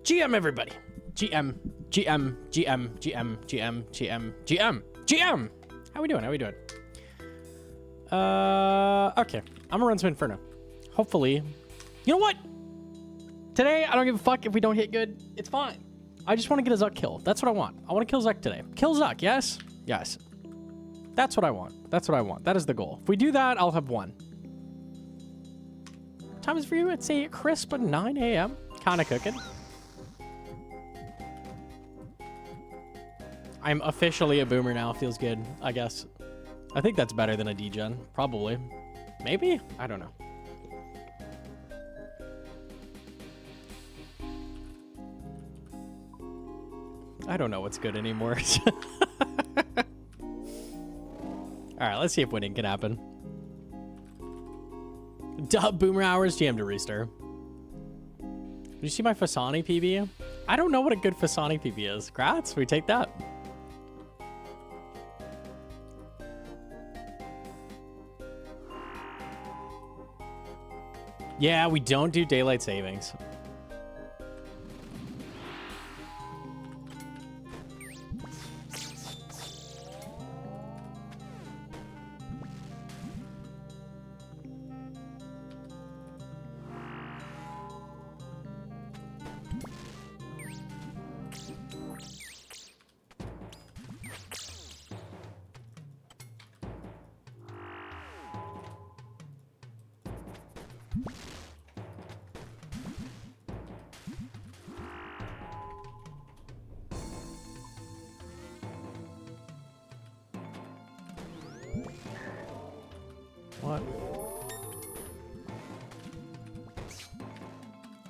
GM, everybody. GM. How we doing? Okay. I'm gonna run some Inferno. Hopefully. You know what? Today, I don't give a fuck if we don't hit good. It's fine. I just want to get a Zuck kill. That's what I want. I want to kill Zuck today. Kill Zuck, yes? Yes. That's what I want. That is the goal. If we do that, I'll have won. What time is it for you? It's a crisp 9 a.m. Kind of cooking. I'm officially a boomer now. Feels good, I guess. I think that's better than a degen. Probably. Maybe? I don't know. I don't know what's good anymore. Alright, let's see if winning can happen. Duh, boomer hours, GM to restart. Did you see my Fasani PB? I don't know what a good Fasani PB is. Grats, we take that. Yeah, we don't do daylight savings. What?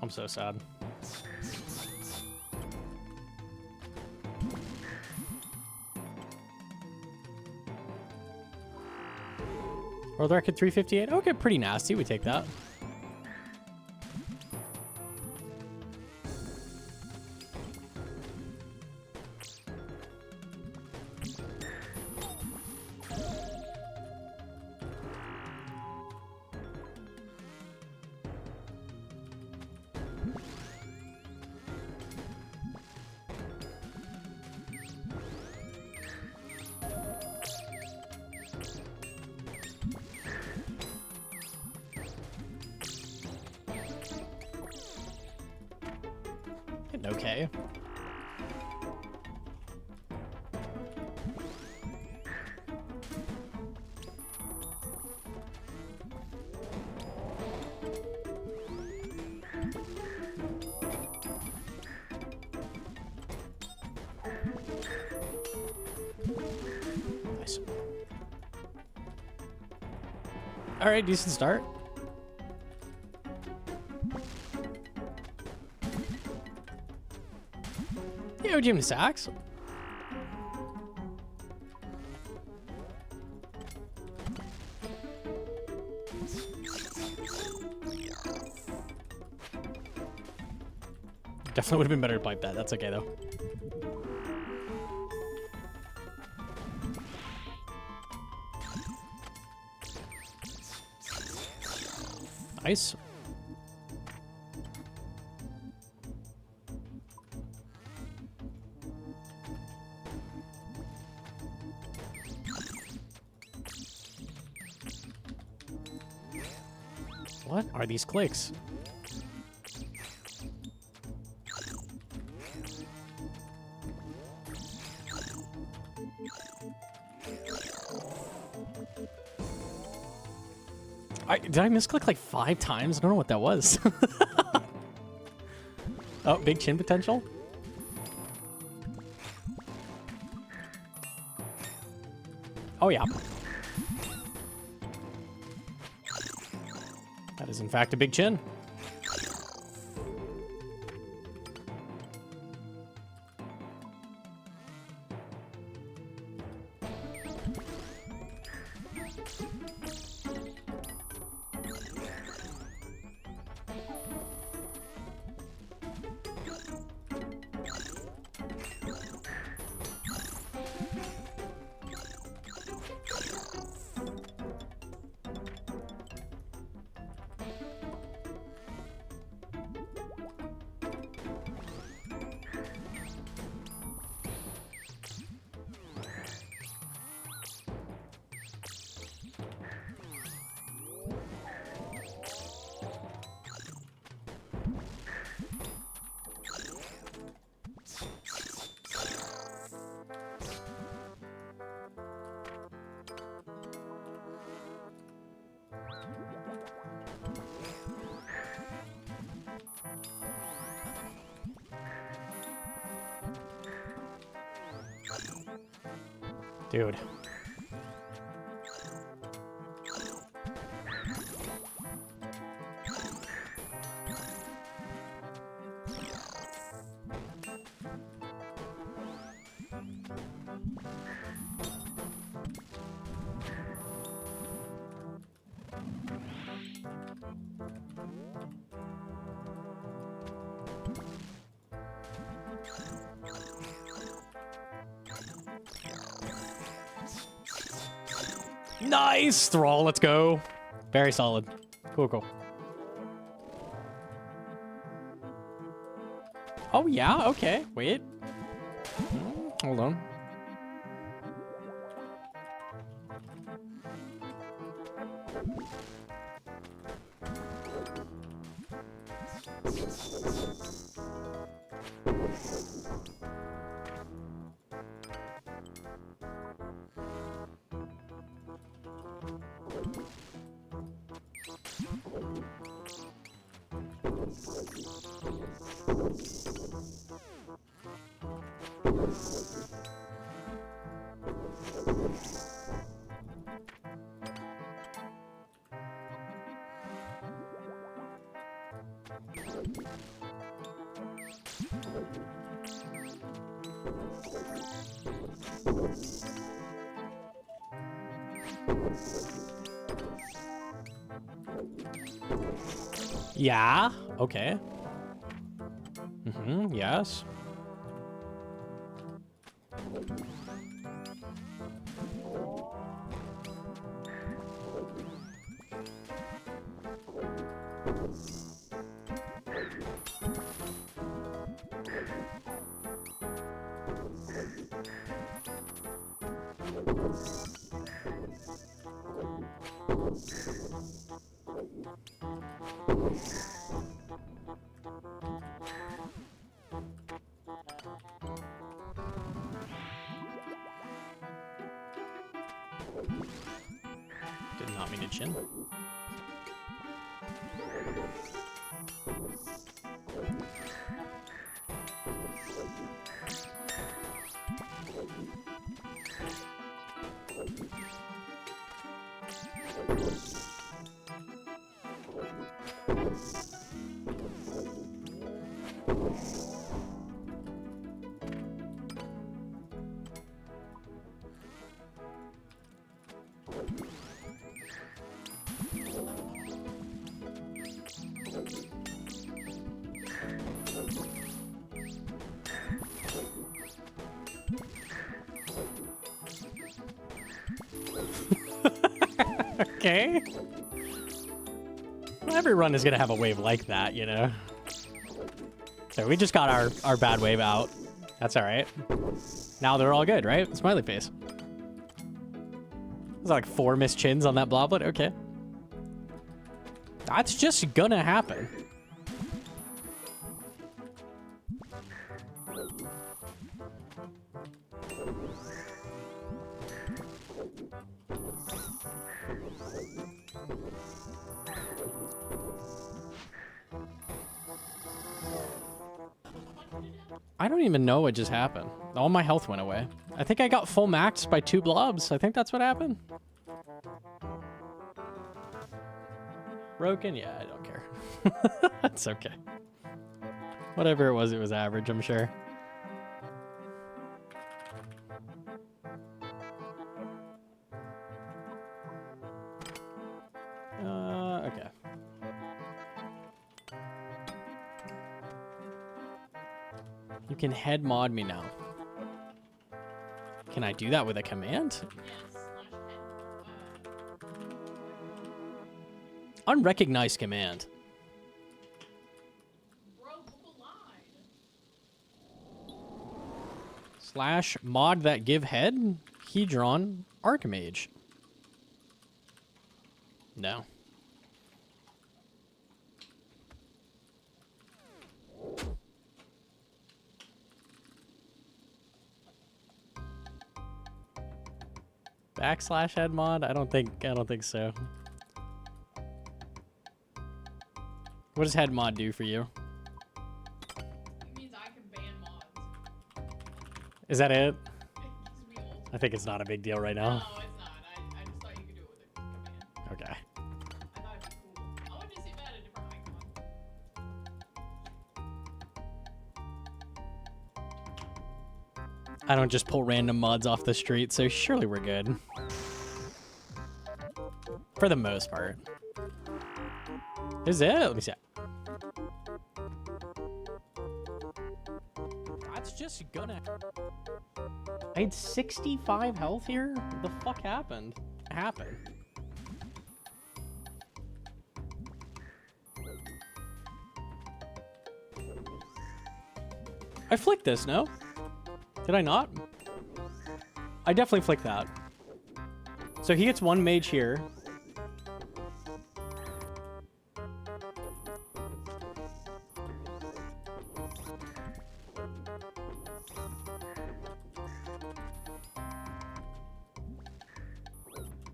I'm so sad. World record 358. Okay, pretty nasty. We take that. Okay. Nice. All right, decent start. Yo, Jim Sacks. Definitely would have been better to pipe that. That's okay, though. Nice. What are these clicks? Did I misclick like 5 times? I don't know what that was. Oh, big chin potential? Oh, yeah. That is, in fact, a big chin. Dude. Nice! Thrall, let's go. Very solid. Cool, cool. Oh, yeah? Okay. Wait. Hold on. Yeah. Okay. Yes. Did not mean to chin. Okay. Well, every run is gonna have a wave like that, you know. So we just got our bad wave out. That's all right. Now they're all good, right? Smiley face. There's like 4 missed chins on that bloblet. Okay. That's just gonna happen. I don't even know what just happened. All my health went away. I think I got full maxed by 2 blobs. I think that's what happened. Broken? Yeah, I don't care. That's okay. Whatever it was average, I'm sure. Okay. You can head mod me now. Can I do that with a command? Unrecognized command. Slash mod that give head Hedron Archmage. No. Backslash head mod? I don't think so. What does head mod do for you? It means I can ban mods. Is that it? It gives me I think it's not a big deal right No, now. it's not. I just thought you could do it with a command. Okay. I thought it'd be cool. I wanted to see if it had a different icon. I don't just pull random mods off the street, so surely we're good. For the most part. Is it? Let me see. That's just gonna... I had 65 health here? What the fuck happened? What happened? I flicked this, no? Did I not? I definitely flicked that. So he gets one mage here.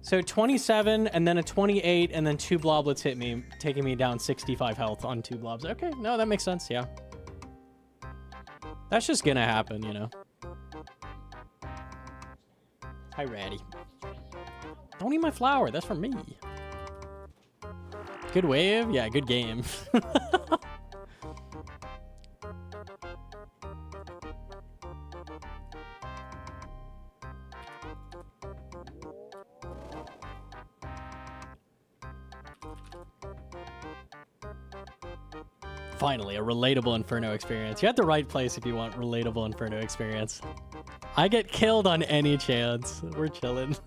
So 27 and then a 28 and then 2 bloblets hit me, taking me down 65 health on 2 blobs. Okay, no, that makes sense, yeah. That's just gonna happen, you know. Hi, Ratty. Don't eat my flower, that's for me. Good wave? Yeah, good game. Finally, a relatable Inferno experience. You're at the right place if you want relatable Inferno experience. I get killed on any chance. We're chilling.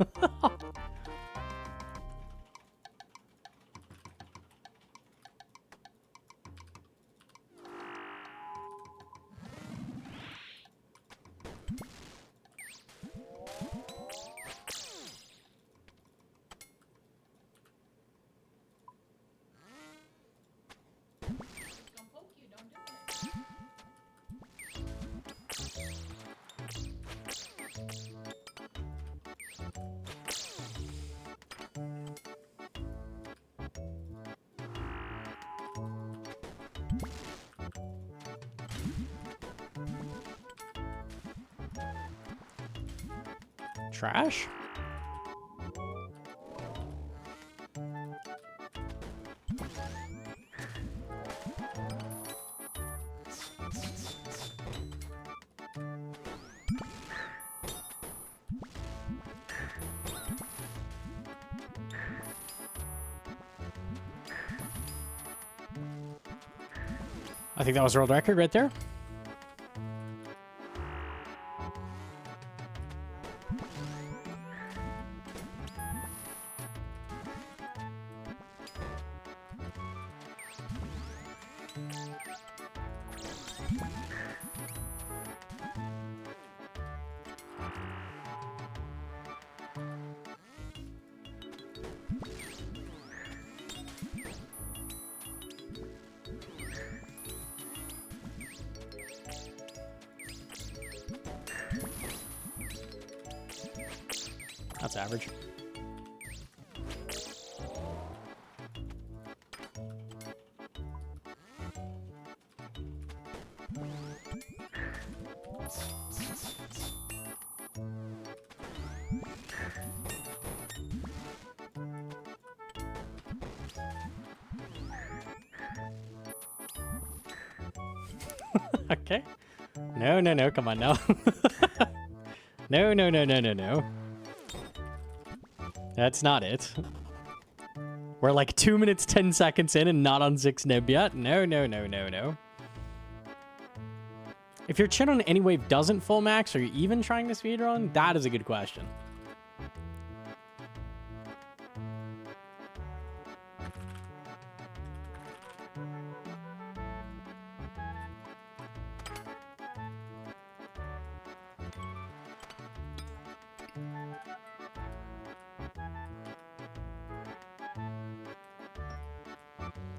Don't poke you, don't do it. Trash? I think that was a world record right there. That's average. Okay. No, no, no, come on now. No, no, no, no, no, no. That's not it. We're like 2 minutes, 10 seconds in and not on 6 nib yet. No, no, no, no, no. If your chin on any wave doesn't full max, are you even trying to speedrun? That is a good question.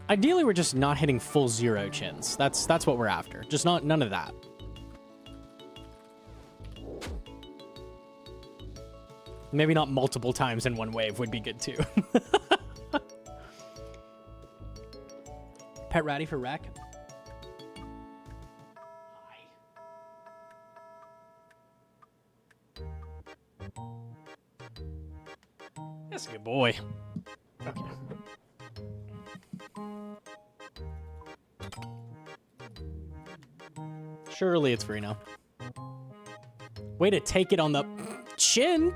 Ideally, we're just not hitting full 0 chins. That's what we're after. Just none of that. Maybe not multiple times in one wave would be good too. Pet Ratty for Wreck. Hi. That's a good boy. Okay. Surely it's free now. Way to take it on the chin.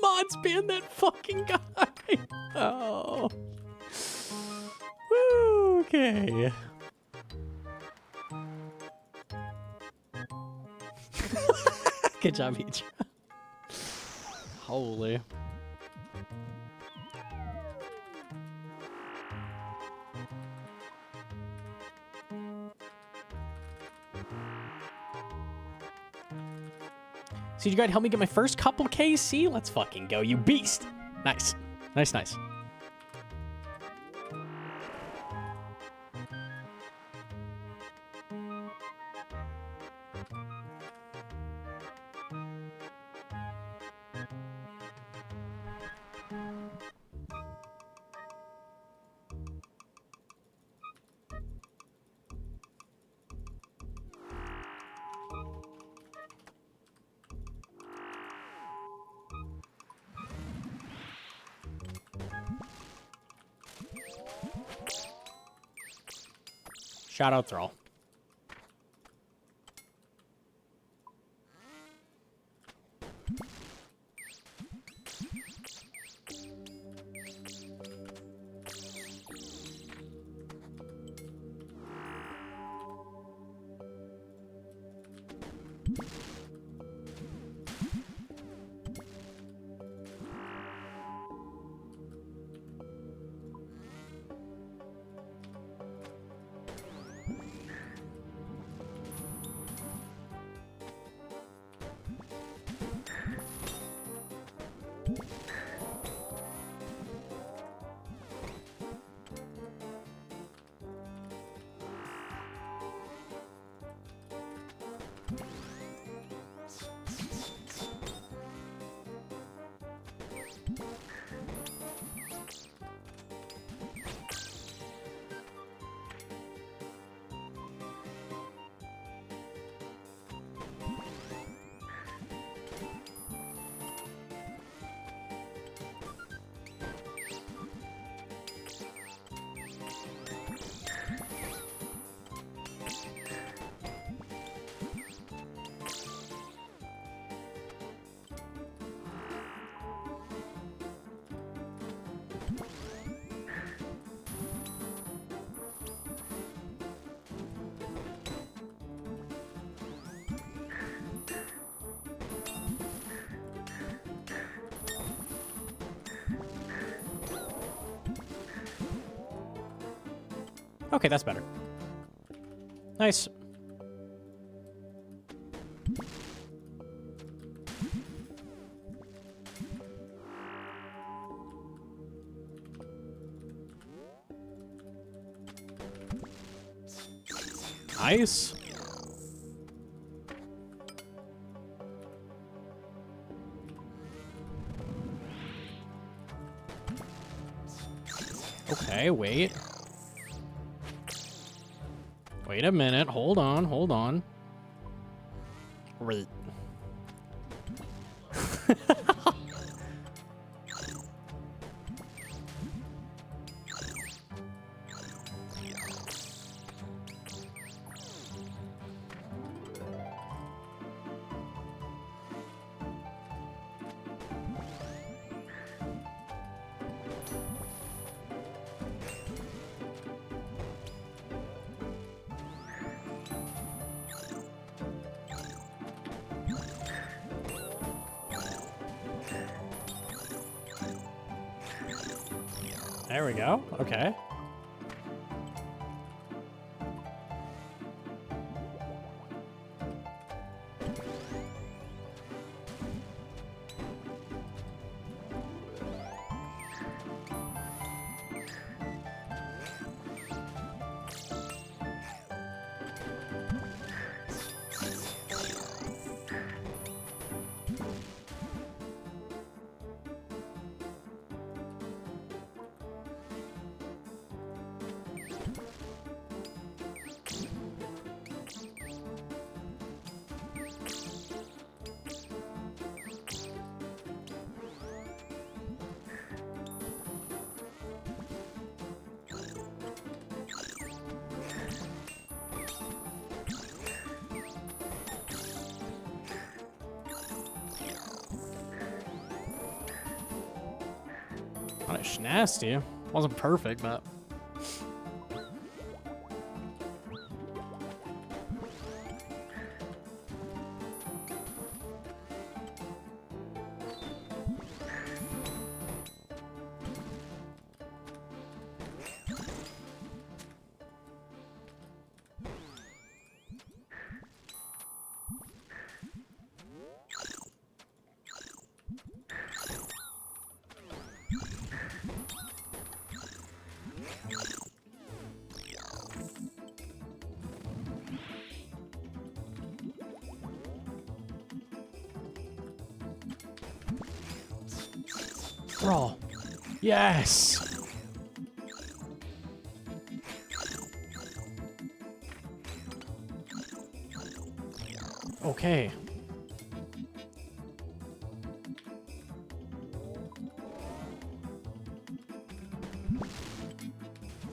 Mods ban that fucking guy. Oh. Woo, okay. Good job, Hcim. Holy. Siege Guide, help me get my first couple KC? Let's fucking go, you beast. Nice. Nice, nice. Shout out Thrall. Okay, that's better. Nice. Nice. Okay, wait. Wait a minute. Hold on, hold on. Wait. There we go. Okay. Punish nasty. Wasn't perfect, but. Brawl. Yes. Okay.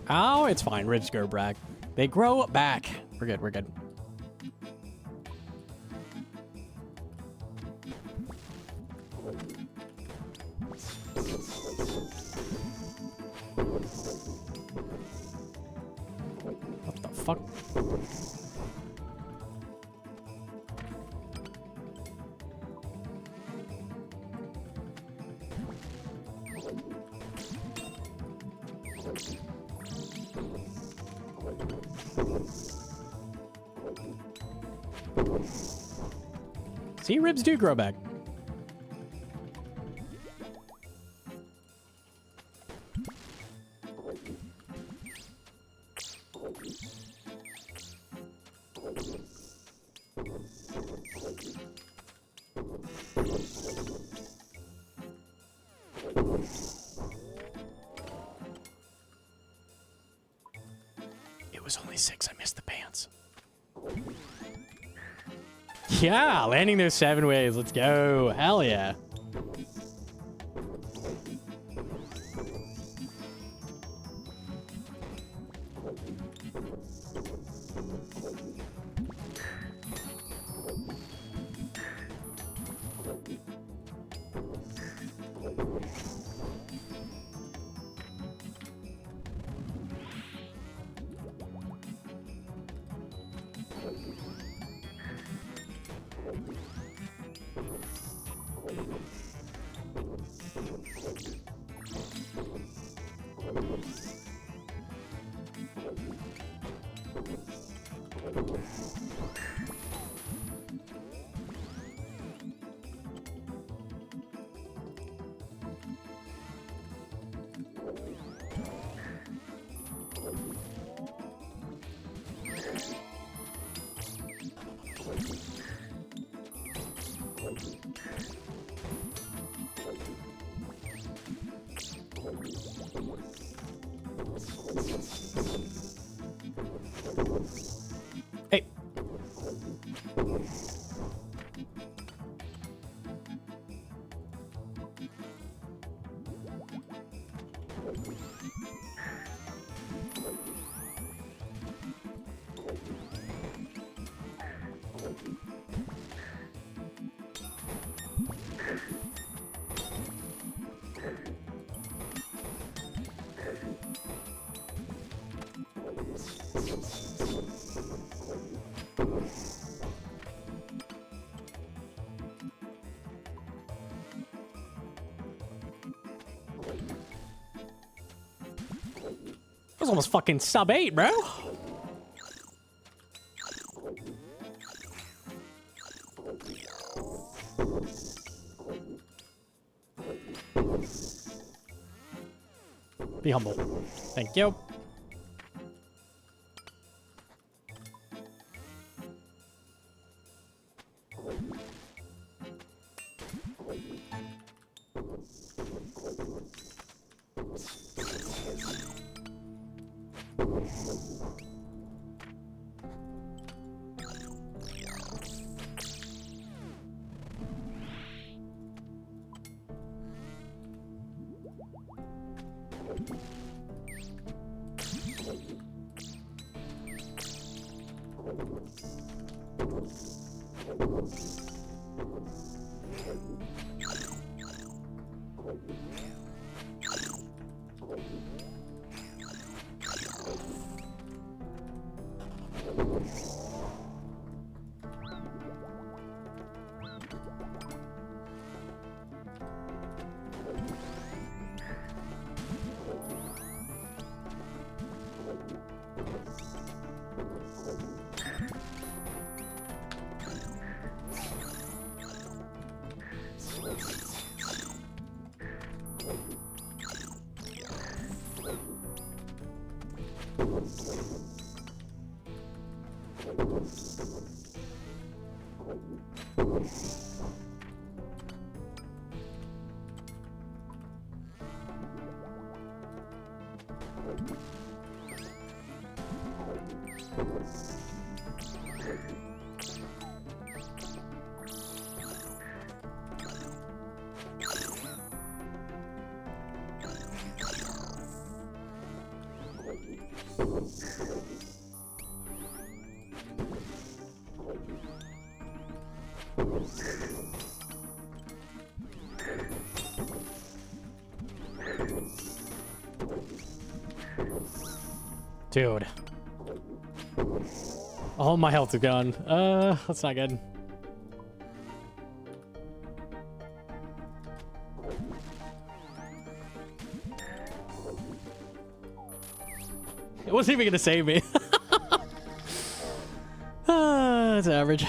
Oh, it's fine. Ribs grow back. They grow back. We're good. We're good. What the fuck? See, ribs do grow back. It was only 6. I missed the pants. Yeah, landing those 7 waves. Let's go. Hell yeah. Hey. That was almost fucking sub 8, bro. Be humble. Thank you. Dude. All my health is gone. That's not good. It wasn't even gonna save me. That's average.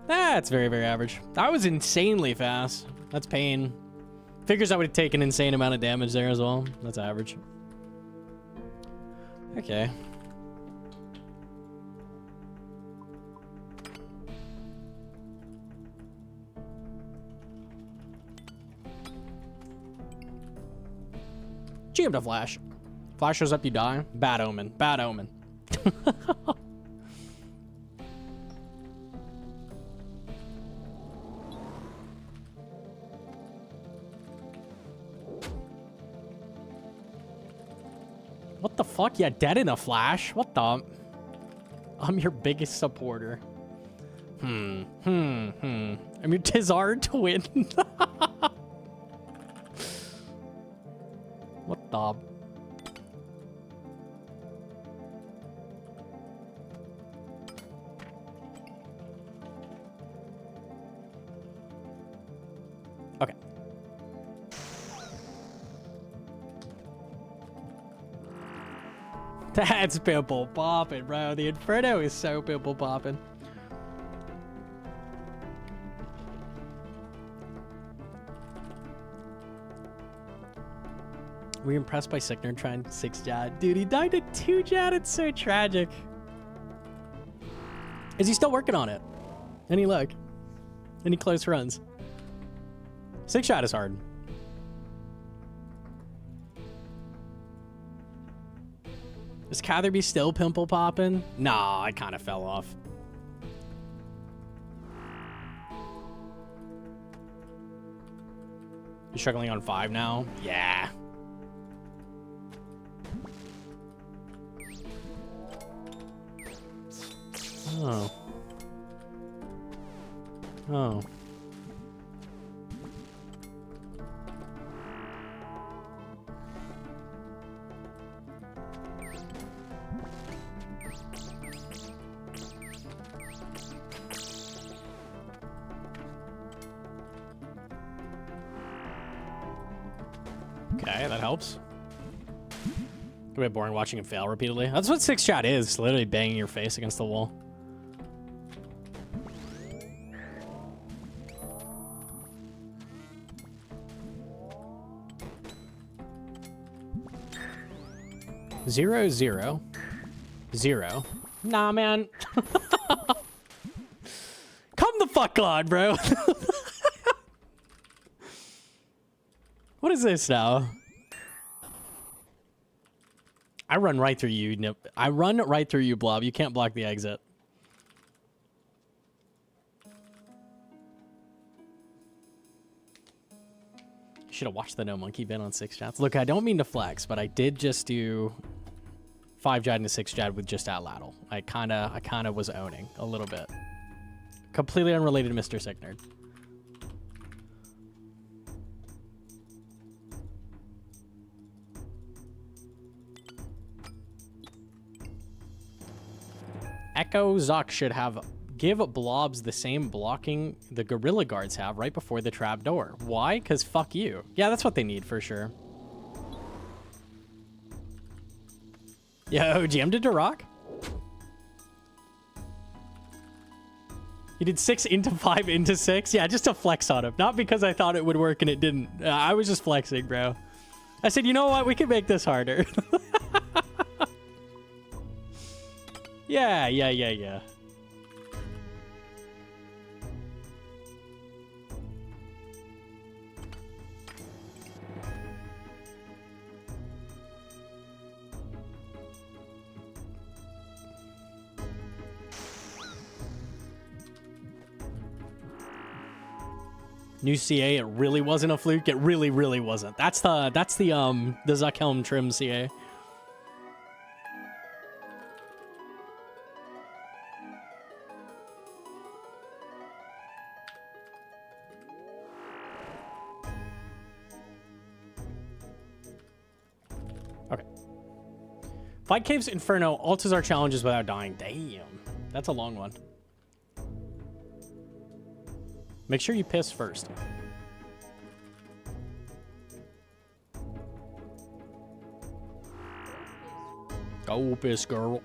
That's very, very average. That was insanely fast. That's pain. Figures I would take an insane amount of damage there as well. That's average. Okay. GM to flash. Flash shows up, you die. Bad omen. Bad omen. What the fuck? Yeah, dead in a flash? What the? I'm your biggest supporter. I'm your Tizard twin. What the? Okay. That's pimple popping, bro. The Inferno is so pimple popping. Were you impressed by Sickner trying 6 Jad? Dude, he died to 2 Jad. It's so tragic. Is he still working on it? Any luck? Any close runs? 6 Jad is hard. Is Catherby still pimple popping? Nah, I kind of fell off. You struggling on 5 now? Yeah. Oh. Oh. Okay, that helps. It's a bit boring watching him fail repeatedly. That's what 6 Chat is, literally banging your face against the wall. Zero, zero, zero. Nah, man. Come the fuck on, bro. What is this now? I run right through you, Nip. I run right through you, Blob. You can't block the exit. Should have watched the Gnomonkey bin on 6 Chats. Look, I don't mean to flex, but I did just do 5 Jad and a 6 Jad with just Atlatl. I kinda was owning a little bit. Completely unrelated to Mr. Sicknerd. Echo Zuck should give blobs the same blocking the gorilla guards have right before the trap door. Why? Because fuck you. Yeah, that's what they need for sure. Yo, GM did Rock. He did 6 into 5 into 6. Yeah, just to flex on him. Not because I thought it would work and it didn't. I was just flexing, bro. I said, you know what? We can make this harder. Yeah. New CA, it really wasn't a fluke. It really wasn't. That's the Zuckhelm trim CA. Okay. Fight Caves Inferno alters our challenges without dying. Damn. That's a long one. Make sure you piss first. Go piss, girl.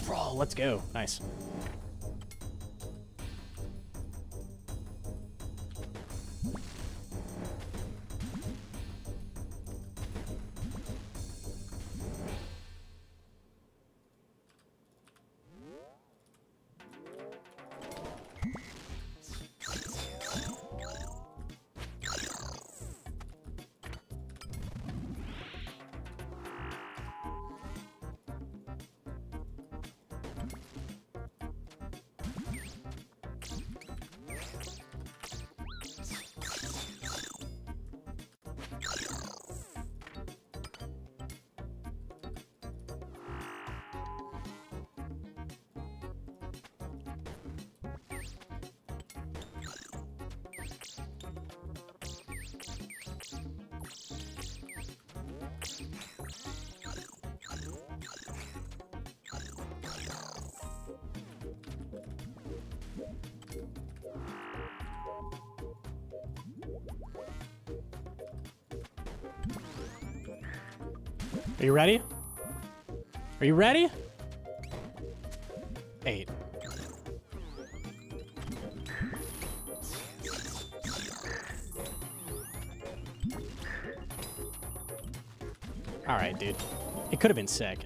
Bro, let's go. Nice. Are you ready? Are you ready? 8. All right, dude. It could have been sick.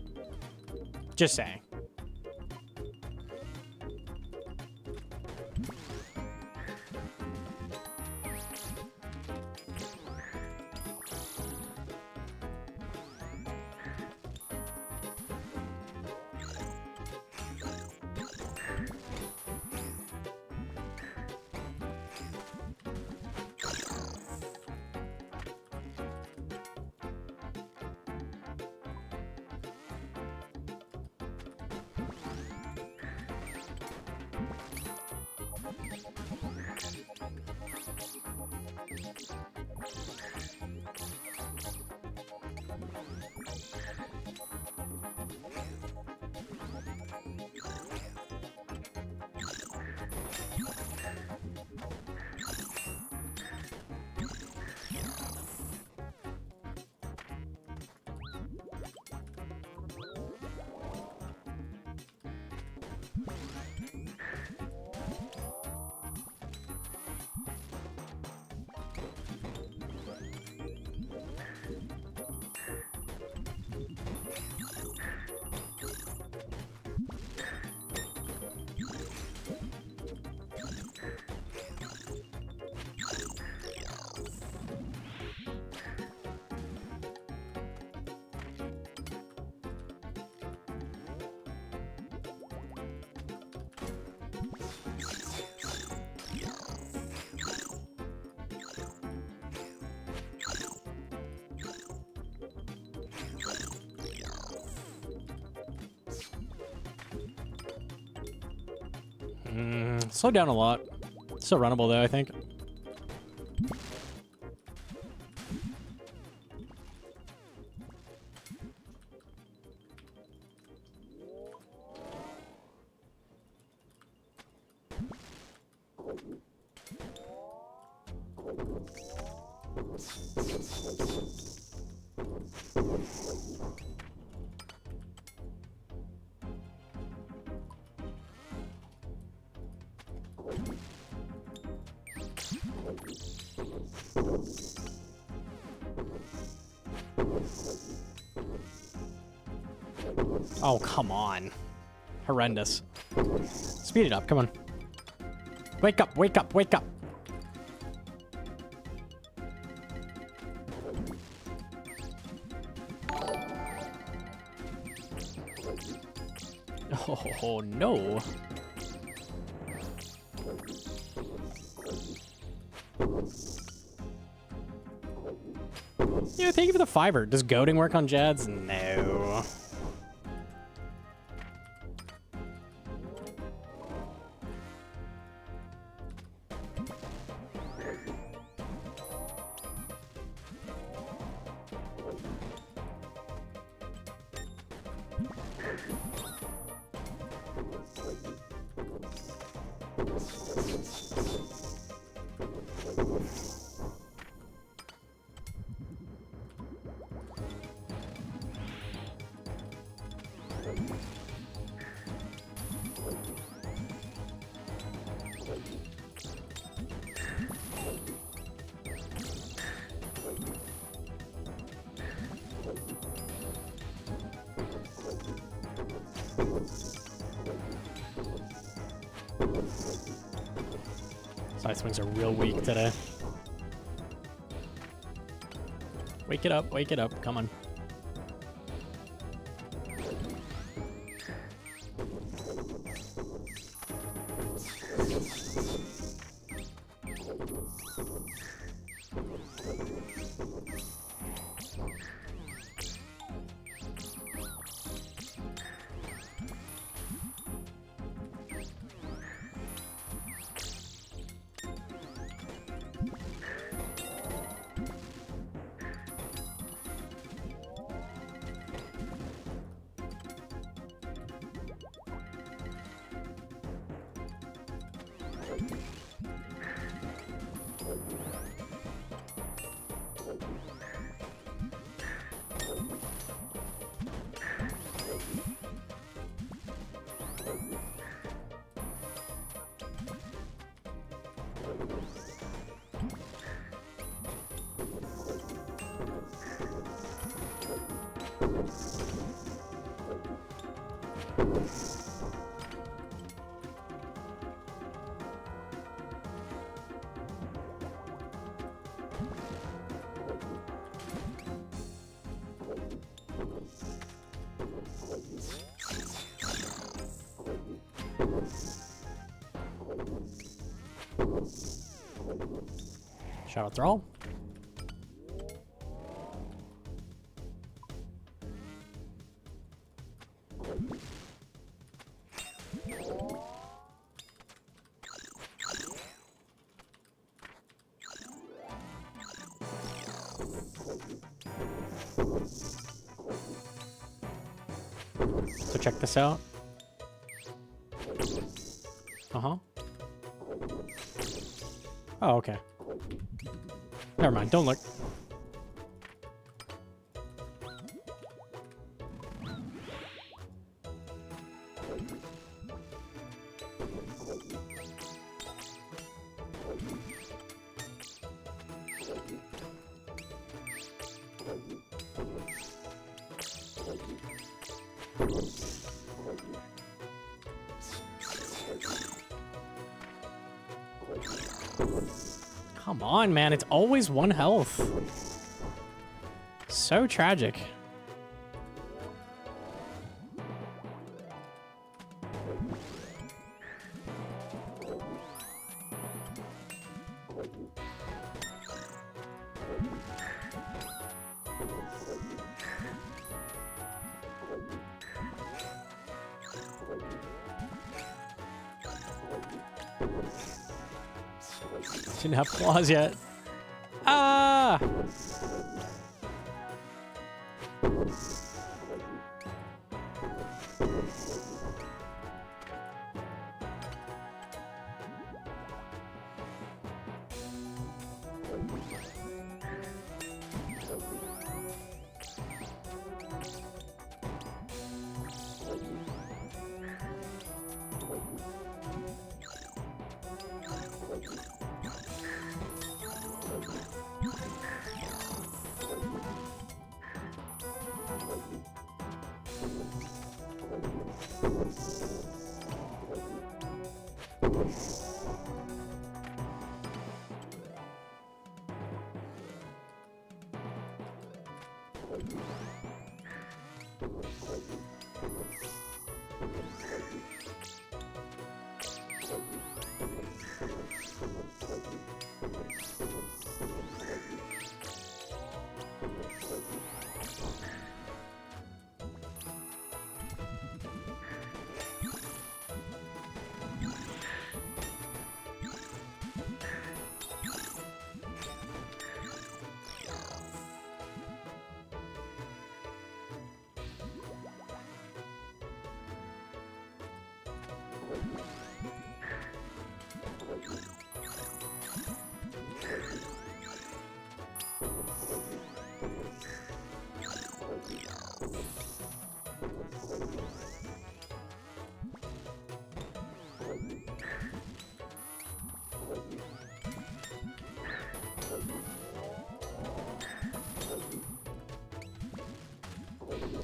Just saying. Slowed down a lot. Still runnable though, I think. Oh, come on. Horrendous. Speed it up, come on. Wake up, wake up, wake up. Oh, no. Yeah, thank you for the fiver. Does goading work on Jads? No. Side swings are real weak today. Wake it up, come on. Shadow Thrall. So check this out. Uh-huh. Oh, okay. Never mind, don't look. Come on, man. It's always 1 health. So tragic. Didn't have claws yet. Ah!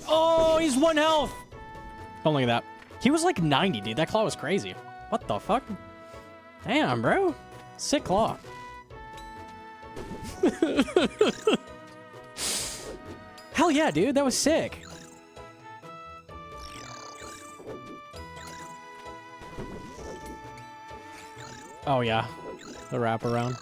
Oh, he's 1 health. Don't look at that. He was like 90, dude. That claw was crazy. What the fuck? Damn, bro. Sick claw. Hell yeah, dude. That was sick. Oh, yeah. The wraparound.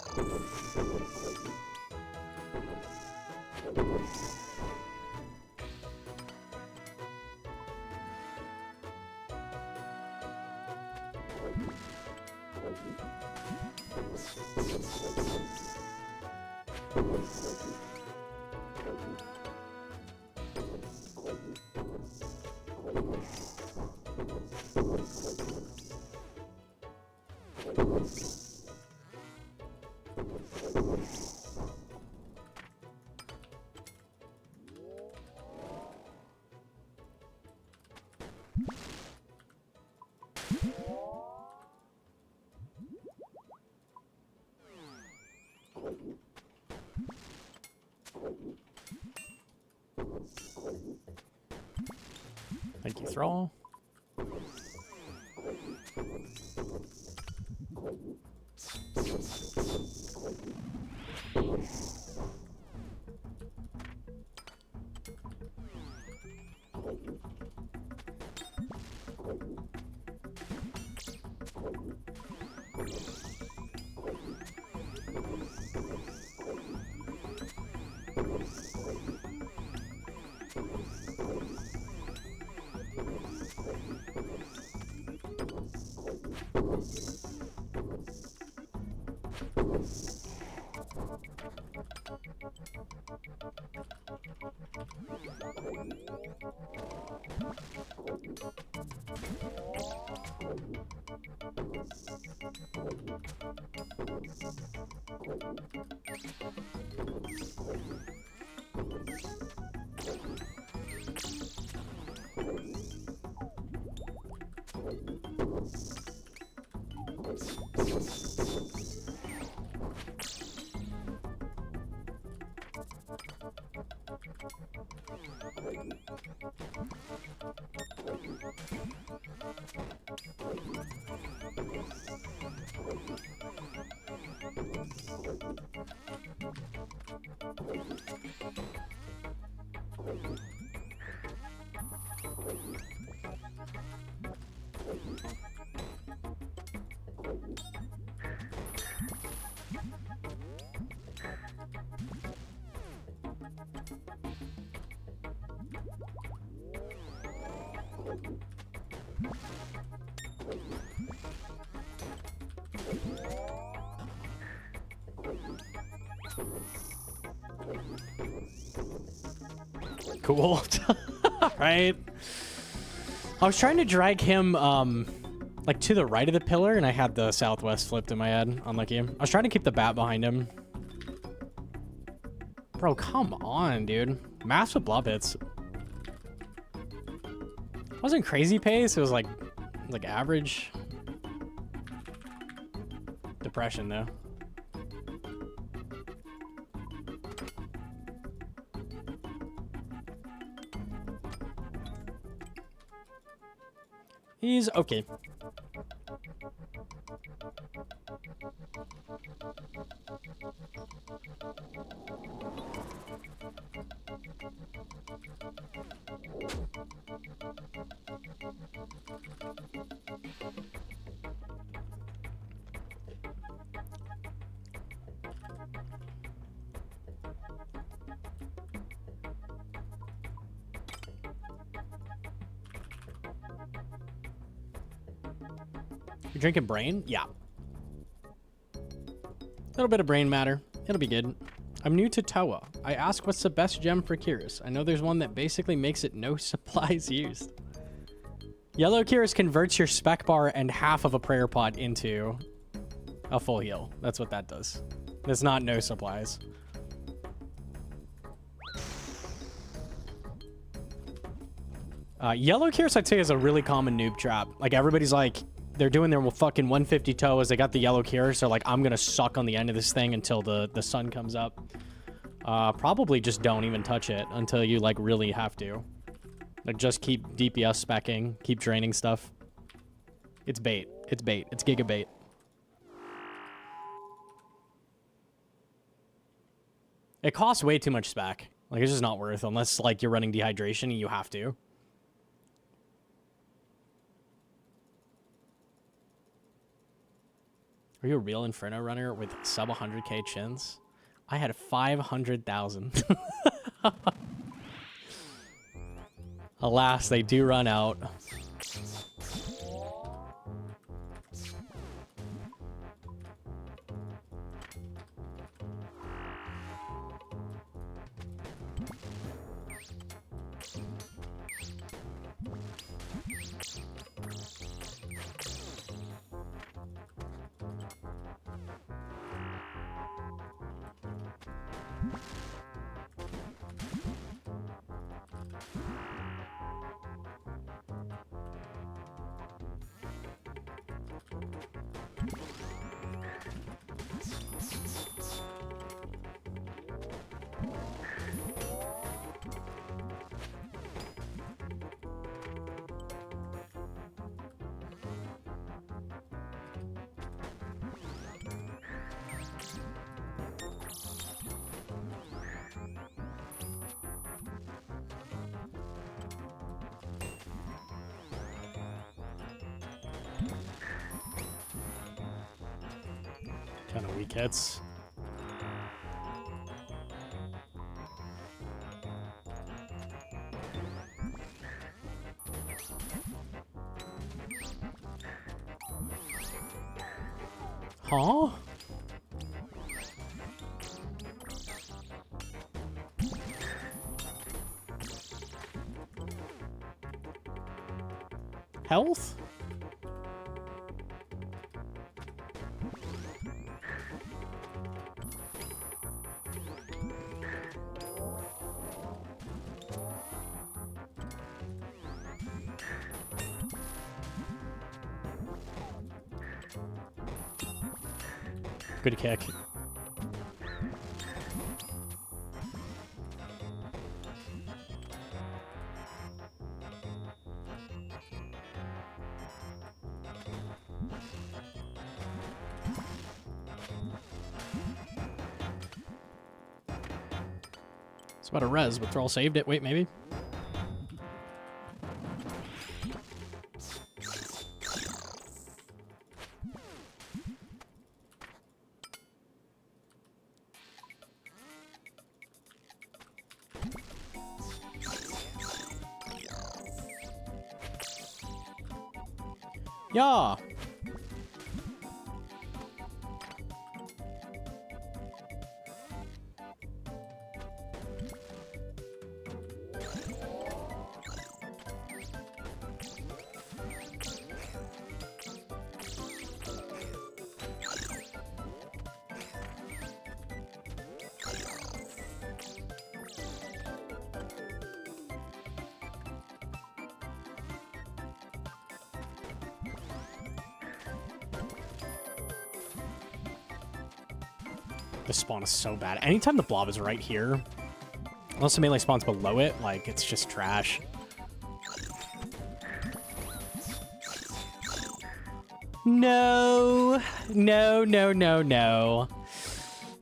Thank you, Thrall. Cool. Right. I was trying to drag him, like to the right of the pillar, and I had the southwest flipped in my head. Unlucky. I was trying to keep the bat behind him. Bro, come on, dude. Massive blob hits. It wasn't crazy pace. It was like average. Depression, though. He's okay. You drinking brain? Yeah. A little bit of brain matter. It'll be good. I'm new to Toa. I ask what's the best gem for Kyrus. I know there's one that basically makes it no supplies used. Yellow Kyrus converts your spec bar and half of a prayer pot into a full heal. That's what that does. It's not no supplies. Yellow Kyrus, I'd say, is a really common noob trap. Like, everybody's like, they're doing their fucking 150 Toas. They got the yellow Kyrus. They're like, I'm going to suck on the end of this thing until the sun comes up. Probably just don't even touch it until you, like, really have to. Like, just keep DPS speccing. Keep draining stuff. It's bait. It's bait. It's giga bait. It costs way too much spec. Like, it's just not worth it unless, like, you're running dehydration and you have to. Are you a real Inferno runner with sub 100k chins? I had 500,000. Alas, they do run out. Kind of weak hits. Huh? Health? Good kick. It's about a res, but Thrall saved it. Wait, maybe? Yeah. This spawn is so bad. Anytime the blob is right here, unless the melee spawns below it, like, it's just trash. No. No, no, no, no.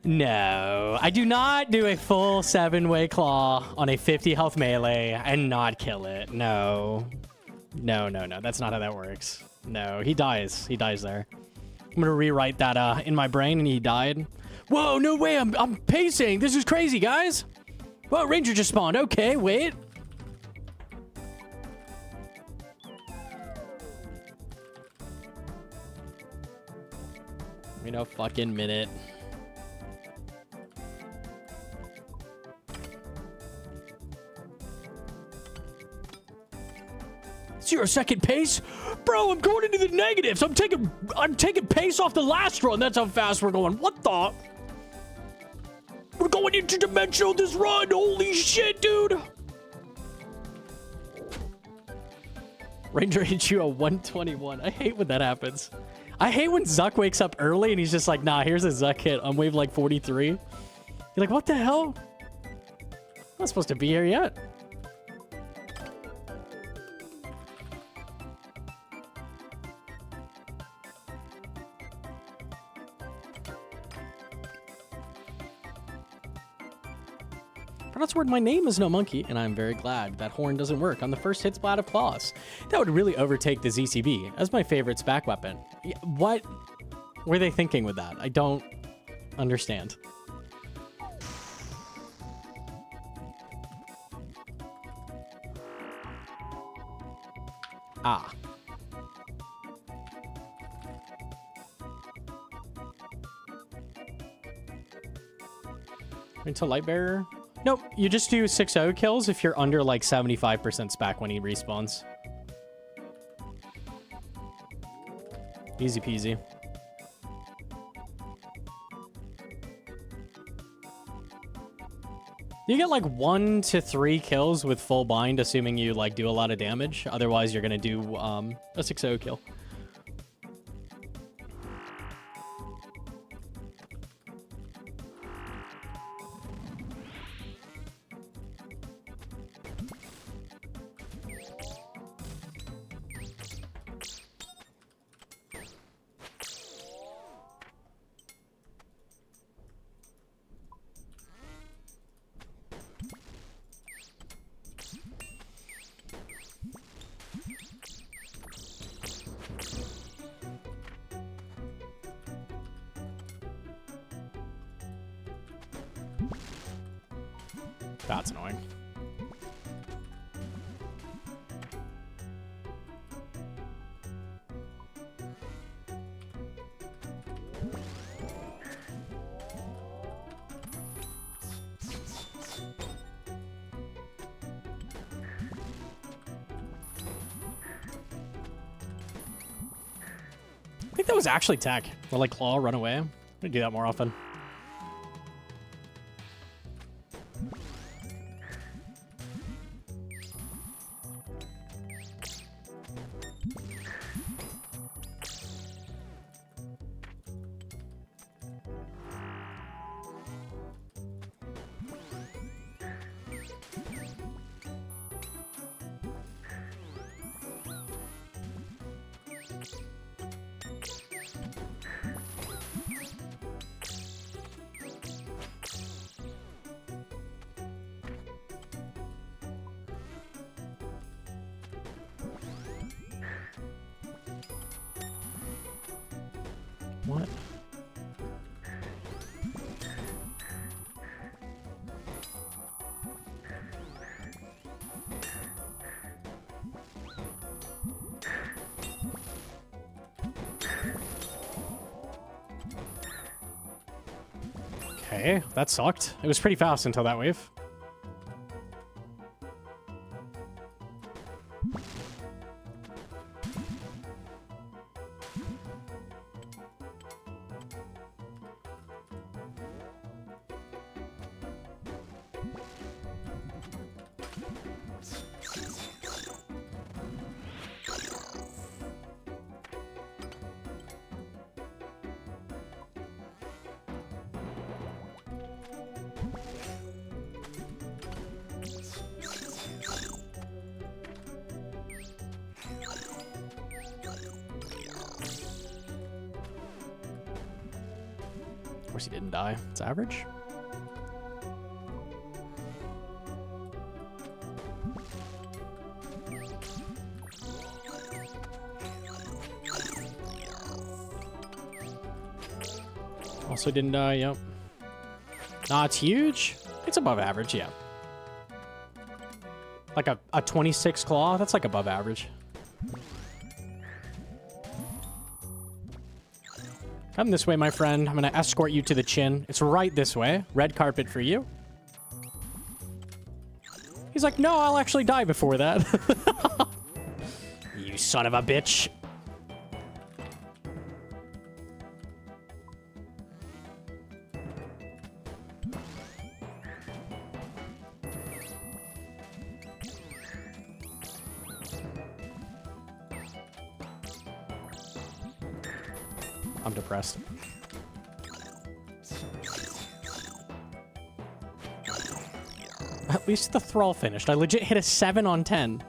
No. I do not do a full 7-way claw on a 50 health melee and not kill it. No. No, no, no. That's not how that works. No, he dies. He dies there. I'm gonna rewrite that in my brain, and he died. Whoa, no way. I'm pacing. This is crazy, guys. Whoa, Ranger just spawned. Okay, wait. Wait a fucking minute. Zero second pace? Bro, I'm going into the negatives. I'm taking pace off the last run. That's how fast we're going. What the? We're going interdimensional this run. Holy shit, dude. Ranger hits you a 121. I hate when that happens. I hate when Zuck wakes up early and he's just like, nah, here's a Zuck hit on wave like 43. You're like, what the hell? I'm not supposed to be here yet. That's where my name is Gnomonkey, and I'm very glad that horn doesn't work on the first hit splat of claws. That would really overtake the ZCB as my favorite SPAC weapon. What were they thinking with that? I don't understand. Ah. Into Lightbearer? Nope, you just do 6-0 kills if you're under like 75% SPAC when he respawns. Easy peasy. You get like 1 to 3 kills with full bind, assuming you like do a lot of damage. Otherwise, you're gonna do a 6-0 kill. That's annoying. I think that was actually tech. Or like claw, run away. I'm gonna do that more often. What? Okay, that sucked. It was pretty fast until that wave. course he didn't die. It's average. Also didn't die, yep. Nah, it's huge. It's above average, yeah. Like a 26 claw, that's like above average. Come this way, my friend. I'm gonna escort you to the chin. It's right this way. Red carpet for you. He's like, no, I'll actually die before that. You son of a bitch. I'm depressed. At least the thrall finished. I legit hit a 7 on 10.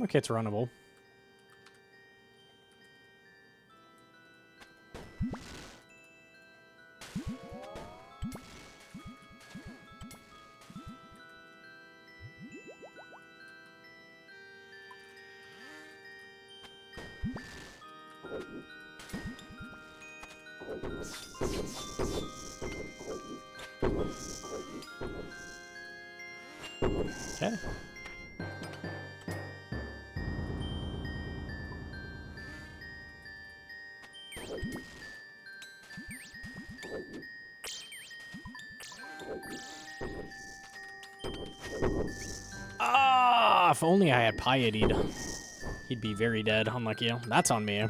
Okay, it's runnable. Okay. Ah, if only I had Pietied. He'd be very dead, unlucky. That's on me.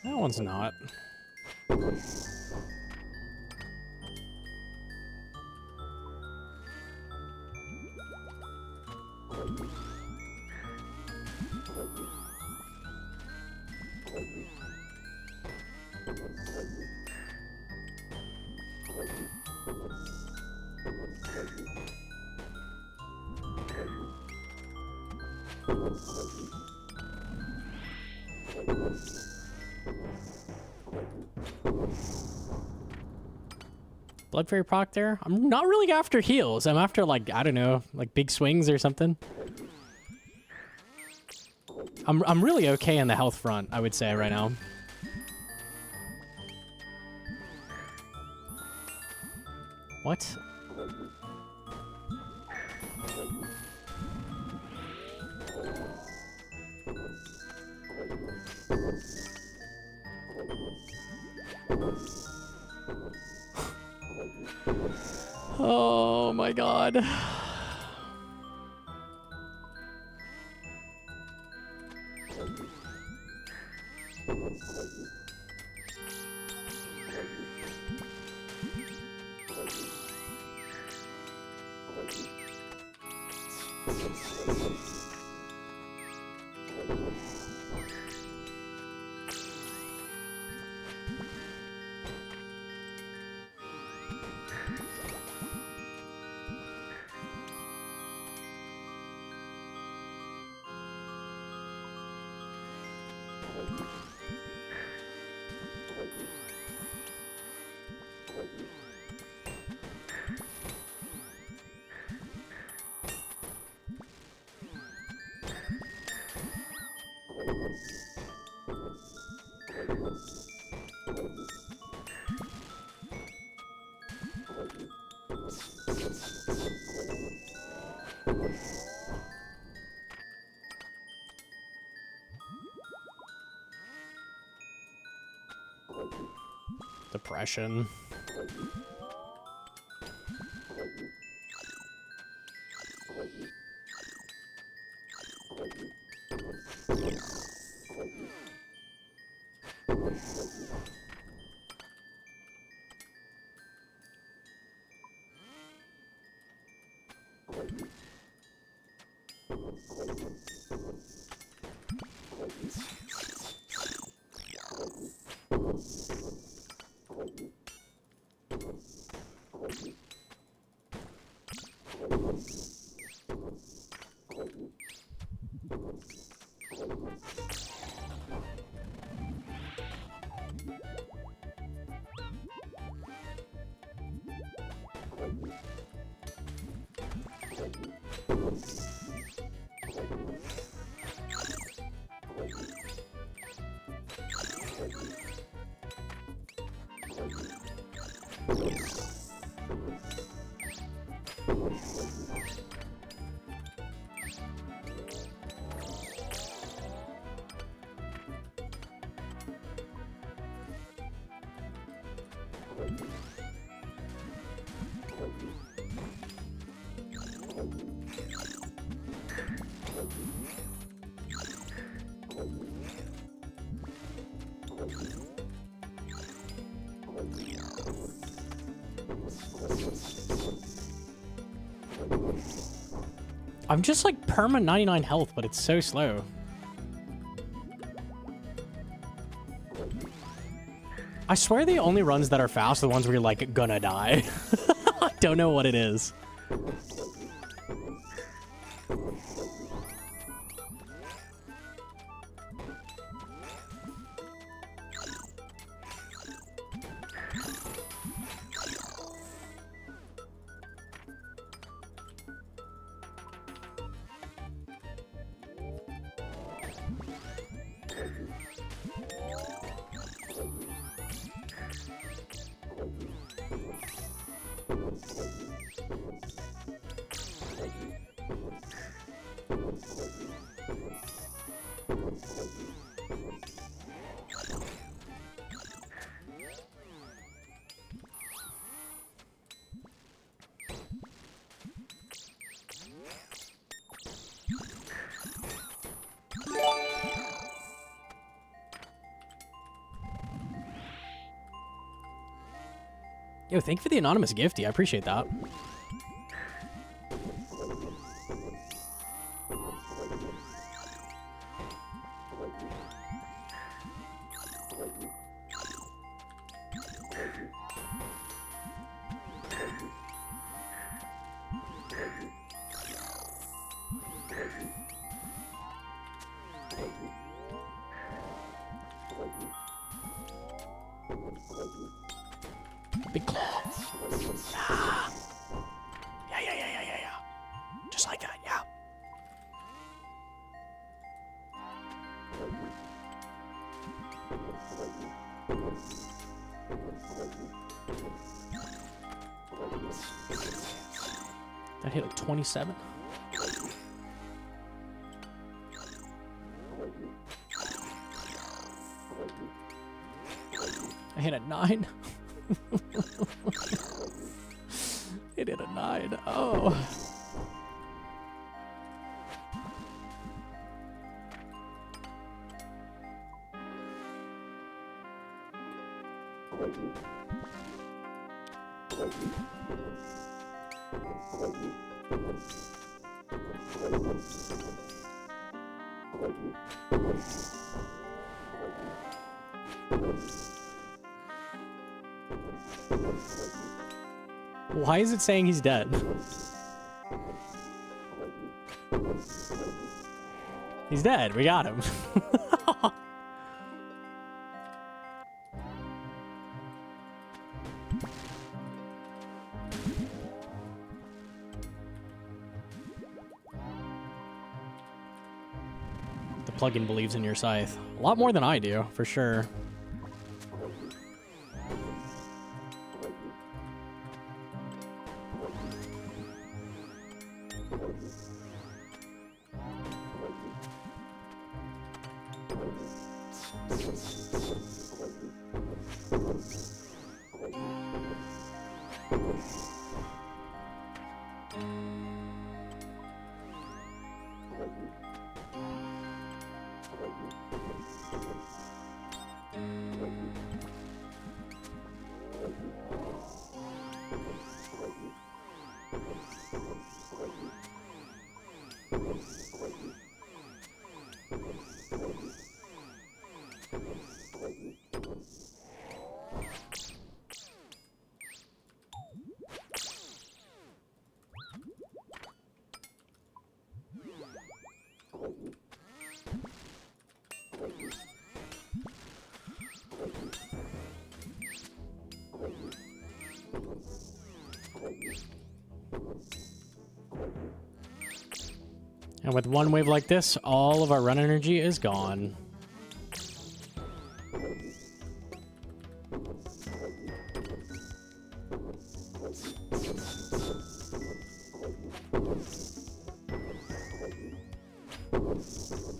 That one's not. Blood Fairy proc there? I'm not really after heals. I'm after, like, I don't know, like big swings or something. I'm really okay on the health front, I would say, right now. What? Oh my god. Depression. I'm just like perma 99 health, but it's so slow. I swear the only runs that are fast are the ones where you're like gonna die. I don't know what it is. Yo, thank you for the anonymous gifty. I appreciate that. Big claw. Ah. Yeah. Just like that, yeah. That hit like 27. I hit at 9. It hit a 9. Oh. Why is it saying he's dead? He's dead. We got him. The plugin believes in your scythe. A lot more than I do, for sure. And with one wave like this, all of our run energy is gone.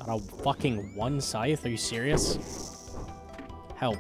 Out of fucking one scythe? Are you serious? Help.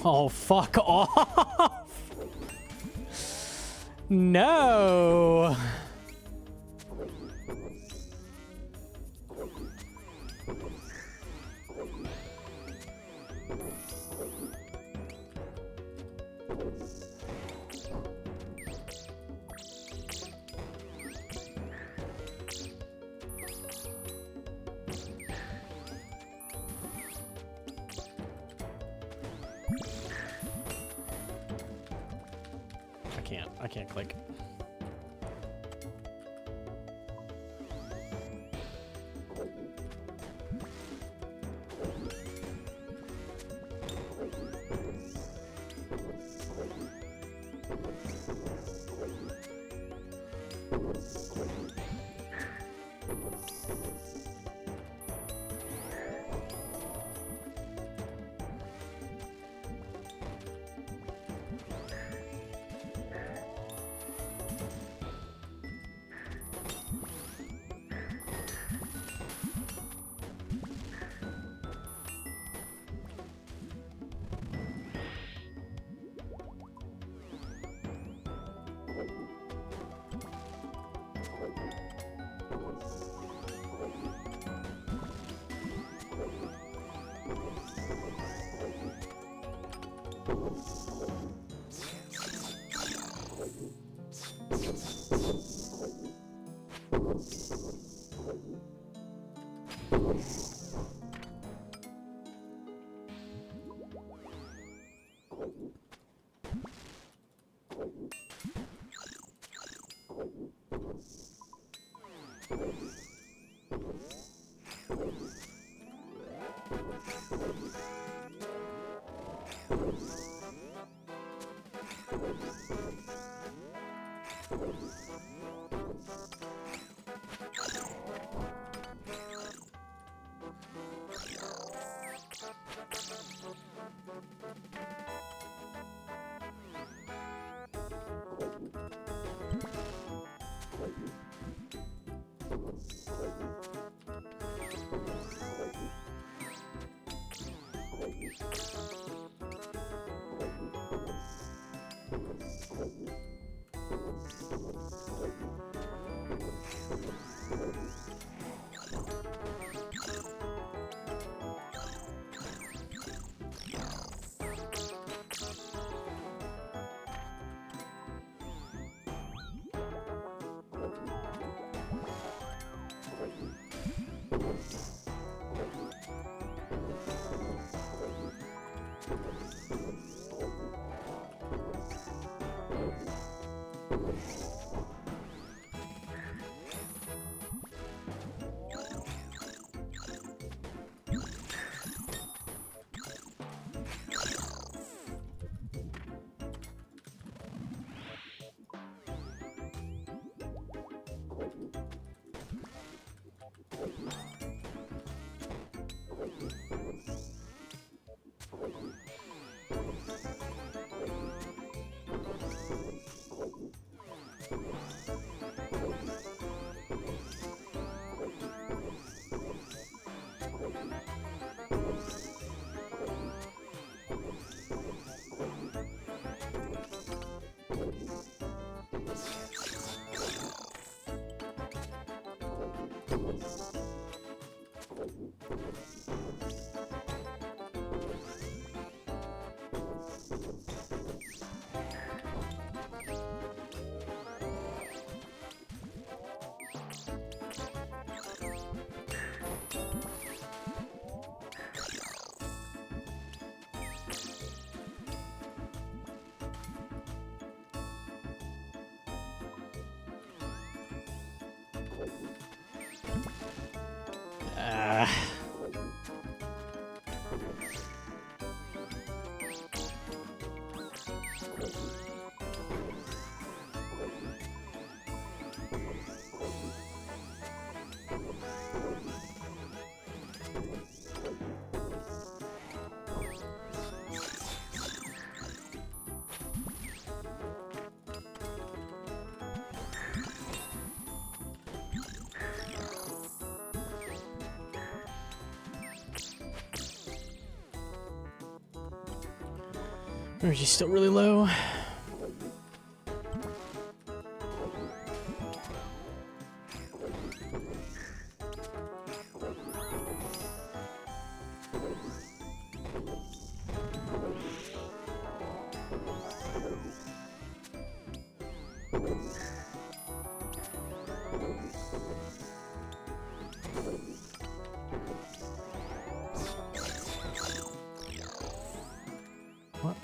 Oh, fuck off! No! I can't click. Energy's still really low. What?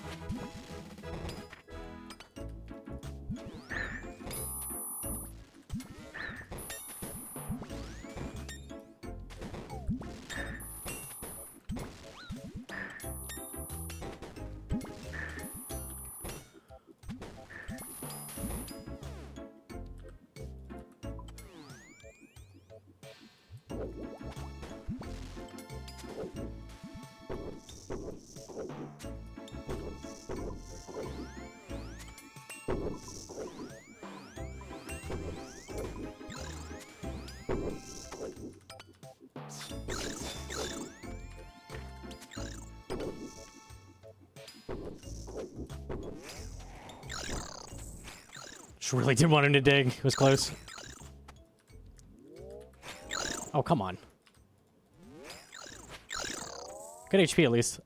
Just really didn't want him to dig. It was close. Oh, come on. Good HP at least.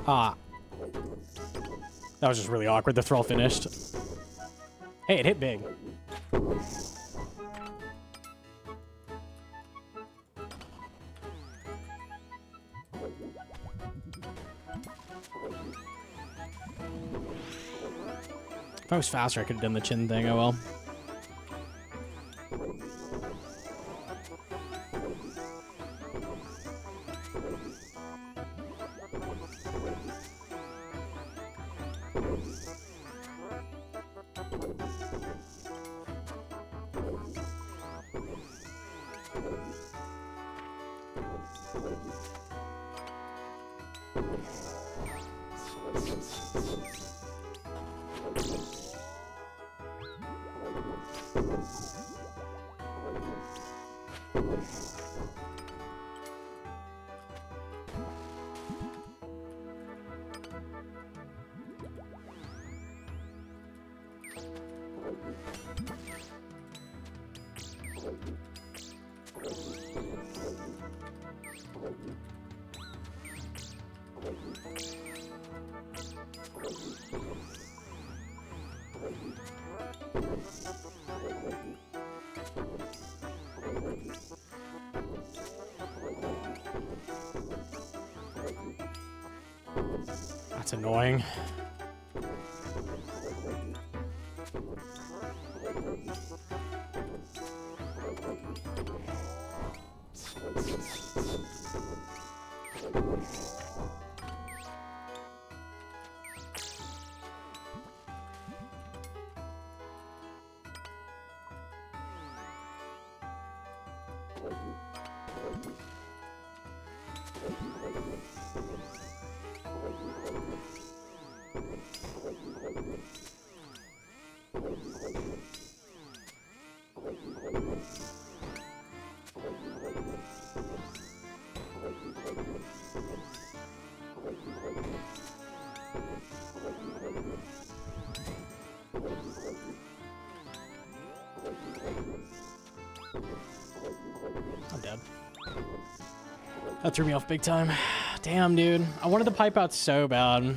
Ah. That was just really awkward. The throw finished. Hey, it hit big. If I was faster, I could have done the chin thing. Oh well. That's annoying. I'm dead. That threw me off big time. Damn, dude. I wanted to pipe out so bad. Nah.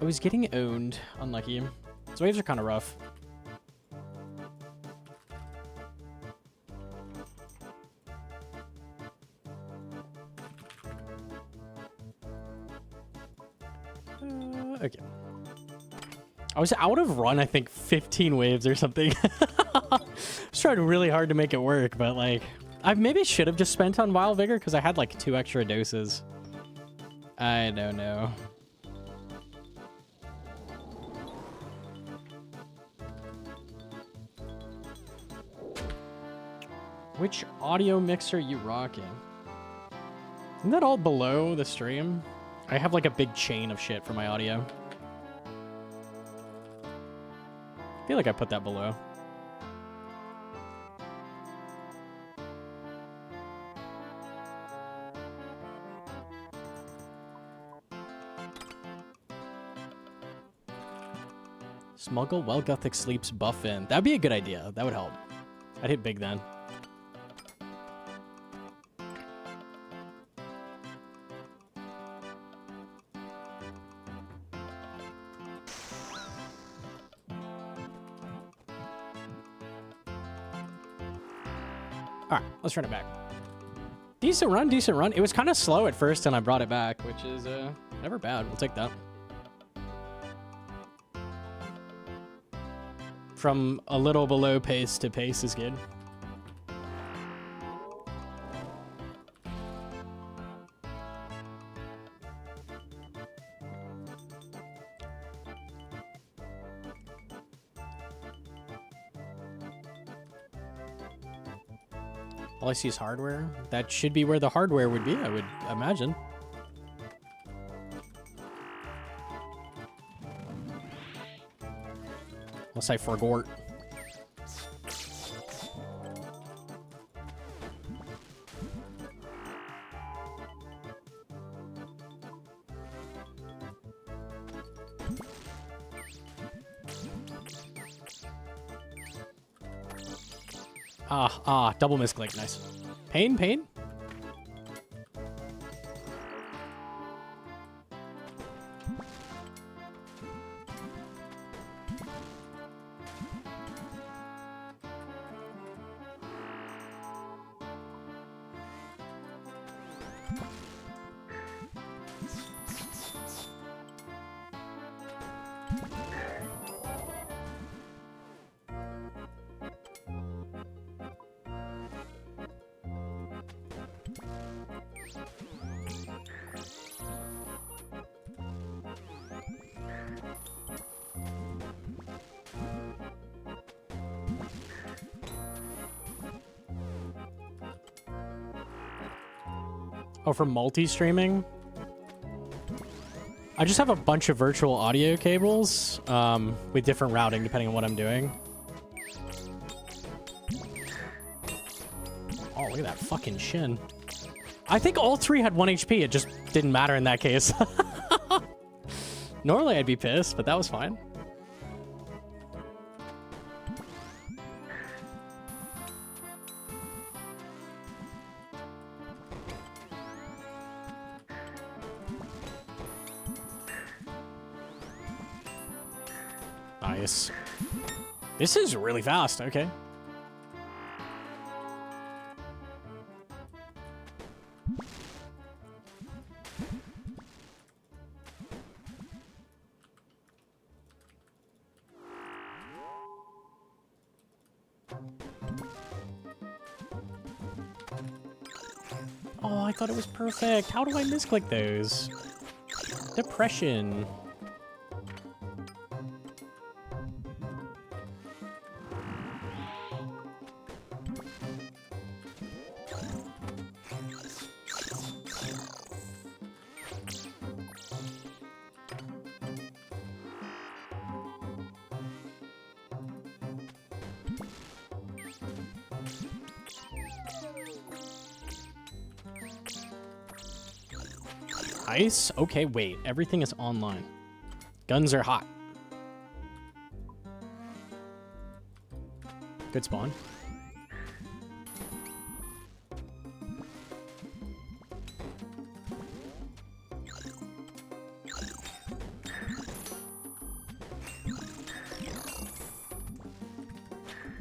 I was getting owned. Unlucky. These waves are kind of rough. Okay. I was out of run, I think, 15 waves or something. I was trying really hard to make it work, but like, I maybe should have just spent on Vile Vigor because I had like 2 extra doses. I don't know. Which audio mix are you rocking? Isn't that all below the stream? I have like a big chain of shit for my audio. I feel like I put that below. Smuggle Well Gothic Sleeps buff in. That'd be a good idea. That would help. I'd hit big then. All right, let's run it back. Decent run, decent run. It was kind of slow at first, and I brought it back, which is never bad. We'll take that. From a little below pace to pace is good. All I see is hardware. That should be where the hardware would be, I would imagine. Unless I forgot. Double misclick, nice. Pain, pain? Oh, for multi-streaming? I just have a bunch of virtual audio cables with different routing depending on what I'm doing. Oh, look at that fucking shin. I think all 3 had 1 HP. It just didn't matter in that case. Normally I'd be pissed, but that was fine. Nice. This is really fast. Okay. Oh, I thought it was perfect. How do I misclick those? Depression. Ice? Okay, wait. Everything is online. Guns are hot. Good spawn.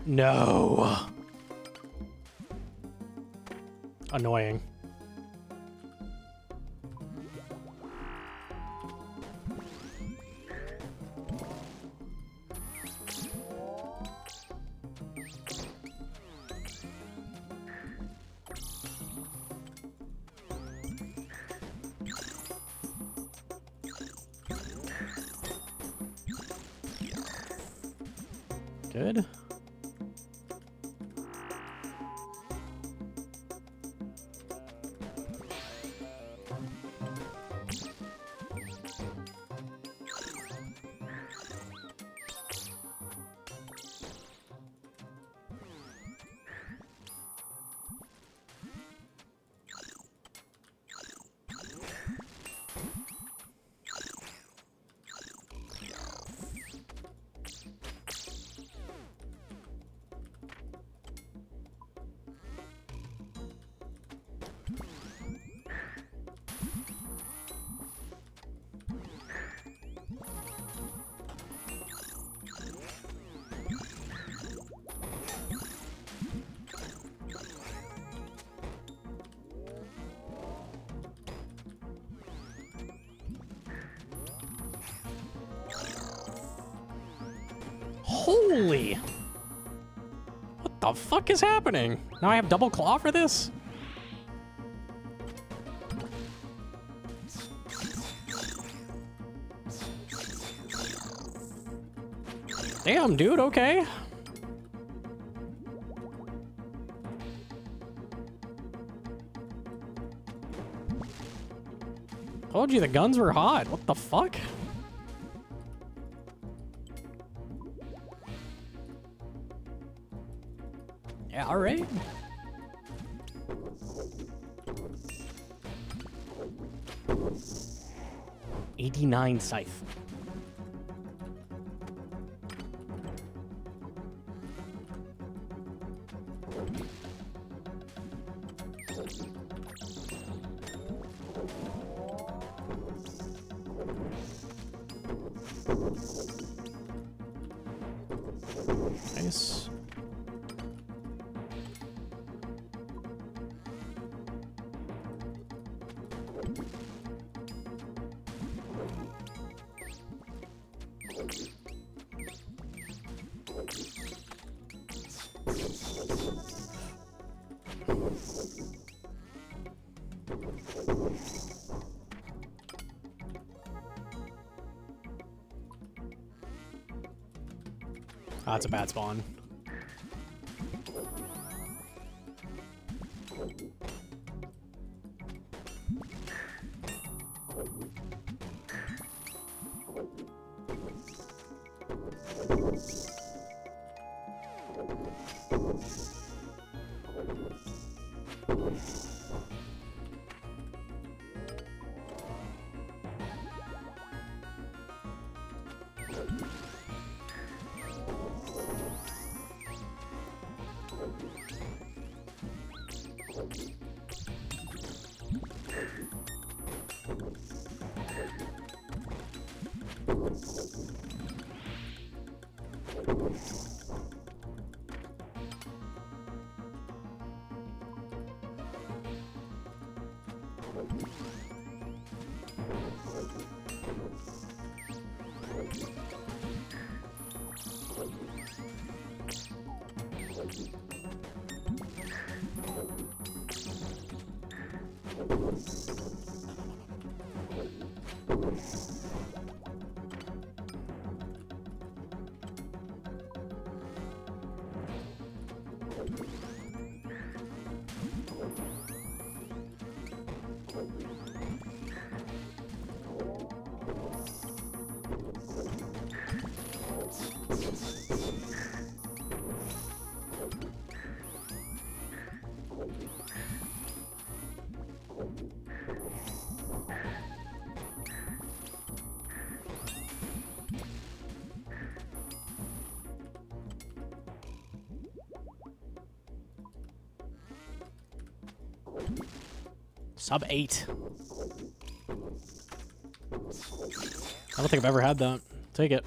No. Annoying. Good. Holy! What the fuck is happening? Now I have double claw for this? Damn, dude, okay. Told you the guns were hot. What the fuck? Yeah, all right. $89 scythe. Nice. Oh, that's a bad spawn. Sub 8. I don't think I've ever had that. Take it.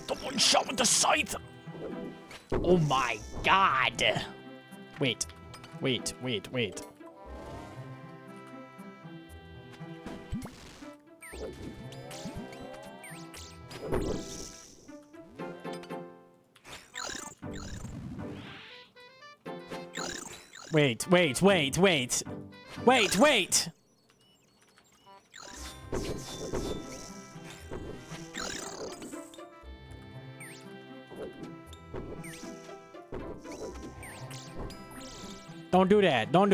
The one shot with the scythe! Oh my god! Wait. Wait. Wait! Don't do that. Don't.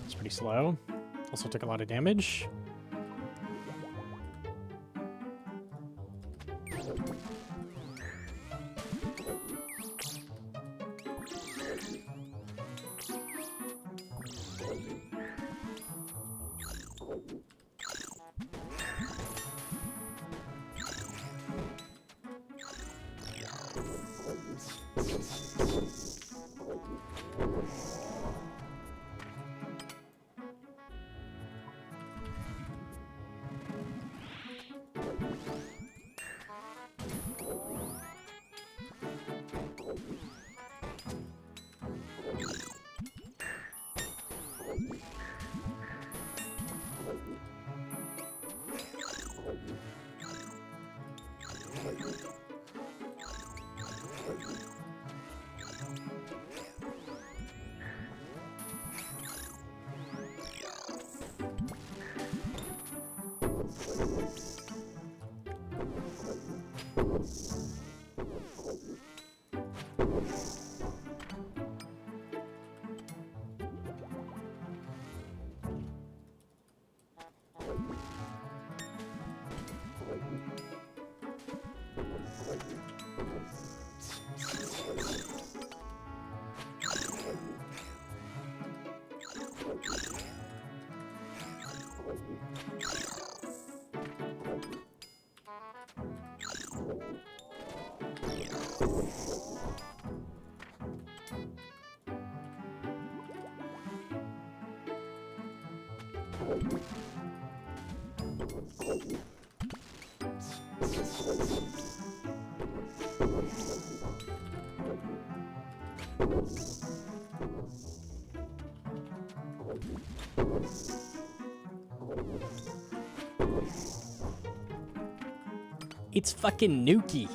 It's pretty slow. Also took a lot of damage. It's fucking Nuki.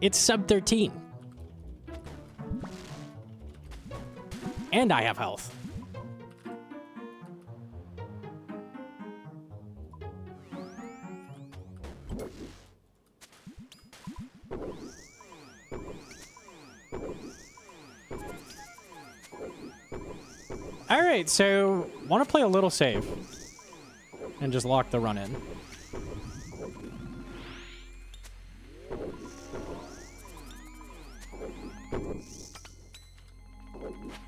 It's sub 13. And I have health. All right, so want to play a little safe and just lock the run in.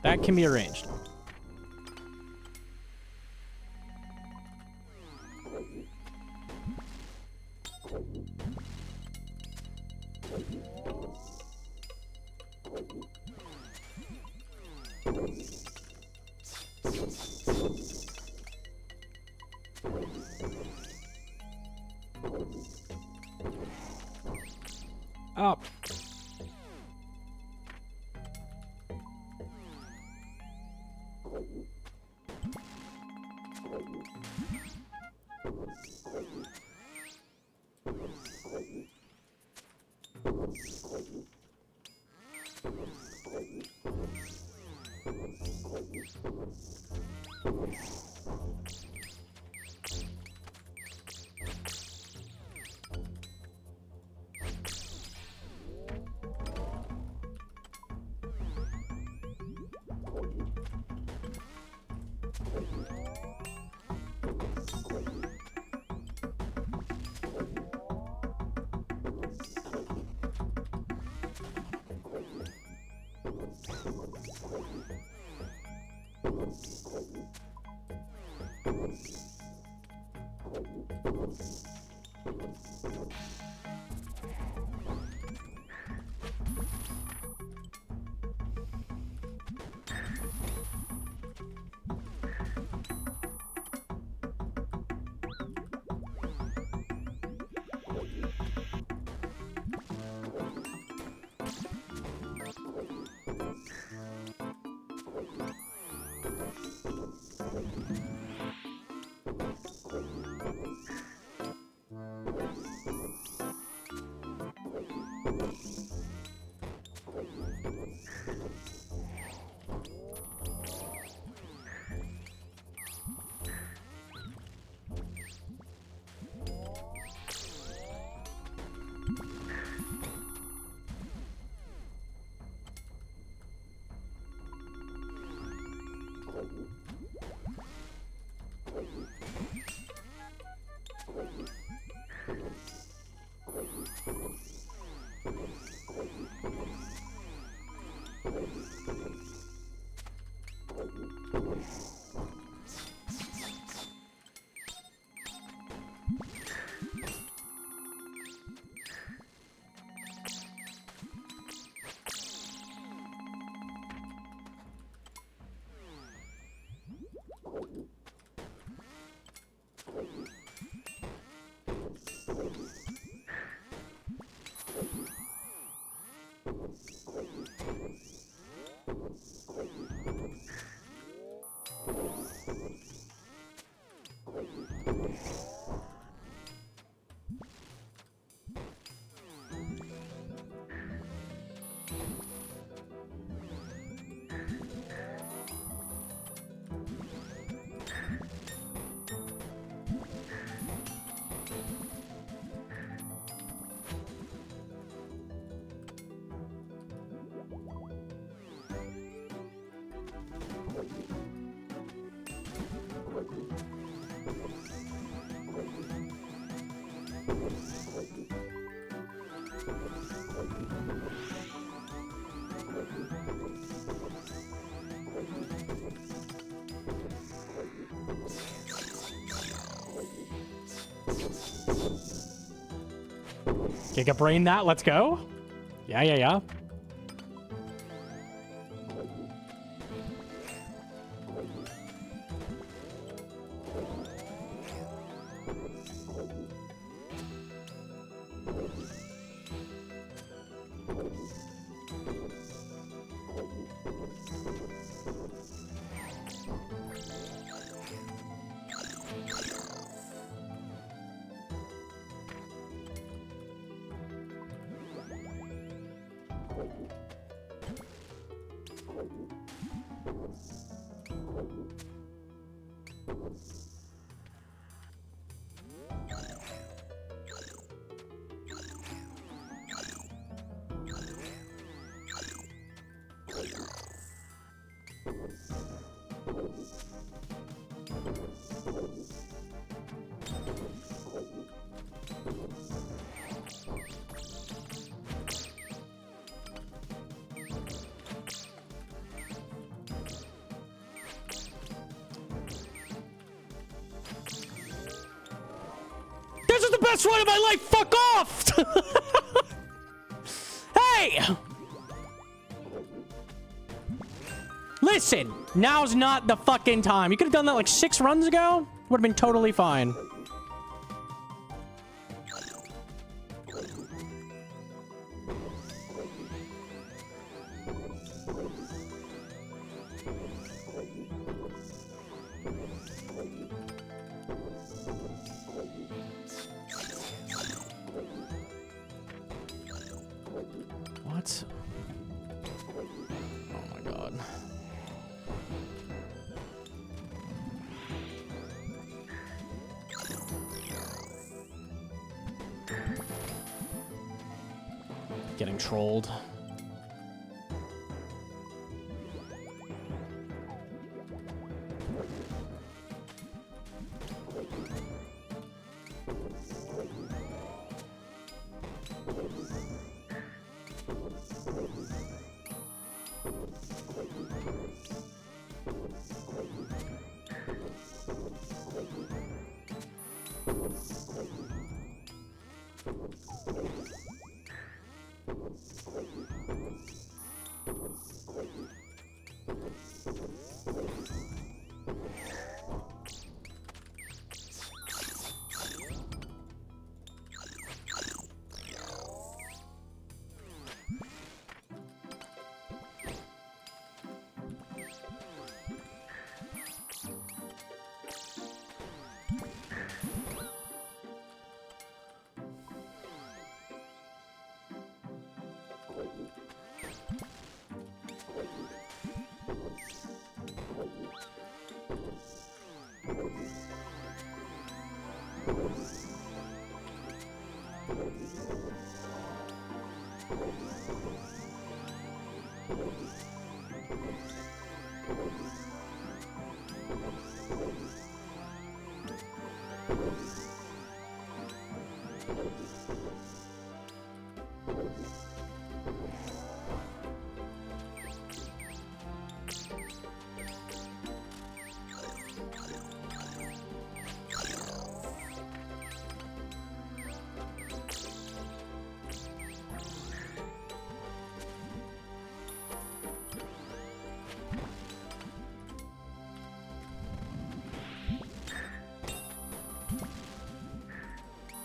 That can be arranged. Giga-brain that, let's go. Yeah. This is the best run of my life! Fuck off! Hey! Listen, now's not the fucking time. You could have done that like 6 runs ago. Would have been totally fine. What? Oh my god. Getting trolled.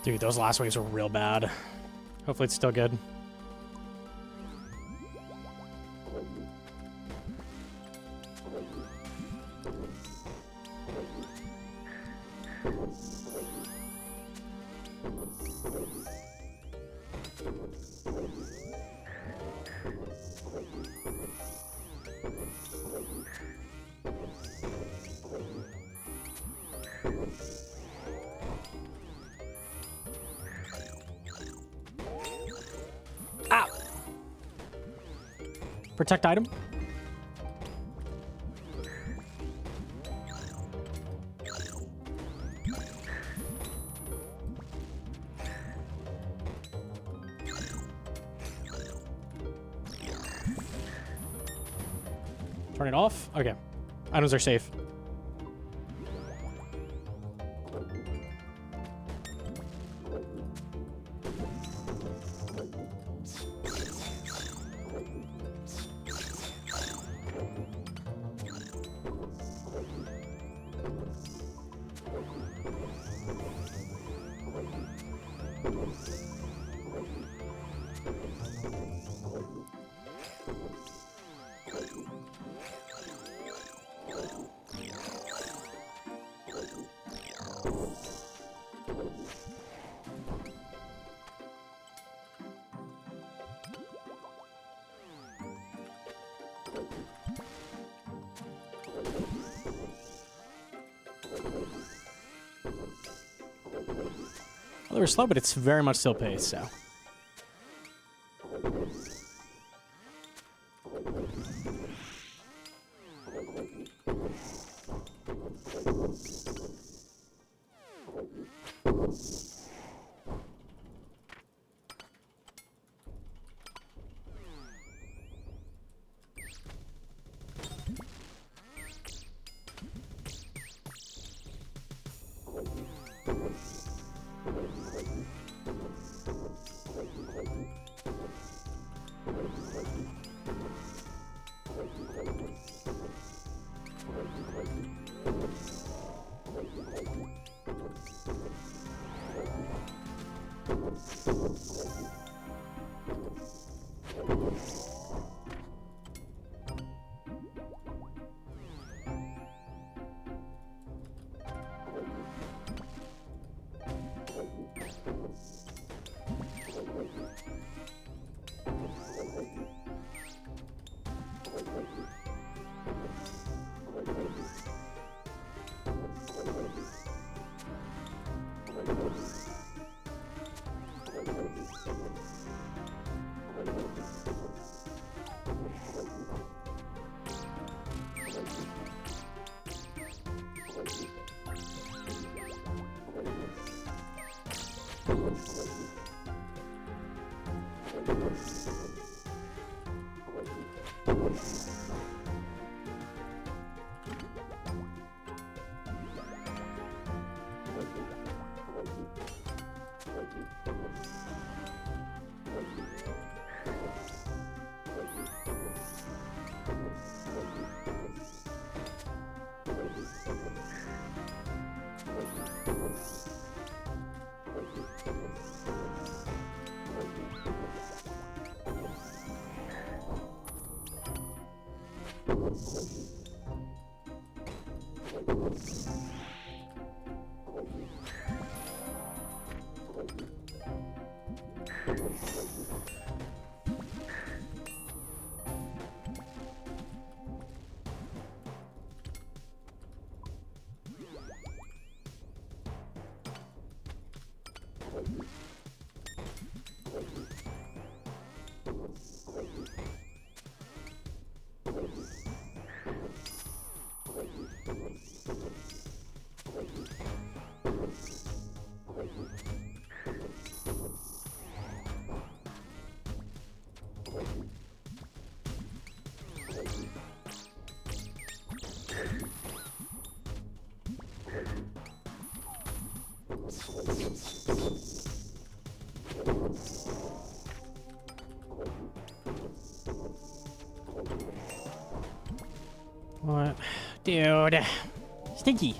Dude, those last waves were real bad. Hopefully it's still good. Protect item. Turn it off. Okay. Items are safe. Well, they were slow, but it's very much still paced, so. What? Dude. Stinky.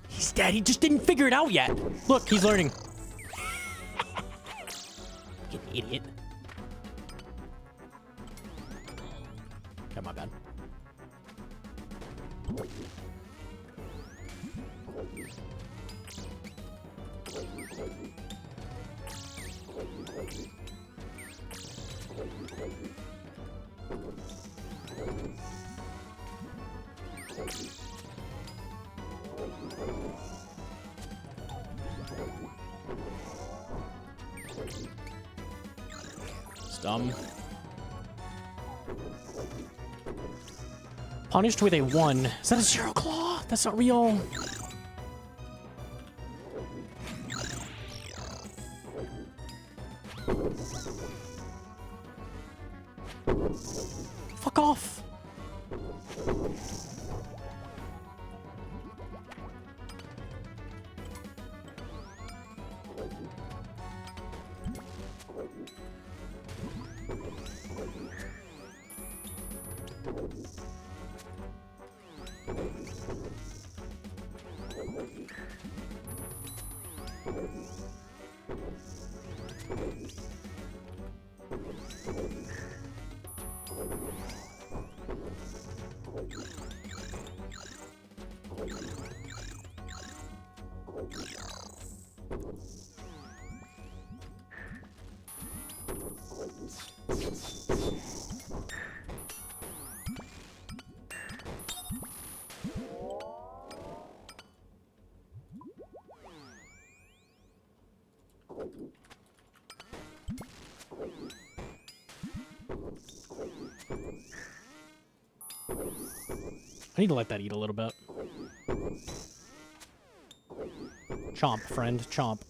He's dead. He just didn't figure it out yet. Look, he's learning. Fucking idiot. Okay, my bad. dumb. Punished with a 1. Is that a 0 claw? That's not real. Fuck off. I need to let that eat a little bit. Chomp, friend, chomp.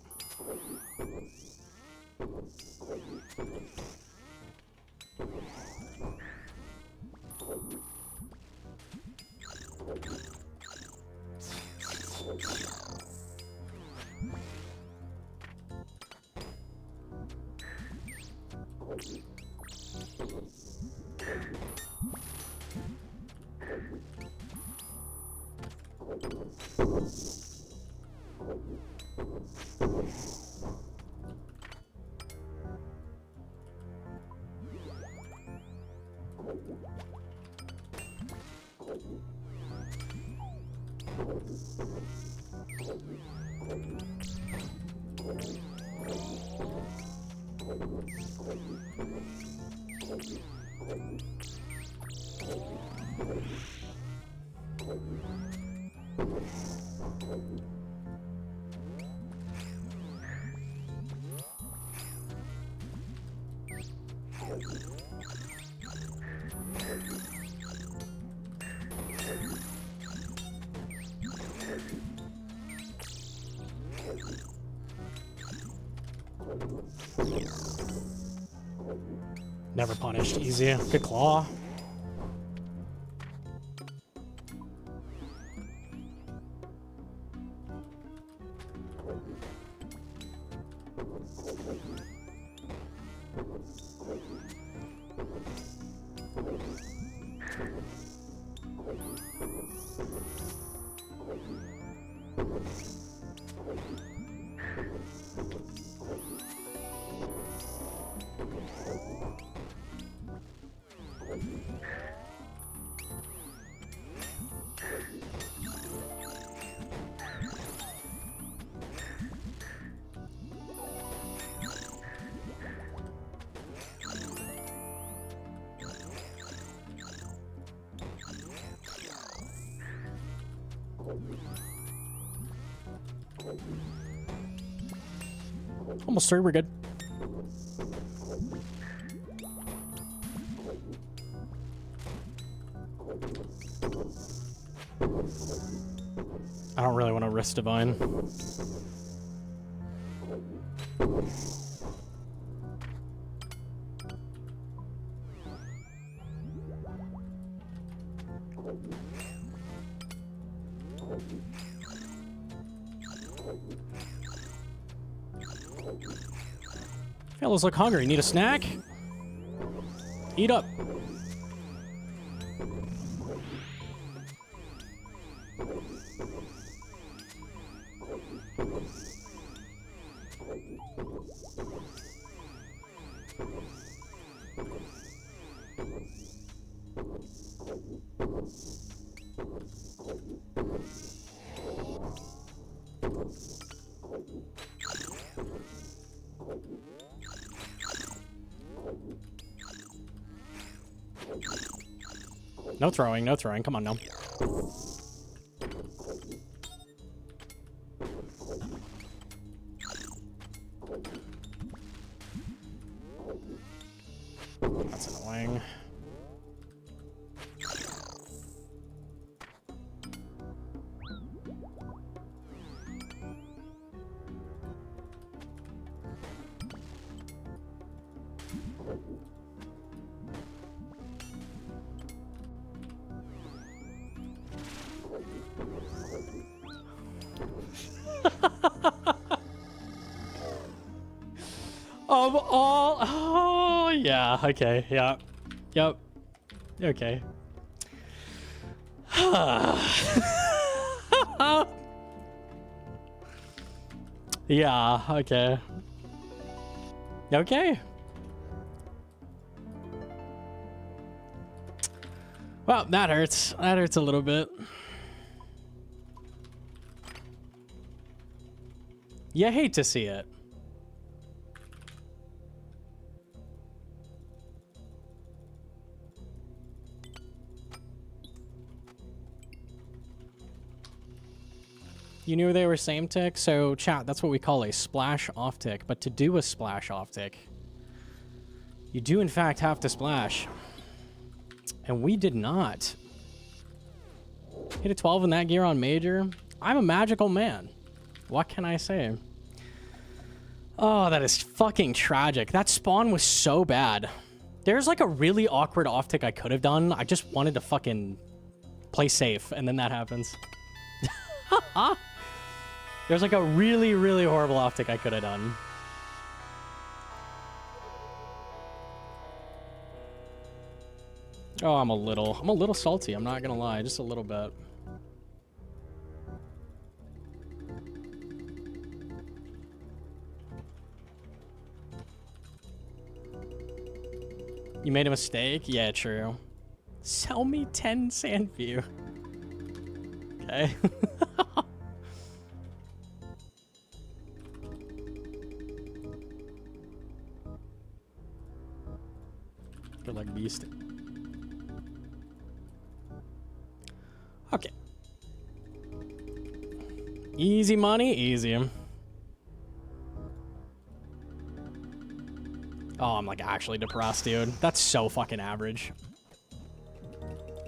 Never punished. Easy. Good claw. Almost 3, we're good. I don't really want to risk Divine. Fellas look hungry. Need a snack? Eat up. No throwing, no throwing. Come on now. That's annoying. Of all, oh yeah, okay, yeah, yep, okay. Yeah, okay. Okay. Well, that hurts. That hurts a little bit. You hate to see it. You knew they were same tick? So, chat, that's what we call a splash off tick. But to do a splash off tick, you do in fact have to splash. And we did not. Hit a 12 in that gear on major. I'm a magical man. What can I say? Oh, that is fucking tragic. That spawn was so bad. There's like a really awkward off tick I could have done. I just wanted to fucking play safe, and then that happens. There's like a really, really horrible off tick I could have done. Oh, I'm a little salty. I'm not gonna lie, just a little bit. You made a mistake? Yeah, true. Sell me 10 Sandview. Okay. Good luck, beast. Okay. Easy money, easy. Oh, I'm like actually depressed, dude. That's so fucking average.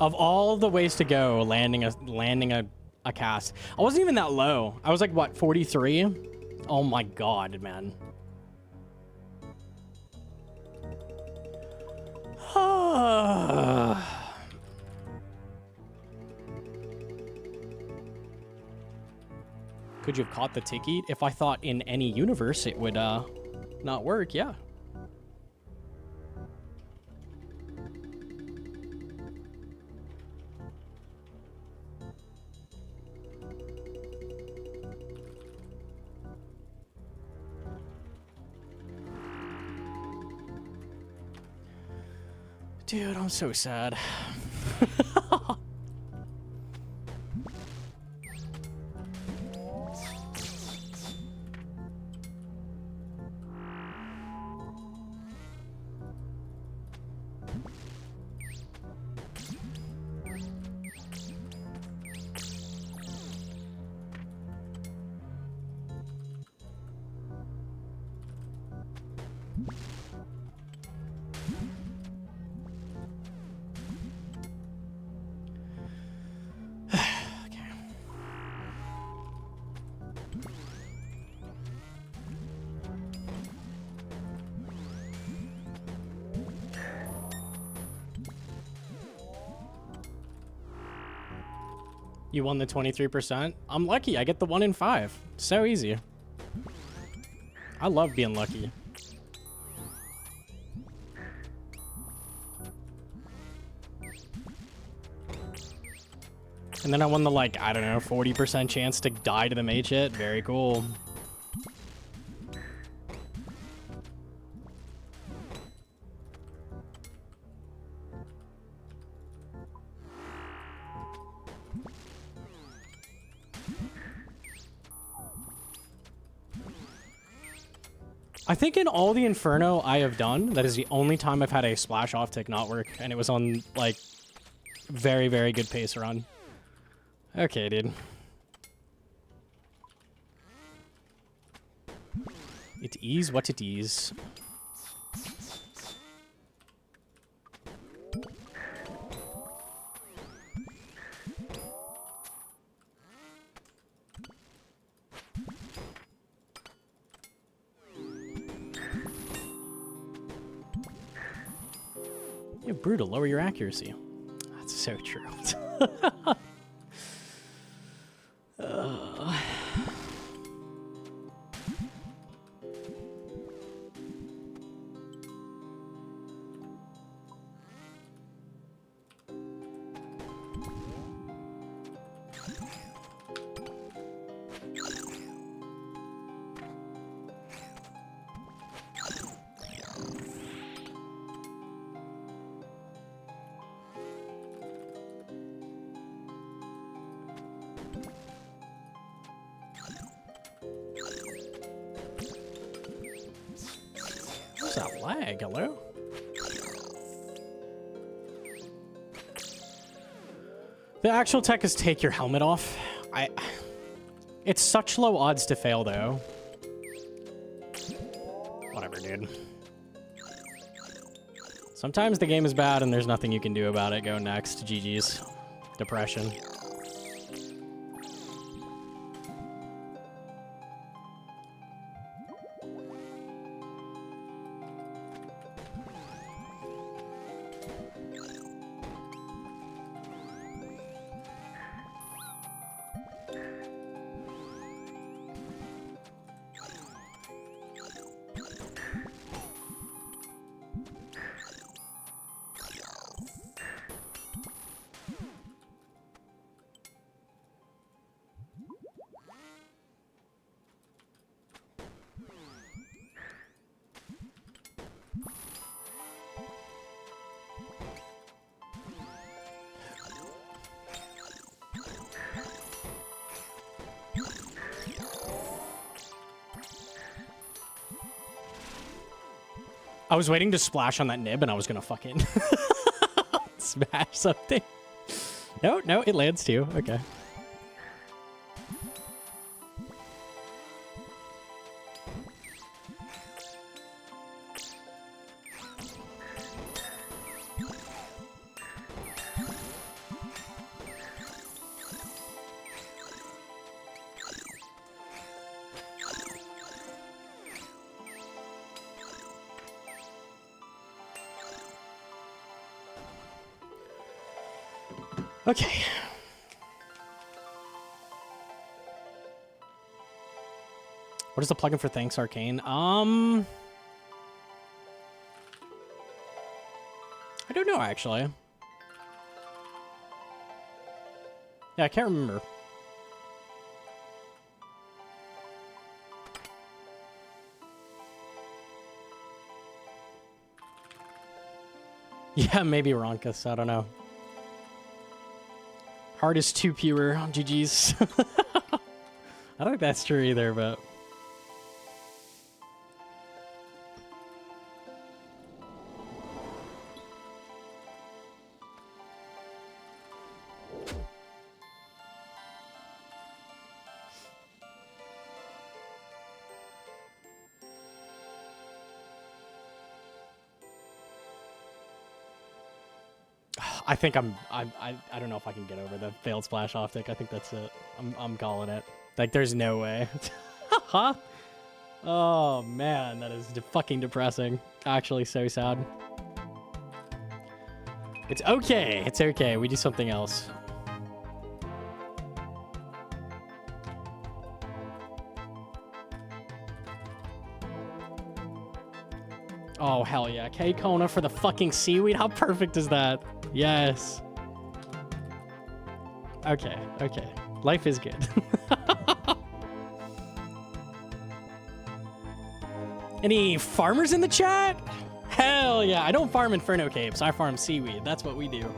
Of all the ways to go, landing a cast. I wasn't even that low. I was like, what, 43? Oh my god, man. Could you have caught the ticket? If I thought in any universe it would not work, yeah. Dude, I'm so sad. You won the 23%. I'm lucky. I get the 1 in 5. So easy. I love being lucky. And then I won the, like, I don't know, 40% chance to die to the mage hit. Very cool. I think in all the Inferno I have done, that is the only time I've had a splash off tick not work, and it was on, like, very, very good pace run. Okay, dude. It is what it is. Negative brew to lower your accuracy. That's so true. What's that lag? Hello? The actual tech is take your helmet off. It's such low odds to fail, though. Whatever, dude. Sometimes the game is bad and there's nothing you can do about it. Go next. GG's. Depression. I was waiting to splash on that nib and I was gonna fucking smash something. No, it lands too. Okay. Okay. What is the plugin for Thanks Arcane? I don't know actually. Yeah, I can't remember. Yeah, maybe Ronkus. I don't know. Heart is too pure. GG's. I don't think that's true either, but... I think I don't know if I can get over the failed splash optic. I think that's it. I'm calling it. Like, there's no way. Huh? Oh, man, that is fucking depressing. Actually, so sad. It's okay. It's okay. We do something else. Oh, hell yeah. K-Kona for the fucking seaweed. How perfect is that? Yes. Okay, okay. Life is good. Any farmers in the chat? Hell yeah. I don't farm Inferno capes. I farm seaweed. That's what we do.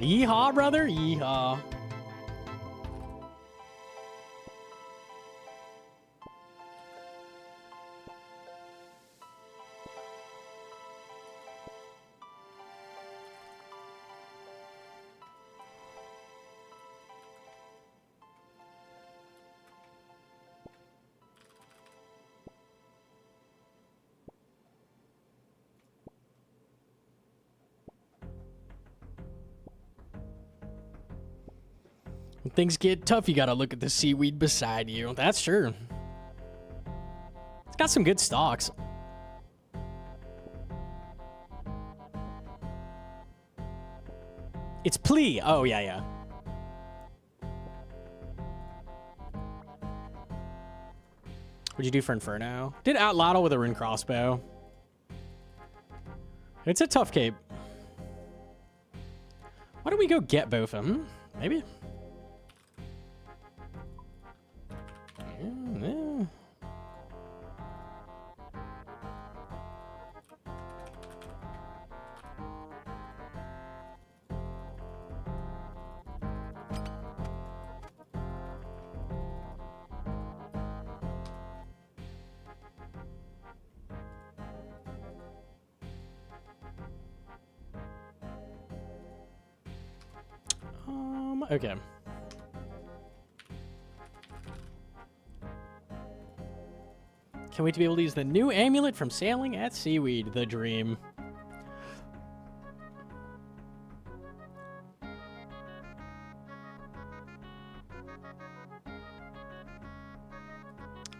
Yeehaw, brother. Yeehaw. When things get tough, you gotta look at the seaweed beside you. That's true. It's got some good stocks. It's plea. Oh, yeah, yeah. What'd you do for Inferno? Did Outlaw with a rune crossbow. It's a tough cape. Why don't we go get Bofa? Maybe? Yeah. Okay. Can't wait to be able to use the new amulet from sailing at Seaweed. The dream.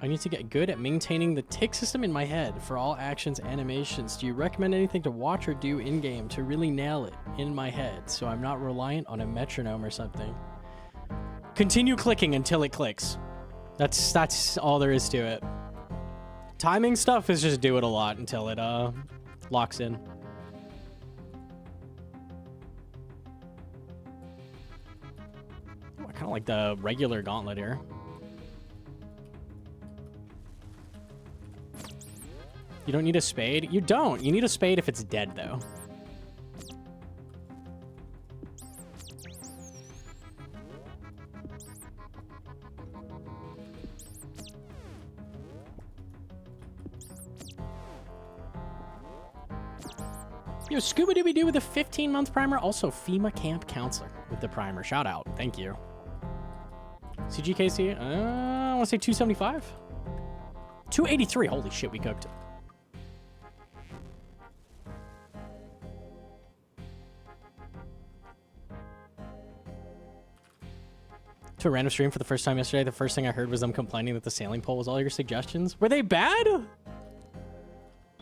I need to get good at maintaining the tick system in my head for all actions, animations. Do you recommend anything to watch or do in-game to really nail it in my head so I'm not reliant on a metronome or something? Continue clicking until it clicks. That's all there is to it. Timing stuff is just do it a lot until it locks in. Oh, I kind of like the regular gauntlet here. You don't need a spade? You don't. You need a spade if it's dead, though. Yo, Scooba-Dooby-Doo with a 15-month primer. Also, FEMA Camp Counselor with the primer. Shout out. Thank you. CGKC? I want to say 275? 283. Holy shit, we cooked. To a random stream for the first time yesterday, the first thing I heard was them complaining that the sailing pole was all your suggestions. Were they bad?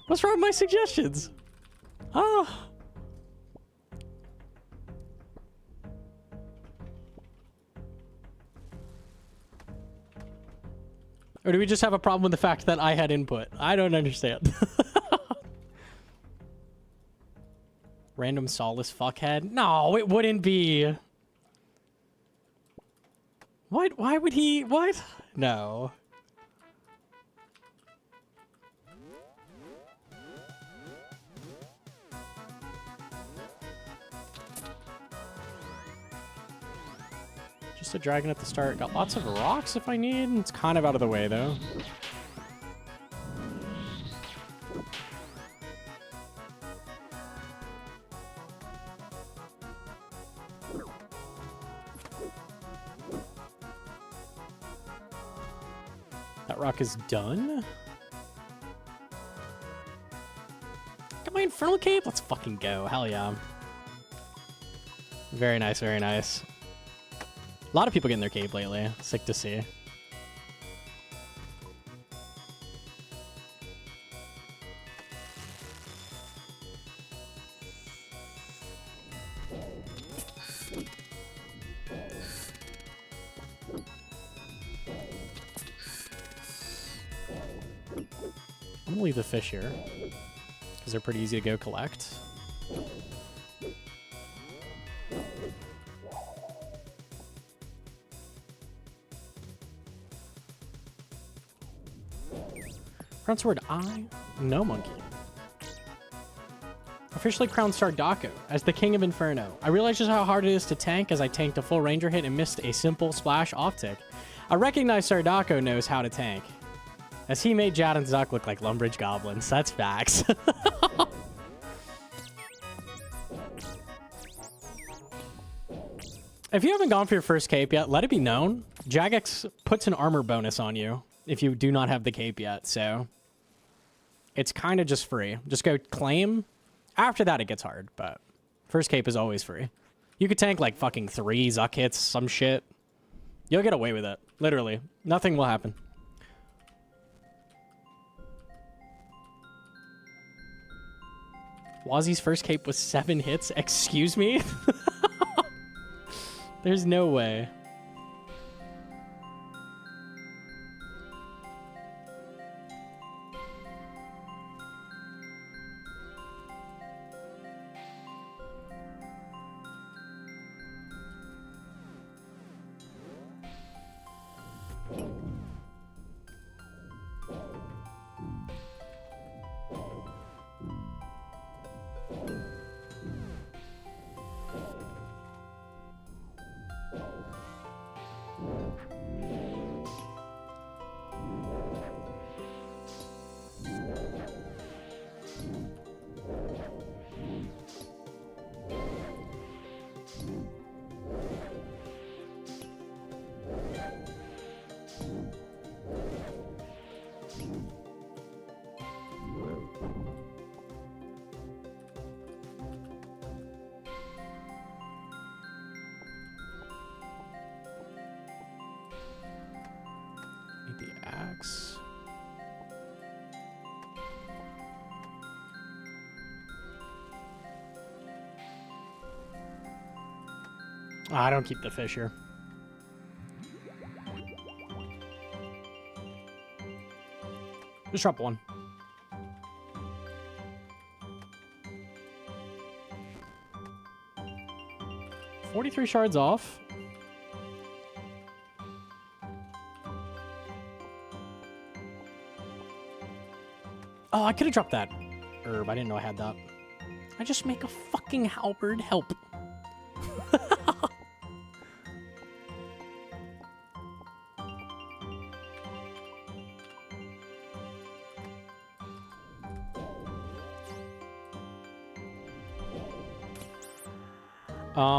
What's wrong with my suggestions? Oh. Or do we just have a problem with the fact that I had input? I don't understand. Random solace fuckhead? No, it wouldn't be. What? Why would he? What? No. Just a dragon at the start. Got lots of rocks if I need. It's kind of out of the way, though. That rock is done. Got my Infernal Cape? Let's fucking go. Hell yeah. Very nice, very nice. A lot of people getting their cape lately. Sick to see. I'm gonna leave the fish here because they're pretty easy to go collect. Pronounce the word Gnomonkey. Officially crowned Sardako as the King of Inferno. I realized just how hard it is to tank as I tanked a full ranger hit and missed a simple splash off tick. I recognize Sardako knows how to tank, as he made Jad and Zuck look like Lumbridge goblins. That's facts. If you haven't gone for your first cape yet, let it be known. Jagex puts an armor bonus on you if you do not have the cape yet, so it's kind of just free. Just go claim. After that, it gets hard, but first cape is always free. You could tank like fucking 3 Zuck hits, some shit. You'll get away with it. Literally. Nothing will happen. Wazzy's first cape was 7 hits. Excuse me? There's no way. Need the axe. I don't keep the fish here. Just drop one. $43 shards off. Oh, I could have dropped that herb. I didn't know I had that. I just make a fucking halberd help.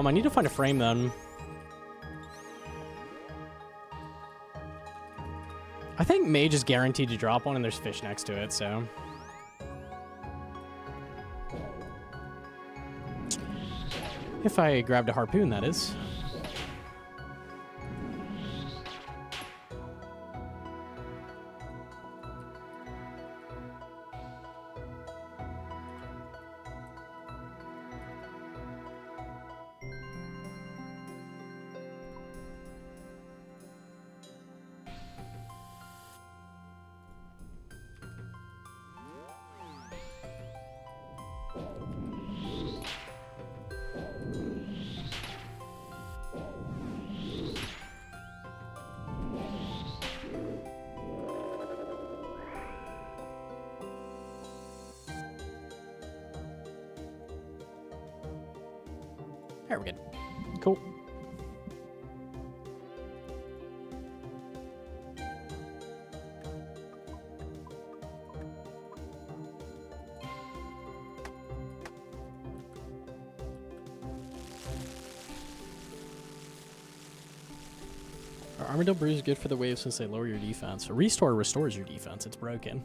I need to find a frame then. I think mage is guaranteed to drop one and there's fish next to it, so. If I grabbed a harpoon, that is. There, we're good. Cool. Are Armadillo Brews good for the waves since they lower your defense? Restore restores your defense. It's broken.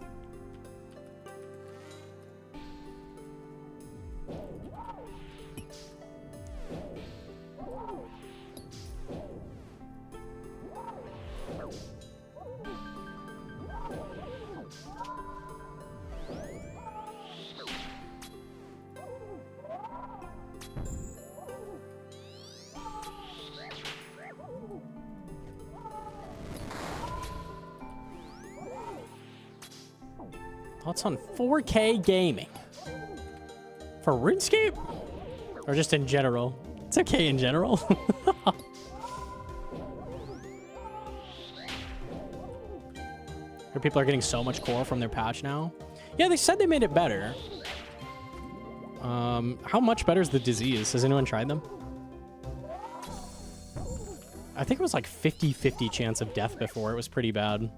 Thoughts on 4K gaming? For RuneScape? Or just in general? It's okay in general. People are getting so much core from their patch now. Yeah, they said they made it better. How much better is the disease? Has anyone tried them? I think it was like 50-50 chance of death before. It was pretty bad.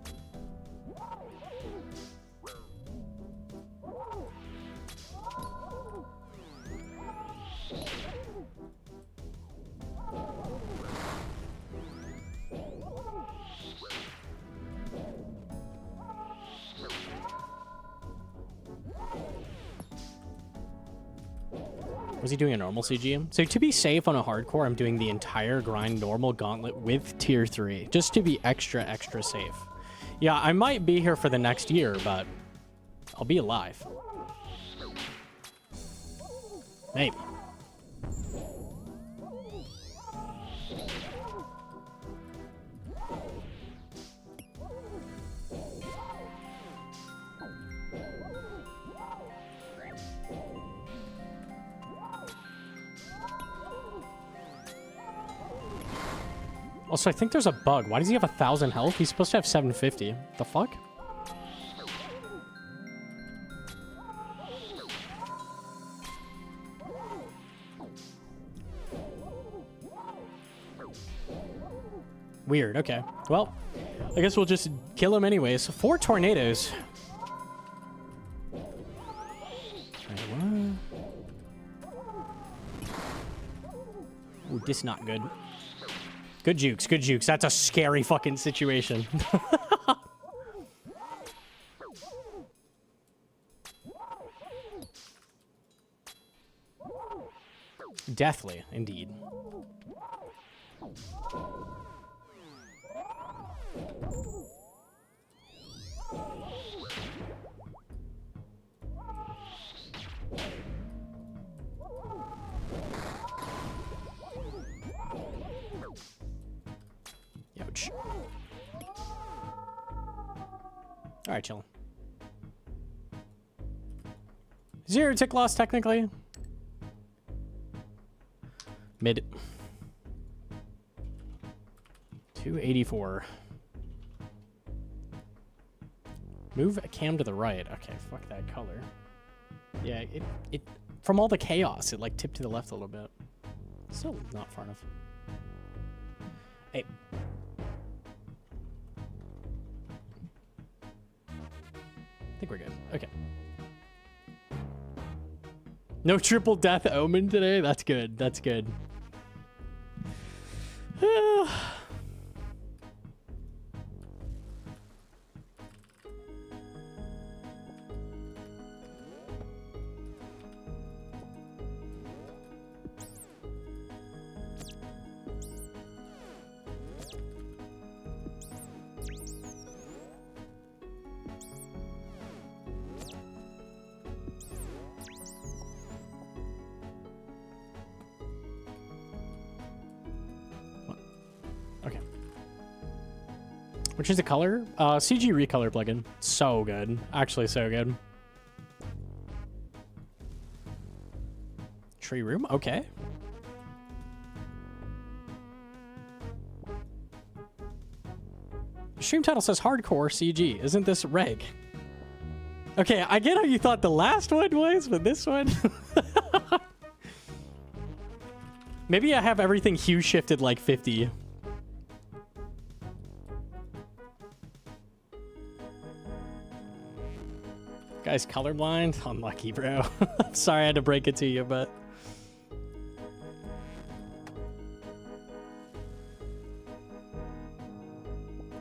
Was he doing a normal CG? So to be safe on a hardcore, I'm doing the entire grind normal gauntlet with tier 3, just to be extra, extra safe. Yeah, I might be here for the next year, but I'll be alive. Maybe. Also, I think there's a bug. Why does he have 1,000 health? He's supposed to have 750. The fuck? Weird. Okay. Well, I guess we'll just kill him anyways. 4 tornadoes. Ooh, this not good. Good jukes, good jukes. That's a scary fucking situation. Deathly, indeed. Ouch. All right, chillin'. 0 tick loss, technically. Mid. 284. Move a cam to the right. Okay, fuck that color. Yeah, it from all the chaos, it like tipped to the left a little bit. Still not far enough. Hey. I think we're good. Okay. No triple death omen today? That's good. That's good. Which is the color? CG recolor plugin. So good. Actually, so good. Tree room? Okay. Stream title says hardcore CG. Isn't this reg? Okay, I get how you thought the last one was, but this one... Maybe I have everything hue shifted like 50. Guy's colorblind? Unlucky, bro. Sorry I had to break it to you, but...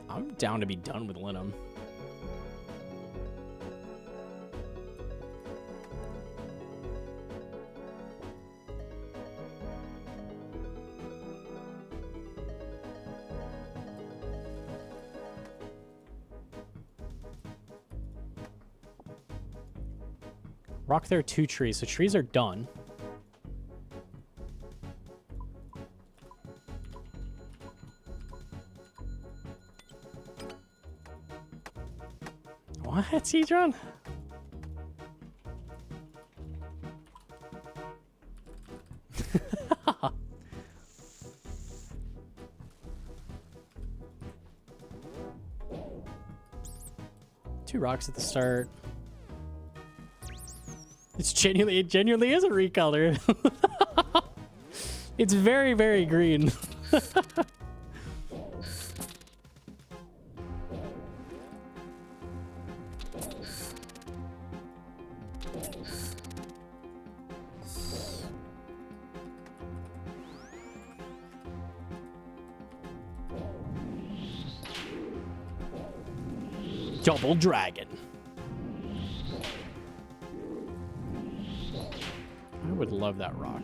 I'm down to be done with Linum. Rock there 2 trees, so trees are done. What, Cedron? Two rocks at the start. It genuinely is a recolor. It's very, very green. Double dragon. would love that rock.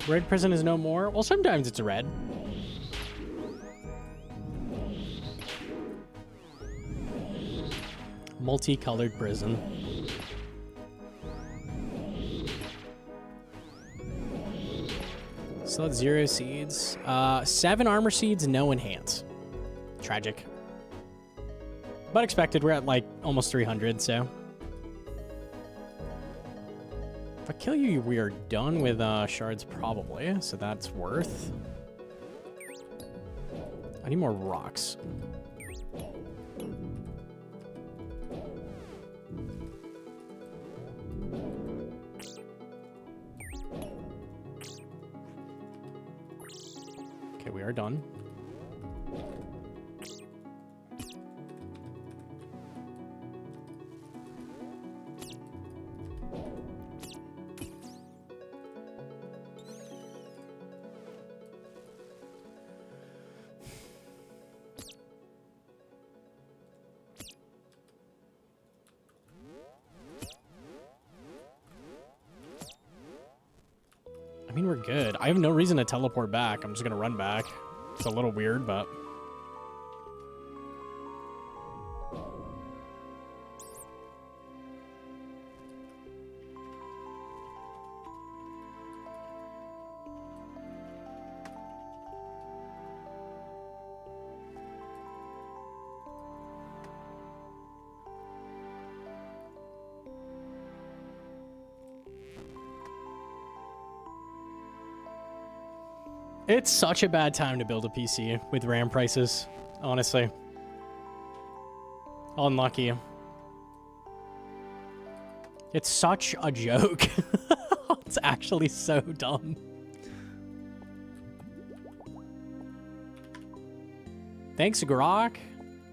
Red prison is no more? Well, sometimes it's red. Multicolored prison. So that's 0 seeds. 7 armor seeds, no enhance. Tragic. But expected, we're at like almost 300, so. If I kill you, we are done with shards probably, so that's worth. I need more rocks. Okay, we are done. I mean, we're good. I have no reason to teleport back. I'm just gonna run back. It's a little weird, but... It's such a bad time to build a PC with RAM prices, honestly. Unlucky. It's such a joke. It's actually so dumb. Thanks, Grok.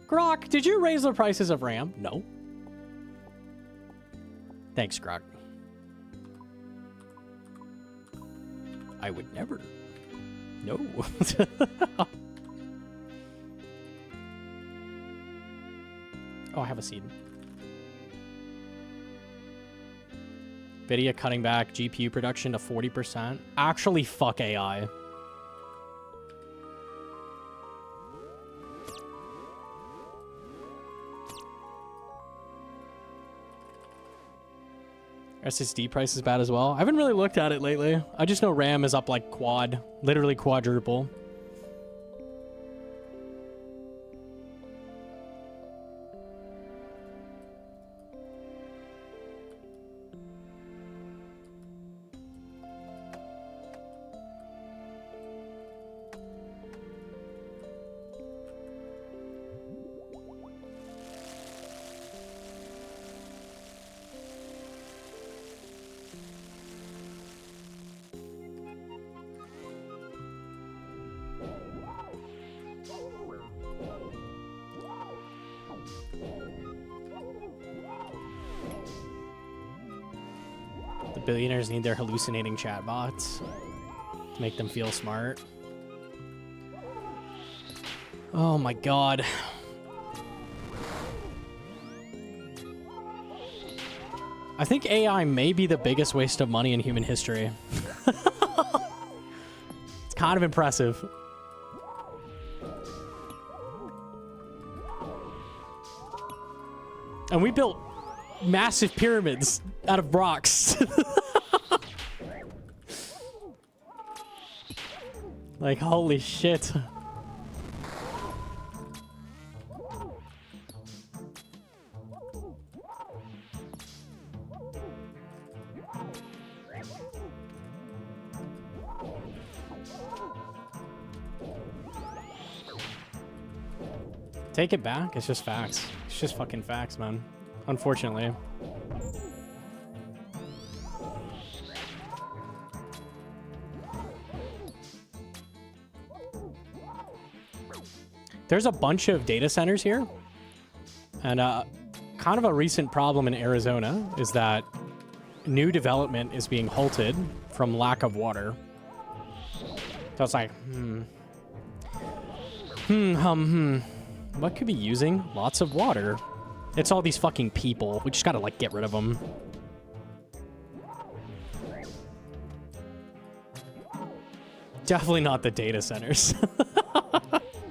Grok, did you raise the prices of RAM? No. Thanks, Grok. I would never. No. Oh, I have a seed. Nvidia cutting back GPU production to 40%. Actually, fuck AI. SSD price is bad as well. I haven't really looked at it lately. I just know RAM is up like quad, literally quadruple. Billionaires need their hallucinating chatbots to make them feel smart. Oh my god. I think AI may be the biggest waste of money in human history. It's kind of impressive. And we built massive pyramids out of rocks. Like, holy shit. Take it back. It's just facts. It's just fucking facts, man. Unfortunately. There's a bunch of data centers here. And kind of a recent problem in Arizona is that new development is being halted from lack of water. So it's like, what could be using lots of water? It's all these fucking people. We just gotta, like, get rid of them. Definitely not the data centers.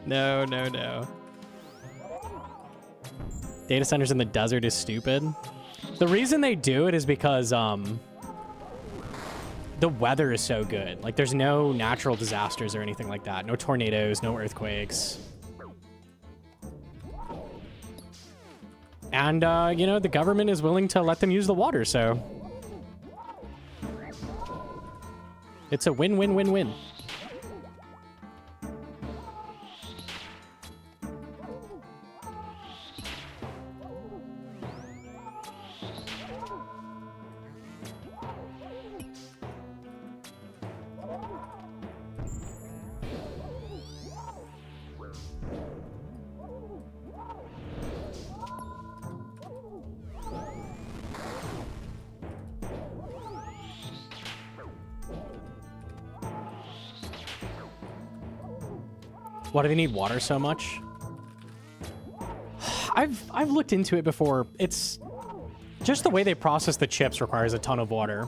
No, no, no. Data centers in the desert is stupid. The reason they do it is because, the weather is so good. Like, there's no natural disasters or anything like that. No tornadoes, no earthquakes. And, you know, the government is willing to let them use the water, so... It's a win-win-win-win. Why do they need water so much? I've looked into it before. It's just the way they process the chips requires a ton of water.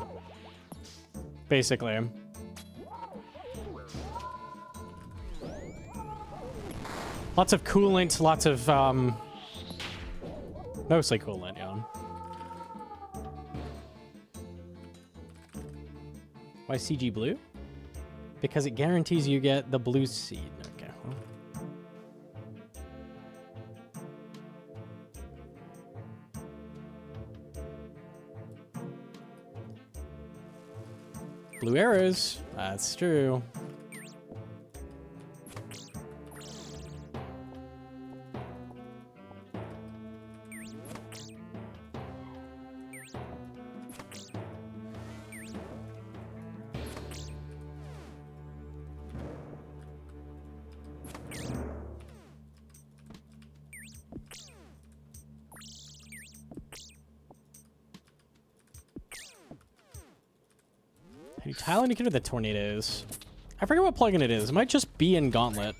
Basically. Lots of coolant, lots of mostly coolant, yeah. Why CG blue? Because it guarantees you get the blue seed. Okay. Well. Blue arrows. That's true. Tile indicator the tornadoes. I forget what plugin it is. It might just be in Gauntlet.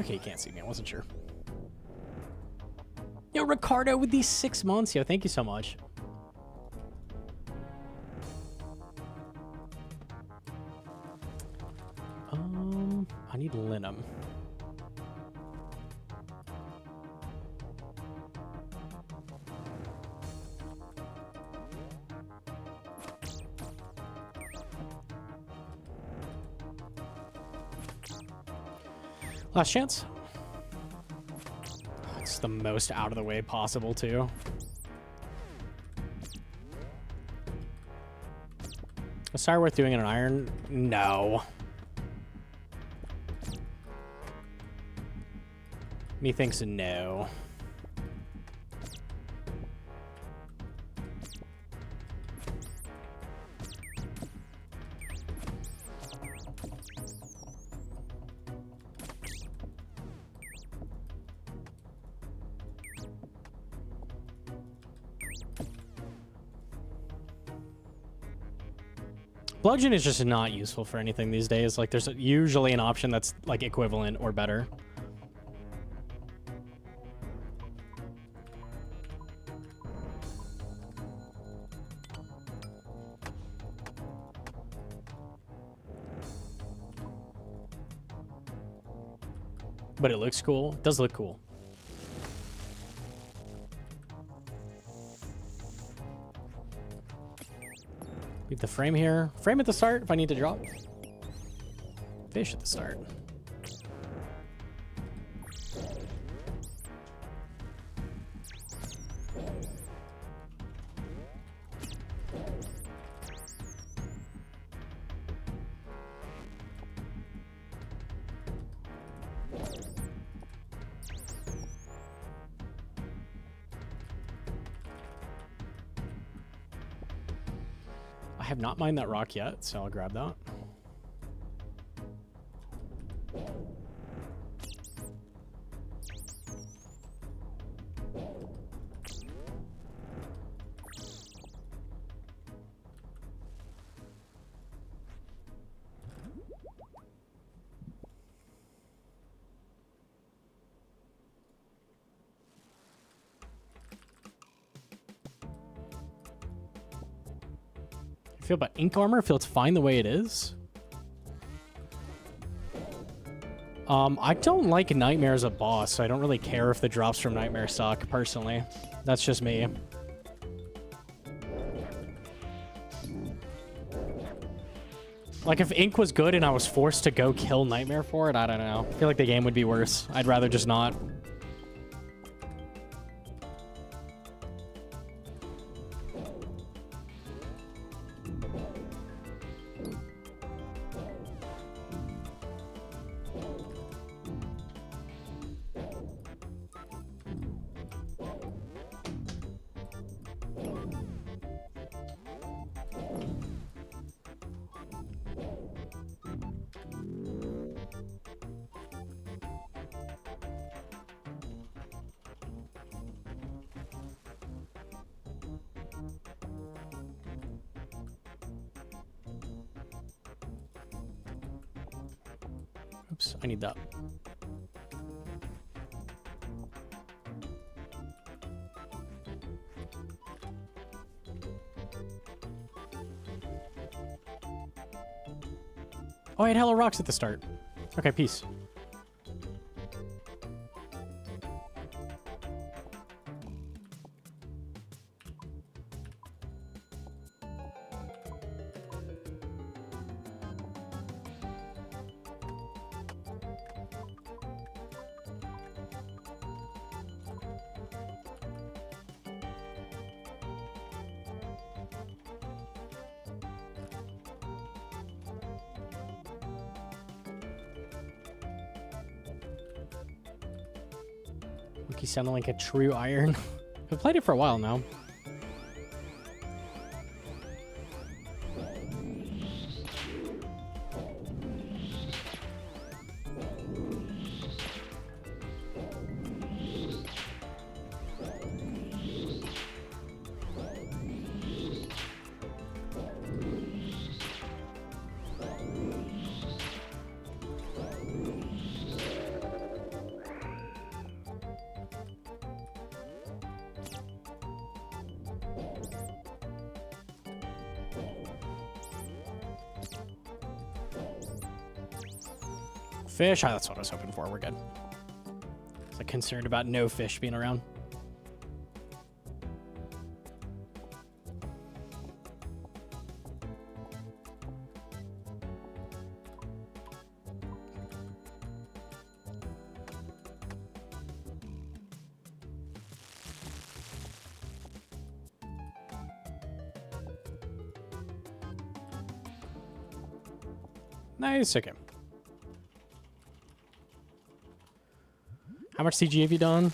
Okay, you can't see me. I wasn't sure. Yo, Ricardo with these 6 months. Yo, thank you so much. I need linum. Last chance. It's the most out of the way possible, too. Is Sire worth doing in an iron? No. Methinks no. Bludgeon is just not useful for anything these days. Like, there's usually an option that's, like, equivalent or better. But it looks cool. It does look cool. Leave the frame here. Frame at the start if I need to drop. Fish at the start. I have not mined that rock yet, so I'll grab that. I feel about ink armor. I feel it's fine the way it is. I don't like Nightmare as a boss, so I don't really care if the drops from Nightmare suck, personally. That's just me. Like, if ink was good and I was forced to go kill Nightmare for it, I don't know. I feel like the game would be worse. I'd rather just not. Oops, I need that. Oh, I had hella rocks at the start. Okay, peace. He sounded like a true iron. I've played it for a while now. Fish? Ah, that's what I was hoping for. We're good. I was like, concerned about no fish being around. Nice. Okay. How much CG have you done?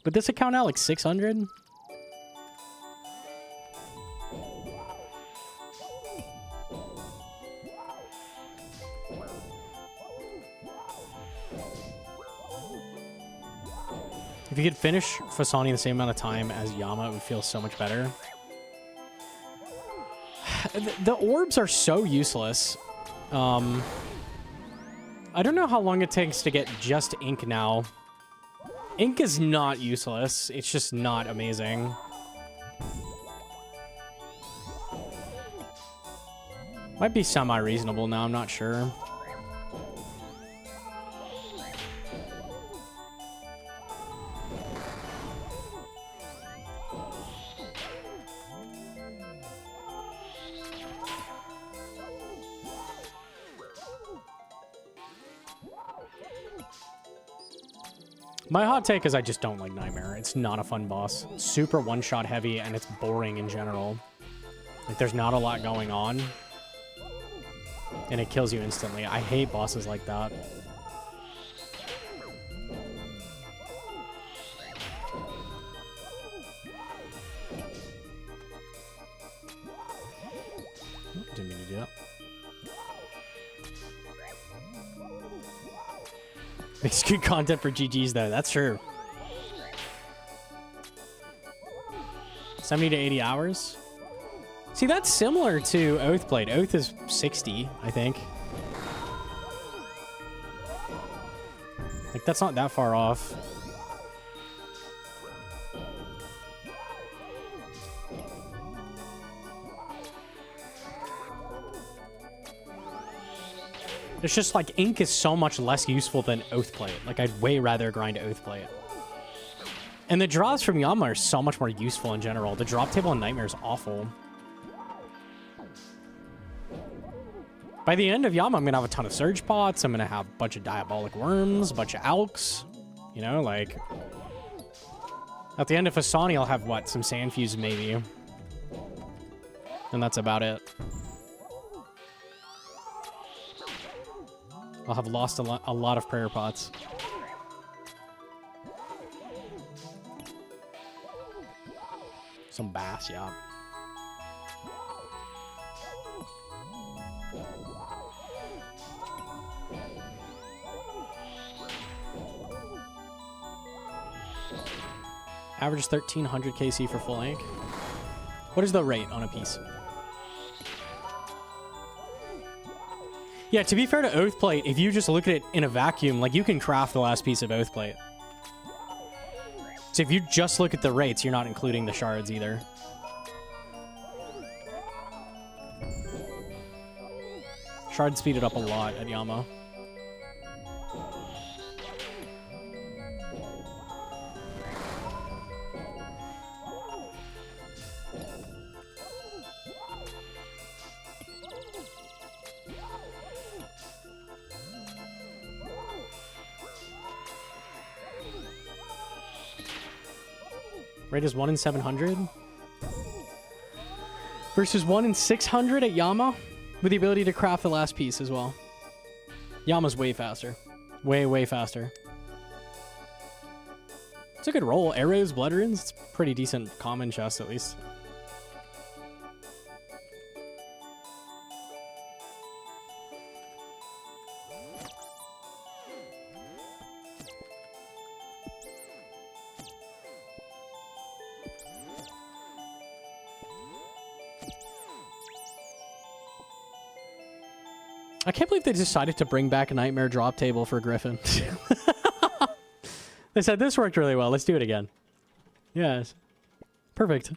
With this account now, like 600? If you could finish Fasani in the same amount of time as Yama, it would feel so much better. The orbs are so useless. I don't know how long it takes to get just ink now. Ink is not useless. It's just not amazing. Might be semi-reasonable now, I'm not sure. My hot take is I just don't like Nightmare. It's not a fun boss. It's super one-shot heavy, and it's boring in general. Like, there's not a lot going on. And it kills you instantly. I hate bosses like that. Didn't mean to do that. Makes good content for GGs, though. That's true. 70 to 80 hours? See, that's similar to Oathblade. Oath is 60, I think. Like, that's not that far off. It's just like ink is so much less useful than Oathblade. Like, I'd way rather grind Oathblade. And the draws from Yama are so much more useful in general. The drop table in Nightmare is awful. By the end of Yama, I'm going to have a ton of Surge Pots. I'm going to have a bunch of Diabolic Worms, a bunch of Alks. You know, like... At the end of Asani, I'll have, what, some Sandfuse maybe. And that's about it. I'll have lost a lot of Prayer Pots. Some Bass, yeah. Average 1300 KC for full ink. What is the rate on a piece? Yeah, to be fair to Oathplate, if you just look at it in a vacuum, like, you can craft the last piece of Oathplate. So if you just look at the rates, you're not including the shards either. Shards speed it up a lot at Yama. Rate is 1 in 700 versus 1 in 600 at Yama, with the ability to craft the last piece as well. Yama's way faster. Way faster. It's a good roll. Arrows, Blood Runes, it's pretty decent common chest at least. I can't believe they decided to bring back a Nightmare drop table for Griffin. They said, this worked really well. Let's do it again. Yes. Perfect.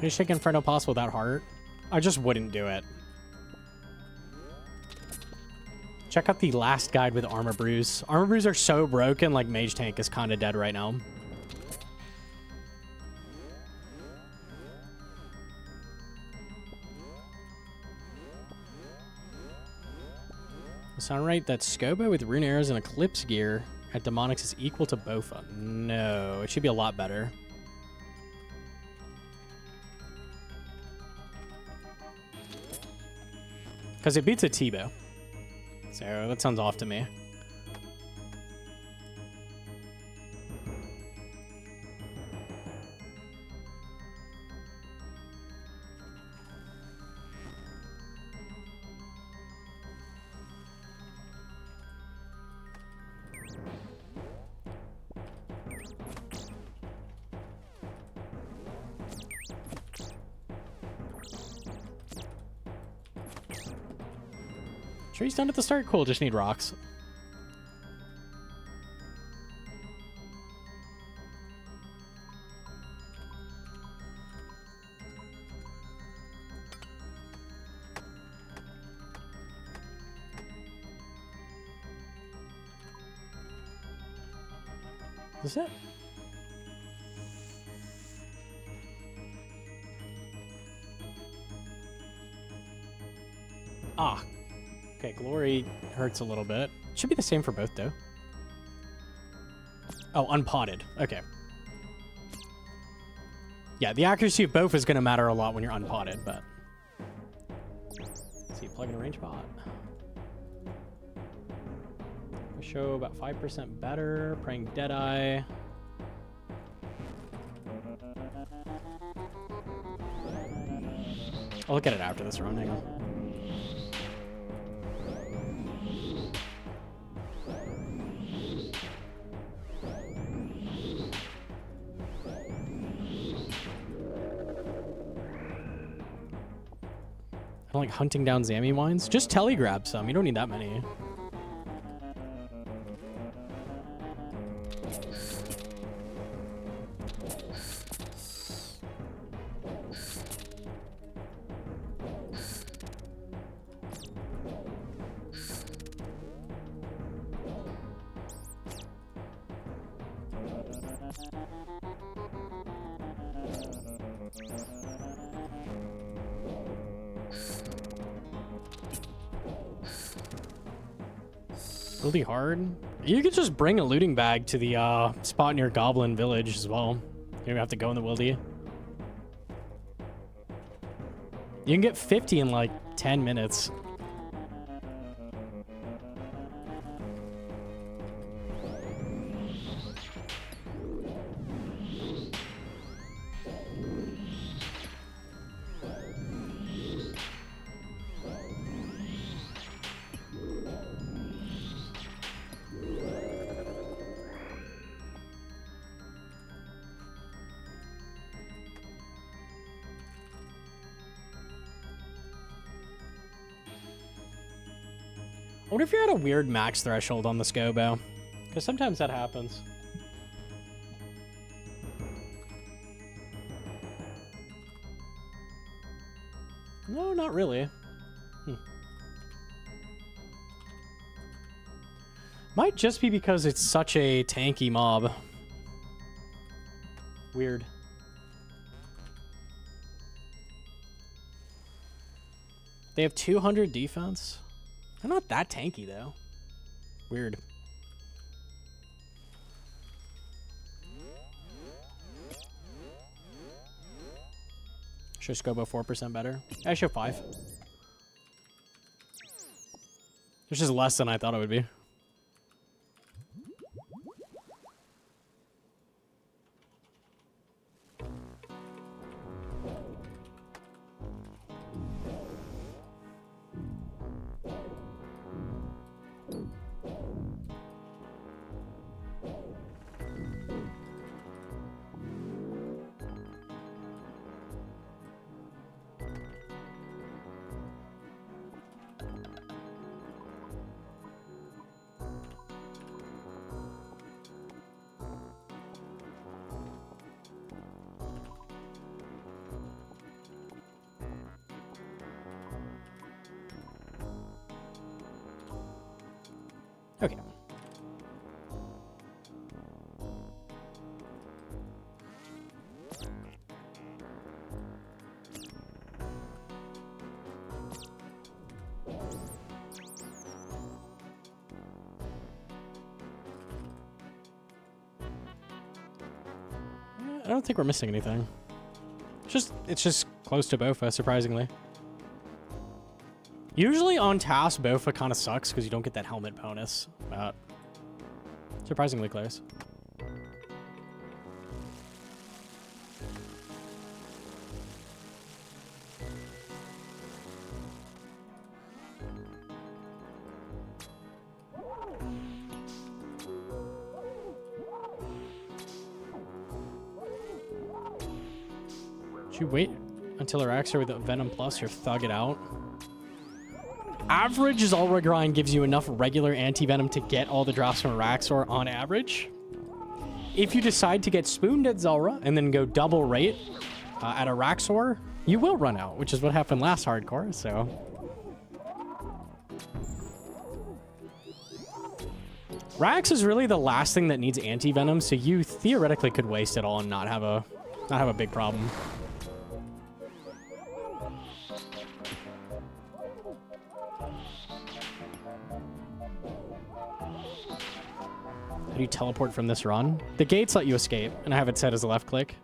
You shake Inferno possible without heart? I just wouldn't do it. Check out the last guide with Armor Brews. Armor Brews are so broken, like Mage Tank is kind of dead right now. Sound right that Scobo with rune arrows and eclipse gear at demonics is equal to Bofa. No, it should be a lot better. Because it beats a T-bow. So that sounds off to me. Tree's done at the start. Cool, just need rocks. Is this it? Ah. Okay, glory hurts a little bit. Should be the same for both, though. Oh, unpotted. Okay. Yeah, the accuracy of both is going to matter a lot when you're unpotted, but... Let's see, plug in a range pot. We show about 5% better. Praying Deadeye. I'll look at it after this run. Hang on. I don't like hunting down Zammy wines. Just telegrab some. You don't need that many. Really hard. You could just bring a looting bag to the spot near Goblin Village as well. You don't have to go in the wildy. You can get 50 in like 10 minutes. What if you're at a weird max threshold on the Scobo? Because sometimes that happens. No, not really. Might just be because it's such a tanky mob. Weird. They have 200 defense. They're not that tanky, though. Weird. Show Scobo 4% better. I show 5. It's just less than I thought it would be. Okay. I don't think we're missing anything. It's just close to Bofa, surprisingly. Usually on task, Bofa kind of sucks because you don't get that helmet bonus, but surprisingly close. Should you wait until Araxor with Venom Plus or thug it out? Average Zulrah grind gives you enough regular anti-venom to get all the drops from Araxor on average. If you decide to get spooned at Zulrah and then go double rate at Araxor, you will run out, which is what happened last hardcore, so. Rax is really the last thing that needs anti-venom, so you theoretically could waste it all and not have a big problem. How do you teleport from this run? The gates let you escape, and I have it set as a left click.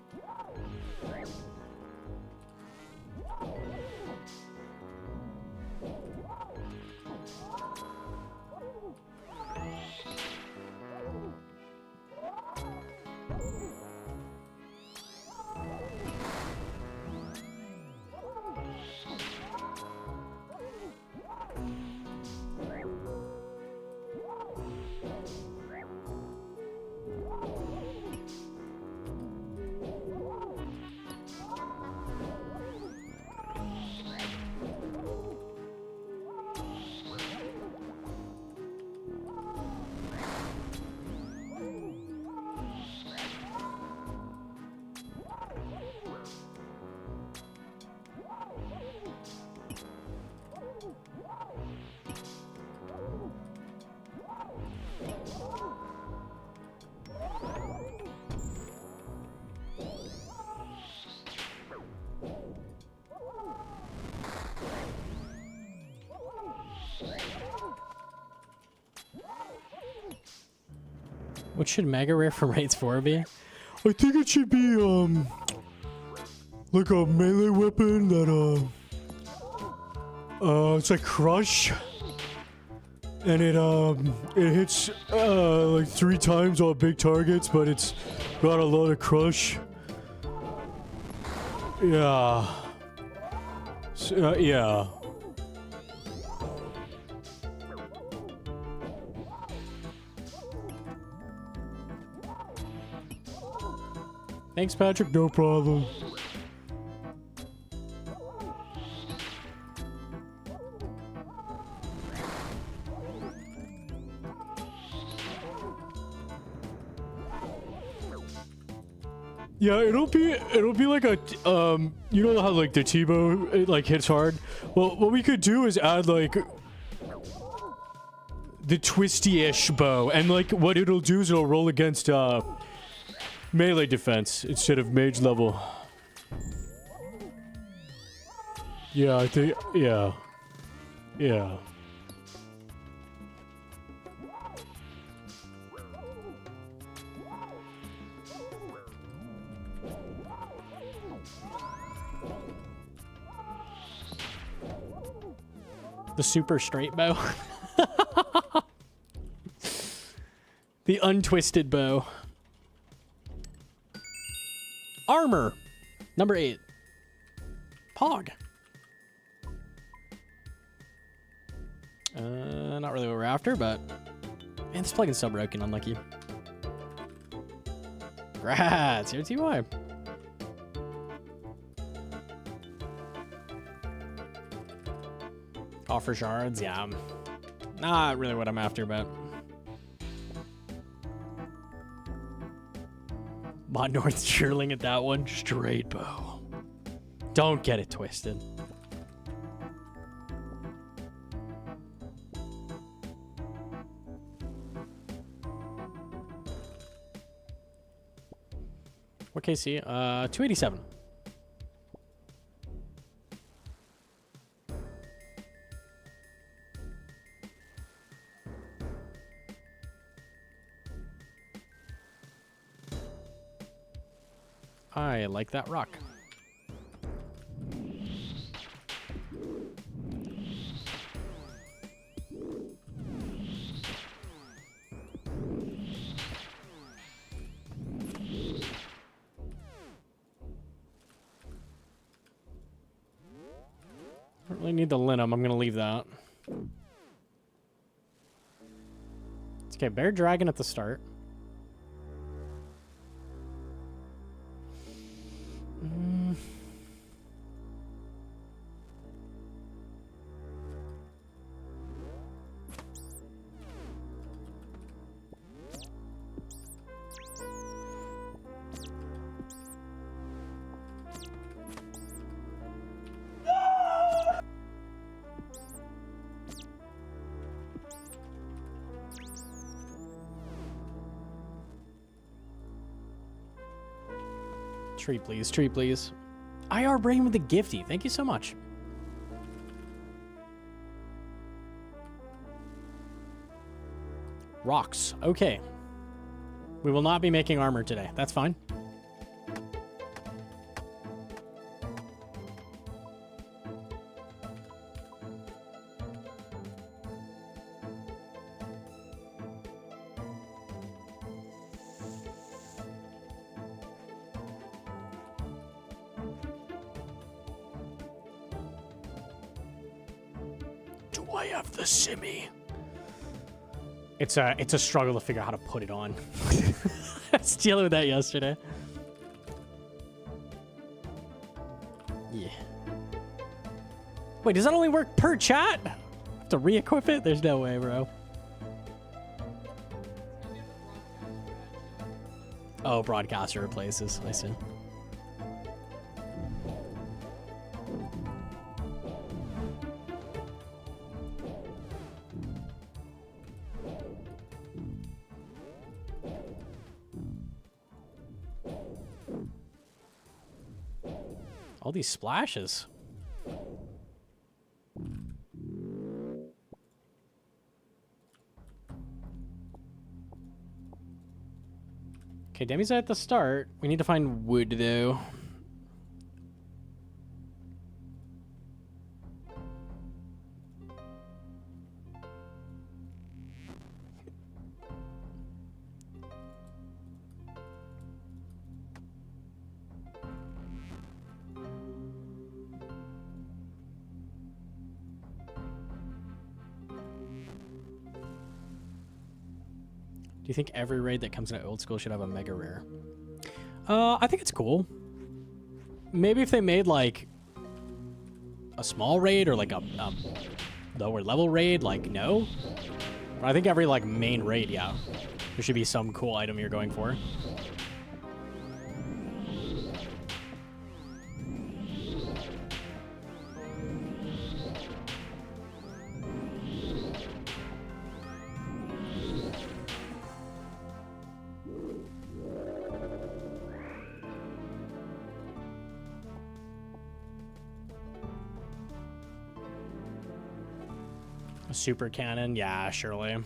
What should Mega Rare for Raids 4 be? I think it should be, like a melee weapon that, it's like Crush. And it hits, like 3 times all big targets, but it's got a lot of Crush. Yeah. So, yeah. Thanks, Patrick. No problem. Yeah, it'll be like a you know how like the T-bow it like hits hard. Well, what we could do is add like the twisty-ish bow, and like what it'll do is it'll roll against melee defense instead of mage level. Yeah, I think, yeah. Yeah. The super straight bow. The untwisted bow. Armor. Number 8. Pog. Not really what we're after, but... Man, this plugin's so broken, unlucky. Rats, you're TY. Offer shards, yeah. Not really what I'm after, but... Mod North Shirling at that one. Straight bow. Don't get it twisted. What KC? 287. I like that rock. Don't really need the linum. I'm gonna leave that. It's okay. Bear dragon at the start. Tree, please. Tree, please. IR Brain with the gifty. Thank you so much. Rocks. Okay. We will not be making armor today. That's fine. Do I have the simmy? It's a struggle to figure out how to put it on. I was dealing with that yesterday. Yeah. Wait, does that only work per chat? Have to re-equip it? There's no way, bro. Oh, broadcaster replaces. I see. All these splashes. Okay, Demi's at the start. We need to find wood, though. Do you think every raid that comes in old school should have a mega rare? I think it's cool. Maybe if they made like a small raid or like a lower level raid, like no. But I think every like main raid, yeah, there should be some cool item you're going for. Super cannon, yeah, surely.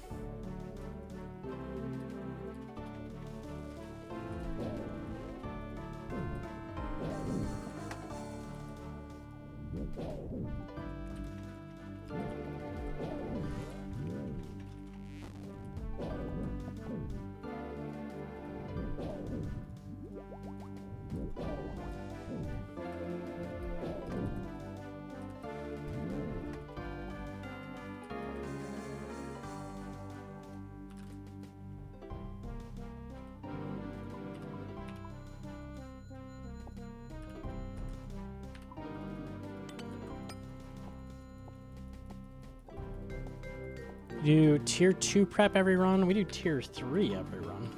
Do tier 2 prep every run? We do tier 3 every run.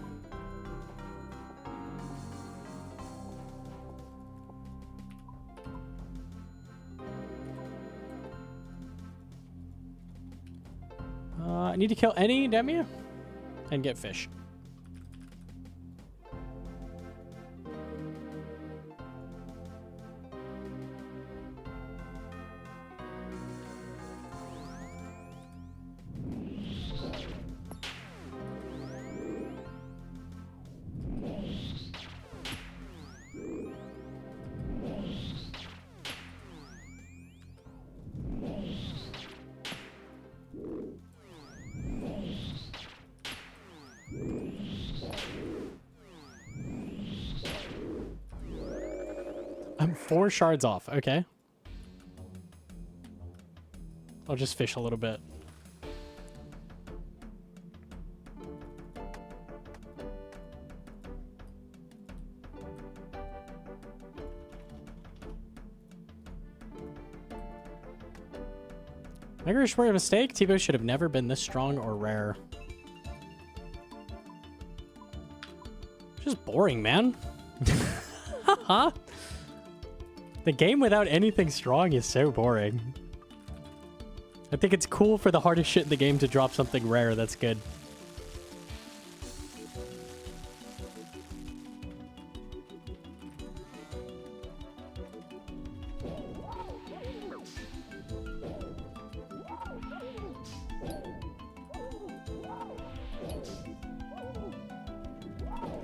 I need to kill any Demia and get fish. I'm 4 shards off. Okay. I'll just fish a little bit. Mega Rare a mistake. T-Bow should have never been this strong or rare. Just boring, man. Haha. The game without anything strong is so boring. I think it's cool for the hardest shit in the game to drop something rare. That's good.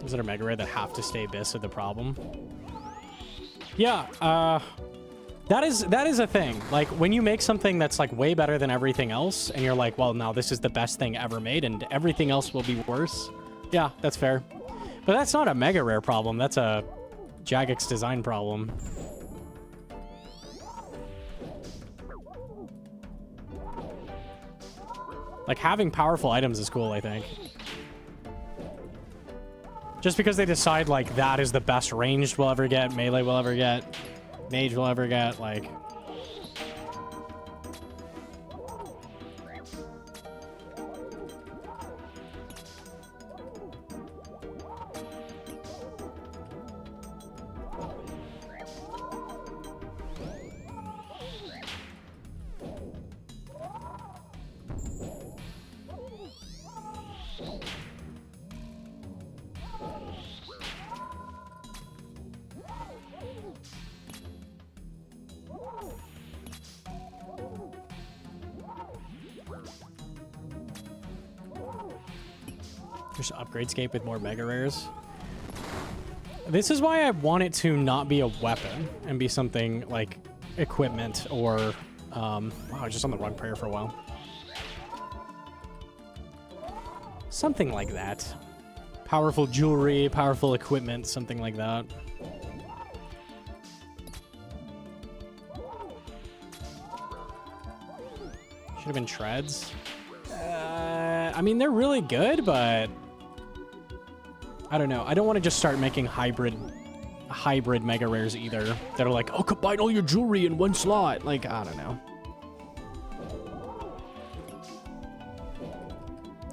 Is it a Mega Rare that have to stay Abyss are the problem? Yeah, that is a thing. Like, when you make something that's, like, way better than everything else, and you're like, well, now this is the best thing ever made, and everything else will be worse. Yeah, that's fair. But that's not a Mega Rare problem. That's a Jagex design problem. Like, having powerful items is cool, I think. Just because they decide, like, that is the best ranged we'll ever get, melee we'll ever get, mage we'll ever get, like... Just upgradescape with more Mega Rares. This is why I want it to not be a weapon and be something like equipment or... wow, I was just on the wrong prayer for a while. Something like that. Powerful jewelry, powerful equipment, something like that. Should have been treads. I mean, they're really good, but... I don't know. I don't want to just start making hybrid Mega Rares either. That are like, oh, combine all your jewelry in one slot. Like, I don't know.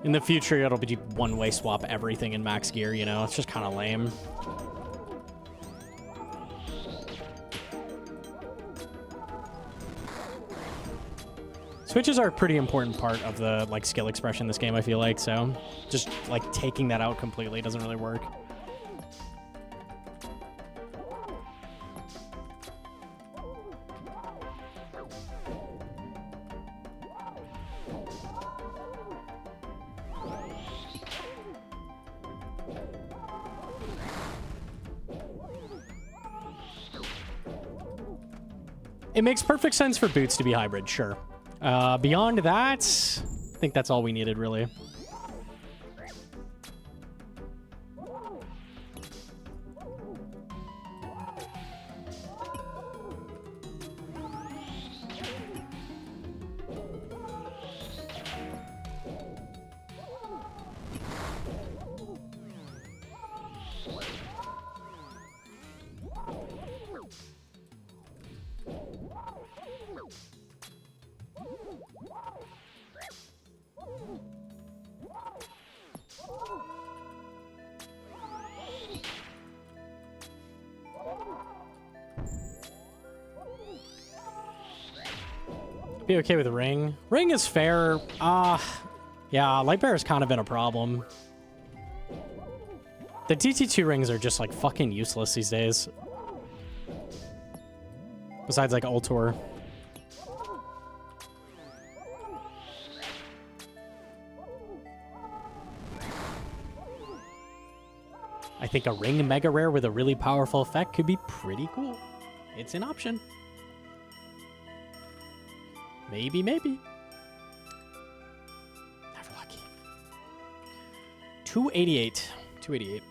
In the future, it'll be one-way swap everything in max gear, you know? It's just kind of lame. Switches are a pretty important part of the, like, skill expression in this game, I feel like, so just, like, taking that out completely doesn't really work. It makes perfect sense for boots to be hybrid, sure. Beyond that, I think that's all we needed, really. Be okay with ring. Ring is fair. Yeah, Lightbearer has kind of been a problem. The DT2 rings are just like fucking useless these days. Besides like Ultor. I think a ring Mega Rare with a really powerful effect could be pretty cool. It's an option. Maybe, maybe. Never lucky. 288. 288.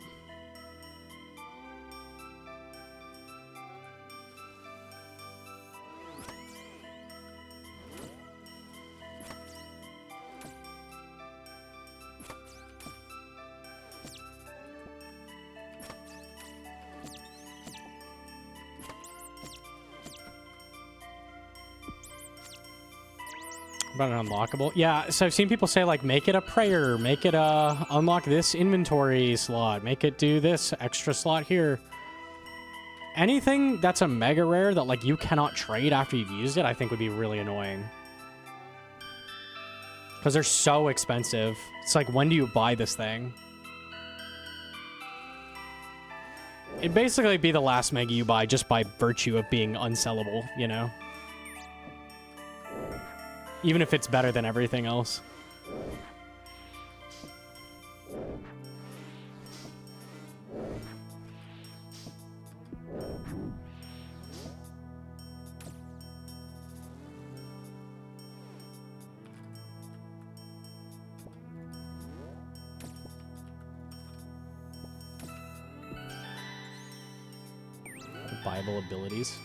About an unlockable? Yeah, so I've seen people say, like, make it a prayer, make it a unlock this inventory slot, make it do this extra slot here. Anything that's a mega rare that, like, you cannot trade after you've used it, I think would be really annoying. Because they're so expensive. It's like, when do you buy this thing? It'd basically be the last mega you buy just by virtue of being unsellable, you know? Even if it's better than everything else. Bible abilities.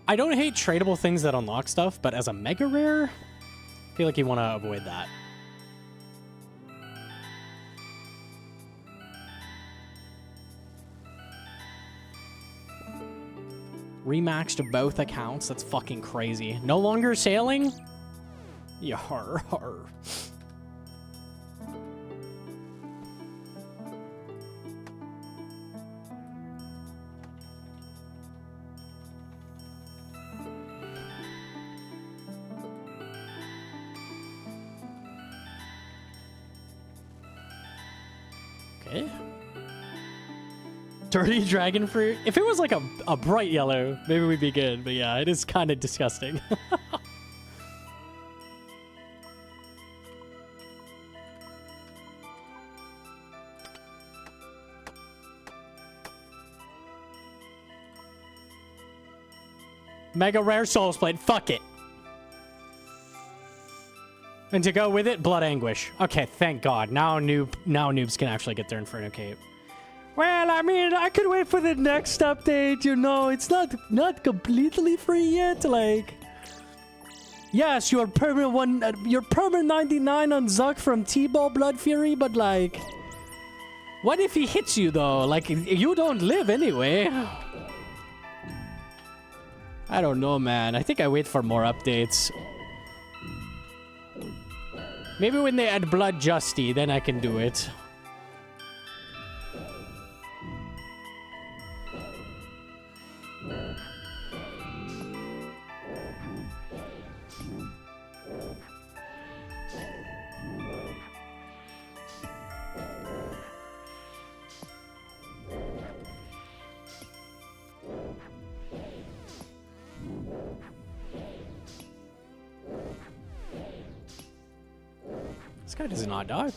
I don't hate tradable things that unlock stuff, but as a mega rare, I feel like you want to avoid that. Remaxed both accounts. That's fucking crazy. No longer sailing? Yar. Okay. Dirty dragon fruit. If it was like a bright yellow, maybe we'd be good. But yeah, it is kind of disgusting. Mega rare soul split. Fuck it. And to go with it, blood anguish. Okay, thank God. Now noobs can actually get their Inferno cape. Well, I mean, I could wait for the next update, you know. It's not completely free yet, like. Yes, you're permanent 99 on Zuck from T-Ball Blood Fury, but like, what if he hits you though? Like, you don't live anyway. I don't know, man. I think I wait for more updates. Maybe when they add Blood Justy, then I can do it. This guy does not die.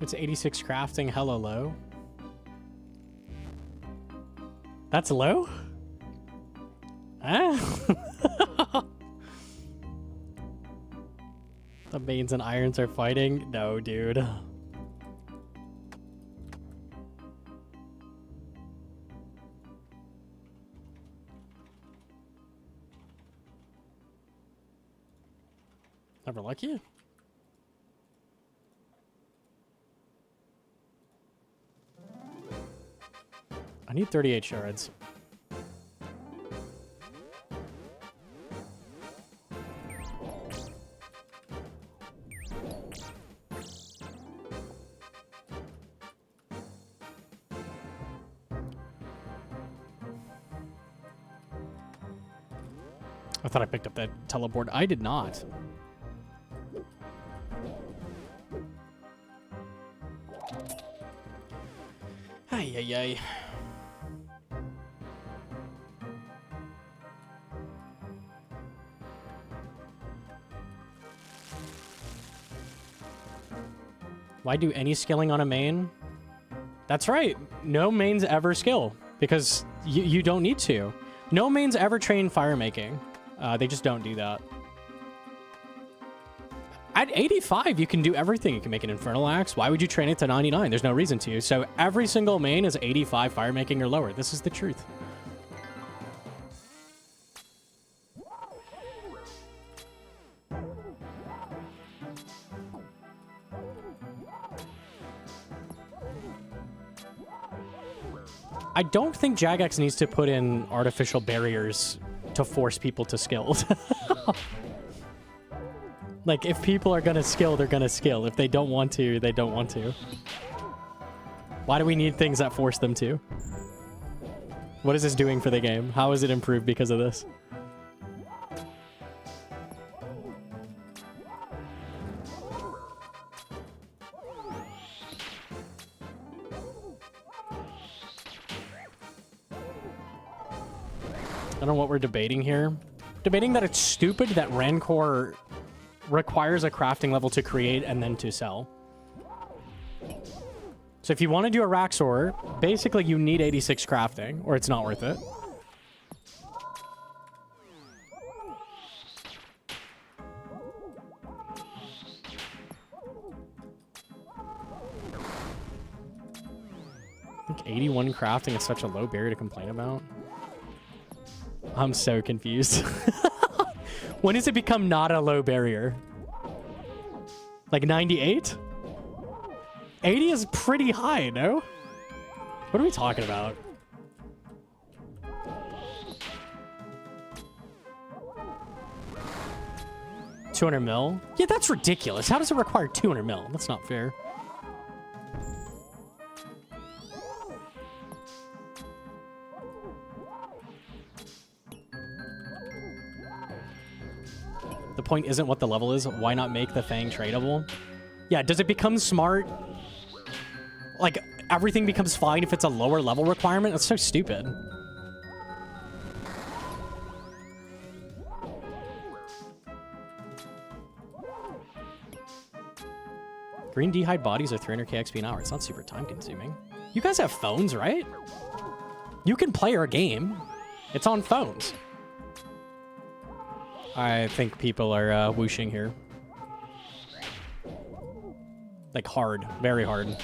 It's 86 crafting, hella low. That's low? Huh? The mains and irons are fighting? No, dude. Never lucky? I need 38 shards. I thought I picked up that teleport. I did not. Ay, ay, ay. Why do any skilling on a main? That's right. No mains ever skill because you don't need to. No mains ever train fire making. They just don't do that. At 85, you can do everything. You can make an Infernal Axe. Why would you train it to 99? There's no reason to. So every single main is 85 fire making or lower. This is the truth. I don't think Jagex needs to put in artificial barriers to force people to skill. Like, if people are gonna skill, they're gonna skill. If they don't want to, they don't want to. Why do we need things that force them to? What is this doing for the game? How is it improved because of this? I don't know what we're debating here. Debating that it's stupid that Rancor requires a crafting level to create and then to sell. So if you want to do a Raxor, basically you need 86 crafting, or it's not worth it. I think 81 crafting is such a low barrier to complain about. I'm so confused. When does it become not a low barrier? Like 98? 80 is pretty high, no? What are we talking about? $200 mil? Yeah, that's ridiculous. How does it require 200 mil? That's not fair. The point isn't what the level is. Why not make the Fang tradable? Yeah, does it become smart? Like, everything becomes fine if it's a lower level requirement? That's so stupid. Green D'hide bodies are 300k XP an hour. It's not super time consuming. You guys have phones, right? You can play our game. It's on phones. I think people are whooshing here. Like hard, very hard.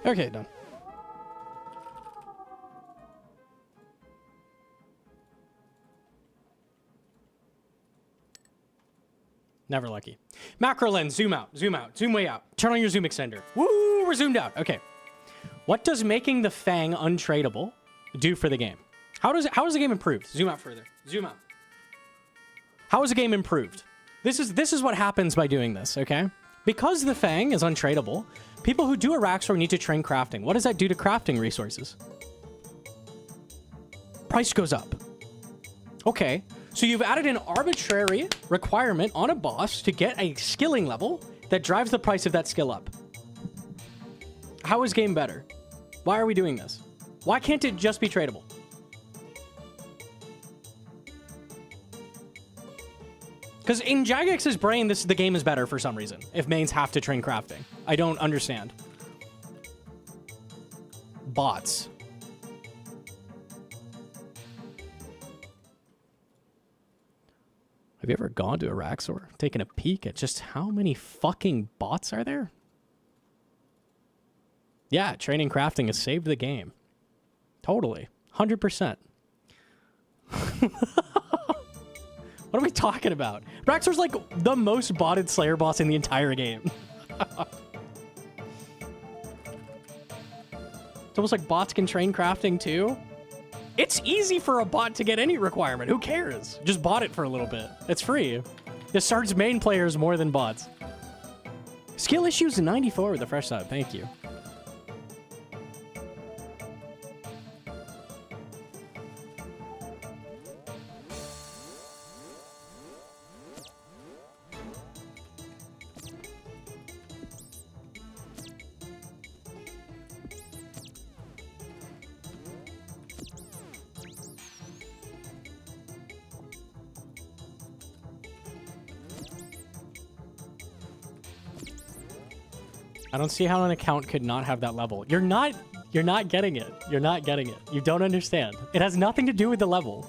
Okay, done. Never lucky. Macro lens, zoom out, zoom way out. Turn on your zoom extender. Woo, we're zoomed out. Okay. What does making the Fang untradeable do for the game? How is the game improved? Zoom out further. Zoom out. How is the game improved? This is what happens by doing this, okay? Because the Fang is untradeable, people who do Araxor need to train crafting. What does that do to crafting resources? Price goes up. Okay, so you've added an arbitrary requirement on a boss to get a skilling level that drives the price of that skill up. How is game better? Why are we doing this? Why can't it just be tradable? Because in Jagex's brain, the game is better for some reason, if mains have to train crafting. I don't understand. Bots. Have you ever gone to Araxor, taken a peek at just how many fucking bots are there? Yeah, training crafting has saved the game. Totally. 100%. What are we talking about? Araxor's like the most botted Slayer boss in the entire game. It's almost like bots can train crafting too. It's easy for a bot to get any requirement. Who cares? Just bot it for a little bit. It's free. This starts main players more than bots. Skill issues 94 with the fresh side. Thank you. I don't see how an account could not have that level. You're not getting it. You're not getting it. You don't understand. It has nothing to do with the level.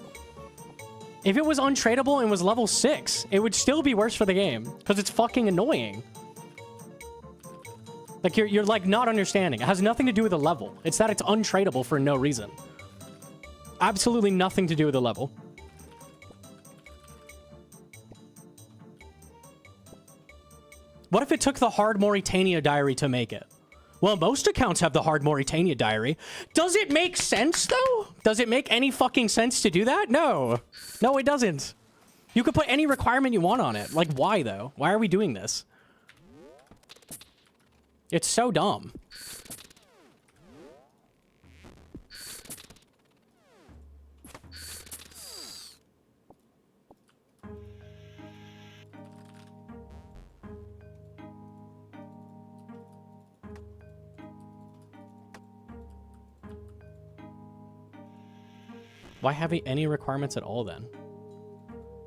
If it was untradeable and was level 6, it would still be worse for the game because it's fucking annoying. Like you're like not understanding. It has nothing to do with the level. It's that it's untradeable for no reason. Absolutely nothing to do with the level. What if it took the Hard Mauritania diary to make it? Well, most accounts have the Hard Mauritania diary. Does it make sense, though? Does it make any fucking sense to do that? No. No, it doesn't. You could put any requirement you want on it. Like, why, though? Why are we doing this? It's so dumb. Why have any requirements at all, then?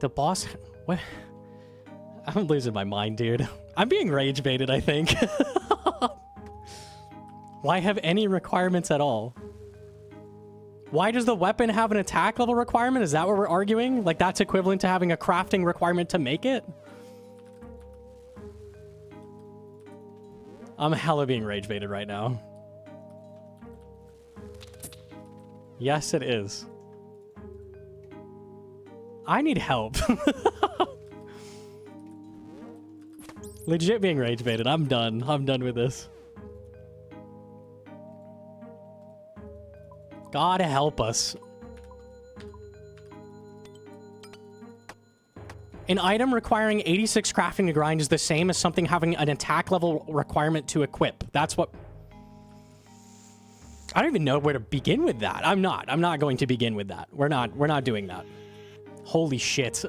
The boss... What? I'm losing my mind, dude. I'm being rage baited, I think. Why have any requirements at all? Why does the weapon have an attack level requirement? Is that what we're arguing? Like, that's equivalent to having a crafting requirement to make it? I'm hella being rage baited right now. Yes, it is. I need help. Legit being rage baited. I'm done. I'm done with this. God help us. An item requiring 86 crafting to grind is the same as something having an attack level requirement to equip. That's what... I don't even know where to begin with that. I'm not going to begin with that. We're not doing that. Holy shit.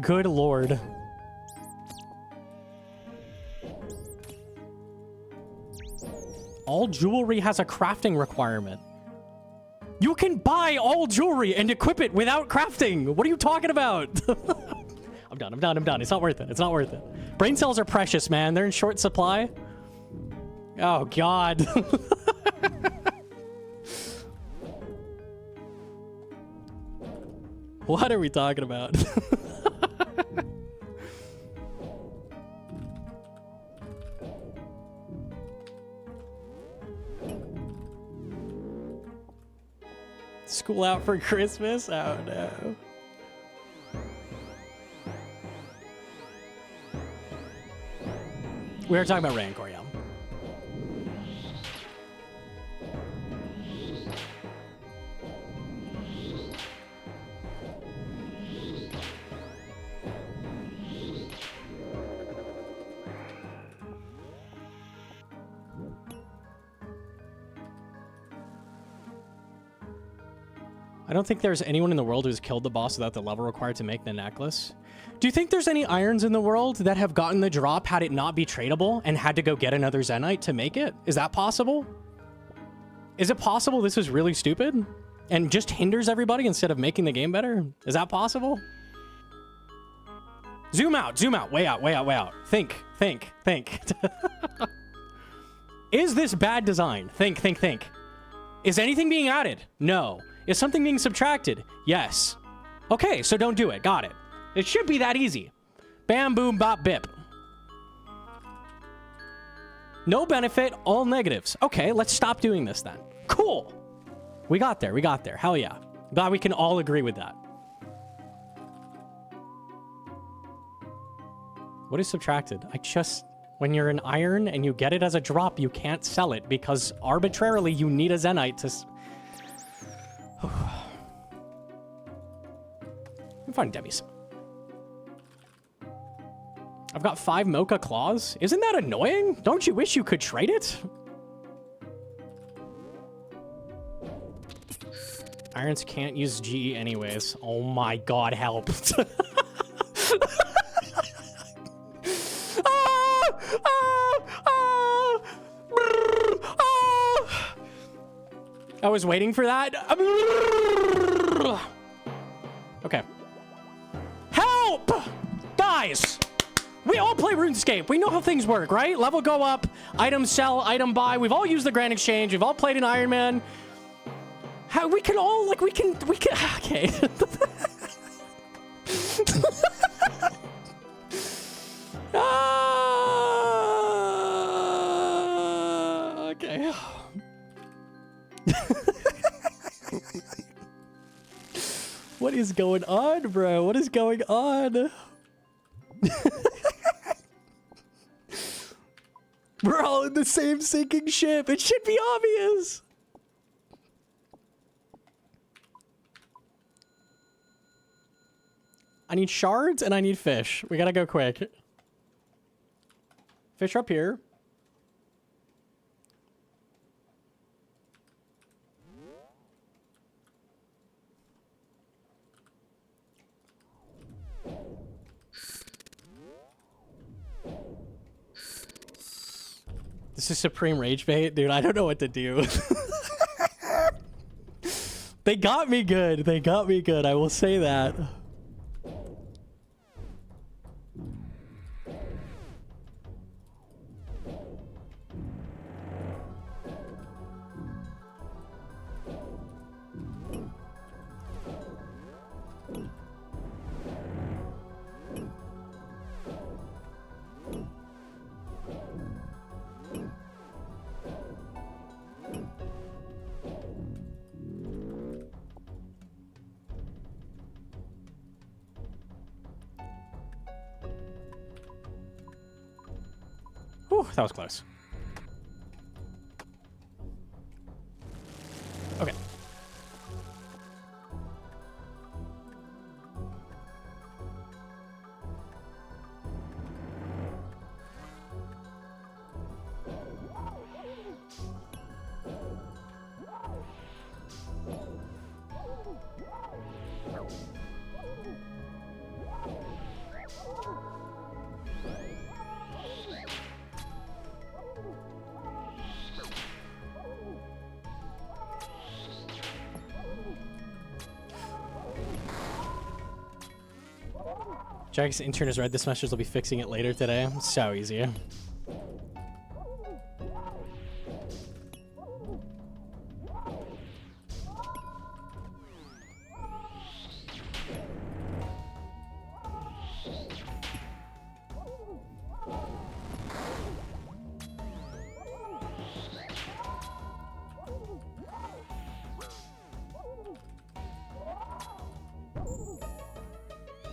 Good lord. All jewelry has a crafting requirement. You can buy all jewelry and equip it without crafting. What are you talking about? I'm done. It's not worth it. It's not worth it. Brain cells are precious, man. They're in short supply. Oh, God. What are we talking about? School out for Christmas? Oh no. We were talking about Rancor, yeah. I don't think there's anyone in the world who's killed the boss without the level required to make the necklace. Do you think there's any irons in the world that have gotten the drop had it not be tradable and had to go get another Zenyte to make it? Is that possible? Is it possible this is really stupid and just hinders everybody instead of making the game better? Is that possible? Zoom out, way out, way out, way out. Think. Is this bad design? Think. Is anything being added? No. Is something being subtracted? Yes. Okay, so don't do it. Got it. It should be that easy. Bam, boom, bop, bip. No benefit, all negatives. Okay, let's stop doing this then. Cool. We got there. Hell yeah. Glad we can all agree with that. What is subtracted? When you're an iron and you get it as a drop, you can't sell it because arbitrarily you need a Zenyte to... I'm finding Debbie's. I've got 5 Mocha Claws. Isn't that annoying? Don't you wish you could trade it? Irons can't use GE anyways. Oh my god, help. I was waiting for that. Okay. Help! Guys! We all play RuneScape. We know how things work, right? Level go up, item sell, item buy. We've all used the Grand Exchange. We've all played in Iron Man. How we can all, like, we can, okay. Okay. What is going on, bro? What is going on? We're all in the same sinking ship. It should be obvious. I need shards and I need fish. We gotta go quick. Fish are up here. This is Supreme Rage Bait? Dude, I don't know what to do. They got me good. They got me good. I will say that. Whew, that was close. Okay. Jack's intern has read this message. They'll be fixing it later today. So easy.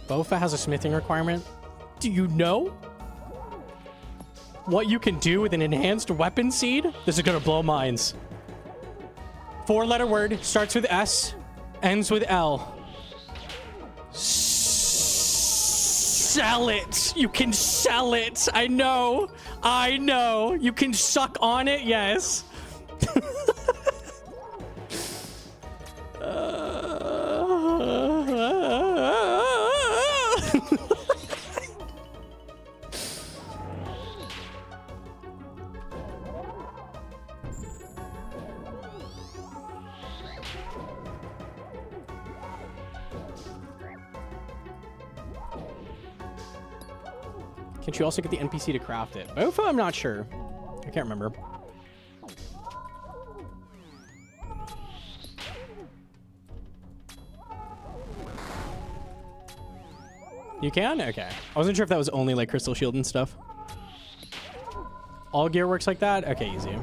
Bofa has a smithing requirement. Do you know what you can do with an enhanced weapon seed? This is gonna blow minds. 4-letter word, starts with S, ends with L. Sell it. You can sell it. I know. I know. You can suck on it. Yes. Can't you also get the NPC to craft it? Bofa, I'm not sure. I can't remember. You can? Okay. I wasn't sure if that was only like Crystal Shield and stuff. All gear works like that? Okay, easy.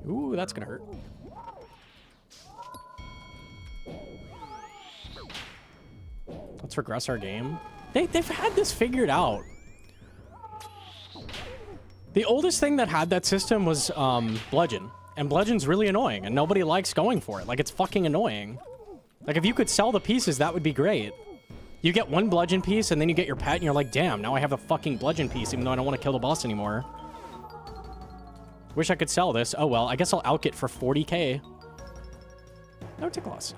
Ooh, that's gonna hurt. Let's regress our game. They've had this figured out. The oldest thing that had that system was Bludgeon. And Bludgeon's really annoying, and nobody likes going for it. Like, it's fucking annoying. Like, if you could sell the pieces, that would be great. You get one Bludgeon piece, and then you get your pet, and you're like, damn, now I have a fucking Bludgeon piece, even though I don't want to kill the boss anymore. Wish I could sell this. Oh, well, I guess I'll outget for 40k. No tick loss.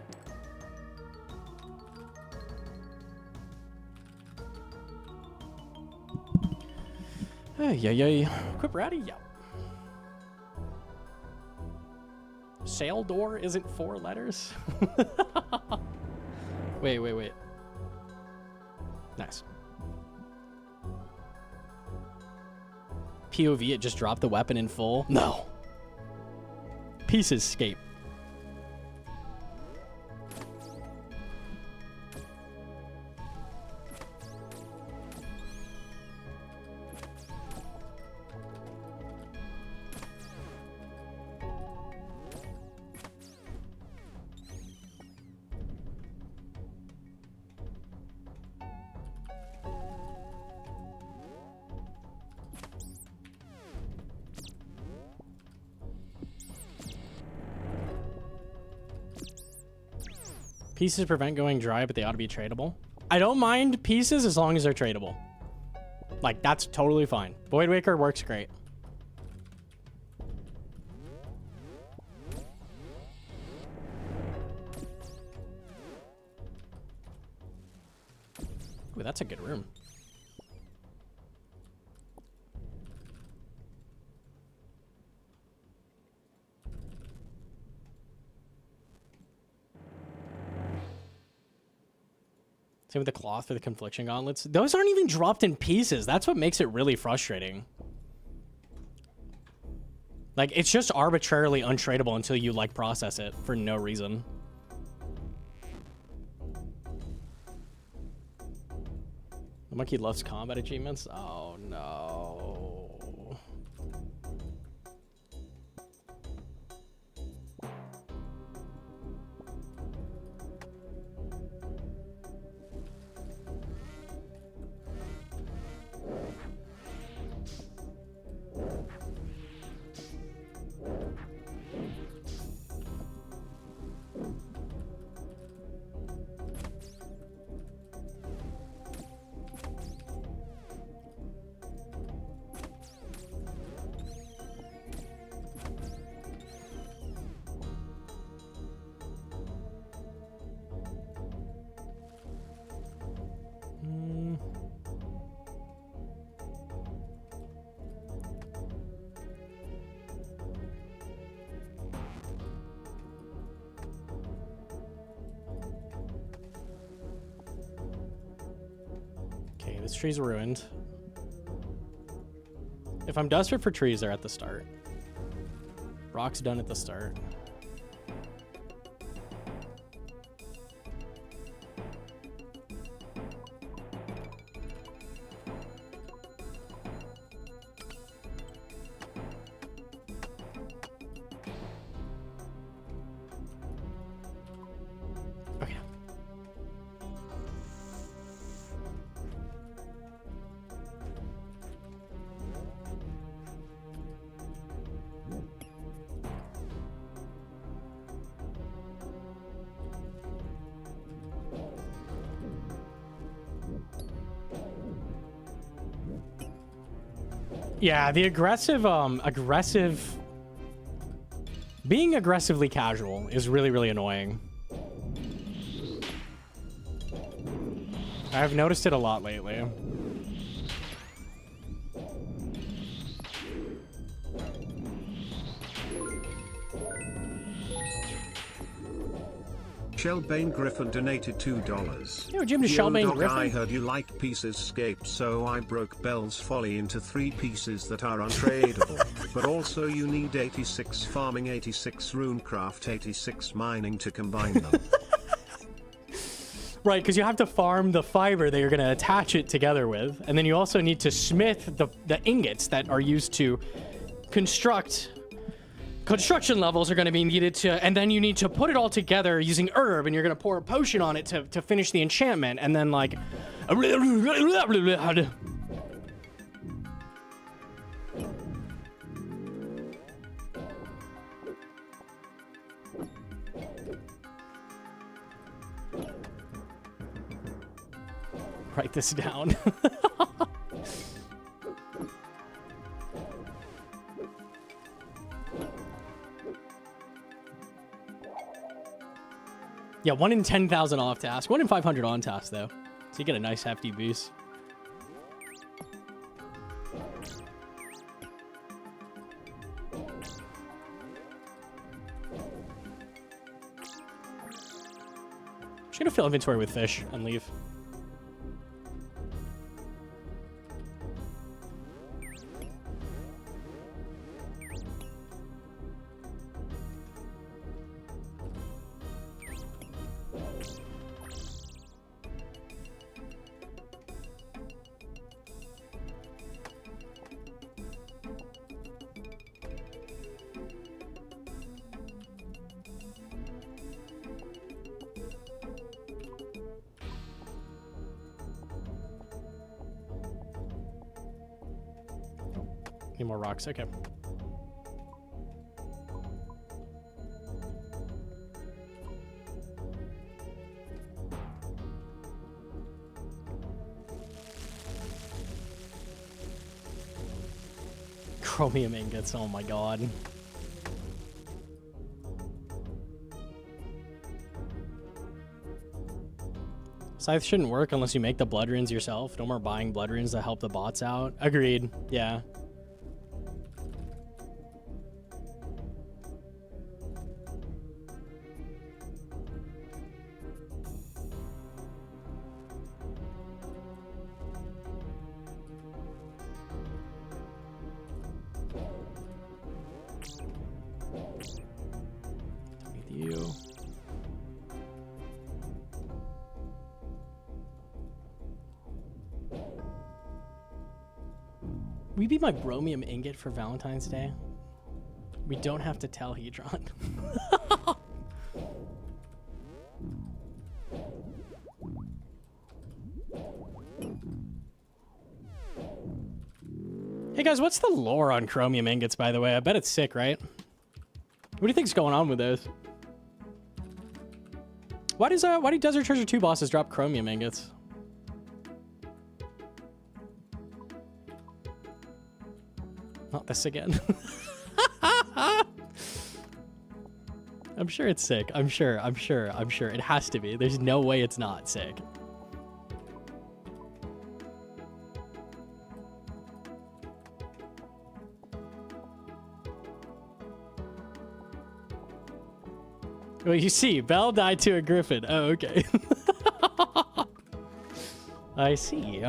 Yay. Equip ready? Yeah. Sail door isn't 4 letters? Wait. Nice. POV, it just dropped the weapon in full? No. Pieces escape. Pieces prevent going dry, but they ought to be tradable. I don't mind pieces as long as they're tradable. Like, that's totally fine. Void Waker works great. Ooh, that's a good room. Same with the cloth for the confliction gauntlets. Those aren't even dropped in pieces. That's what makes it really frustrating. Like, it's just arbitrarily untradeable until you, like, process it for no reason. The monkey loves combat achievements? Oh, no. This tree's ruined. If I'm desperate for trees, they're at the start. Rock's done at the start. Yeah, the being aggressively casual is really, really annoying. I've noticed it a lot lately. Shellbane Griffin donated $2. Yo, Jim to Yo, Shellbane dog, Griffin. I heard you like pieces scaped, so I broke Bell's Folly into 3 pieces that are untradeable. But also you need 86 farming, 86 runecraft, 86 mining to combine them. Right, because you have to farm the fiber that you're going to attach it together with. And then you also need to smith the ingots that are used to construct. Construction levels are going to be needed to, and then you need to put it all together using herb, and you're going to pour a potion on it to finish the enchantment, and then like... Write this down. Yeah, 1 in 10,000 off task. 1 in 500 on task, though. So you get a nice hefty boost. Just gonna fill inventory with fish and leave. Need more rocks. Okay. Chromium ingots. Oh my god. Scythe shouldn't work unless you make the blood runes yourself. No more buying blood runes to help the bots out. Agreed. Yeah. You. Will you be my bromium ingot for Valentine's Day? We don't have to tell Hedron. Hey guys, what's the lore on chromium ingots, by the way? I bet it's sick, right? What do you think's going on with those? Why do Desert Treasure 2 bosses drop chromium ingots? Not this again. I'm sure it's sick. I'm sure. It has to be. There's no way it's not sick. Well, you see, Belle died to a griffin. Oh, okay. I see.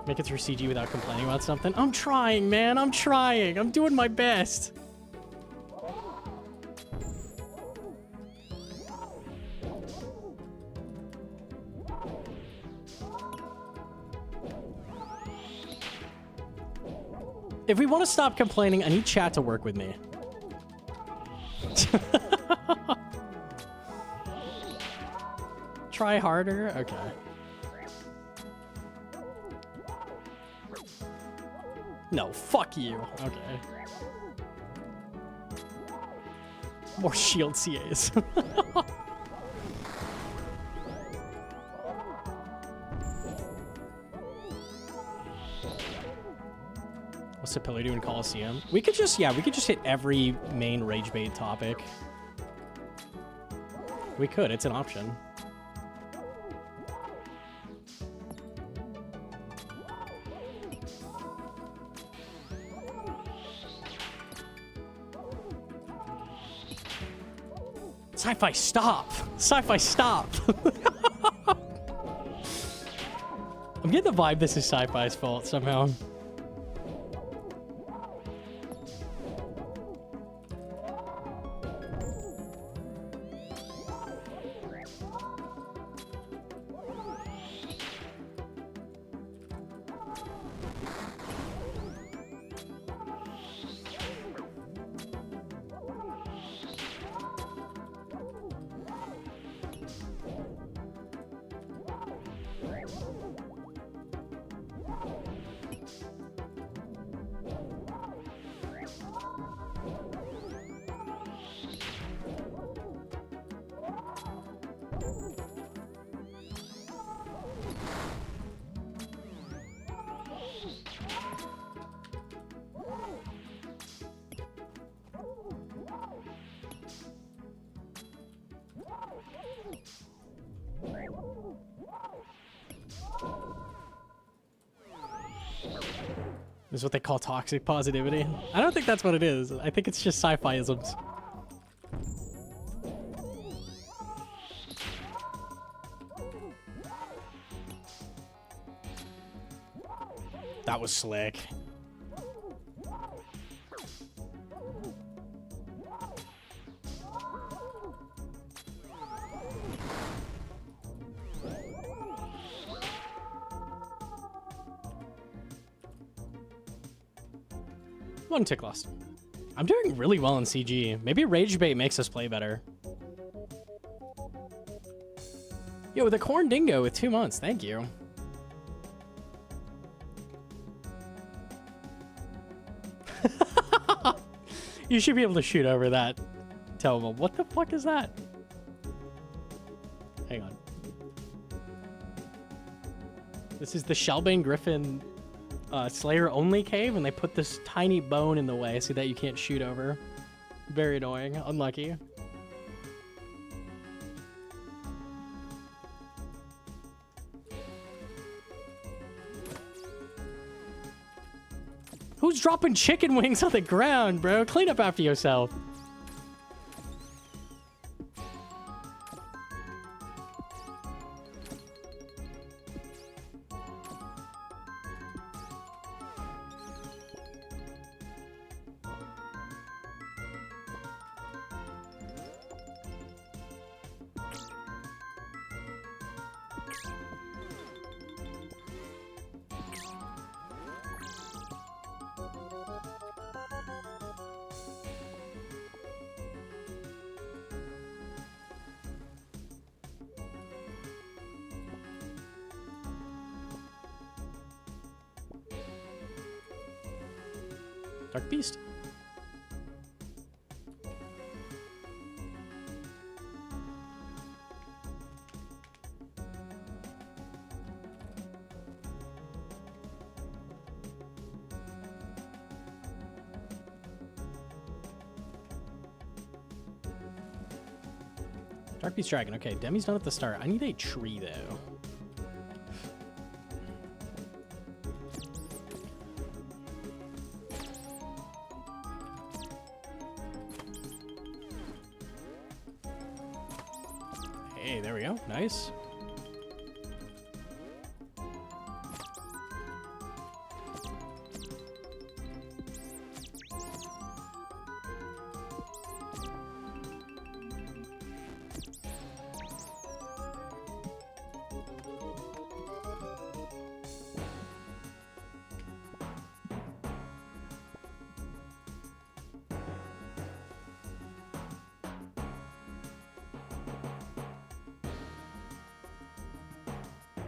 Make it through CG without complaining about something. I'm trying, man. I'm trying. I'm doing my best. If we want to stop complaining, I need chat to work with me. try harder? Okay. No, fuck you. Okay. More shield CAs. What's the pillar doing in Coliseum? We could just, yeah, we could just hit every main rage bait topic. We could, it's an option. Sci-fi, stop! Sci-fi, stop! I'm getting the vibe this is Sci-Fi's fault somehow. This is what they call toxic positivity. I don't think that's what it is. I think it's just sci-fi-isms. That was slick. One tick lost. I'm doing really well in CG. Maybe Rage Bait makes us play better. Yo, the Corn Dingo with 2 months. Thank you. You should be able to shoot over that. Tell them, what the fuck is that? Hang on. This is the Shellbane Griffin Slayer only cave, and they put this tiny bone in the way so that you can't shoot over. Very annoying. Unlucky. Who's dropping chicken wings on the ground, bro? Clean up after yourself. Dark Beast. Dark Beast Dragon. Okay, Demi's done at the start. I need a tree, though. Hey, there we go. Nice.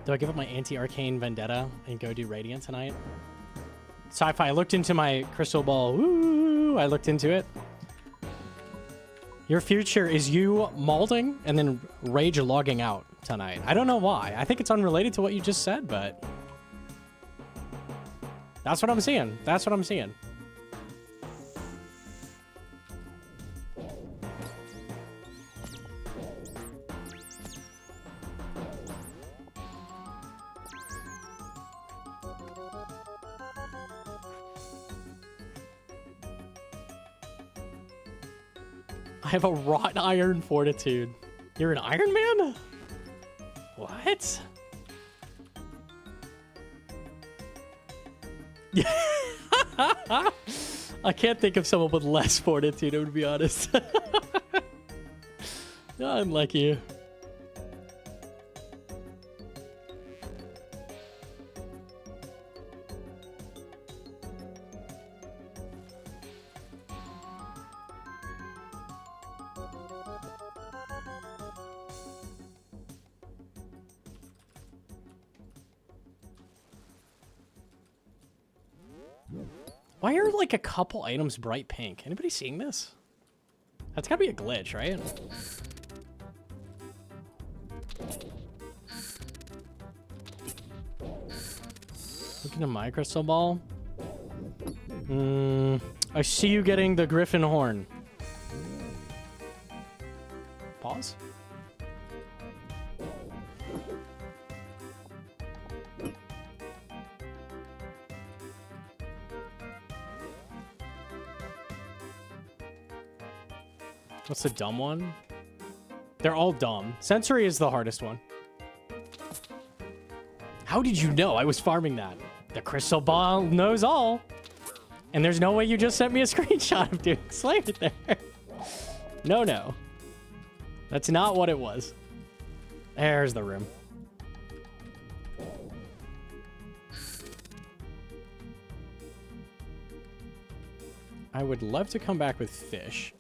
Do I give up my anti-arcane vendetta and go do Radiant tonight? Sci-fi, I looked into my crystal ball. Woo! I looked into it. Your future is you malding and then rage logging out tonight. I don't know why. I think it's unrelated to what you just said, but that's what I'm seeing. That's what I'm seeing. I have a wrought iron fortitude. You're an Iron Man? What? Yeah. I can't think of someone with less fortitude, to be honest. I'm like you. Why are like a couple items bright pink? Anybody seeing this? That's gotta be a glitch, right? Looking at my crystal ball. I see you getting the griffin horn. Pause. What's the dumb one? They're all dumb. Sensory is the hardest one. How did you know I was farming that? The crystal ball knows all. And there's no way you just sent me a screenshot of doing Slay it there. No. That's not what it was. There's the room. I would love to come back with fish.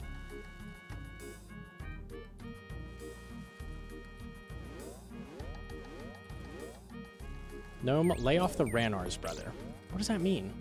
Gnome, lay off the Ranar's brother. What does that mean?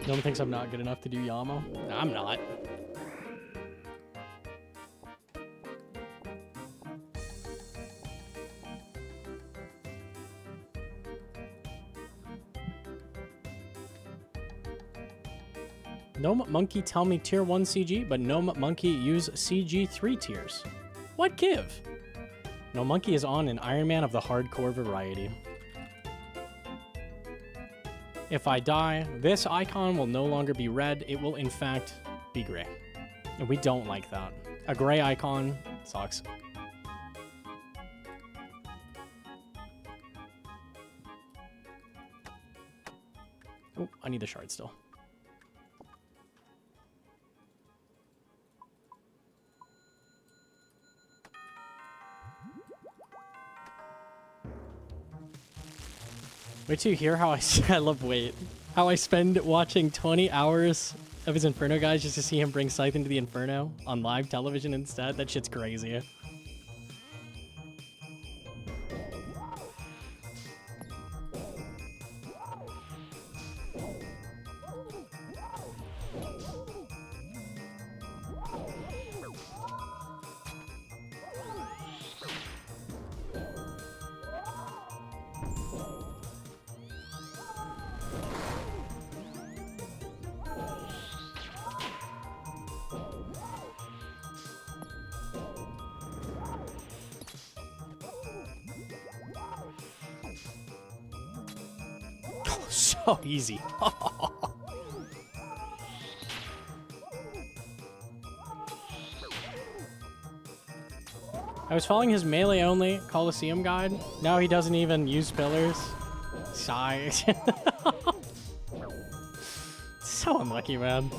No one thinks I'm not good enough to do Yamo? I'm not. Gnome Monkey tell me tier 1 CG, but Gnome Monkey use CG 3 tiers. What give? Gnome Monkey is on an Iron Man of the hardcore variety. If I die, this icon will no longer be red. It will, in fact, be gray. And we don't like that. A gray icon sucks. Oh, I need the shard still. Wait till you hear how I love how I spend watching 20 hours of his Inferno guys just to see him bring Scythe into the Inferno on live television instead. That shit's crazy. So easy. I was following his melee only Coliseum guide. Now he doesn't even use pillars. Sigh. So unlucky, man.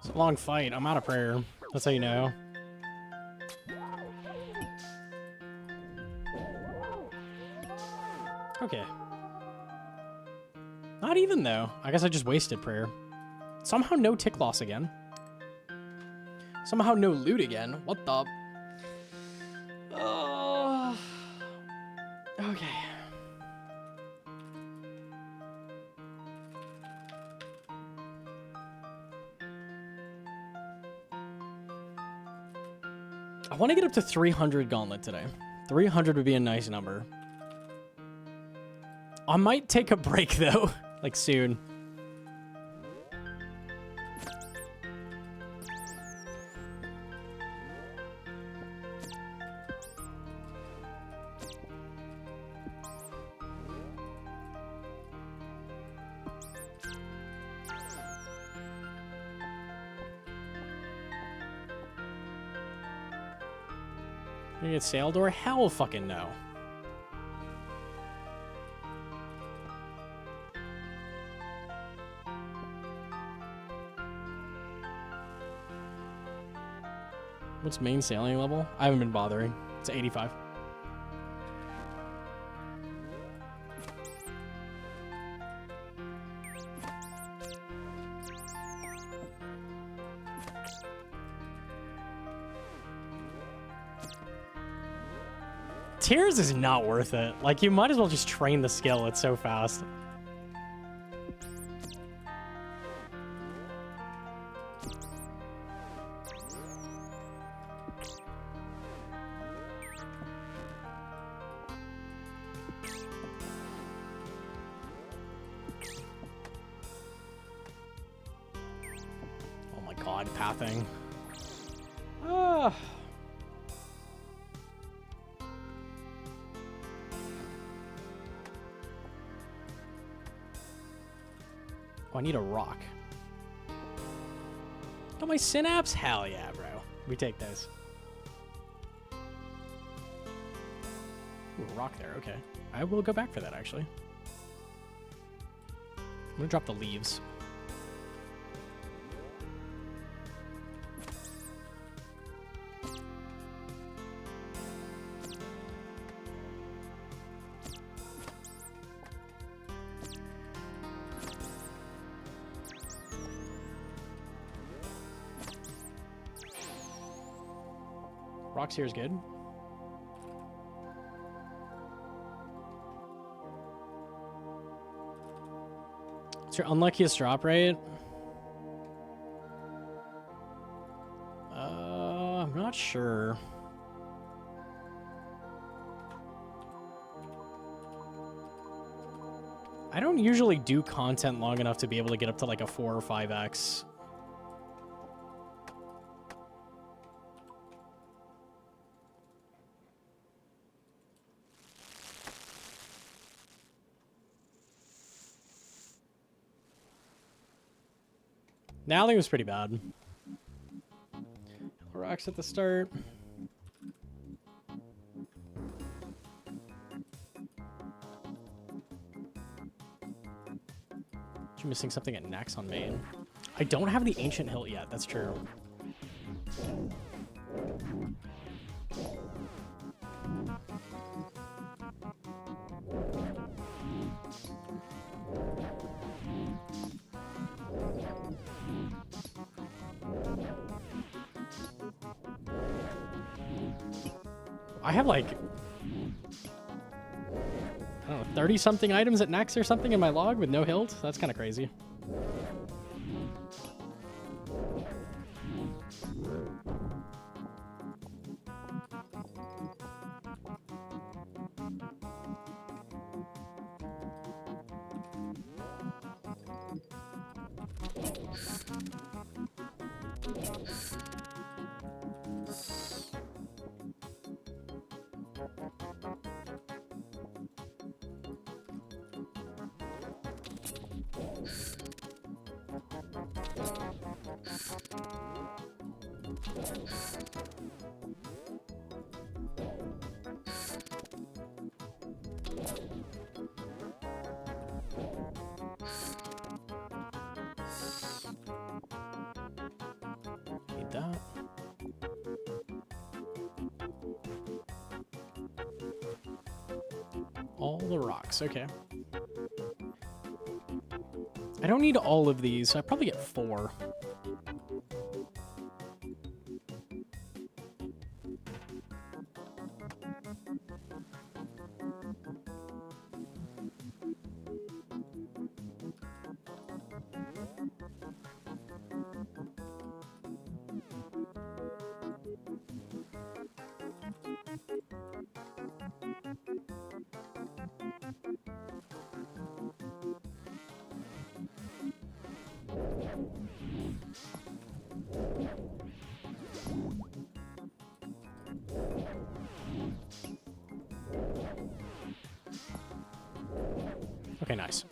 It's a long fight. I'm out of prayer. That's how you know. Okay. Not even, though. I guess I just wasted prayer. Somehow no tick loss again. Somehow no loot again. What the? Okay. I want to get up to 300 Gauntlet today. 300 would be a nice number. I might take a break, though. Like, soon. You get sail door? Hell fucking no. What's main sailing level? I haven't been bothering. It's 85. Tears is not worth it. Like, you might as well just train the skill. It's so fast. Oh my god, pathing. Ah. Oh, I need a rock. Got my synapse? Hell yeah, bro. We take those. Ooh, a rock there. Okay. I will go back for that, actually. I'm gonna drop the leaves. Rocks here is good. It's your unluckiest drop rate? I'm not sure. I don't usually do content long enough to be able to get up to like a 4 or 5x. Now I think it was pretty bad. Rocks at the start. You're missing something at Nax on main. I don't have the ancient hilt yet, that's true. I have like, I don't know, 30 something items at Nax or something in my log with no hilt? That's kind of crazy. Need that. All the rocks, okay. I don't need all of these, so I probably get 4. Okay, nice.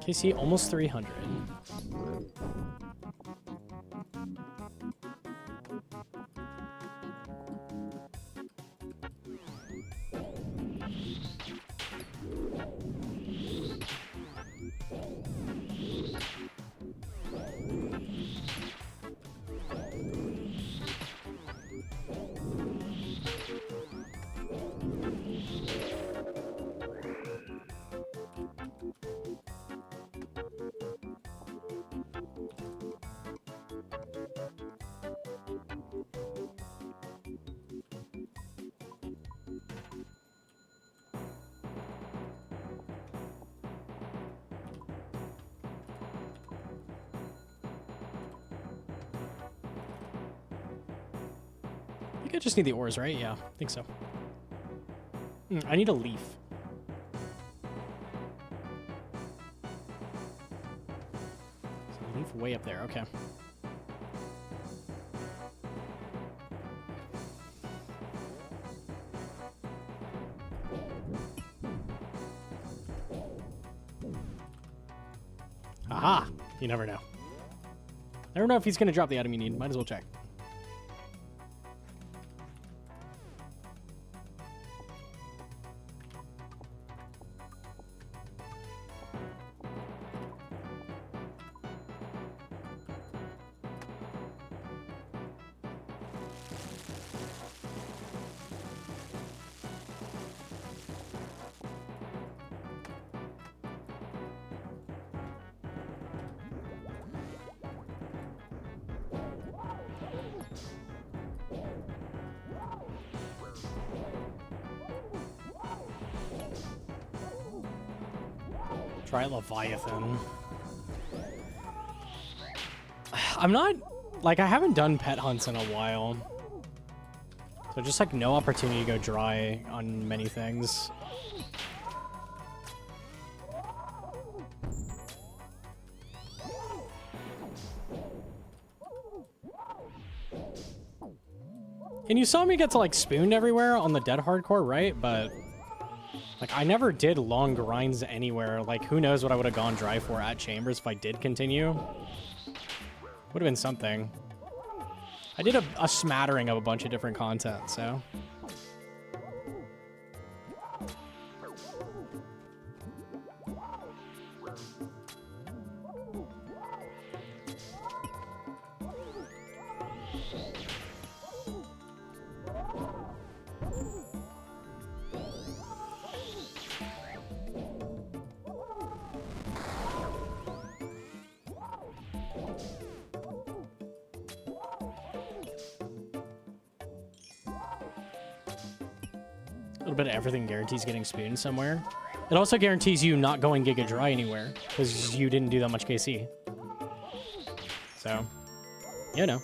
KC almost 300. I think I just need the ores, right? Yeah, I think so. I need a leaf. So leaf way up there, okay. Aha! You never know. Never know if he's going to drop the item you need. Might as well check. Try Leviathan. I'm not, like, I haven't done pet hunts in a while. So just, like, no opportunity to go dry on many things. And you saw me get to, like, spooned everywhere on the dead hardcore, right? But... like, I never did long grinds anywhere. Like, who knows what I would have gone dry for at Chambers if I did continue. Would have been something. I did a smattering of a bunch of different content, so... A little bit of everything guarantees getting spooned somewhere. It also guarantees you not going Giga Dry anywhere, because you didn't do that much KC. So, you know.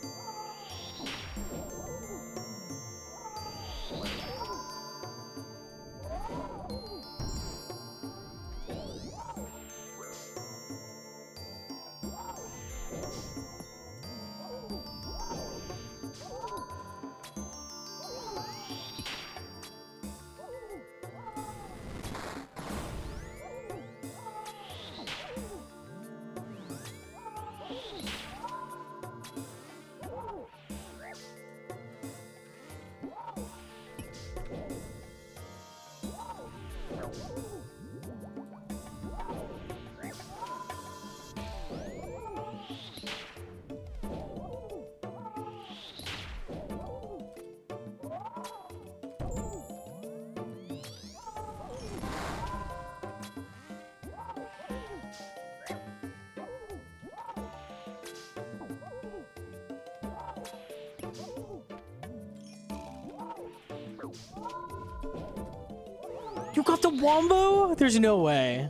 You got the Wombo? There's no way.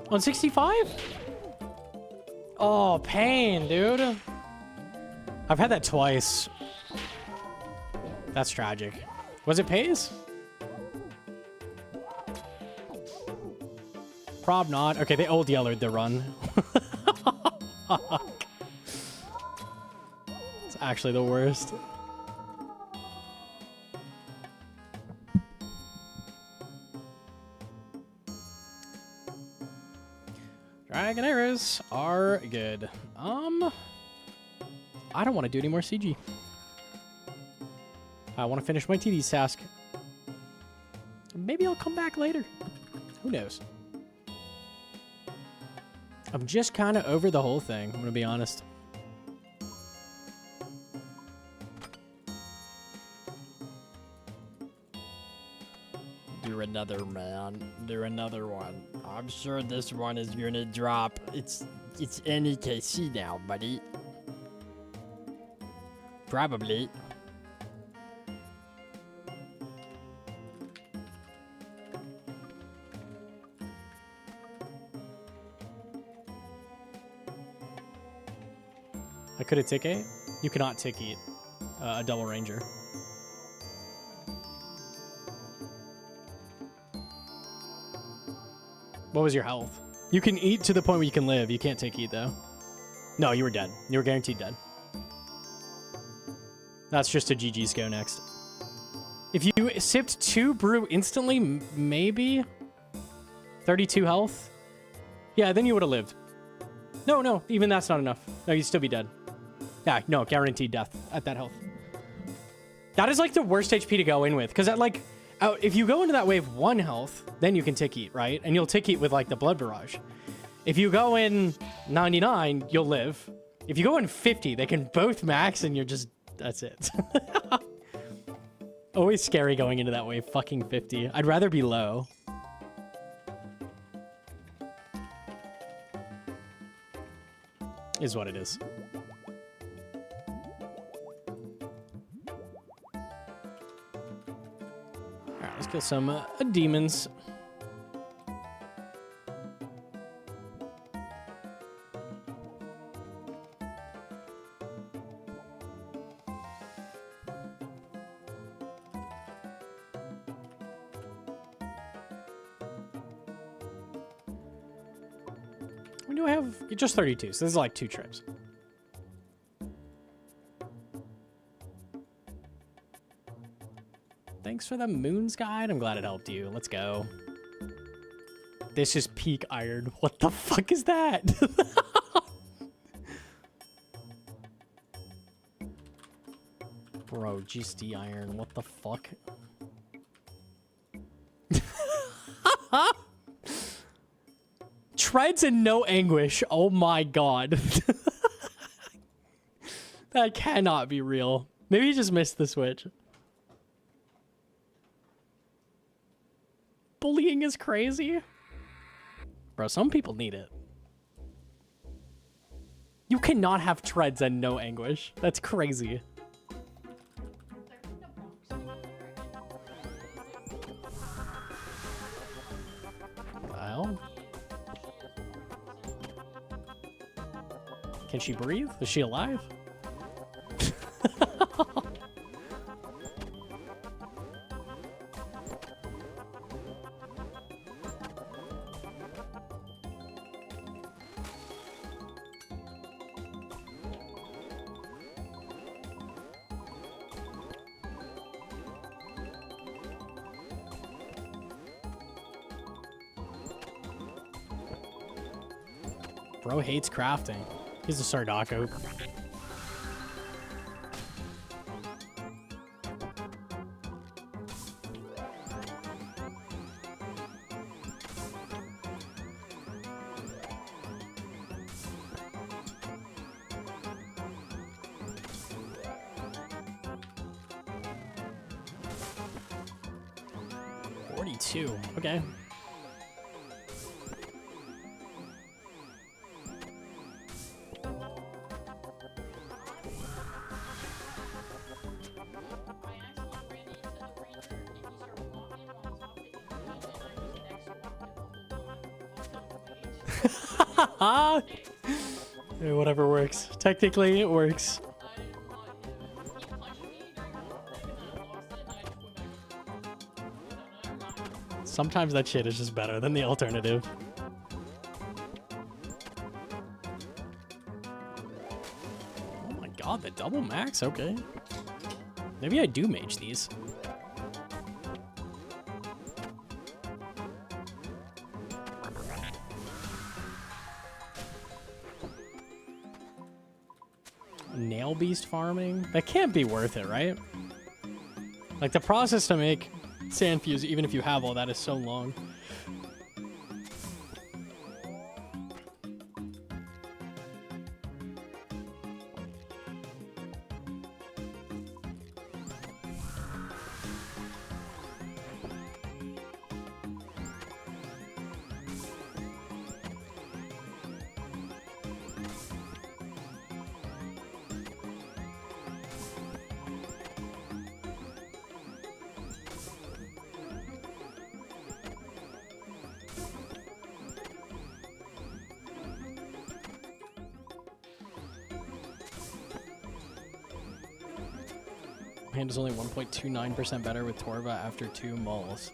On 65? Oh, pain, dude. I've had that twice. That's tragic. Was it pays? Prob not. Okay, they old yellered the run. It's actually the worst. Dragon arrows are good. I don't want to do any more CG. I want to finish my TD's task. Maybe I'll come back later. Who knows? I'm just kind of over the whole thing, I'm going to be honest. Do another, man. Do another one. I'm sure this one is gonna drop. It's any KC now, buddy. Probably. I could have ticket. You cannot ticket a double ranger. What was your health? You can eat to the point where you can live. You can't take eat, though. No, you were dead. You were guaranteed dead. That's just a GG's go next. If you sipped 2 brew instantly, maybe? 32 health? Yeah, then you would have lived. No, no, even that's not enough. No, you'd still be dead. Yeah, no, guaranteed death at that health. That is like the worst HP to go in with, because if you go into that wave 1 health, then you can tick eat, right? And you'll tick eat with like the blood barrage. If you go in 99, you'll live. If you go in 50, they can both max and you're just, that's it. Always scary going into that wave fucking 50. I'd rather be low. Is what it is. Alright, let's kill some demons. When do I have? Just 32, so this is like 2 trips. Thanks for the Moon's Guide. I'm glad it helped you. Let's go. This is peak iron. What the fuck is that? Bro, GSD iron. What the fuck? Treads and no anguish. Oh my god. That cannot be real. Maybe you just missed the switch. Bullying is crazy. Bro, some people need it. You cannot have treads and no anguish. That's crazy. Well. Can she breathe? Is she alive? Bro hates crafting. He's a Sardako. Okay. Yeah, whatever works. Technically, it works. Sometimes that shit is just better than the alternative. Oh my god, the double max? Okay. Maybe I do mage these. Nail beast farming? That can't be worth it, right? Like, the process to make sand fuse, even if you have all that, is so long. Hand is only 1.29% better with Torva after 2 moles.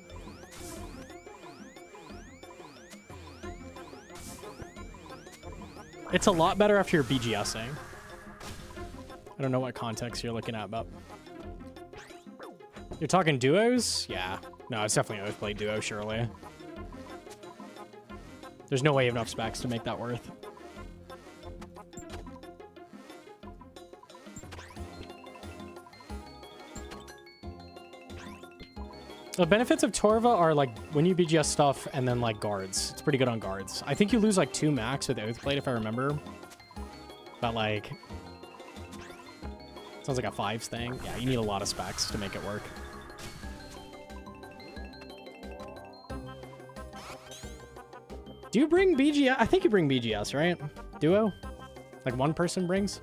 It's a lot better after you're BGSing. I don't know what context you're looking at, but... You're talking duos? Yeah. No, it's definitely always played duo, surely. There's no way you have enough specs to make that worth. The benefits of Torva are like when you BGS stuff and then like guards. It's pretty good on guards. I think you lose like 2 max with Oathblade if I remember. But like, sounds like a 5s thing. Yeah, you need a lot of specs to make it work. Do you bring BGS? I think you bring BGS, right? Duo? Like one person brings?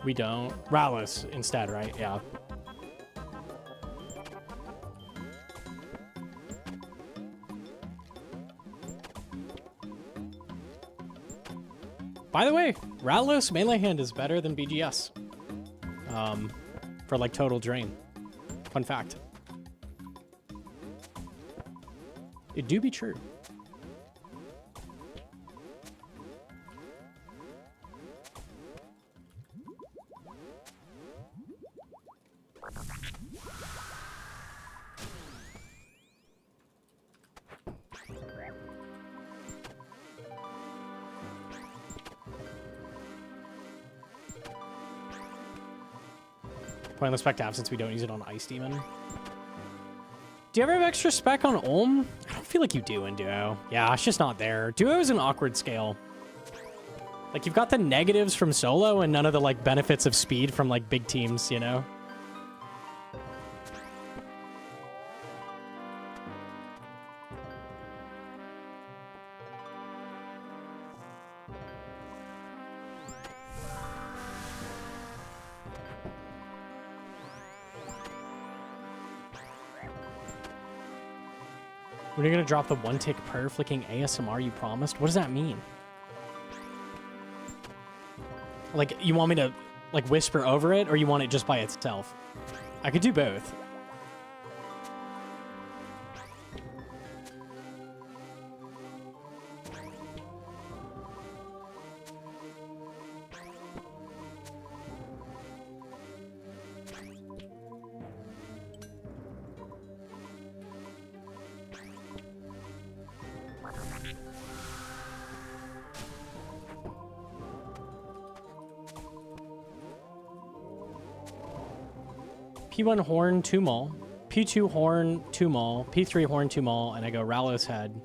We don't. Ralos instead, right? Yeah. By the way, Ralos melee hand is better than BGS. For like total drain. Fun fact. It do be true. Pointless spec to have since we don't use it on Ice Demon. Do you ever have extra spec on Ulm? I don't feel like you do in Duo. Yeah, it's just not there. Duo is an awkward scale. Like, you've got the negatives from solo and none of the, like, benefits of speed from, like, big teams, you know? When are you gonna drop the one-tick per-flicking ASMR you promised? What does that mean? Like, you want me to, like, whisper over it, or you want it just by itself? I could do both. P1 horn, 2 maul. P2 horn, 2 maul. P3 horn, 2 maul, and I go Ralos head.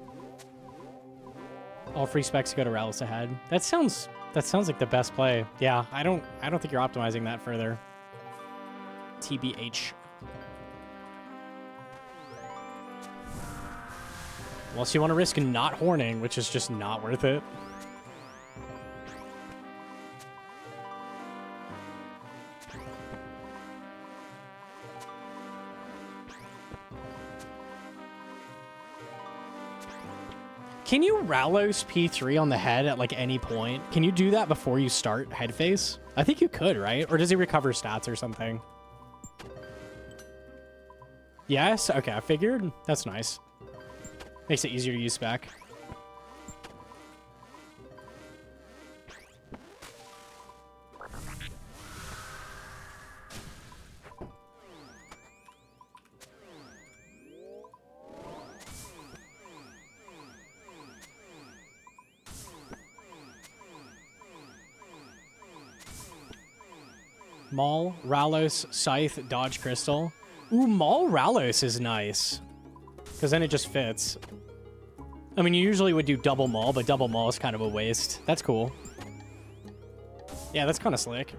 All free specs go to Ralos ahead. That sounds like the best play. Yeah, I don't think you're optimizing that further. TBH. Unless you want to risk not horning, which is just not worth it. Can you Ralos P3 on the head at like any point? Can you do that before you start head phase? I think you could, right? Or does he recover stats or something? Yes? Okay, I figured. That's nice. Makes it easier to use spec. Maul, Ralos, Scythe, Dodge Crystal. Ooh, Maul Ralos is nice. Because then it just fits. I mean, you usually would do double Maul, but double Maul is kind of a waste. That's cool. Yeah, that's kind of slick.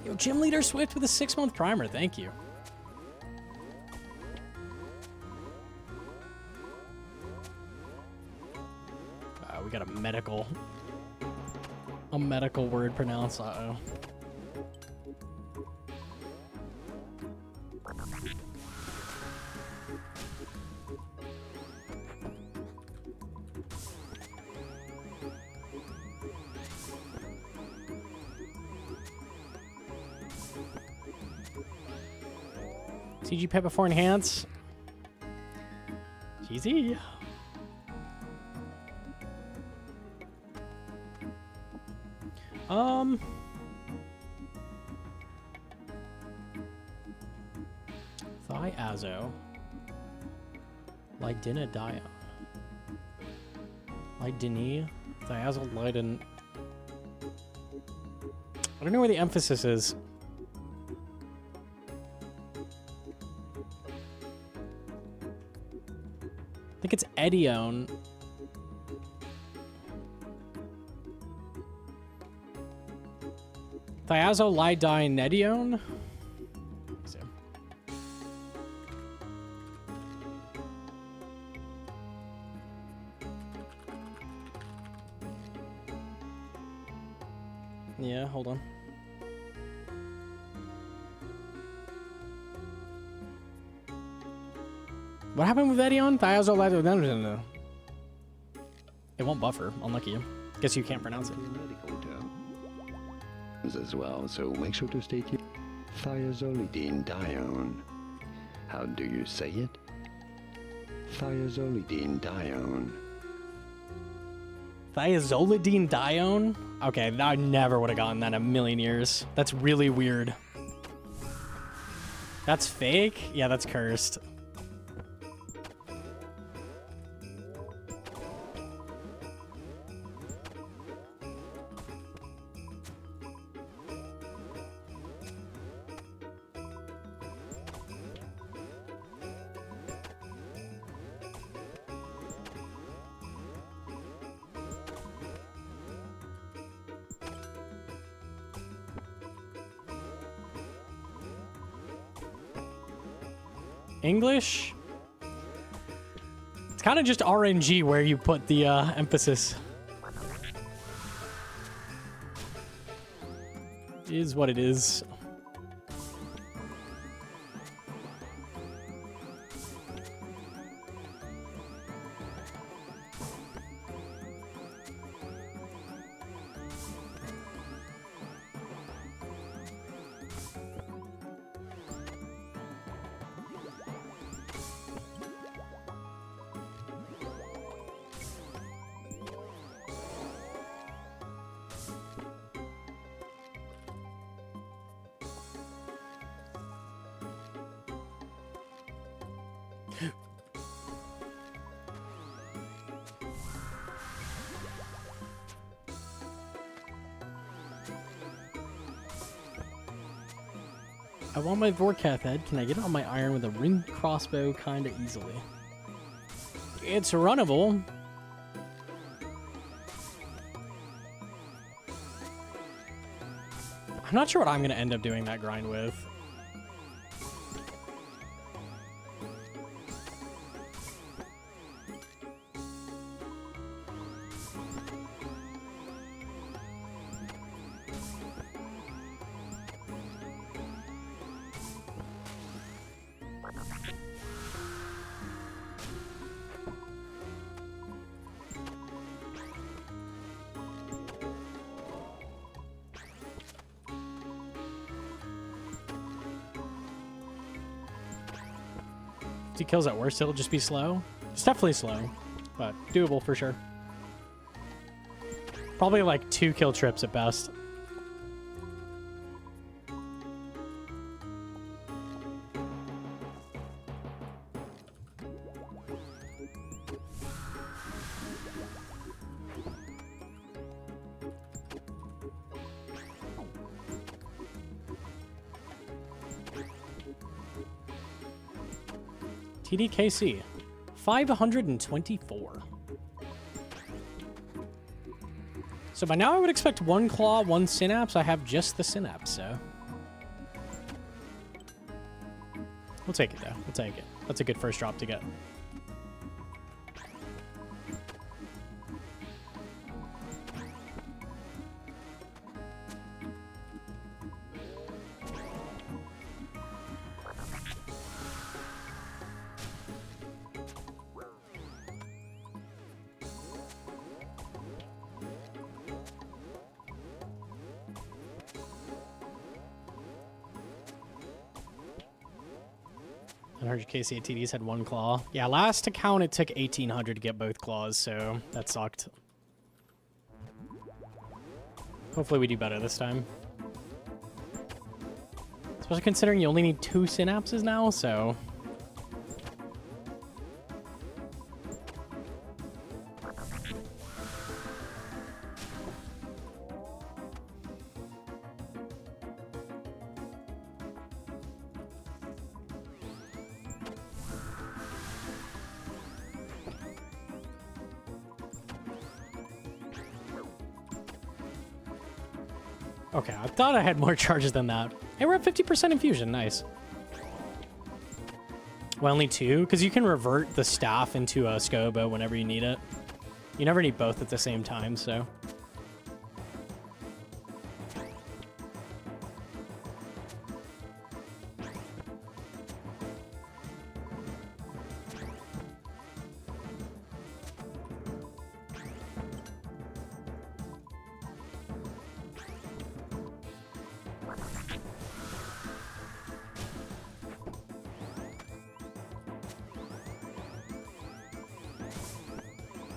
Yo, Gym Leader Swift with a 6-month primer. Thank you. We got a medical word pronounced. Uh-oh. CG pet before enhance. Easy. Thiazo. Lydina Dion. Lydini. Thiazo Lydin. I don't know where the emphasis is. I think it's Edione. Thiazo Lydine Edione? Yeah, hold on. What happened with Edione? Thiazo Lydine. It won't buffer. Unlucky you. Guess you can't pronounce it. Medical term as well, so make sure to state your thiazolidine dione. How do you say it? Thiazolidine dione. Thiazolidine Dione? Okay, I never would have gotten that in a million years. That's really weird. That's fake? Yeah, that's cursed. English? It's kind of just RNG where you put the emphasis. Is what it is. I want my Vorkath head. Can I get it on my iron with a ring crossbow kind of easily? It's runnable. I'm not sure what I'm going to end up doing that grind with. He kills at worst, it'll just be slow. It's definitely slow, but doable for sure. Probably like 2 kill trips at best. TDKC, 524. So by now I would expect 1 claw, 1 synapse. I have just the synapse, so. We'll take it though, we'll take it. That's a good first drop to get. I heard KCATDs had 1 claw. Yeah, last account it took 1,800 to get both claws, so that sucked. Hopefully we do better this time. Especially considering you only need 2 synapses now, so... Okay, I thought I had more charges than that. Hey, we're at 50% infusion. Nice. Well, only 2? Because you can revert the staff into a scobo whenever you need it. You never need both at the same time, so...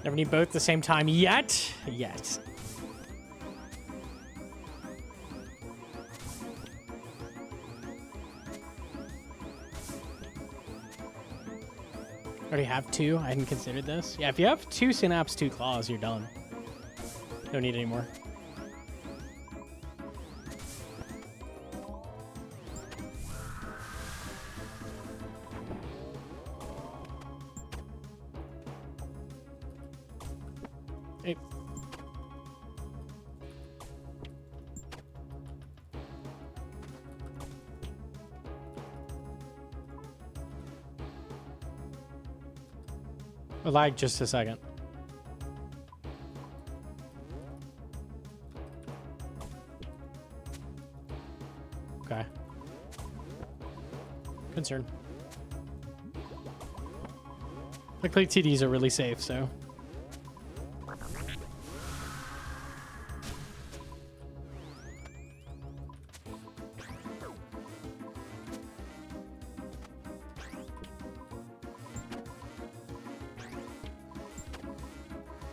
Never need both at the same time yet. Yet. Already have 2. I hadn't considered this. Yeah, if you have 2 synapse, 2 claws, you're done. Don't need any more. Hey. Lag just a second. Okay. Concern. Luckily TDs are really safe, so.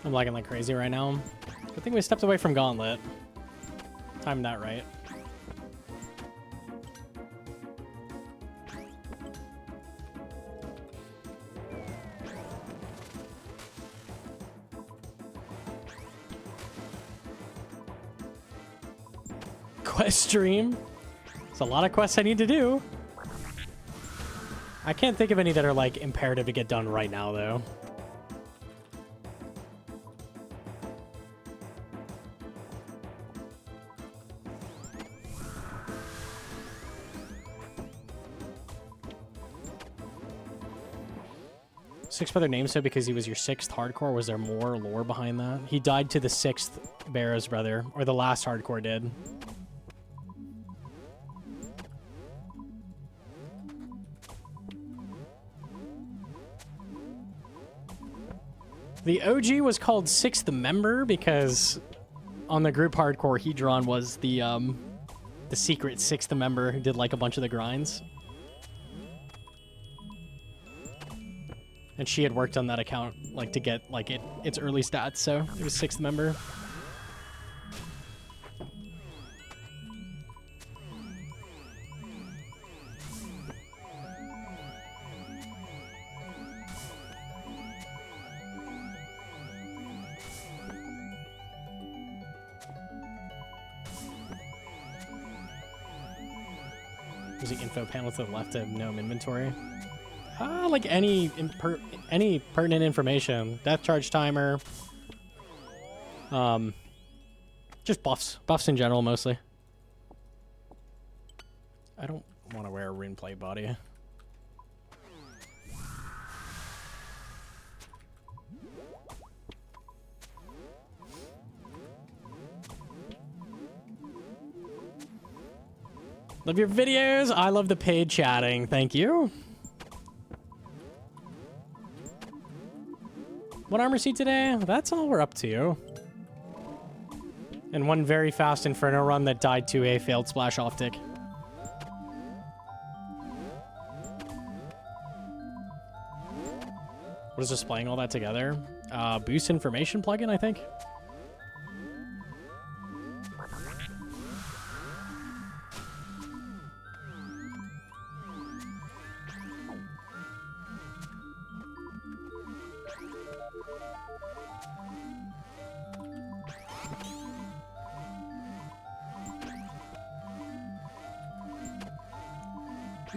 I'm lagging like crazy right now. Good thing we stepped away from Gauntlet. Timed that right. Quest stream. There's a lot of quests I need to do. I can't think of any that are like imperative to get done right now though. Sixth brother named so because he was your 6th hardcore. Was there more lore behind that? He died to the 6th Barrow's brother, or the last hardcore did. The OG was called 6th member because on the group hardcore, Hedron was the secret 6th member who did like a bunch of the grinds. And she had worked on that account like to get like its early stats, so it was 6th member. There's the info panel to the left of gnome inventory. Like any pertinent information. Death charge timer. Just buffs. Buffs in general, mostly. I don't want to wear a rune plate body. Love your videos. I love the paid chatting. Thank you. What armor seat today? That's all we're up to. And one very fast Inferno run that died to a failed splash optic. What is displaying all that together? Boost information plugin, I think.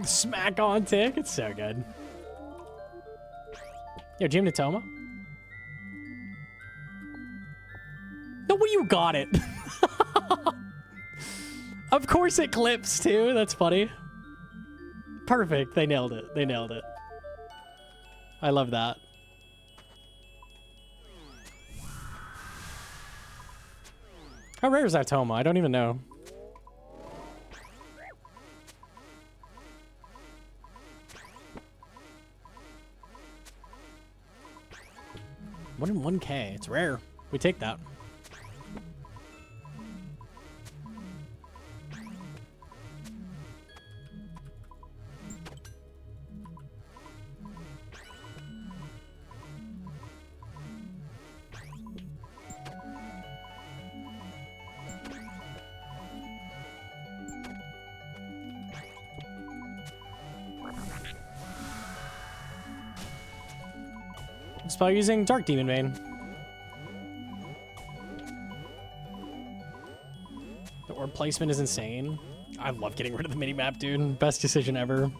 Smack on tick. It's so good. Yo, Jim Natoma. No, well, you got it. Of course it clips too. That's funny. Perfect. They nailed it. They nailed it. I love that. How rare is that Toma? I don't even know. One in 1K. It's rare. We take that. Spell using Dark Demon Vein. The orb placement is insane. I love getting rid of the minimap, dude. Best decision ever.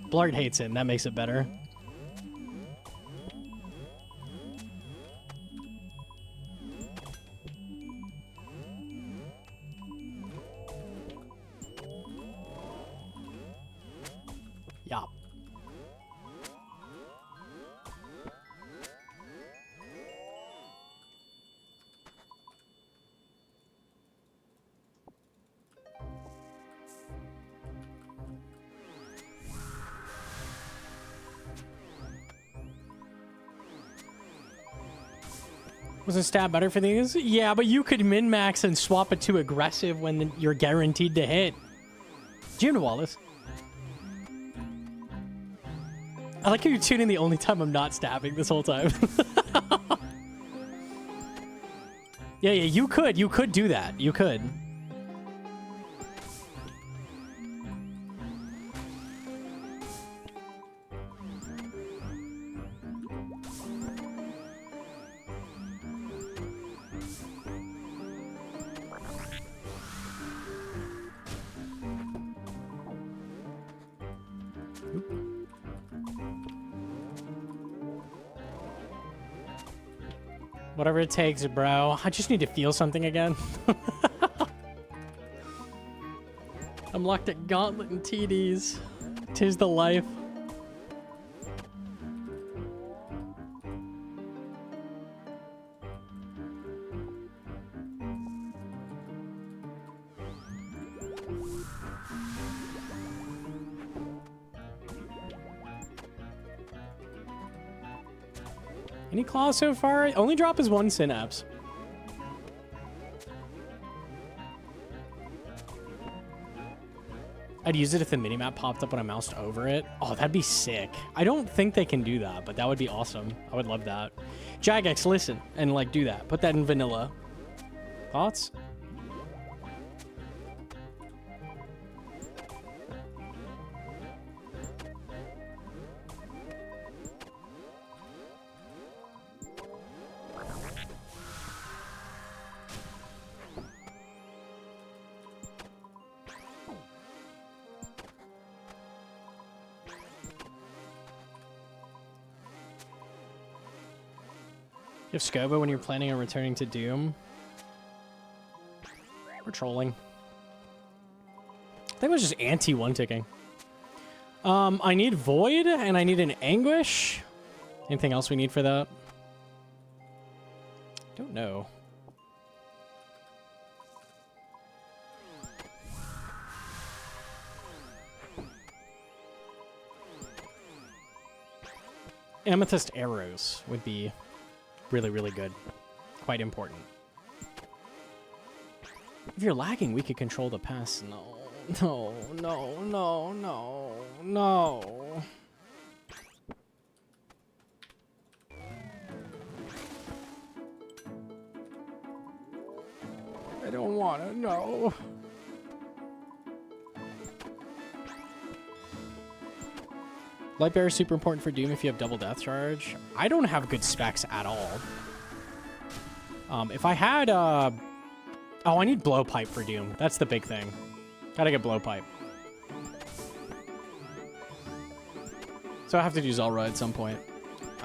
Blart hates it, and that makes it better. Yup. Was a stab better for these? Yeah, but you could min-max and swap it to aggressive when you're guaranteed to hit. June Wallace. I like how you're tuning the only time I'm not stabbing this whole time. Yeah, you could do that. You could. Whatever it takes, bro. I just need to feel something again. I'm locked at Gauntlet and TDs. 'Tis the life. Any claws so far? Only drop is 1 synapse. I'd use it if the minimap popped up when I moused over it. Oh, that'd be sick. I don't think they can do that, but that would be awesome. I would love that. Jagex, listen and like do that. Put that in vanilla. Thoughts? You have Scoba when you're planning on returning to Doom. We're trolling. I think it was just anti-one-ticking. I need Void, and I need an Anguish. Anything else we need for that? Don't know. Amethyst arrows would be really, really good. Quite important. If you're lagging, we could control the pass. No, no, no, no, no, no. wanna know. Light Bearer is super important for Doom if you have double death charge. I don't have good specs at all. If I had, oh, I need blowpipe for Doom. That's the big thing. Gotta get blowpipe. So I have to do Zelra at some point.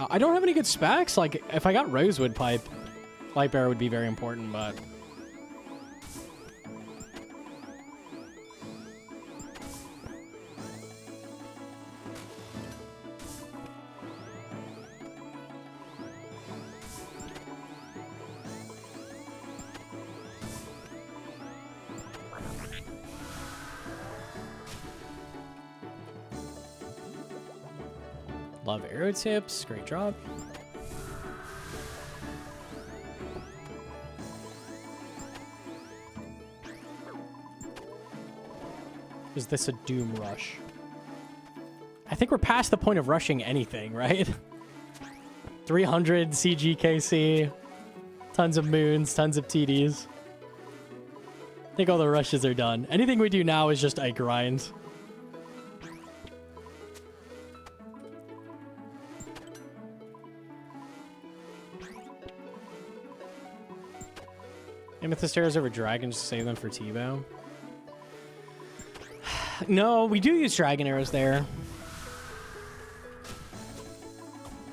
I don't have any good specs. Like, if I got Rosewood Pipe, Light Bearer would be very important, but... Love arrow tips. Great drop. Is this a Doom rush? I think we're past the point of rushing anything, right? 300 CGKC. Tons of moons, tons of TDs. I think all the rushes are done. Anything we do now is just a grind. Amethyst arrows over dragons to save them for T-bow. No, we do use dragon arrows there.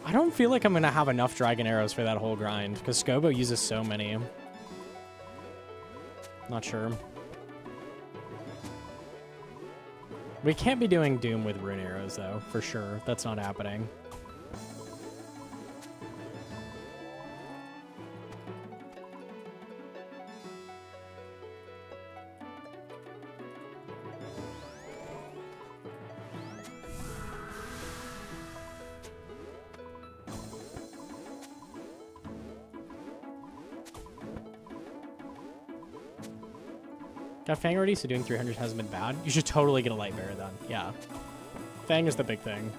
I don't feel like I'm going to have enough dragon arrows for that whole grind, because Scobo uses so many. Not sure. We can't be doing Doom with rune arrows, though, for sure. That's not happening. Got Fang already, so doing 300 hasn't been bad. You should totally get a Light Bearer then. Yeah. Fang is the big thing.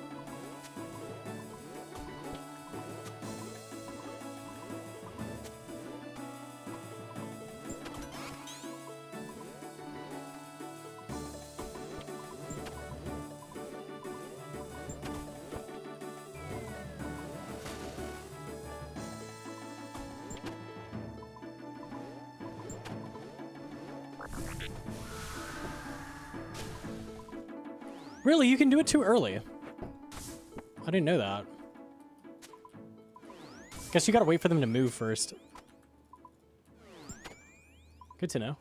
Really? You can do it too early? I didn't know that. Guess you gotta wait for them to move first. Good to know.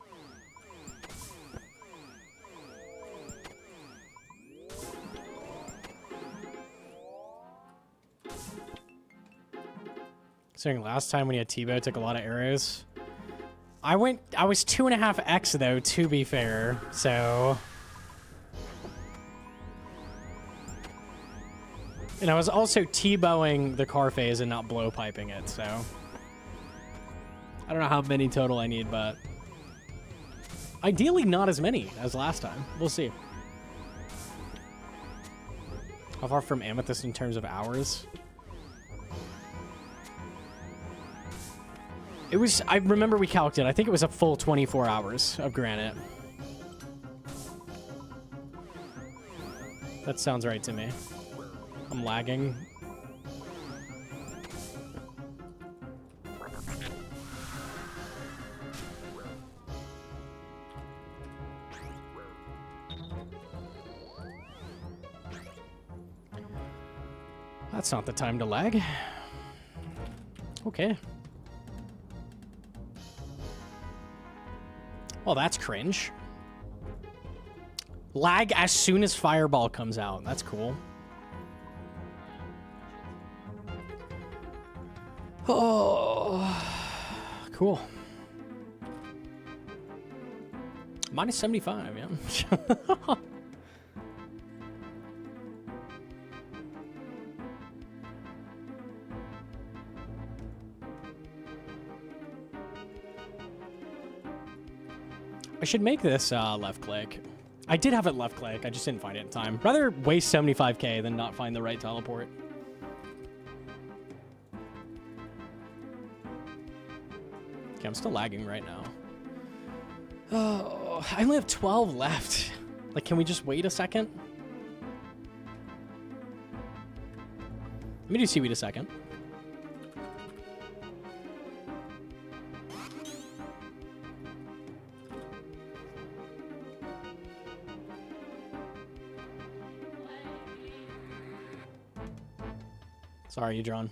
Considering last time when you had T-bow, took a lot of arrows. I was 2.5x though, to be fair, so... And I was also T-bowing the car phase and not blowpiping it, so... I don't know how many total I need, but... Ideally not as many as last time. We'll see. How far from Amethyst in terms of hours? It was... I remember we calculated. I think it was a full 24 hours of Granite. That sounds right to me. I'm lagging. That's not the time to lag. Okay. Well, that's cringe. Lag as soon as Fireball comes out. That's cool. Oh, cool. Minus 75, yeah. I should make this left click. I did have it left click, I just didn't find it in time. Rather waste 75k than not find the right teleport. Okay, I'm still lagging right now. Oh, I only have 12 left. Like, can we just wait a second? Let me do seaweed a second. Sorry, you drawn.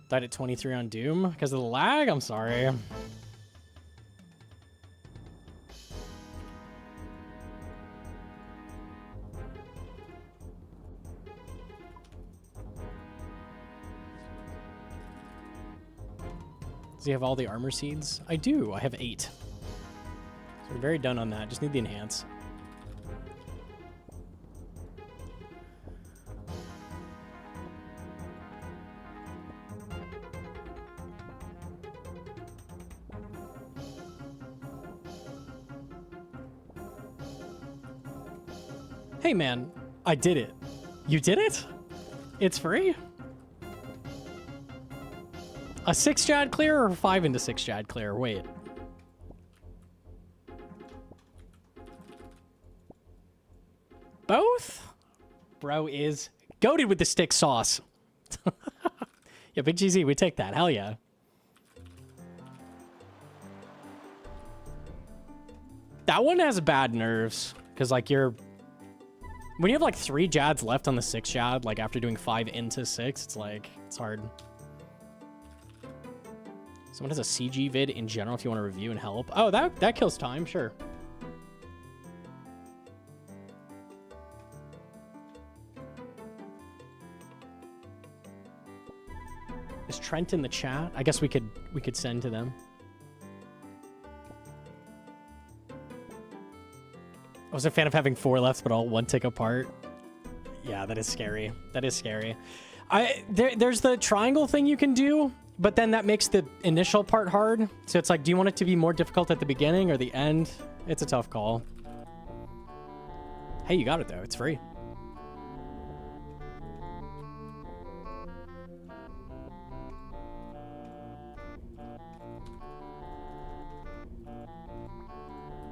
Died at 23 on Doom because of the lag? I'm sorry. Does he have all the armor seeds? I do. I have 8. So we're very done on that. Just need the enhance. Hey man, I did it. You did it? It's free? A 6 jad clear or 5 into 6 jad clear? Wait. Both? Bro is goated with the stick sauce. Yeah, Big GZ, we take that. Hell yeah. That one has bad nerves. Because, like, when you have, like, 3 jads left on the 6 jad, like, after doing 5 into 6, it's, like, it's hard. Someone has a CG vid in general if you want to review and help. Oh, that kills time, sure. Is Trent in the chat? I guess we could send to them. I was a fan of having 4 left, but all 1 tick apart. Yeah, that is scary. That is scary. There's the triangle thing you can do, but then that makes the initial part hard. So it's like, do you want it to be more difficult at the beginning or the end? It's a tough call. Hey, you got it though. It's free.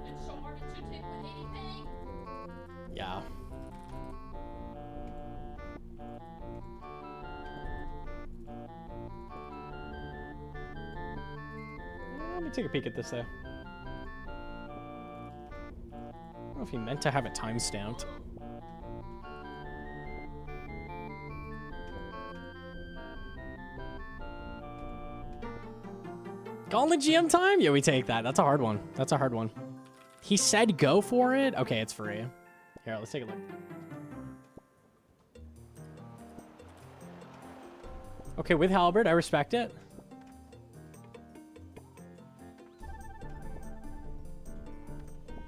It's so hard to take with anything. Yeah. Let me take a peek at this though. I don't know if he meant to have it time-stamped. Gauntlet GM time? Yeah, we take that. That's a hard one. That's a hard one. He said go for it? Okay, it's free. Here, let's take a look. Okay, with Halberd, I respect it.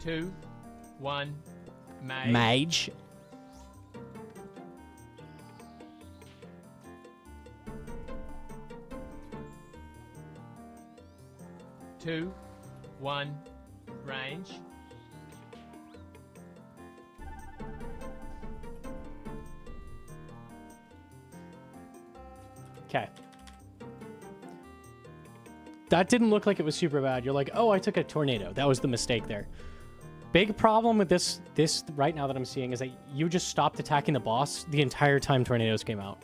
Two, one, Mage. Two, one, range. Okay. That didn't look like it was super bad. You're like, oh, I took a tornado. That was the mistake there. Big problem with this right now that I'm seeing is that you just stopped attacking the boss the entire time tornadoes came out.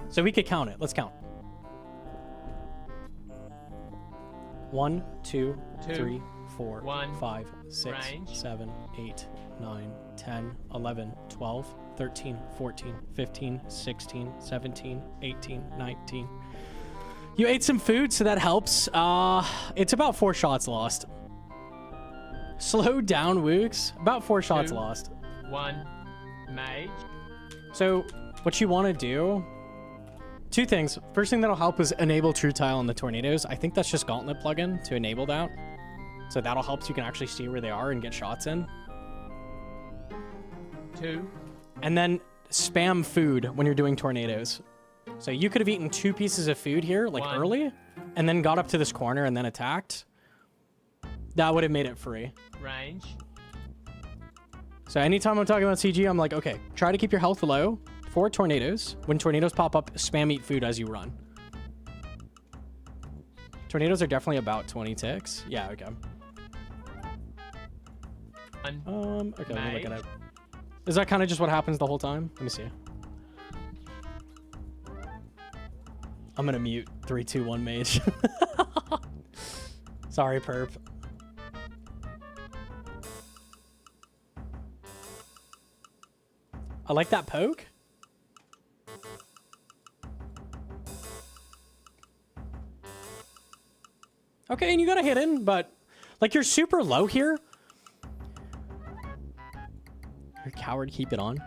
So we could count it. Let's count. 1, 2, 3, 4, 5, 6, 7, 8, 9, 10, 11, 12, 13, 14, 15, 16, 17, 18, 19. You ate some food, so that helps. It's about 4 shots lost. Slow down, Wooks. About 4 shots lost. 1, mage. So what you want to do, 2 things. First thing that'll help is enable True Tile on the tornadoes. I think that's just Gauntlet plugin to enable that. So that'll help so you can actually see where they are and get shots in. 2. And then spam food when you're doing tornadoes. So you could have eaten 2 pieces of food here, like early, and then got up to this corner and then attacked. That would have made it free. Range. So anytime I'm talking about CG, I'm like, okay, try to keep your health low 4 tornadoes. When tornadoes pop up, spam eat food as you run. Tornadoes are definitely about 20 ticks. Yeah, okay. Okay, let me look at it. Is that kind of just what happens the whole time? Let me see. I'm gonna mute 3, 2, 1 mage. Sorry, perp. I like that poke. Okay, and you got a hidden, but like you're super low here. You're a coward, keep it on.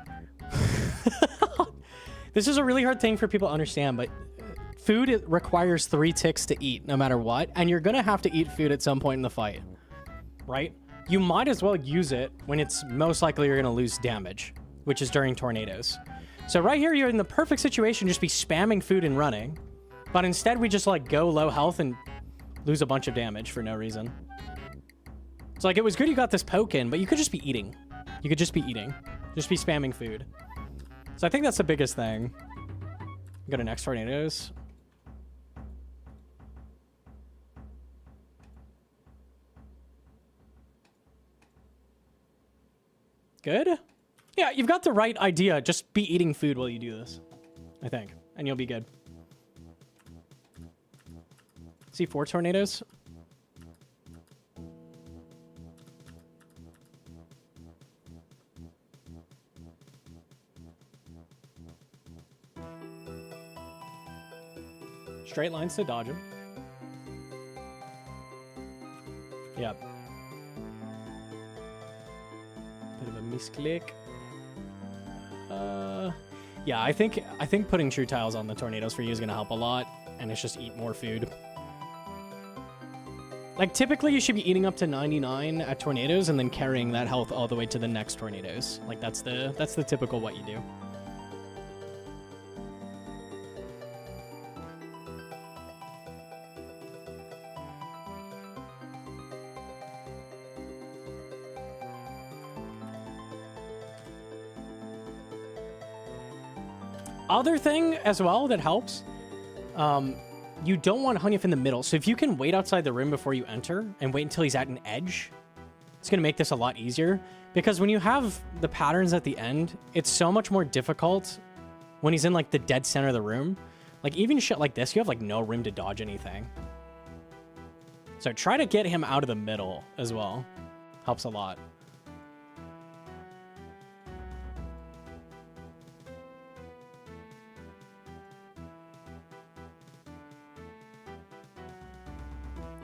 This is a really hard thing for people to understand, but food requires 3 ticks to eat no matter what, and you're gonna have to eat food at some point in the fight, right? You might as well use it when it's most likely you're gonna lose damage, which is during tornadoes. So right here, you're in the perfect situation, just be spamming food and running, but instead we just like go low health and lose a bunch of damage for no reason. It's like, it was good you got this poke in, but you could just be eating. You could just be eating. Just be spamming food. So I think that's the biggest thing. Go to next tornadoes. Good? Yeah, you've got the right idea. Just be eating food while you do this, I think. And you'll be good. See 4 tornadoes? Straight lines to dodge him. Yep. Bit of a misclick. Yeah, I think putting true tiles on the tornadoes for you is gonna help a lot, and it's just eat more food. Like typically you should be eating up to 99 at tornadoes and then carrying that health all the way to the next tornadoes. Like that's the typical what you do. Other thing as well that helps, you don't want Hcim in the middle. So if you can wait outside the room before you enter and wait until he's at an edge, it's going to make this a lot easier. Because when you have the patterns at the end, it's so much more difficult when he's in like the dead center of the room. Like even shit like this, you have like no room to dodge anything. So try to get him out of the middle as well. Helps a lot.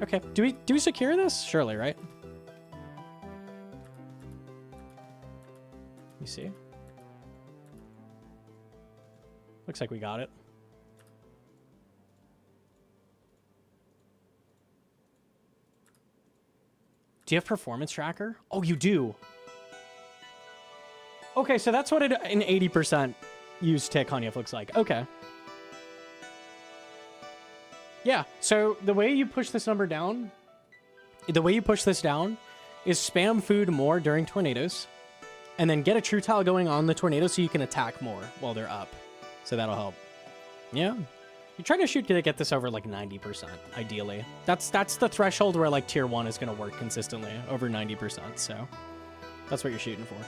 Okay, do we secure this? Surely, right? You see? Looks like we got it. Do you have performance tracker? Oh, you do. Okay, so that's what an 80% used tick Hcim looks like. Okay. Yeah, so the way you push this number down, is spam food more during tornadoes, and then get a true tile going on the tornado so you can attack more while they're up. So that'll help. Yeah. You're trying to shoot to get this over like 90%, ideally. That's the threshold where like tier 1 is going to work consistently, over 90%, so that's what you're shooting for.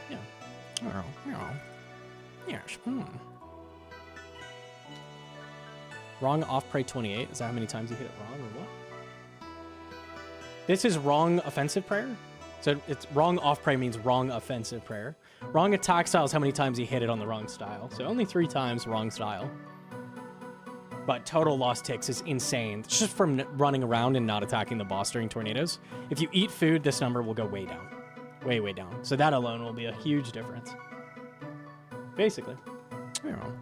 Yeah. Oh. Yes. Wrong off prey 28. Is that how many times you hit it wrong or what? This is wrong offensive prayer. So it's wrong off prey means wrong offensive prayer. Wrong attack style is how many times you hit it on the wrong style. So only 3 times wrong style. But total lost ticks is insane. It's just from running around and not attacking the boss during tornadoes. If you eat food, this number will go way down. Way, way down. So that alone will be a huge difference. Basically. I don't know.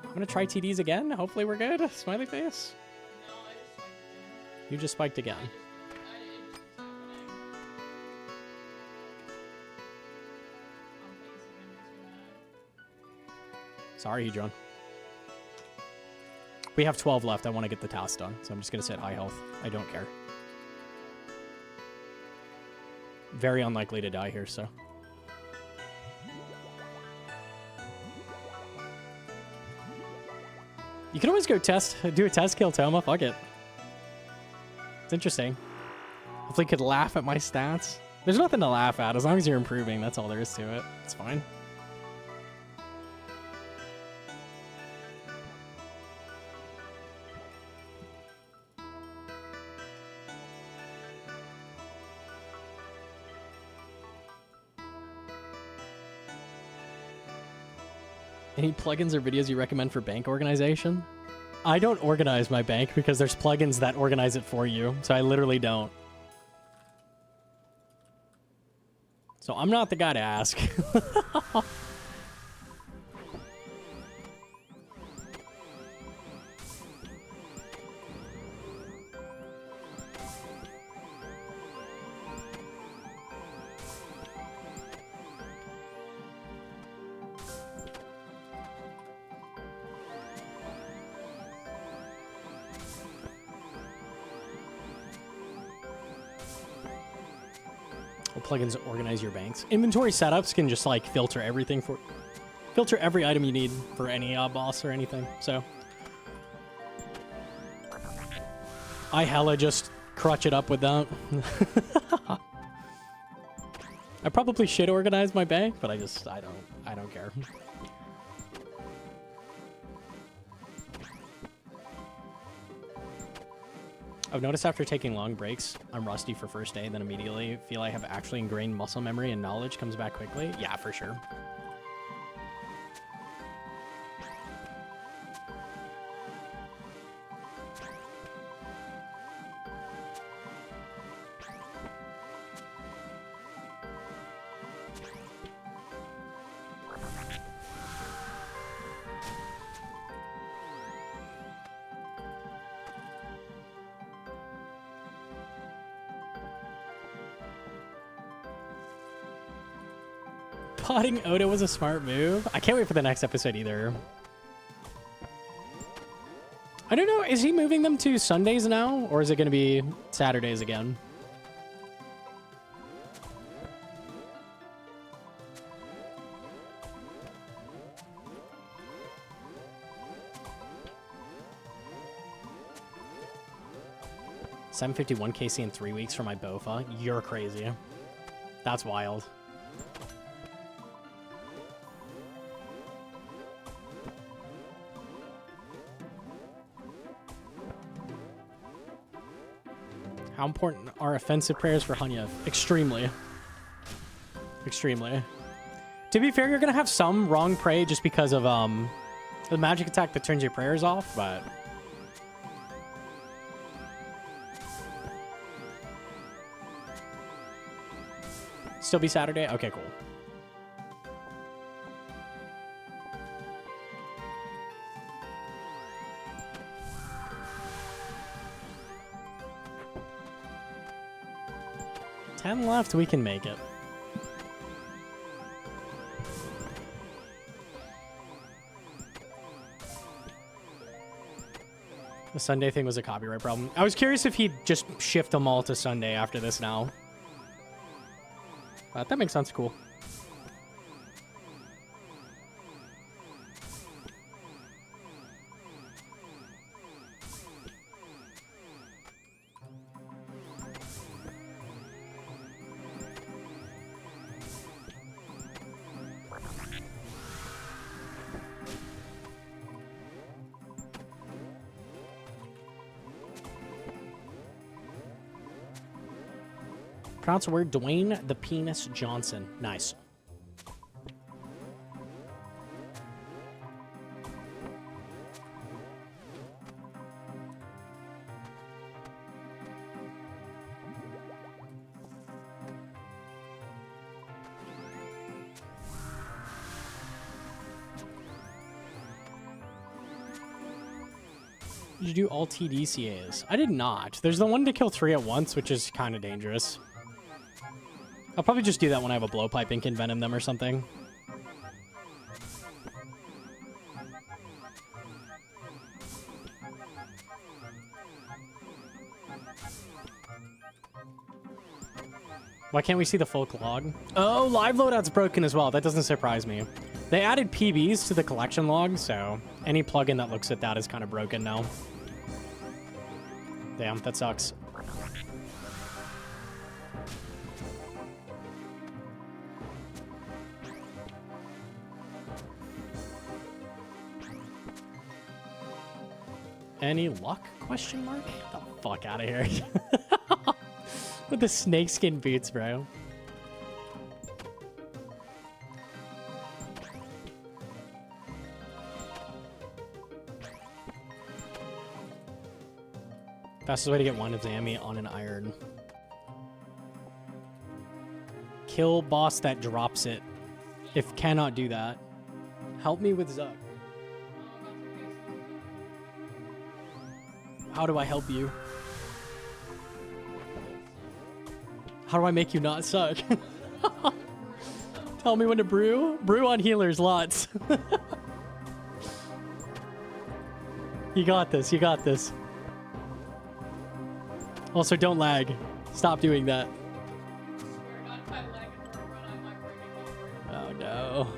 I'm gonna try TDs again. Hopefully we're good. Smiley face. No, I just spiked again. You just spiked again. I just spiked when I'm facing him too bad. Sorry, Hedron. We have 12 left. I want to get the task done, so I'm just gonna sit high health. I don't care. Very unlikely to die here, so. You can always go do a test kill, Toma. Fuck it. It's interesting. Hopefully you could laugh at my stats. There's nothing to laugh at. As long as you're improving, that's all there is to it. It's fine. Any plugins or videos you recommend for bank organization? I don't organize my bank because there's plugins that organize it for you, so I literally don't. So I'm not the guy to ask. Plugins organize your banks. Inventory setups can just like filter every item you need for any boss or anything. So I hella just crutch it up with that. I probably should organize my bank, but I don't care. I've noticed after taking long breaks, I'm rusty for first day, then immediately feel I have actually ingrained muscle memory and knowledge comes back quickly. Yeah, for sure. Potting Oda was a smart move. I can't wait for the next episode either. I don't know. Is he moving them to Sundays now? Or is it going to be Saturdays again? $751 KC in 3 weeks for my Bofa. You're crazy. That's wild. How important are offensive prayers for Hanya? Extremely. Extremely. To be fair, you're going to have some wrong pray just because of the magic attack that turns your prayers off, but... Still be Saturday? Okay, cool. $10 left, we can make it. The Sunday thing was a copyright problem. I was curious if he'd just shift them all to Sunday after this now. But that makes sense, cool. Pronounce the word Dwayne the Penis Johnson. Nice. Did you do all TDCAs? I did not. There's the one to kill 3 at once, which is kind of dangerous. I'll probably just do that when I have a blowpipe and can venom them or something. Why can't we see the folk log? Oh, live loadout's broken as well. That doesn't surprise me. They added PBs to the collection log, so any plugin that looks at that is kind of broken now. Damn, that sucks. Any luck? Question mark? Get the fuck out of here. With the snakeskin boots, bro. Fastest way to get one of Zammy on an iron. Kill boss that drops it. If cannot do that, help me with Zuck. How do I help you? How do I make you not suck? Tell me when to brew. Brew on healers, lots. You got this, you got this. Also, don't lag. Stop doing that. Oh no.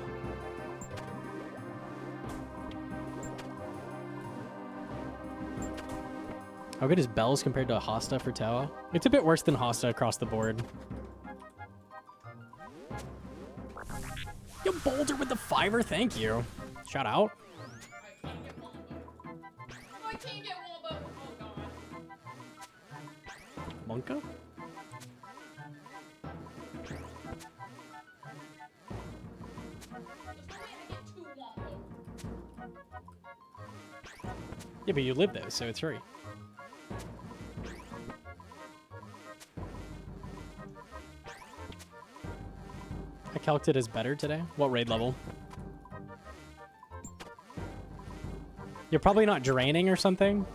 How good is Bells compared to Hosta for Toa? It's a bit worse than Hosta across the board. Yo, Boulder with the $5, thank you. Shout out. I can't get Wombo. Oh god. Monka? Just only I get 2 Wombo. Yeah, but you live there, so it's free. I calced it as better today. What raid level? You're probably not draining or something.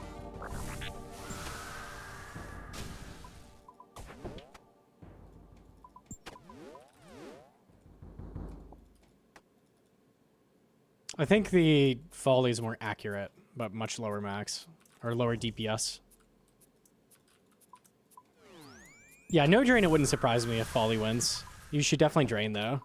I think the Folly is more accurate, but much lower max. Or lower DPS. Yeah, no drain, it wouldn't surprise me if Folly wins. You should definitely drain, though.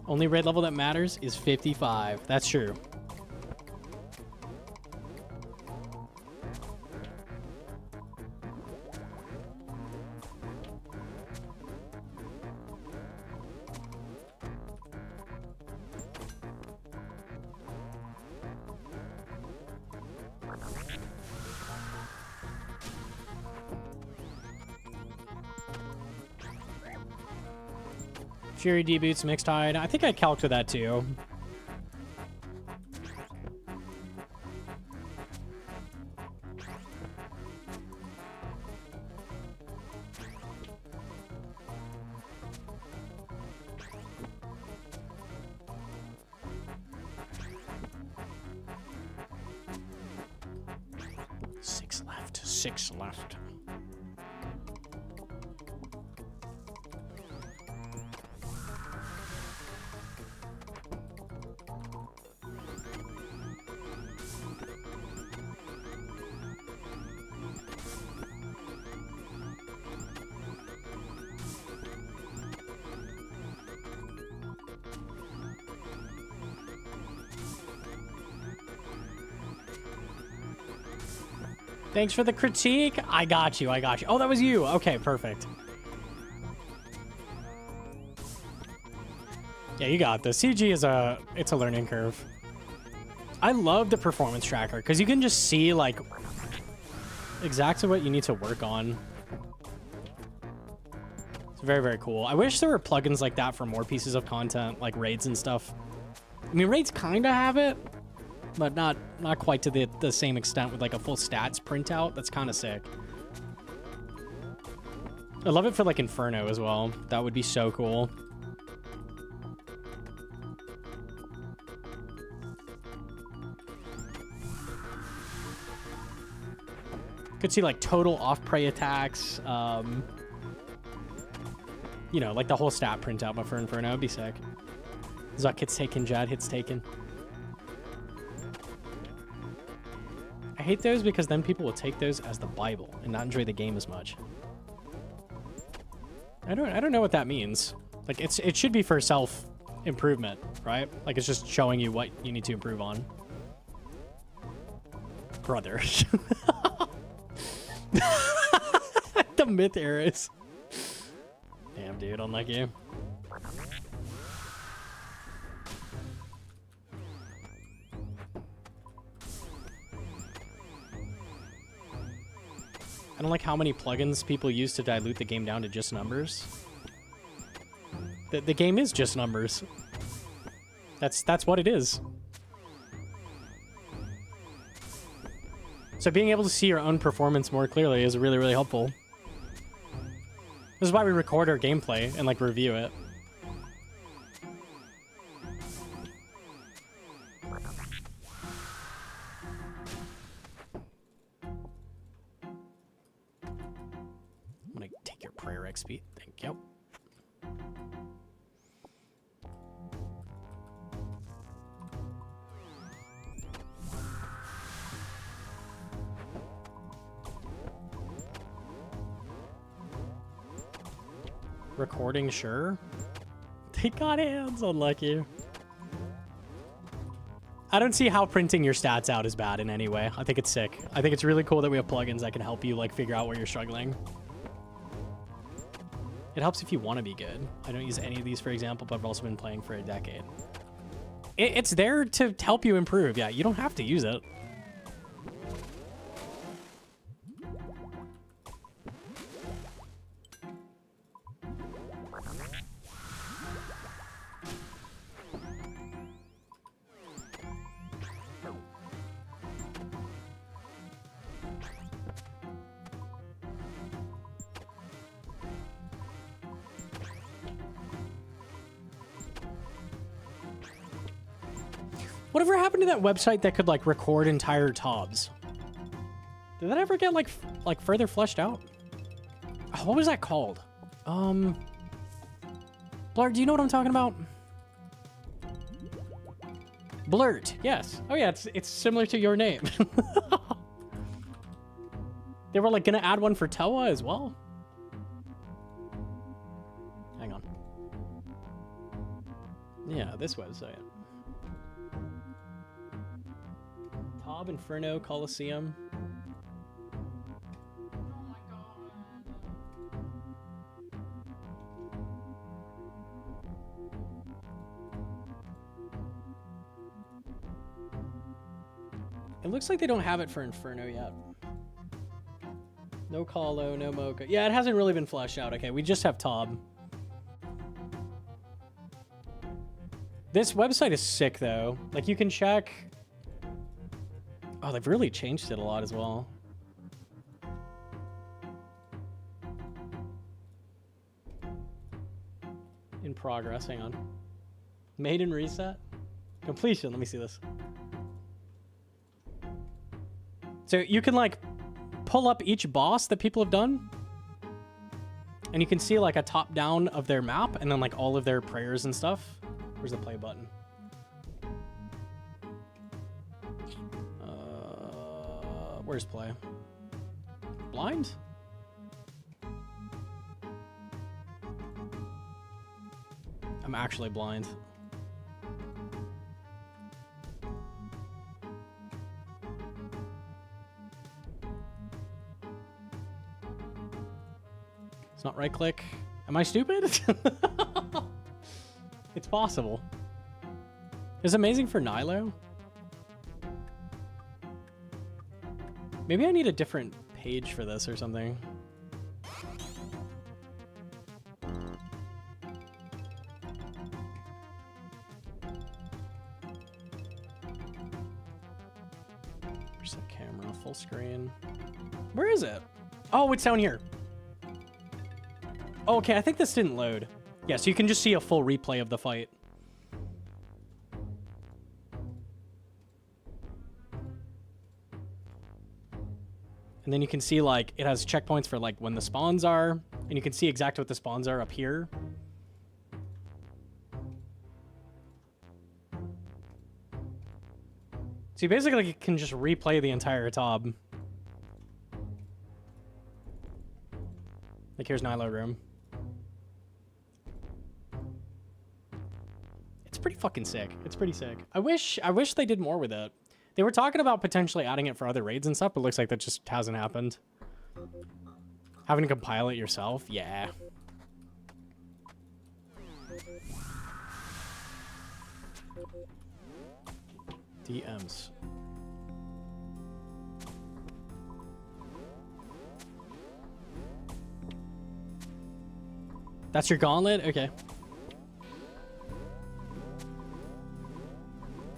Only raid level that matters is 55. That's true. Fury D-Boots, Mixed Hide. I think I calced with that too. Six left. 6 left. Thanks for the critique. I got you. I got you. Oh, that was you. Okay, perfect. Yeah, you got this. CG is it's a learning curve. I love the performance tracker because you can just see like exactly what you need to work on. It's very, very cool. I wish there were plugins like that for more pieces of content, like raids and stuff. I mean, raids kind of have it, but not quite to the same extent with like a full stats printout. That's kind of sick. I love it for like Inferno as well. That would be so cool. Could see like total off-prey attacks. You know, like the whole stat printout, but for Inferno, it'd be sick. Zuck hits taken, Jad hits taken. I hate those because then people will take those as the Bible and not enjoy the game as much. I don't know what that means. Like it should be for self improvement, right? Like it's just showing you what you need to improve on. Brother. The myth arrows. Damn, dude, unlucky. I don't like how many plugins people use to dilute the game down to just numbers. The game is just numbers. That's what it is. So being able to see your own performance more clearly is really, really helpful. This is why we record our gameplay and like review it. I'm gonna take your prayer XP. Thank you. Recording, sure. They got hands, unlucky. I don't see how printing your stats out is bad in any way. I think it's sick. I think it's really cool that we have plugins that can help you like figure out where you're struggling. It helps if you want to be good. I don't use any of these, for example, but I've also been playing for a decade. It's there to help you improve. Yeah, you don't have to use it. Whatever happened to that website that could like record entire tobs? Did that ever get like further fleshed out? Oh, what was that called? Blurt, do you know what I'm talking about? Blurt, yes. Oh yeah, it's similar to your name. They were like gonna add one for Toa as well. Hang on. Yeah, this website. Tob, Inferno, Coliseum. Oh my god. It looks like they don't have it for Inferno yet. No Colo, no Mocha. Yeah, it hasn't really been fleshed out. Okay, we just have Tob. This website is sick, though. Like, you can check... Oh, they've really changed it a lot as well. In progress, hang on. Maiden reset? Completion, let me see this. So you can like pull up each boss that people have done. And you can see like a top down of their map and then like all of their prayers and stuff. Where's the play button? Where's play? Blind? I'm actually blind. It's not right click. Am I stupid? It's possible. It's amazing for Nilo. Maybe I need a different page for this or something. Where's the camera? Full screen. Where is it? Oh, it's down here. Oh, okay, I think this didn't load. Yeah, so you can just see a full replay of the fight. And then you can see like it has checkpoints for like when the spawns are, And you can see exactly what the spawns are up here. So you basically can just replay the entire TOB. Like here's Nilo room. It's pretty fucking sick. It's pretty sick. I wish they did more with it. They were talking about potentially adding it for other raids and stuff, but it looks like that just hasn't happened. Having to compile it yourself? Yeah. DMs. That's your gauntlet? Okay.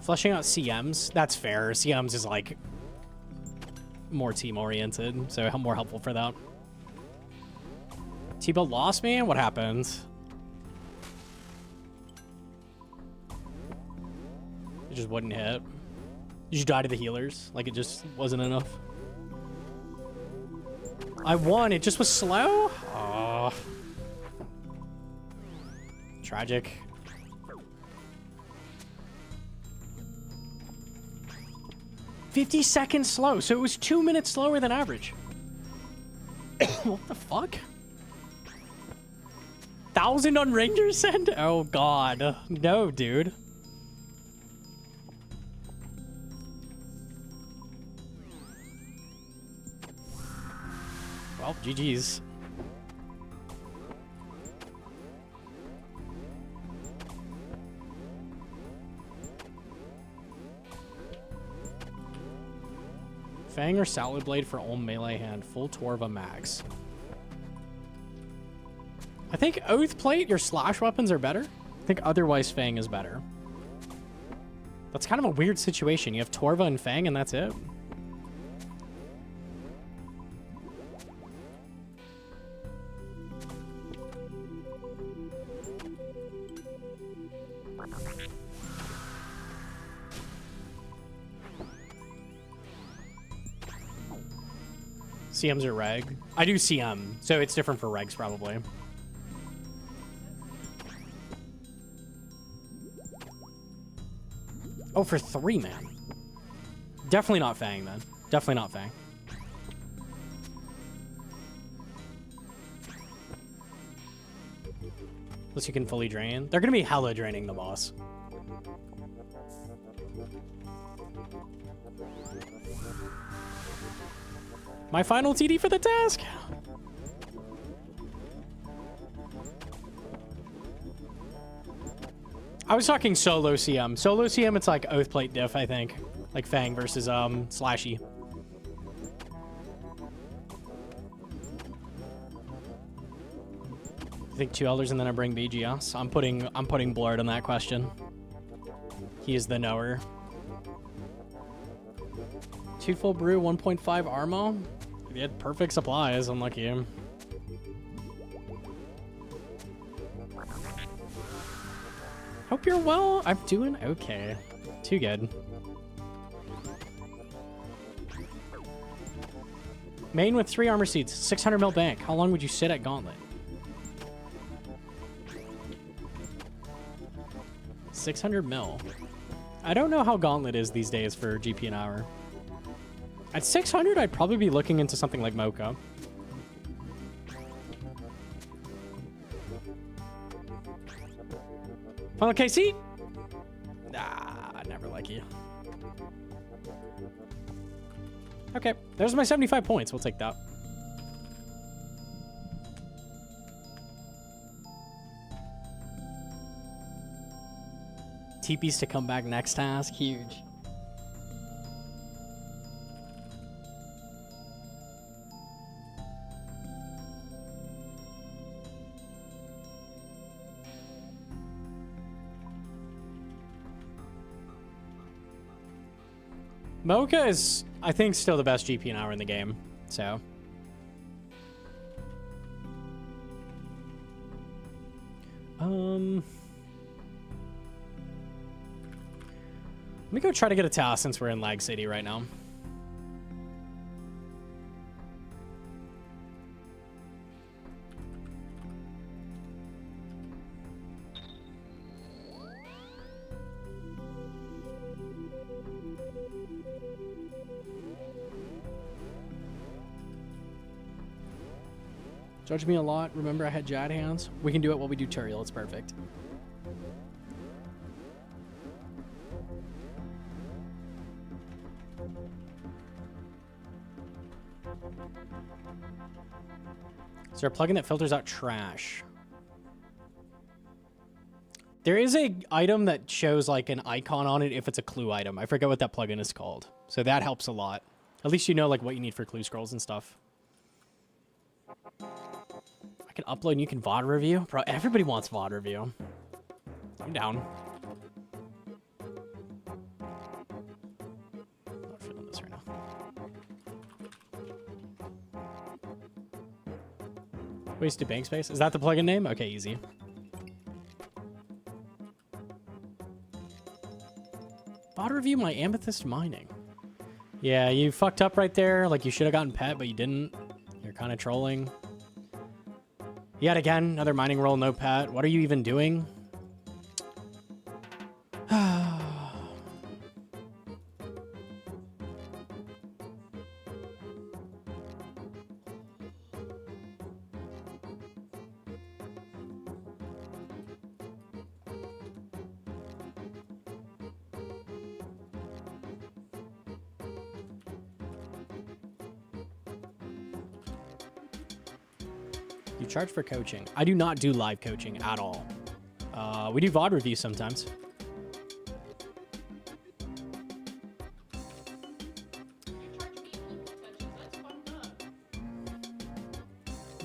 Fleshing out CMs? That's fair. CMs is like more team-oriented, so more helpful for that. T-Bow lost me? What happened? It just wouldn't hit. Did you die to the healers? Like it just wasn't enough? I won. It just was slow? Oh. Tragic. "50 seconds slow, so it was 2 minutes slower than average." What the fuck? 1,000 on Ranger send? Oh god. No, dude. Well, GG's. Fang or Salad Blade for all melee hand. Full Torva max. I think Oath Plate, your slash weapons are better. I think otherwise Fang is better. That's kind of a weird situation. You have Torva and Fang and that's it. CMs are reg. I do CM, so it's different for regs probably. Oh, for 3 man. Definitely not Fang then. Definitely not Fang. Unless you can fully drain. They're gonna be hella draining the boss. My final TD for the task. I was talking solo CM. Solo CM, it's like Oath Plate diff, I think. Like Fang versus Slashy. I think 2 elders and then I bring BGS. I'm putting Blurred on that question. He is the knower. 2 full brew, 1.5 armo. He had perfect supplies, unlucky him. Hope you're well. I'm doing okay. Too good. Main with 3 armor seeds, 600 mil bank. How long would you sit at Gauntlet? 600 mil. I don't know how Gauntlet is these days for GP an hour. At 600, I'd probably be looking into something like Mocha. Final KC? Nah, never like you. Okay, there's my 75 points. We'll take that. TPs to come back next task. Huge. Mocha is, I think, still the best GP an hour in the game, so. Let me go try to get a task since we're in Lag City right now. Judge me a lot. Remember, I had Jad hands. We can do it while we do Turiel. It's perfect. Is there a plugin that filters out trash? There is a item that shows like an icon on it if it's a clue item. I forget what that plugin is called. So that helps a lot. At least you know like what you need for clue scrolls and stuff. I can upload and you can VOD review. Bro, everybody wants VOD review. I'm down. Not feeling this right now. Wasted bank space. Is that the plugin name? Okay, easy. VOD review my amethyst mining. Yeah, you fucked up right there. Like you should have gotten pet, but you didn't. You're kind of trolling. Yet again, another mining roll, no pet. What are you even doing? You charge for coaching. I do not do live coaching at all. We do VOD reviews sometimes.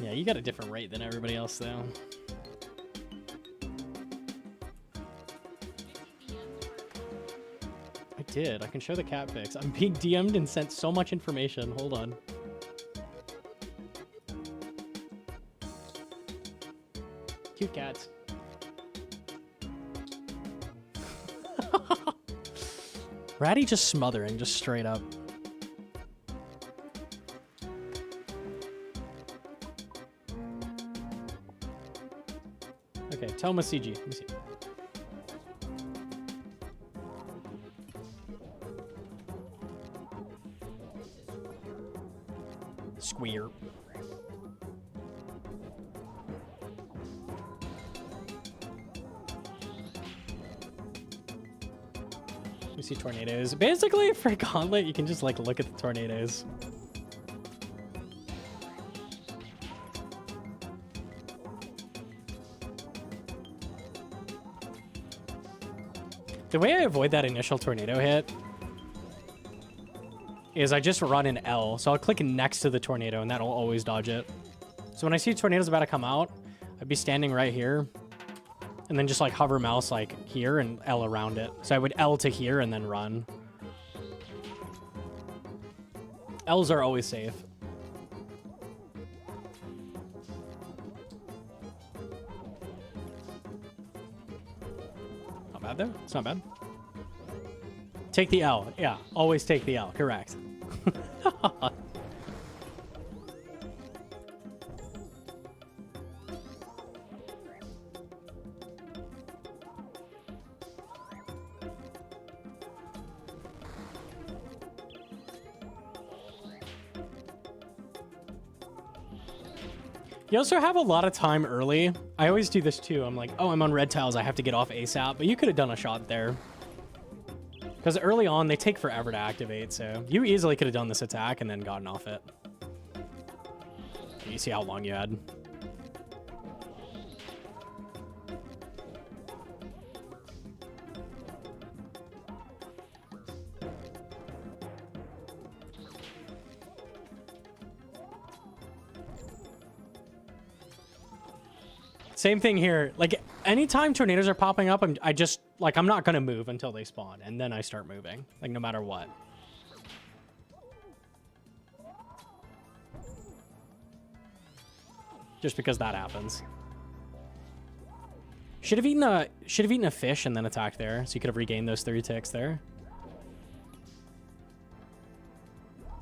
Yeah, you got a different rate than everybody else, though. I did. I can show the cat pics. I'm being DM'd and sent so much information. Hold on. Cute cats. Ratty just smothering, just straight up. Okay, tell him a CG. Let me see. Squeer. You see tornadoes. Basically, for Gauntlet, you can just like look at the tornadoes. The way I avoid that initial tornado hit is I just run an L. So I'll click next to the tornado and that'll always dodge it. So when I see tornadoes about to come out, I'd be standing right here and then just like hover mouse like here and L around it. So I would L to here and then run. L's are always safe. Not bad though. It's not bad. Take the L. Yeah, always take the L. Correct. You also have a lot of time early. I always do this too. I'm like, oh, I'm on red tiles. I have to get off ASAP. But you could have done a shot there. Because early on, they take forever to activate. So you easily could have done this attack and then gotten off it. You see how long you had. Same thing here. Like, anytime tornadoes are popping up, I'm not going to move until they spawn. And then I start moving. Like, no matter what. Just because that happens. Should have eaten a fish and then attacked there. So you could have regained those 3 ticks there.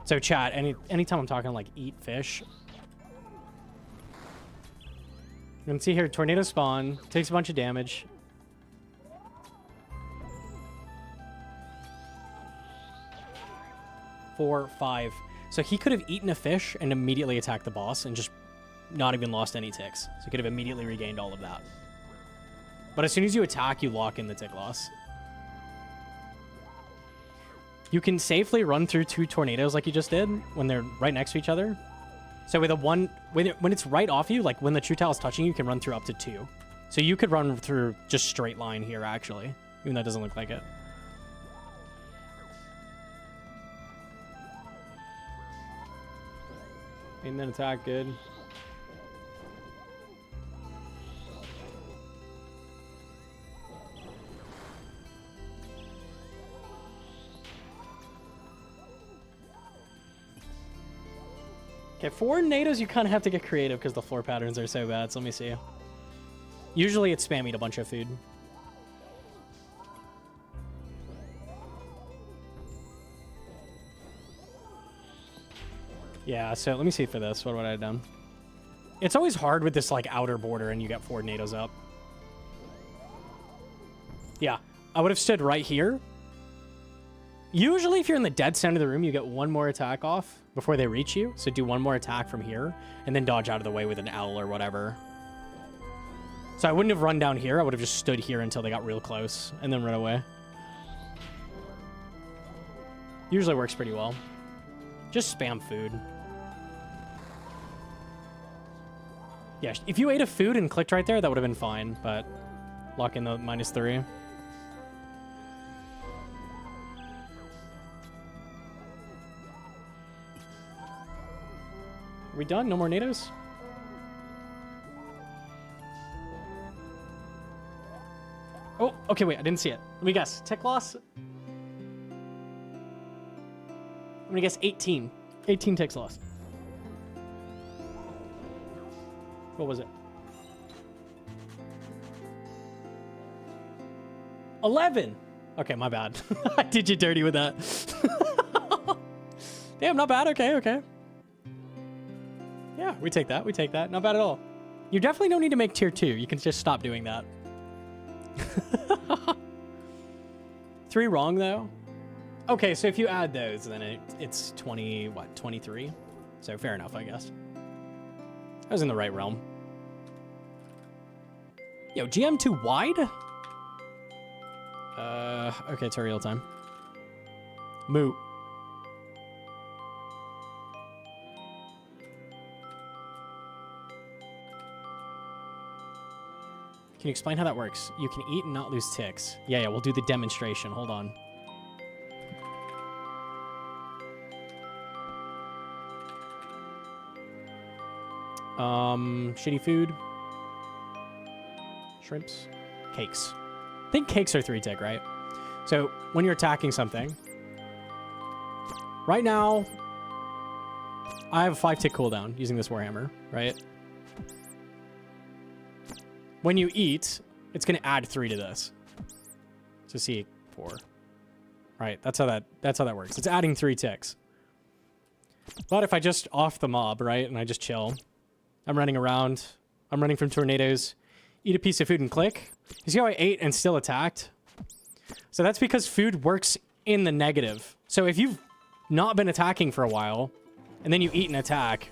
So chat, anytime I'm talking like eat fish. You can see here, tornado spawn, takes a bunch of damage. Four, 5. So he could have eaten a fish and immediately attacked the boss and just not even lost any ticks. So you could have immediately regained all of that. But as soon as you attack, you lock in the tick loss. You can safely run through 2 tornadoes like you just did when they're right next to each other. So with a when it's right off you, like when the true tile is touching you, can run through up to 2. So you could run through just straight line here, actually, even though it doesn't look like it. And then attack, good. Okay, for nados, you kind of have to get creative because the floor patterns are so bad. So let me see. Usually it's spam eat a bunch of food. Yeah, so let me see for this. What would I have done? It's always hard with this like outer border and you get 4 nados up. Yeah, I would have stood right here. Usually if you're in the dead center of the room, you get 1 more attack off before they reach you. So do 1 more attack from here and then dodge out of the way with an L or whatever. So I wouldn't have run down here. I would have just stood here until they got real close and then run away. Usually works pretty well. Just spam food. Yeah, if you ate a food and clicked right there, that would have been fine, but lock in the -3. Are we done? No more nados? Oh, okay, wait, I didn't see it. Let me guess. Tick loss? I'm gonna guess 18. 18 ticks lost. What was it? 11! Okay, my bad. I did you dirty with that. Damn, not bad. Okay, okay. Yeah, we take that. We take that. Not bad at all. You definitely don't need to make tier 2. You can just stop doing that. 3 wrong, though. Okay, so if you add those, then it's 20, what, 23? So fair enough, I guess. I was in the right realm. Yo, GM too wide? Okay, it's real time. Moo. Can you explain how that works? You can eat and not lose ticks. Yeah, we'll do the demonstration. Hold on. Shitty food. Shrimps. Cakes. I think cakes are 3 tick, right? So when you're attacking something, right now, I have a 5 tick cooldown using this Warhammer, right? When you eat, it's going to add 3 to this. So see, 4. Right, that's how that works. It's adding 3 ticks. But if I just off the mob, right, and I just chill, I'm running around, I'm running from tornadoes, eat a piece of food and click. You see how I ate and still attacked? So that's because food works in the negative. So if you've not been attacking for a while, and then you eat and attack,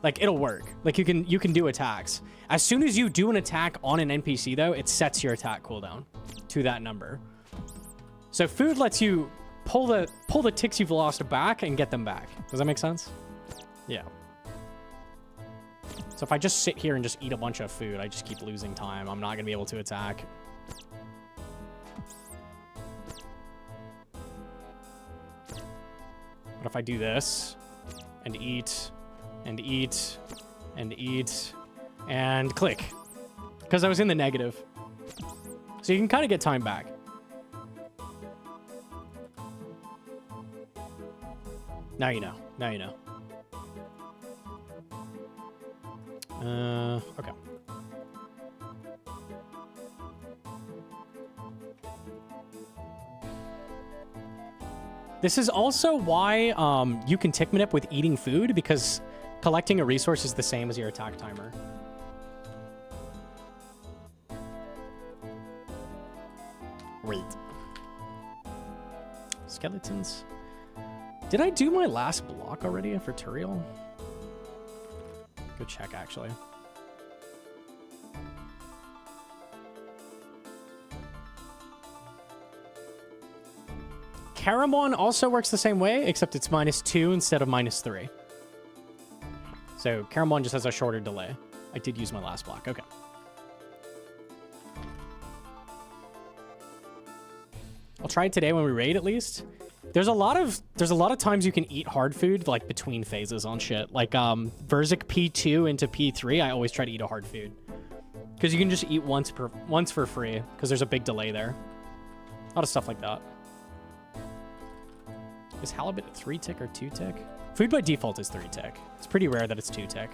like, it'll work. Like, you can do attacks. As soon as you do an attack on an NPC, though, it sets your attack cooldown to that number. So food lets you pull the ticks you've lost back and get them back. Does that make sense? Yeah. So if I just sit here and just eat a bunch of food, I just keep losing time. I'm not going to be able to attack. But if I do this, and eat, and eat, and eat, and click, because I was in the negative. So you can kind of get time back. Now you know. Now you know. Okay. This is also why you can tick manip with eating food, because collecting a resource is the same as your attack timer. Wait. Skeletons. Did I do my last block already for Turiel? Go check, actually. Caramon also works the same way, except it's -2 instead of -3. So Caramon just has a shorter delay. I did use my last block. Okay. I'll try it today when we raid at least. There's a lot of times you can eat hard food like between phases on shit. Like Verzik P2 into P3, I always try to eat a hard food. Because you can just eat once for free, because there's a big delay there. A lot of stuff like that. Is halibut a 3-tick or 2-tick? Food by default is 3-tick. It's pretty rare that it's 2-tick.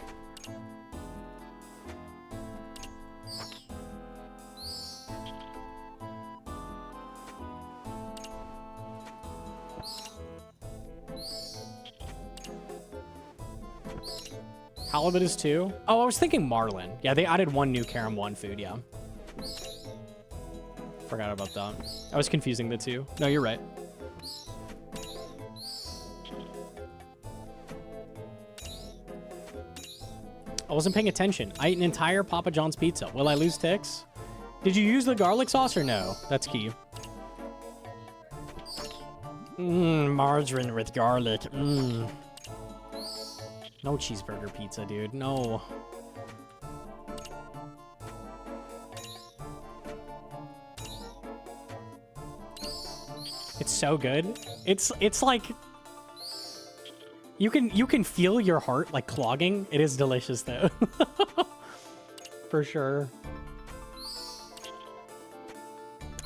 Halibut is 2. Oh, I was thinking marlin. Yeah, they added 1 new Karam 1 food, yeah. Forgot about that. I was confusing the two. No, you're right. I wasn't paying attention. I ate an entire Papa John's pizza. Will I lose ticks? Did you use the garlic sauce or no? That's key. Margarine with garlic. No cheeseburger pizza, dude. No. It's so good. It's like you can feel your heart like clogging. It is delicious though. For sure.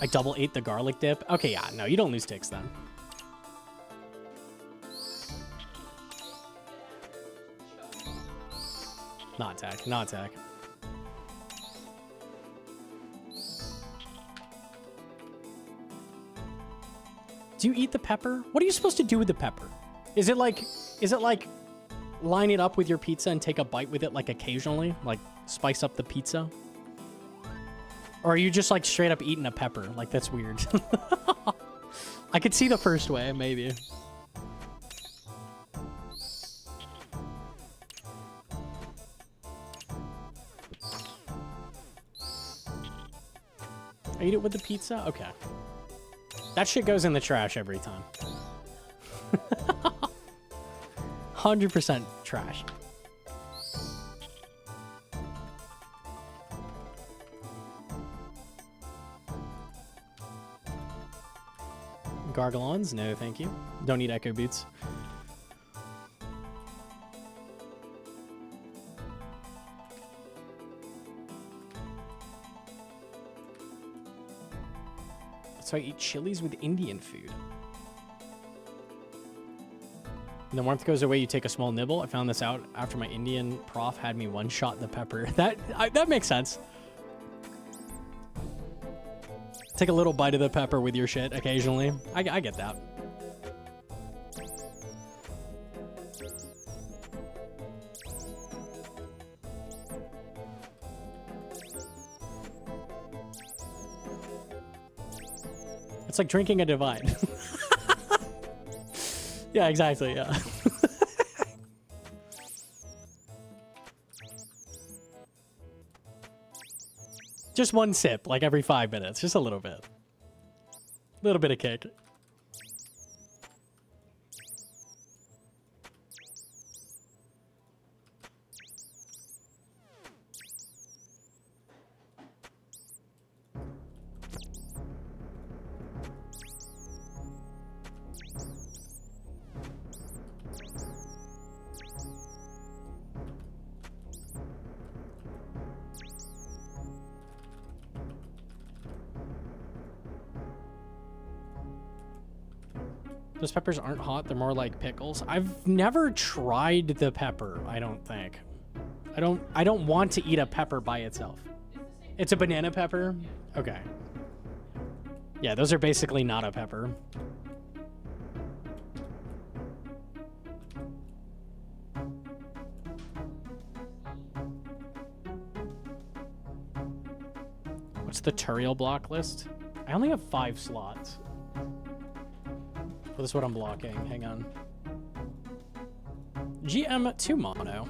I double ate the garlic dip. Okay, yeah, no, you don't lose ticks then. Not attack, not attack. Do you eat the pepper? What are you supposed to do with the pepper? Is it like line it up with your pizza and take a bite with it like occasionally? Like spice up the pizza? Or are you just like straight up eating a pepper? Like that's weird. I could see the first way, maybe. I eat it with the pizza? Okay. That shit goes in the trash every time. 100% trash. Gargalons? No, thank you. Don't need echo boots. So I eat chilies with Indian food. When the warmth goes away, you take a small nibble. I found this out after my Indian prof had me one-shot the pepper. That makes sense. Take a little bite of the pepper with your shit occasionally. I get that. It's like drinking a divine. Yeah, exactly, yeah. Just one sip, like every 5 minutes. Just a little bit. A little bit of kick. Those peppers aren't hot. They're more like pickles. I've never tried the pepper, I don't think. I don't want to eat a pepper by itself. It's a banana pepper? Okay. Yeah, those are basically not a pepper. What's the tutorial block list? I only have 5 slots. Well, this is what I'm blocking. Hang on. GM 2 mono.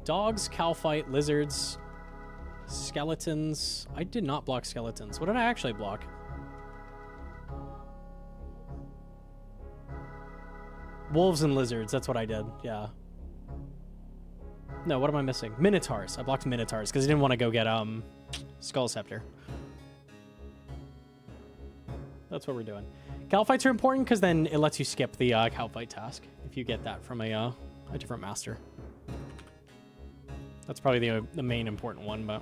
Dogs, Calphite, lizards, skeletons. I did not block skeletons. What did I actually block? Wolves and lizards. That's what I did. Yeah. No, what am I missing? Minotaurs. I blocked Minotaurs because I didn't want to go get Skull Scepter. That's what we're doing. Calphites are important because then it lets you skip the Calphite task if you get that from a different master. That's probably the main important one, but...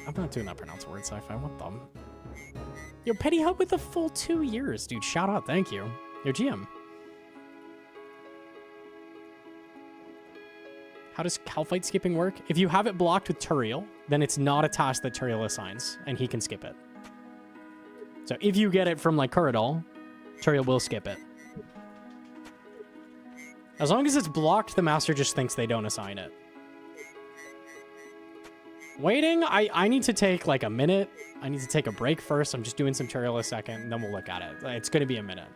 I'm not doing that pronounced word sci-fi. What the? Yo, Petty Hub with the full 2 years, dude. Shout out, thank you. Yo, GM. How does Calphite skipping work? If you have it blocked with Turiel, then it's not a task that Turiel assigns, and he can skip it. So if you get it from, like, Kuradal, Turiel will skip it. As long as it's blocked, the master just thinks they don't assign it. Waiting, I need to take, like, a minute. I need to take a break first. I'm just doing some Turiel a second, and then we'll look at it. It's going to be a minute.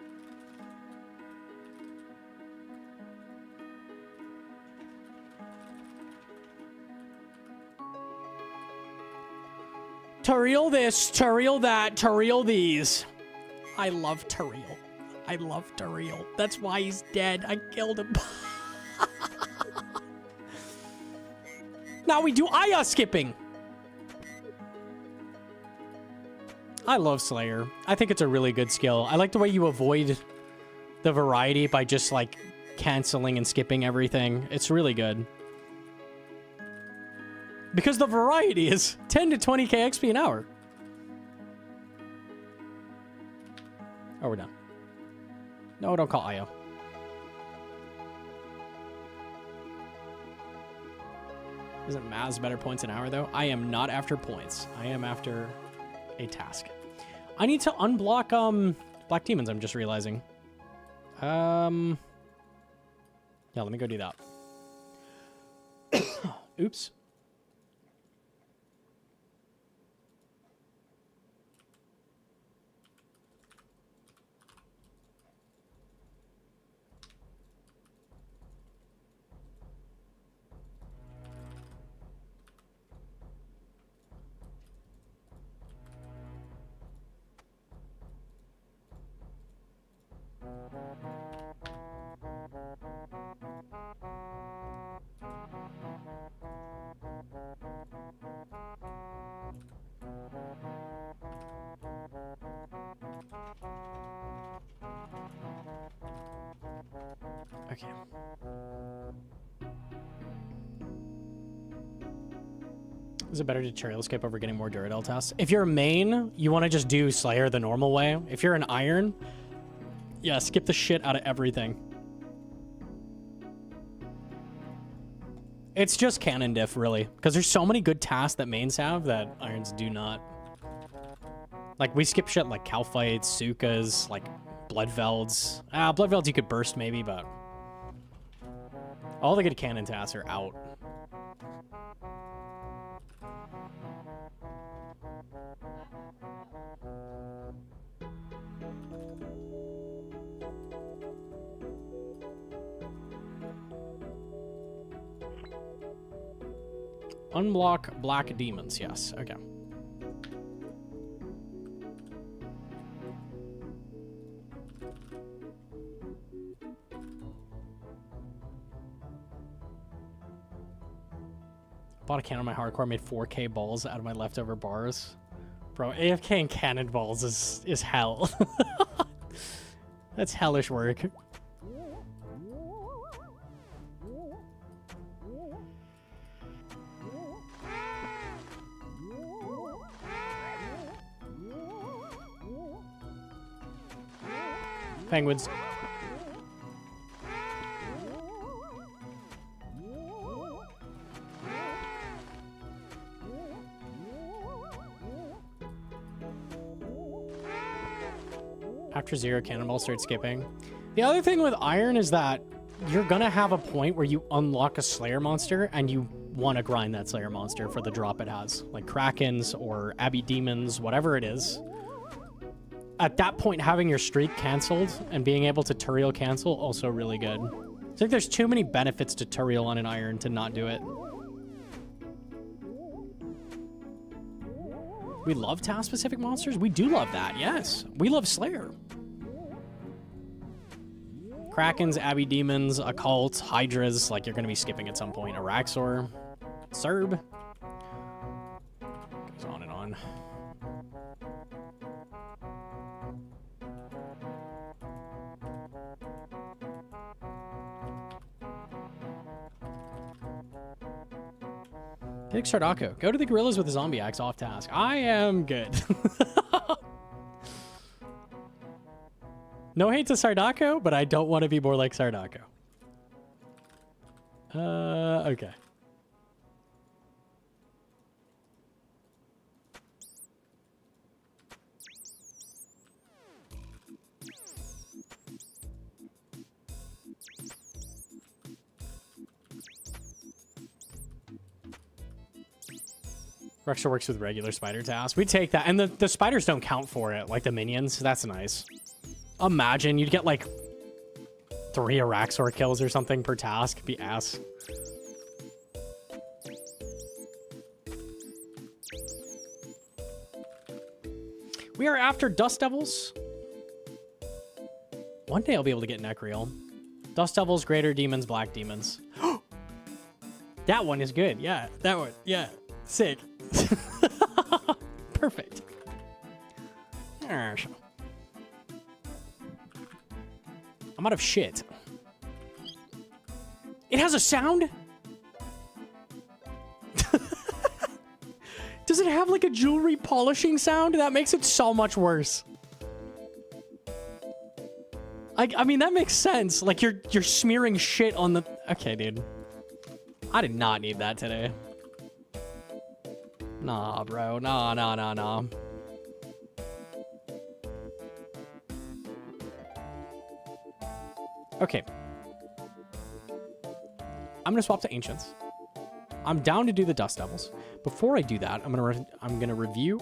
Turiel this, Turiel that, Turiel these. I love Turiel. I love Turiel. That's why he's dead. I killed him. Now we do Aya skipping. I love Slayer. I think it's a really good skill. I like the way you avoid the variety by just, like, canceling and skipping everything. It's really good. Because the variety is 10 to 20k XP an hour. Oh, we're done. No, don't call Io. Isn't Maz better points an hour, though? I am not after points. I am after a task. I need to unblock, Black Demons, I'm just realizing. Yeah, let me go do that. Oops. Okay. Is it better to Turiel skip over getting more Duradel tasks? If you're a main, you want to just do Slayer the normal way. If you're an Iron, yeah, skip the shit out of everything. It's just canon diff, really. Because there's so many good tasks that mains have that Irons do not. Like, we skip shit like Calphites, Sukas, like Bloodvelds. Bloodvelds you could burst maybe, but... all the good canon tasks are out. Unblock Black Demons, yes. Okay. Bought a cannon on my hardcore, made 4k balls out of my leftover bars. Bro, AFK and cannon balls is hell. That's hellish work. Penguins. After 0, Cannonball starts skipping. The other thing with Iron is that you're gonna have a point where you unlock a Slayer monster and you want to grind that Slayer monster for the drop it has, like Krakens or Abbey Demons, whatever it is. At that point, having your streak canceled and being able to Turiel cancel, also really good. I think there's too many benefits to Turiel on an Iron to not do it. We love task-specific monsters? We do love that, yes. We love Slayer. Krakens, Abbey Demons, Occult, Hydras, like you're going to be skipping at some point. Araxor, Serb. Goes on and on. Pick Sardako. Go to the gorillas with the zombie axe off task. I am good. No hate to Sardako, but I don't want to be more like Sardako. Okay. Rexor works with regular spider tasks. We take that. And the spiders don't count for it, like the minions. That's nice. Imagine you'd get like 3 Araxor kills or something per task. Be ass. We are after Dust Devils. One day I'll be able to get Necreal. Dust Devils, Greater Demons, Black Demons. That one is good. Yeah, that one. Yeah, sick. Perfect. I'm out of shit. It has a sound? Does it have like a jewelry polishing sound? That makes it so much worse. I mean, that makes sense. Like you're smearing shit on the... Okay, dude. I did not need that today. Nah, bro. Nah. Okay. I'm gonna swap to Ancients. I'm down to do the Dust Devils. Before I do that, I'm gonna review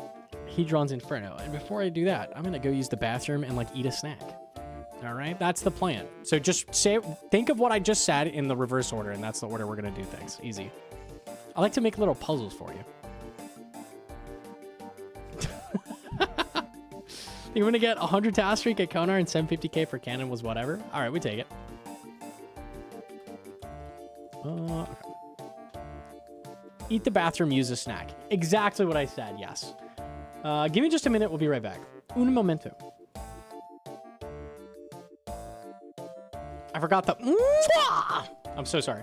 Hedron's Inferno. And before I do that, I'm gonna go use the bathroom and like eat a snack. All right, that's the plan. So just think of what I just said in the reverse order, and that's the order we're gonna do things. Easy. I like to make little puzzles for you. You're gonna get 100 task streak at Konar and 750k for cannon was whatever. All right, we take it. Okay. Eat the bathroom, use a snack. Exactly what I said, yes. Give me just a minute, we'll be right back. Un momento. I forgot the... I'm so sorry.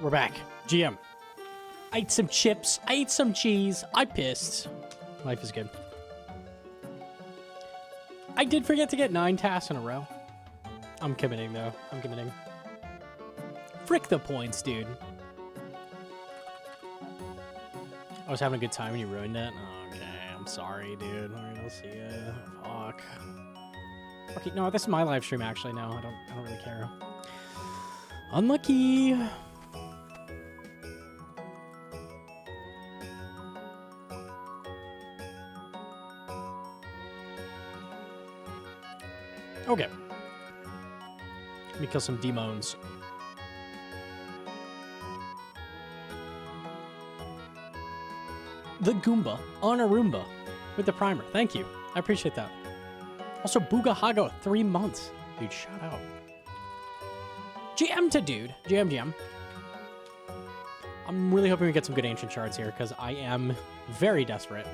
We're back. GM. I ate some chips. I ate some cheese. I pissed. Life is good. I did forget to get 9 tasks in a row. I'm committing, though. I'm committing. Frick the points, dude. I was having a good time and you ruined it. Okay, I'm sorry, dude. Alright, I'll see ya. Fuck. Okay, no, this is my live stream, actually. No, I don't really care. Unlucky. Okay. Let me kill some demons. The Goomba on a Roomba with the primer. Thank you. I appreciate that. Also, Booga Hago, 3 months. Dude, shout out. GM to dude. GM. I'm really hoping we get some good ancient shards here because I am very desperate.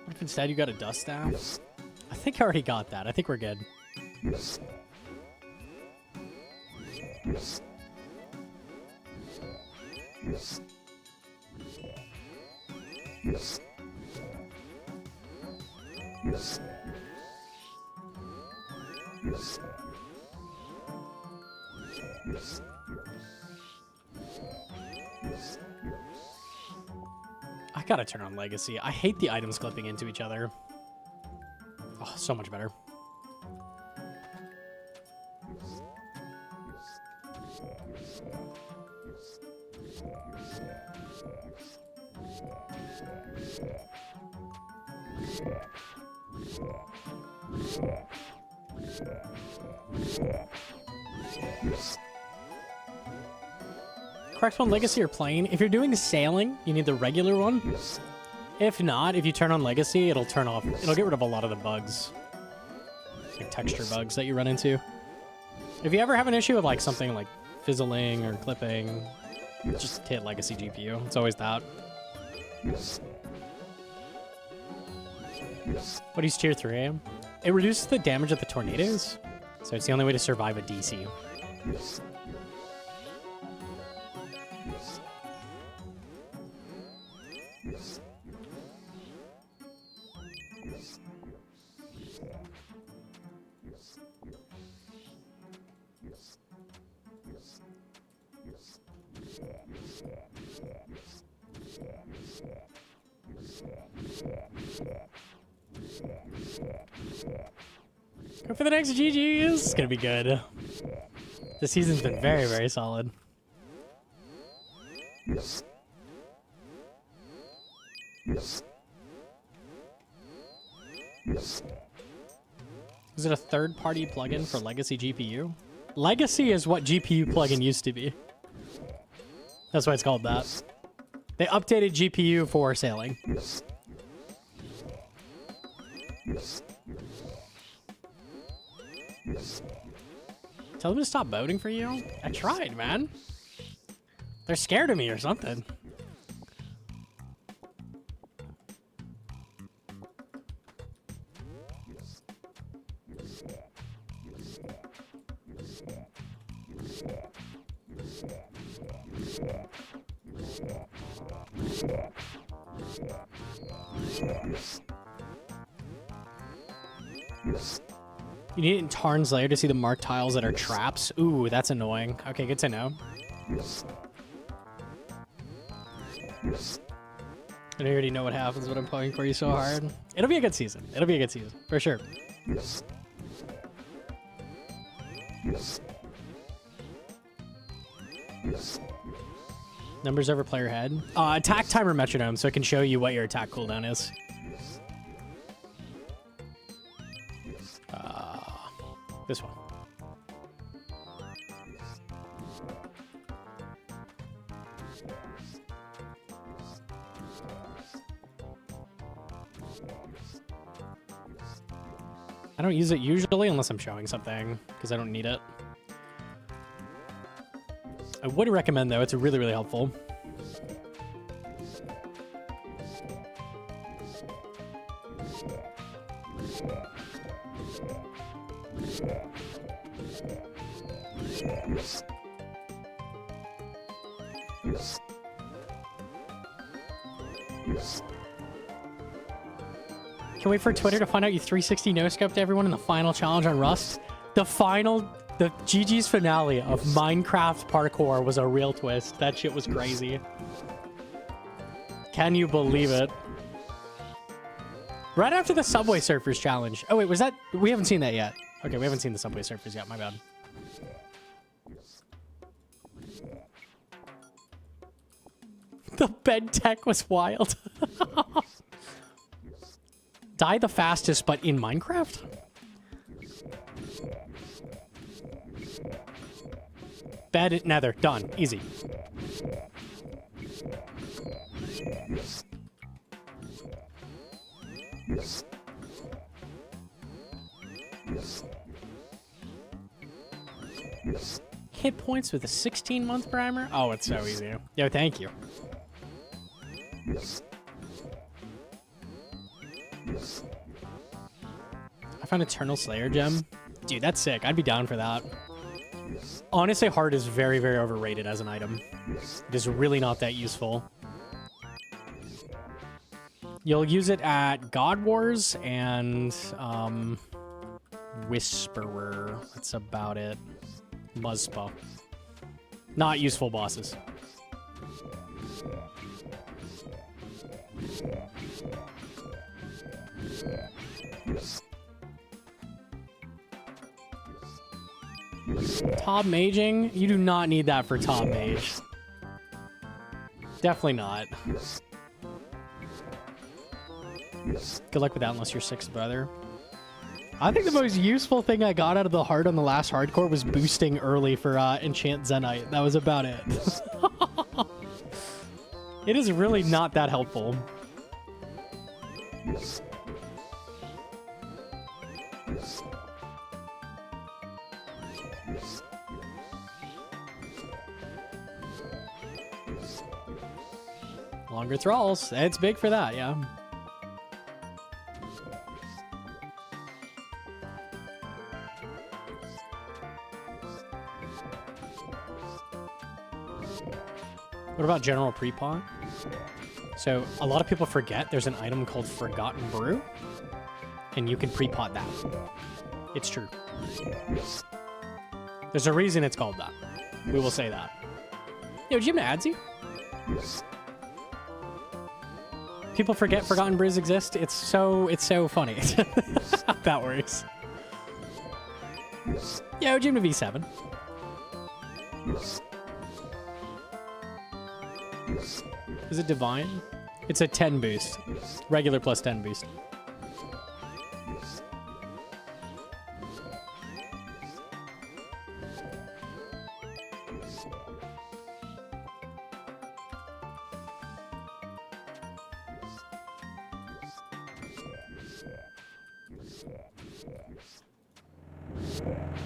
What if instead you got a dust staff? I think I already got that. I think we're good. I gotta turn on Legacy. I hate the items clipping into each other. Oh, so much better. Correct one, Legacy or Plain. If you're doing sailing, you need the regular one. If not, if you turn on Legacy, it'll turn off. It'll get rid of a lot of the bugs, like texture bugs that you run into. If you ever have an issue with like something like fizzling or clipping, just hit Legacy GPU. It's always that. What is tier 3? It reduces the damage of the tornadoes, so it's the only way to survive a DC. Go for the next GGs. It's gonna be good. This season's been very, very solid. Is it a third-party plugin for Legacy GPU? Legacy is what GPU plugin used to be. That's why it's called that. They updated GPU for sailing. Tell them to stop voting for you? I tried, man. They're scared of me or something. You need it in Tarn's Lair to see the marked tiles that are traps. Ooh, that's annoying. Okay, good to know. I already know what happens when I'm playing for you so hard. It'll be a good season. It'll be a good season, for sure. Numbers over player head. Attack timer metronome, so it can show you what your attack cooldown is. This one. I don't use it usually unless I'm showing something, because I don't need it. I would recommend, though. It's really, really helpful. Can't wait for Twitter to find out you 360 no-scoped everyone in the final challenge on Rust. The GG's finale of Minecraft parkour was a real twist. That shit was crazy. Can you believe it? Right after the Subway Surfers challenge. Oh wait, was that? We haven't seen that yet. Okay, we haven't seen the Subway Surfers yet. My bad. The bed tech was wild. Die the fastest, but in Minecraft? Bed nether. Done. Easy. Hit points with a 16-month primer? Oh, it's so easy. Yo, thank you. I found Eternal Slayer gem. Dude, that's sick. I'd be down for that. Honestly, heart is very, very overrated as an item. It is really not that useful. You'll use it at God Wars and Whisperer. That's about it. Muzzpa. Not useful bosses. Top maging? You do not need that for top mage. Definitely not. Good luck with that unless you're sixth brother. I think the most useful thing I got out of the heart on the last hardcore was boosting early for Enchant Zenite. That was about it. It is really not that helpful. Longer thralls. It's big for that, yeah. What about general pre-pot? So a lot of people forget there's an item called Forgotten Brew, and you can pre-pot that. It's true. There's a reason it's called that. We will say that. Yo, did you have an Hcim? People forget Forgotten Brews exist. It's so funny. That works. Yo, Hcim to V7. Is it divine? It's a 10 boost. Regular plus 10 boost.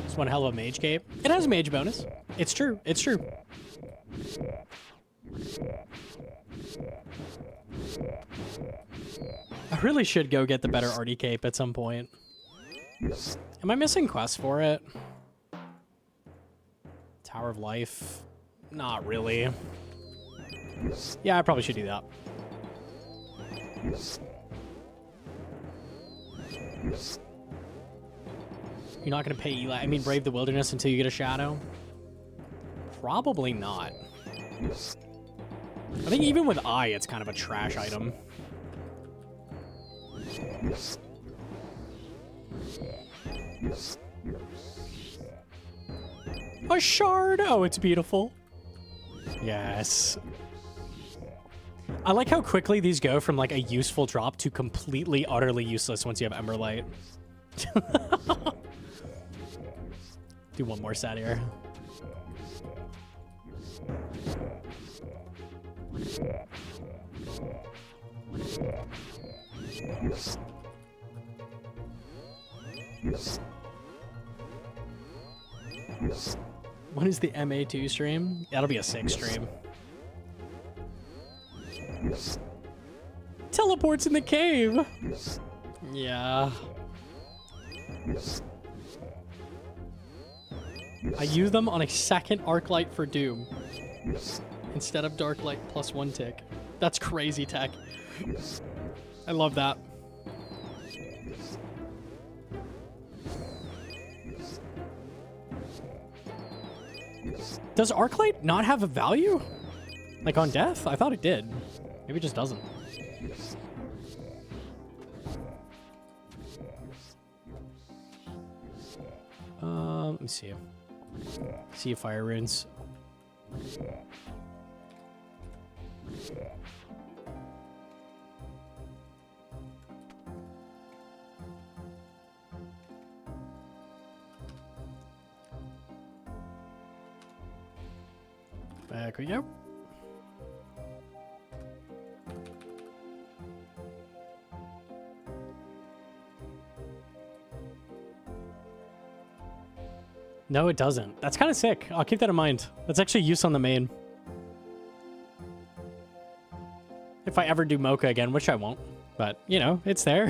It's one hell of a mage cape. It has a mage bonus. It's true. It's true. I really should go get the better Artie cape at some point. Am I missing quests for it? Tower of Life? Not really. Yeah, I probably should do that. You're not going to pay Eli. I mean, Brave the Wilderness until you get a shadow? Probably not. I think even with Eye, it's kind of a trash item. A shard! Oh, it's beautiful. Yes. I like how quickly these go from like a useful drop to completely, utterly useless once you have Emberlight. Do one more set here. When is the MA2 stream? That'll be a 6 stream. Teleports in the cave. Yeah. I use them on a second arc light for Doom instead of dark light plus 1 tick. That's crazy tech. I love that. Does arc light not have a value? Like on death? I thought it did. Maybe it just doesn't. Let me see. See fire runes. Back we go. No, it doesn't. That's kind of sick. I'll keep that in mind. That's actually use on the main. If I ever do Mocha again, which I won't. But, you know, it's there.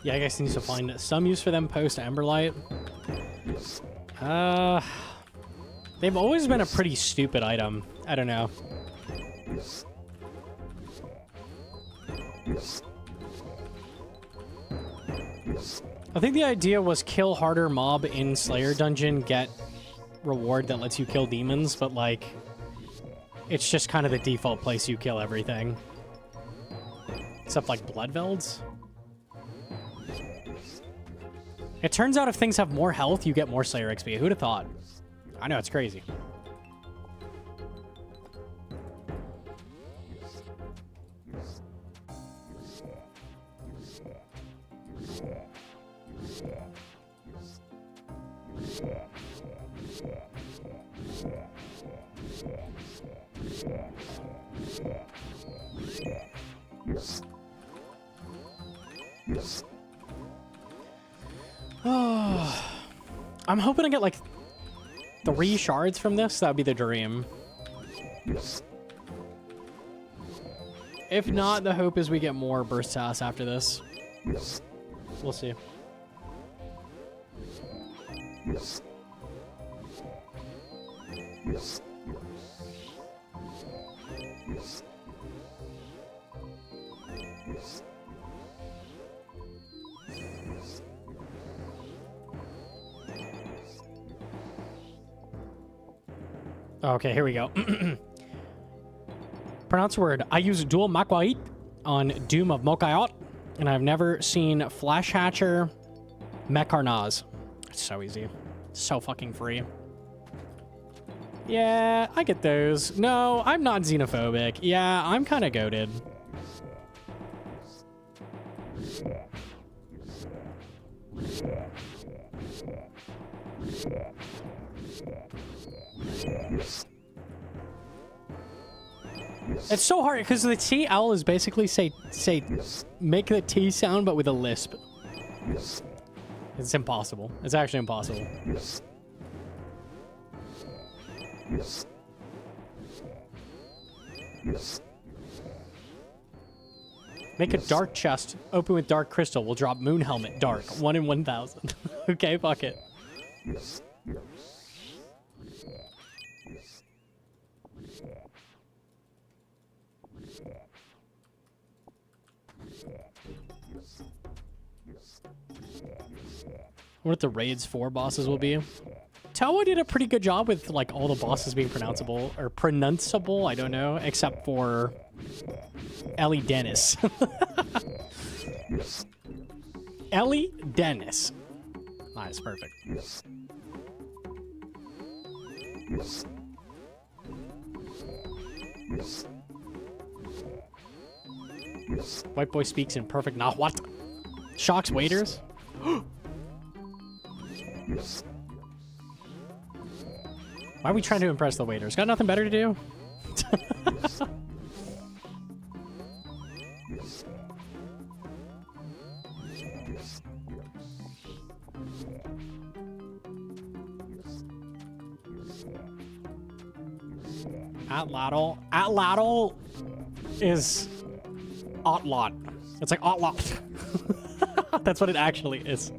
Yeah, I guess he needs to find some use for them post Emberlight. They've always been a pretty stupid item. I don't know. I think the idea was kill harder mob in Slayer Dungeon, get reward that lets you kill demons, but like, it's just kind of the default place you kill everything. Except like Bloodvelds. It turns out if things have more health, you get more Slayer XP. Who'd have thought? I know, it's crazy. I'm hoping to get like 3 shards from this. That would be the dream. If not, the hope is we get more burst tasks after this. We'll see. Okay, here we go. Pronounce the word. I use dual Makwait on Doom of Mokayot, and I've never seen Flash Hatcher Mekarnaz. It's so easy. So fucking free. Yeah, I get those. No, I'm not xenophobic. Yeah, I'm kind of goated. It's so hard because the TL is basically say make the T sound but with a lisp. It's impossible. It's actually impossible. Make a dark chest, open with dark crystal. We'll drop moon helmet, dark, 1 in 1,000. Okay, fuck it. What the raids 4 bosses will be. Toa did a pretty good job with like all the bosses being pronounceable or pronounceable, I don't know, except for Ellie Dennis. Ellie Dennis. Nice, perfect. White boy speaks in perfect nah what? Shocks waiters? Why are we trying to impress the waiters? Got nothing better to do? Atlatl is Otlot. It's like Otlot. That's what it actually is.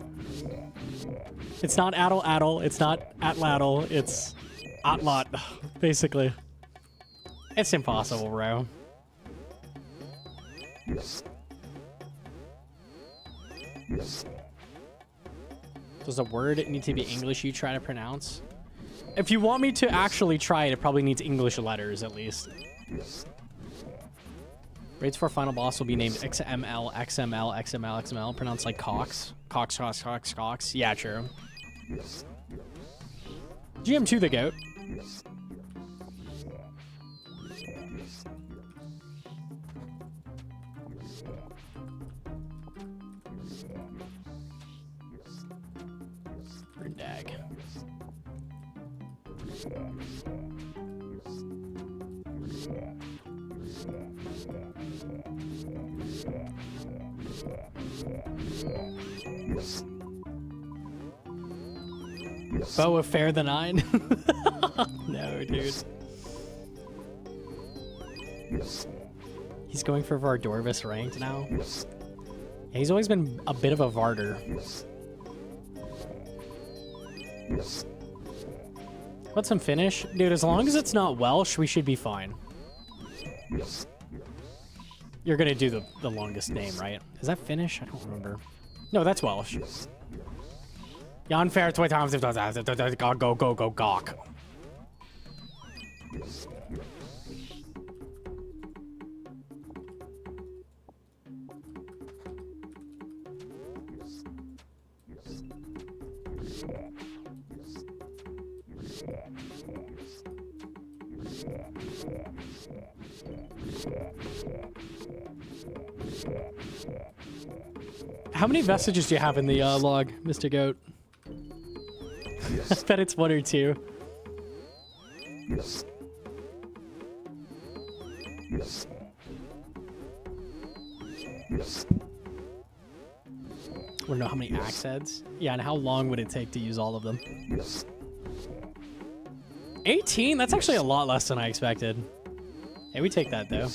It's not Addle. It's not Atlatl. It's Otlot, basically. It's impossible, bro. Does a word need to be English you try to pronounce? If you want me to actually try it, it probably needs English letters at least. Raids for final boss will be named XML, pronounced like Cox. Cox. Yeah, true. GM2 the goat. Dag. Boa fair the 9? No, dude. He's going for Vardorvis ranked now. Yeah, he's always been a bit of a Varder. What's some Finnish? Dude, as long as it's not Welsh, we should be fine. You're gonna do the longest name, right? Is that Finnish? I don't remember. No, that's Welsh. Jan fair 20 times. Go, gawk. How many vestiges do you have in the log, Mr. Goat? I bet it's 1 or 2. I don't know how many axe heads. Yeah, and how long would it take to use all of them? 18? That's actually a lot less than I expected. Hey, we take that though.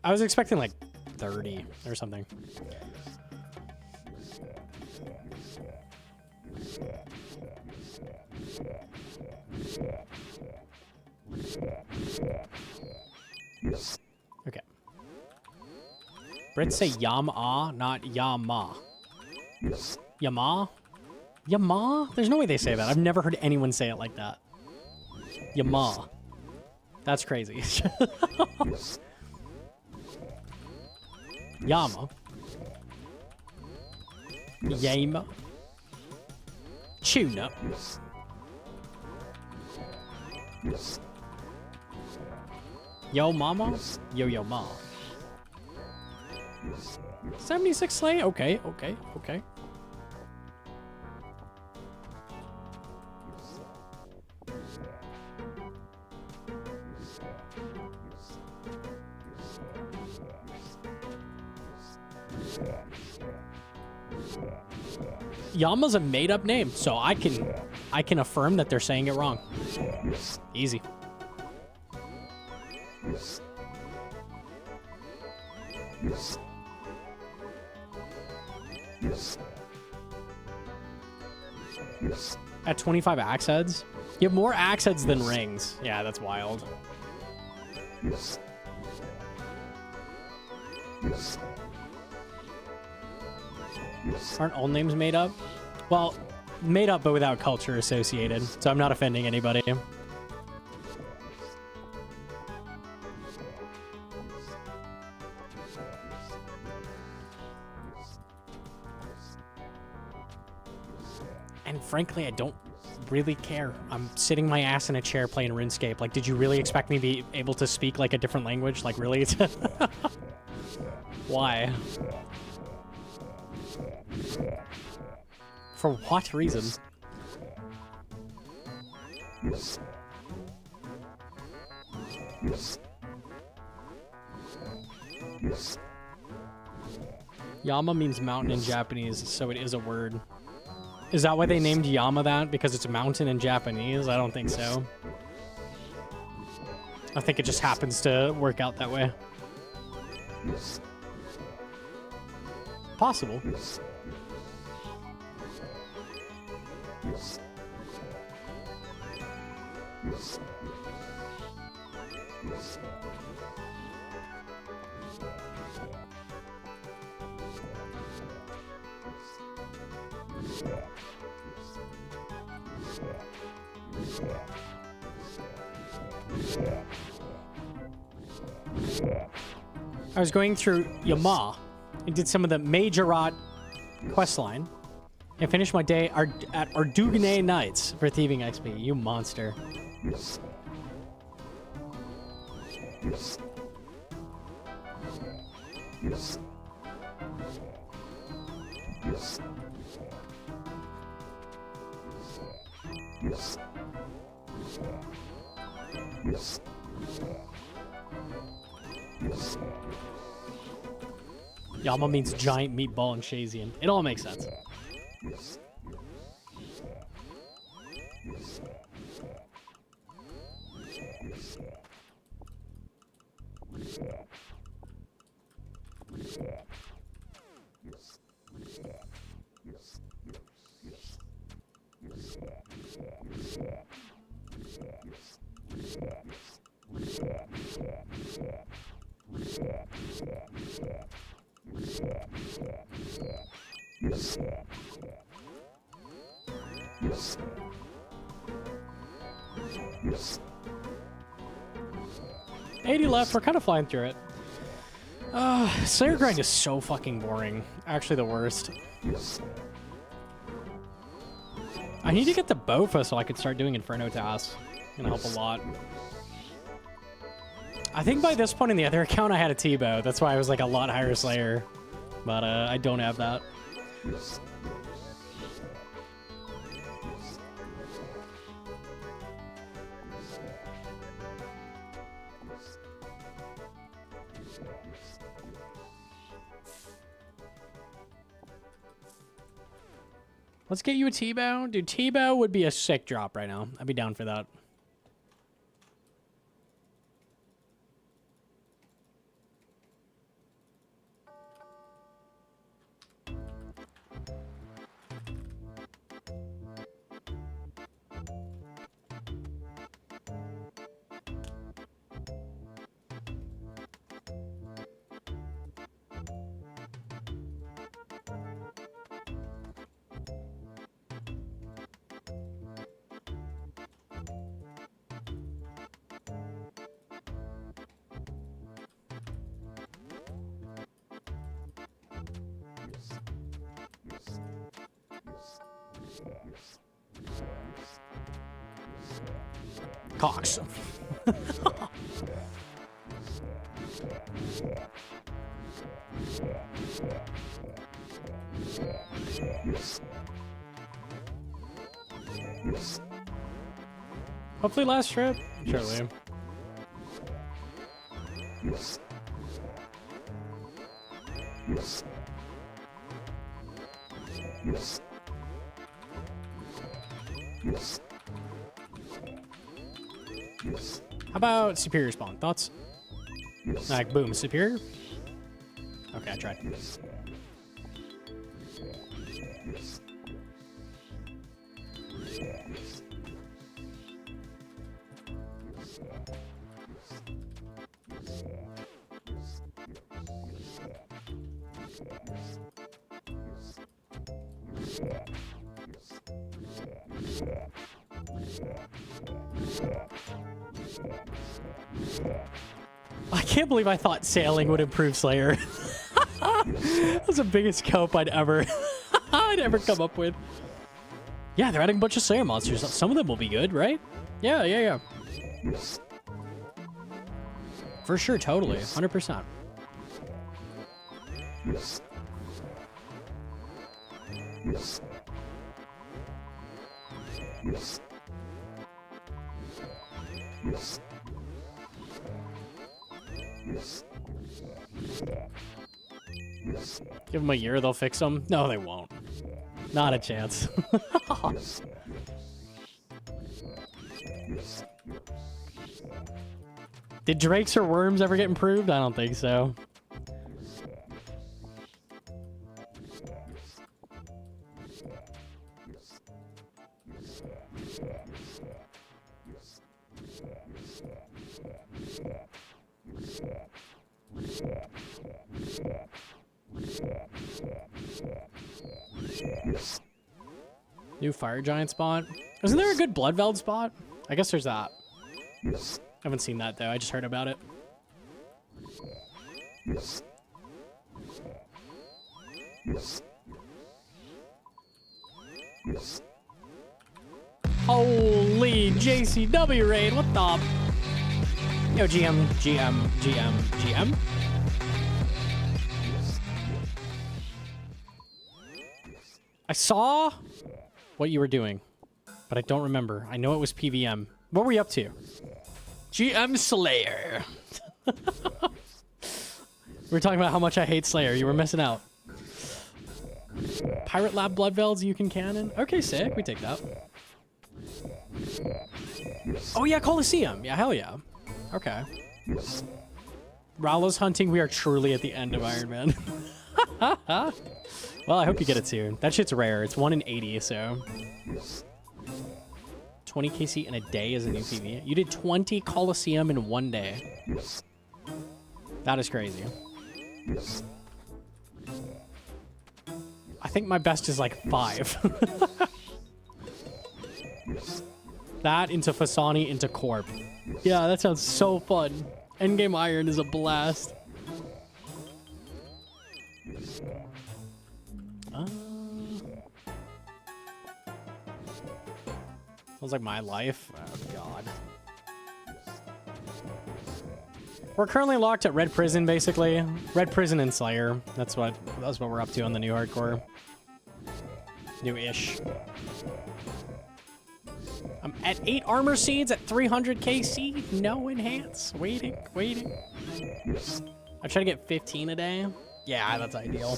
I was expecting like 30 or something. Okay. Brits say Yam-ah, not Yama. Yama? Yama? There's no way they say that. I've never heard anyone say it like that. Yama. That's crazy. Yama. Yama. Tuna. Yo mama? Yo ma. 76 slay? Okay. Yama's a made-up name, so I can affirm that they're saying it wrong. Easy. At 25 axe heads? You have more axe heads than rings. Yeah, that's wild. Aren't all names made up? Well, Made up, but without culture associated. So I'm not offending anybody. And frankly, I don't really care. I'm sitting my ass in a chair playing RuneScape. Like, did you really expect me to be able to speak like a different language? Like, really? Why? For what reason? Yama means mountain in Japanese, so it is a word. Is that why they named Yama that? Because it's a mountain in Japanese? I don't think so. I think it just happens to work out that way. Possible. I was going through Yama and did some of the Majorat questline and finished my day at Ardugne Nights for thieving XP. You monster. Yama means giant meatball in Shazian. It all makes sense. Left. We're kind of flying through it. Slayer grind is so fucking boring. Actually, the worst. I need to get the Bofa so I could start doing Inferno tasks. Gonna help a lot. I think by this point in the other account I had a T-bow. That's why I was like a lot higher Slayer. But I don't have that. Let's get you a T-bow. Dude, T-bow would be a sick drop right now. I'd be down for that. Cox. Hopefully last trip. Surely. How about superior spawn? Thoughts? Like, boom, superior? Okay, I tried. I can't believe I thought sailing would improve Slayer. That was the biggest cope I'd ever come up with. Yeah, they're adding a bunch of Slayer monsters. Some of them will be good, right? Yeah. For sure, totally. 100%. Give them a year, they'll fix them. No, they won't. Not a chance. Did drakes or worms ever get improved? I don't think so. New fire giant spot. Isn't there a good Bloodveld spot? I guess there's that. I haven't seen that though. I just heard about it. Holy JCW raid! What the? Yo, GM. I saw what you were doing, but I don't remember. I know it was PVM. What were you up to? GM Slayer. We were talking about how much I hate Slayer. You were missing out. Pirate Lab Bloodvelds you can cannon. Okay, sick. We take that. Oh yeah, Coliseum. Yeah, hell yeah. Okay. Rowla's hunting. We are truly at the end of Iron Man. Well, I hope you get it soon. That shit's rare. It's 1 in 80, so... 20 KC in a day is a new PV. You did 20 Coliseum in 1 day. That is crazy. I think my best is like 5. That into Fasani into Corp. Yeah, that sounds so fun. Endgame Iron is a blast. Sounds like my life. Oh, God. We're currently locked at Red Prison, basically. Red Prison and Slayer. That's what we're up to on the new hardcore. New-ish. I'm at 8 armor seeds at 300 KC. No enhance. Waiting. I try to get 15 a day. Yeah, that's ideal.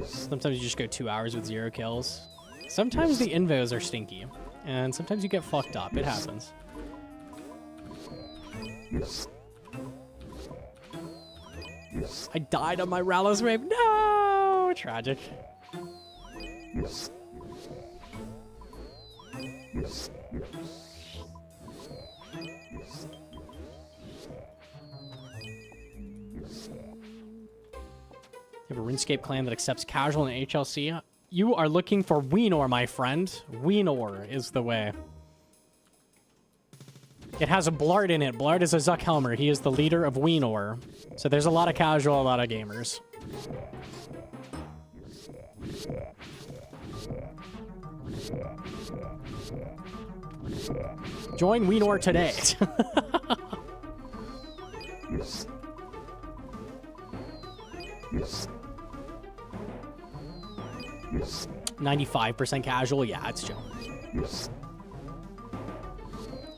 Sometimes you just go 2 hours with 0 kills. Sometimes the invos are stinky, and sometimes you get fucked up. It happens. I died on my Rallos wave. No! Tragic. You have a RuneScape clan that accepts casual and HLC. You are looking for Weenor, my friend. Weenor is the way. It has a Blart in it. Blart is a Zuckhelmer. He is the leader of Weenor. So there's a lot of casual, a lot of gamers. Join Weenor today. 95% casual. Yeah, it's chill.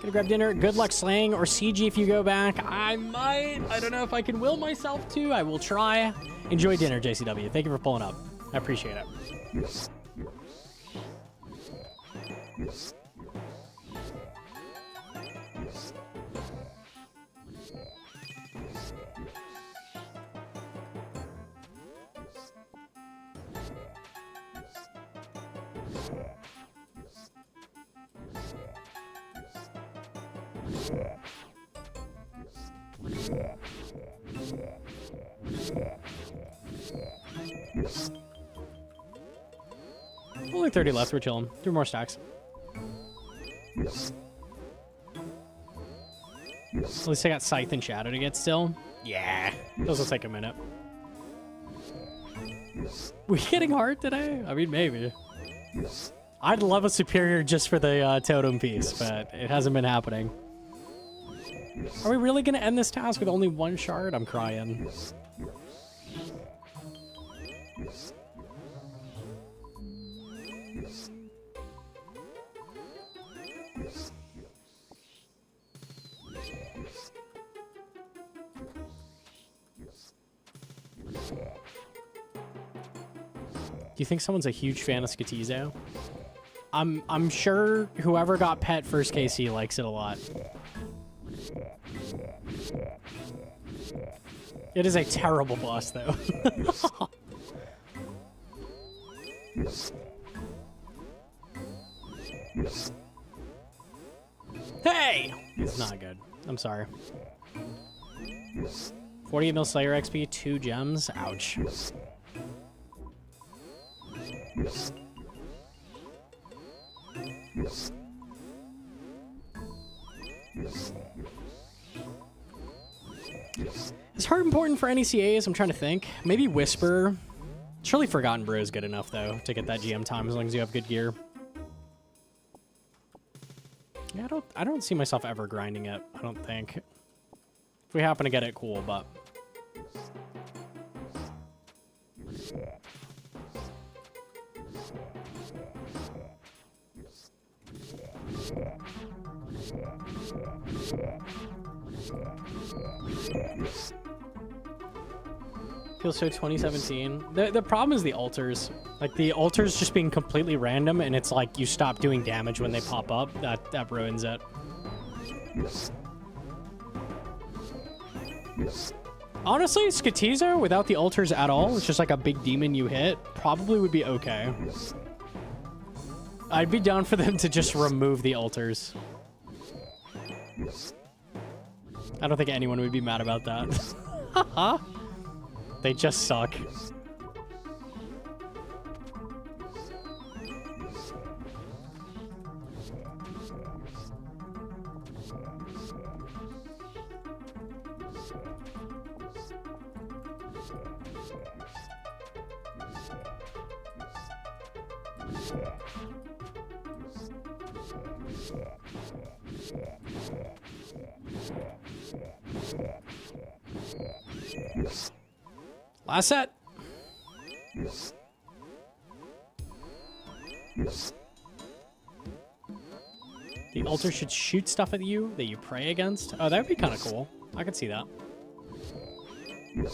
Gonna grab dinner. Good luck slaying or CG if you go back. I might. I don't know if I can will myself to. I will try. Enjoy dinner, JCW. Thank you for pulling up. I appreciate it. Only 30 left. We're chilling. 3 more stacks. At least I got Scythe and Shadow to get still. Yeah. Those will take a minute. We getting hard today? I mean, maybe. I'd love a superior just for the totem piece, but it hasn't been happening. Are we really going to end this task with only 1 shard? I'm crying. Do you think someone's a huge fan of Skatizo? I'm sure whoever got pet first KC likes it a lot. It is a terrible boss though. Hey! It's not good. I'm sorry. 48 mil Slayer XP, 2 gems. Ouch. Is heart important for any CAs? I'm trying to think. Maybe Whisper. Surely Forgotten Brew is good enough though to get that GM time as long as you have good gear. Yeah, I don't see myself ever grinding it. I don't think. If we happen to get it, cool, but. Feels so 2017. The problem is the altars. Like the altars just being completely random, and it's like you stop doing damage when they pop up. That ruins it. Honestly, Skatizo without the altars at all, it's just like a big demon you hit, probably would be okay. I'd be down for them to just remove the altars. I don't think anyone would be mad about that. Haha. They just suck. Last set. The altar should shoot stuff at you that you pray against. Oh, that would be kind of cool. I could see that.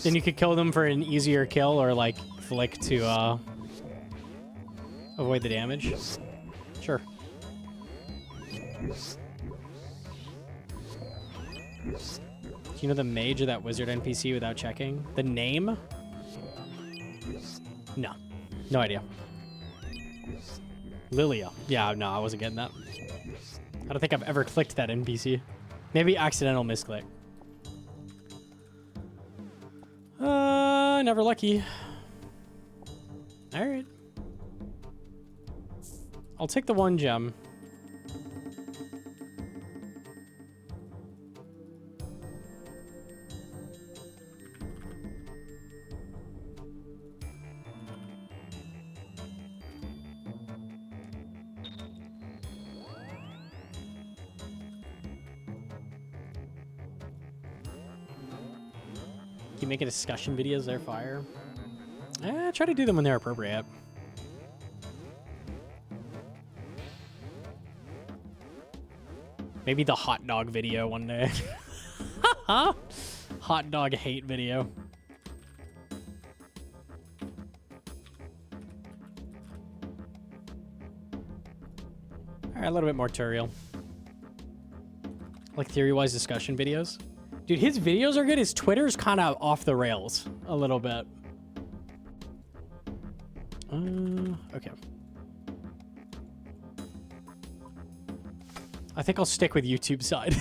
Then you could kill them for an easier kill or like flick to avoid the damage. Sure. Do you know the mage of that wizard NPC without checking? The name? No. No idea. Lilia. Yeah, no, I wasn't getting that. I don't think I've ever clicked that NPC. Maybe accidental misclick. Never lucky. Alright. I'll take the 1 gem. You making discussion videos, they're fire. Try to do them when they're appropriate. Maybe the hot dog video one day. Hot dog hate video. Alright, a little bit more tutorial. Like theory-wise discussion videos. Dude, his videos are good. His Twitter's kind of off the rails a little bit. Okay. I think I'll stick with YouTube side.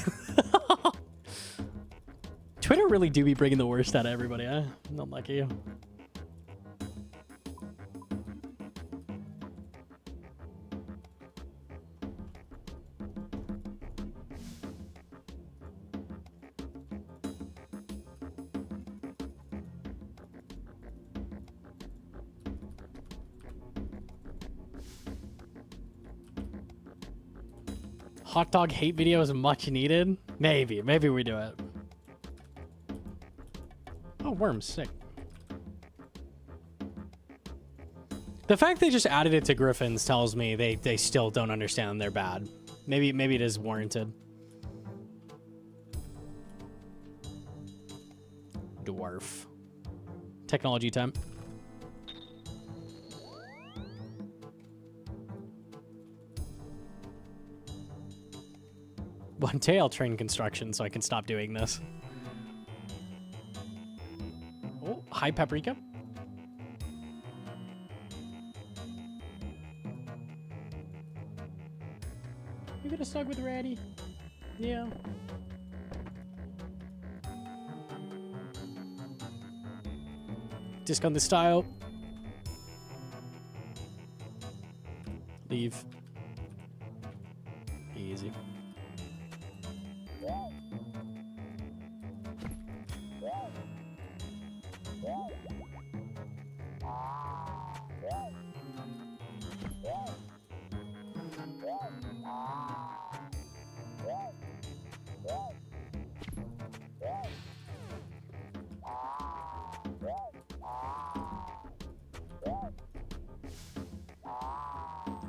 Twitter really do be bringing the worst out of everybody, huh? Not like you. hot dog hate video is much needed. Maybe we do it. Oh, worms, sick. The fact they just added it to griffins tells me they still don't understand they're bad. Maybe it is warranted. Dwarf. Technology time. One day I'll train construction so I can stop doing this. Oh, hi paprika. You gonna slug with Ratty? Yeah. Discount the style. Leave. Easy.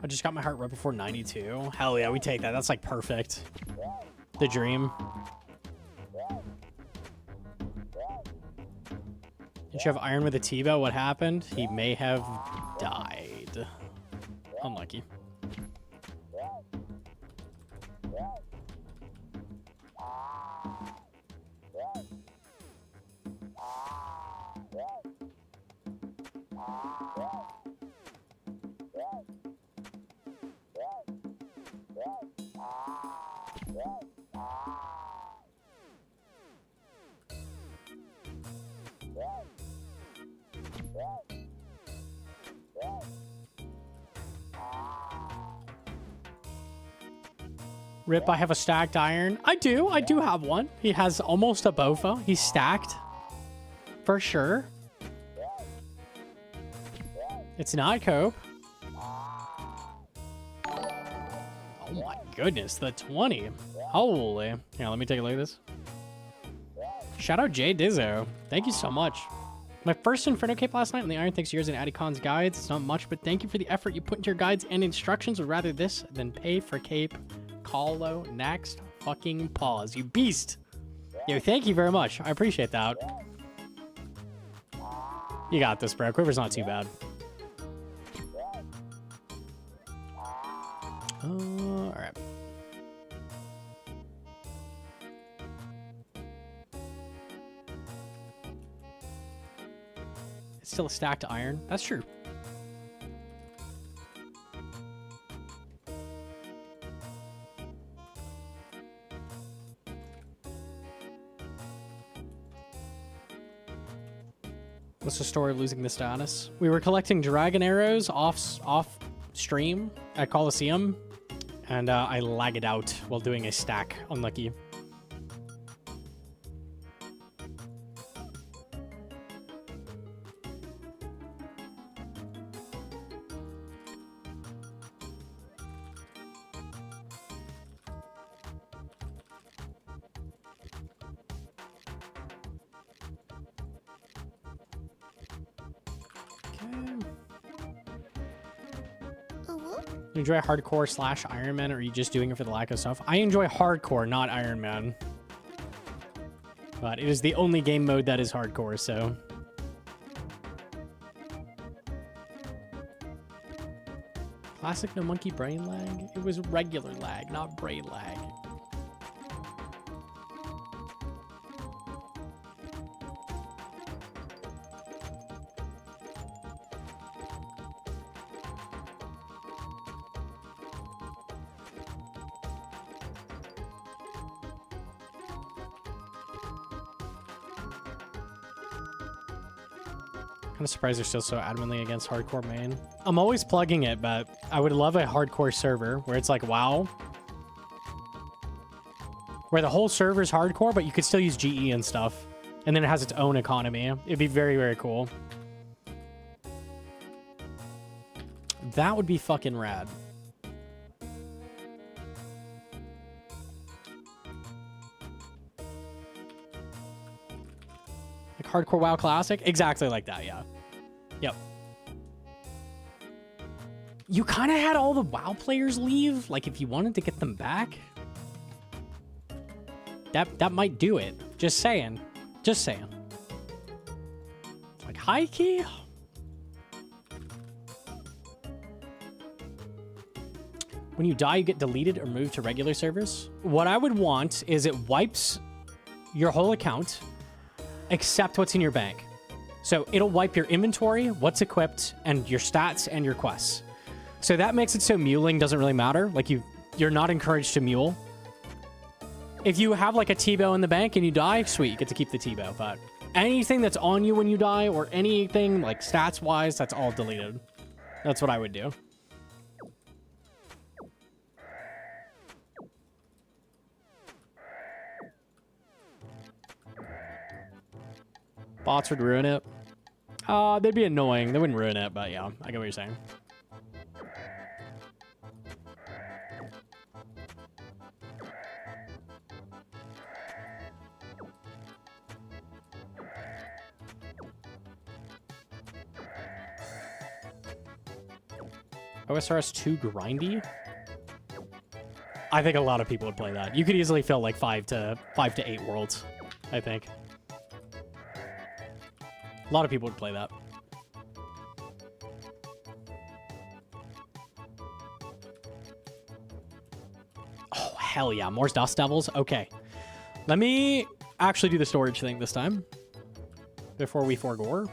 I just got my heart right before 92. Hell yeah, we take that. That's like perfect. The dream. Did you have iron with a T-bow? What happened? He may have died. Unlucky. Rip, I have a stacked iron. I do have one. He has almost a Bofa. He's stacked. For sure. It's not cope. Oh my goodness, the 20. Holy. Here, let me take a look at this. Shout out Jay Dizzo. Thank you so much. My first Inferno cape last night on the Iron thanks to yours and Adicon's guides. It's not much, but thank you for the effort you put into your guides and instructions. Would rather this than pay for cape. Call next fucking pause. You beast. Yo, thank you very much. I appreciate that. You got this, bro. Quiver's not too bad. All right. It's still a stacked iron. That's true. What's the story of losing the status? We were collecting dragon arrows off stream at Coliseum, and I lagged out while doing a stack. Unlucky. You enjoy hardcore / Iron Man, or are you just doing it for the lack of stuff? I enjoy hardcore, not Iron Man. But it is the only game mode that is hardcore, so... Classic Gnomonkey brain lag? It was regular lag, not brain lag. Kind of surprised they're still so adamantly against hardcore main. I'm always plugging it, but I would love a hardcore server where it's like WoW, where the whole server's hardcore, but you could still use GE and stuff, and then it has its own economy. It'd be very, very cool. That would be fucking rad. Hardcore WoW Classic? Exactly like that, yeah. Yep. You kind of had all the WoW players leave. Like, if you wanted to get them back, that might do it. Just saying. Just saying. Like, high key? When you die, you get deleted or moved to regular servers. What I would want is it wipes your whole account, except what's in your bank. So it'll wipe your inventory, what's equipped, and your stats and your quests. So that makes it so muling doesn't really matter. Like, you're not encouraged to mule. If you have like a T-bow in the bank and you die, sweet, you get to keep the T-bow. But anything that's on you when you die or anything like stats-wise, that's all deleted. That's what I would do. Bots would ruin it. They'd be annoying. They wouldn't ruin it, but yeah, I get what you're saying. OSRS 2 grindy? I think a lot of people would play that. You could easily fill like 5 to 8 worlds, I think. A lot of people would play that. Oh, hell yeah. More Dust Devils? Okay. Let me actually do the storage thing this time before we forgore.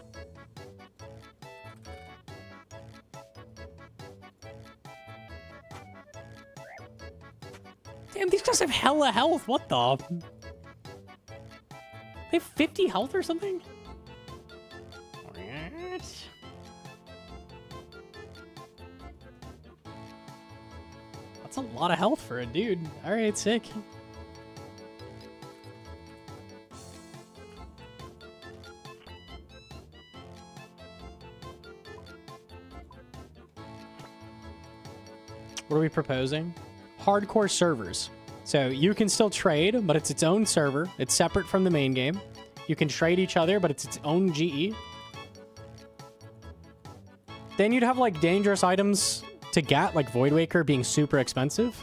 Damn, these guys have hella health. What the? They have 50 health or something? That's a lot of health for a dude. All right, sick. What are we proposing? Hardcore servers. So you can still trade, but it's its own server. It's separate from the main game. You can trade each other, but it's its own GE. Then you'd have like dangerous items to get, like Void Waker being super expensive.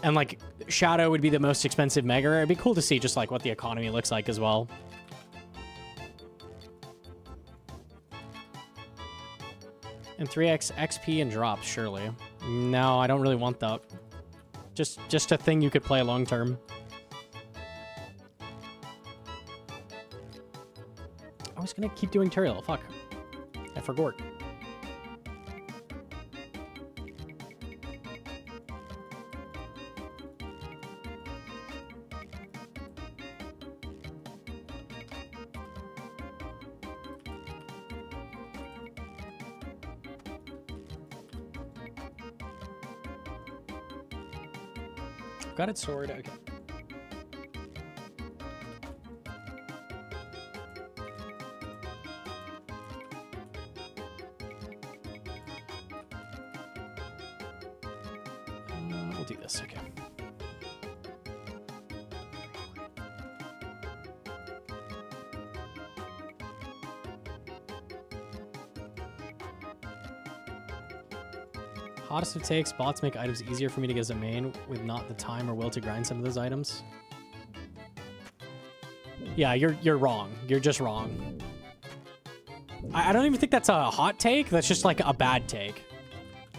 And like Shadow would be the most expensive mega rare. It'd be cool to see just like what the economy looks like as well. And 3x XP and drops, surely. No, I don't really want that. Just a thing you could play long term. I was gonna keep doing Turiel. Fuck. I forgot. Got it sword. Okay. We'll do this. Okay. Hottest of takes, bots make items easier for me to get as a main with not the time or will to grind some of those items. Yeah, you're wrong. You're just wrong. I don't even think that's a hot take. That's just like a bad take.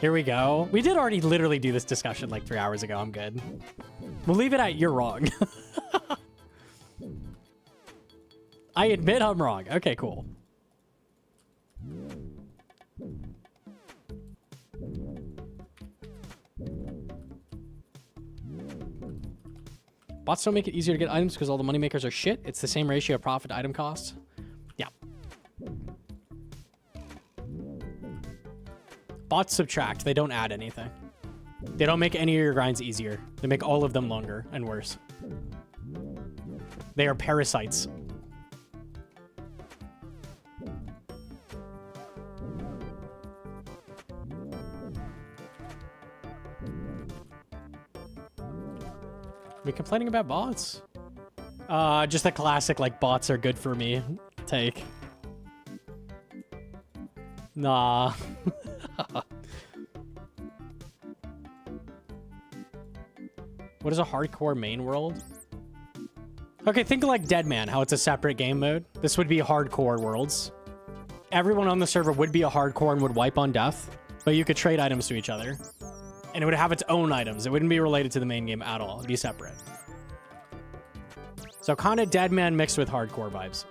Here we go. We did already literally do this discussion like 3 hours ago. I'm good. We'll leave it at you're wrong. I admit I'm wrong. Okay, cool. Bots don't make it easier to get items because all the moneymakers are shit. It's the same ratio of profit to item cost. Yeah. Bots subtract. They don't add anything. They don't make any of your grinds easier. They make all of them longer and worse. They are parasites. Are we complaining about bots? Just a classic, like, bots are good for me take. Nah. What is a hardcore main world? Okay, think of like Deadman, how it's a separate game mode. This would be hardcore worlds. Everyone on the server would be a hardcore and would wipe on death, but you could trade items to each other. And it would have its own items. It wouldn't be related to the main game at all. It'd be separate. So kind of Deadman mixed with hardcore vibes.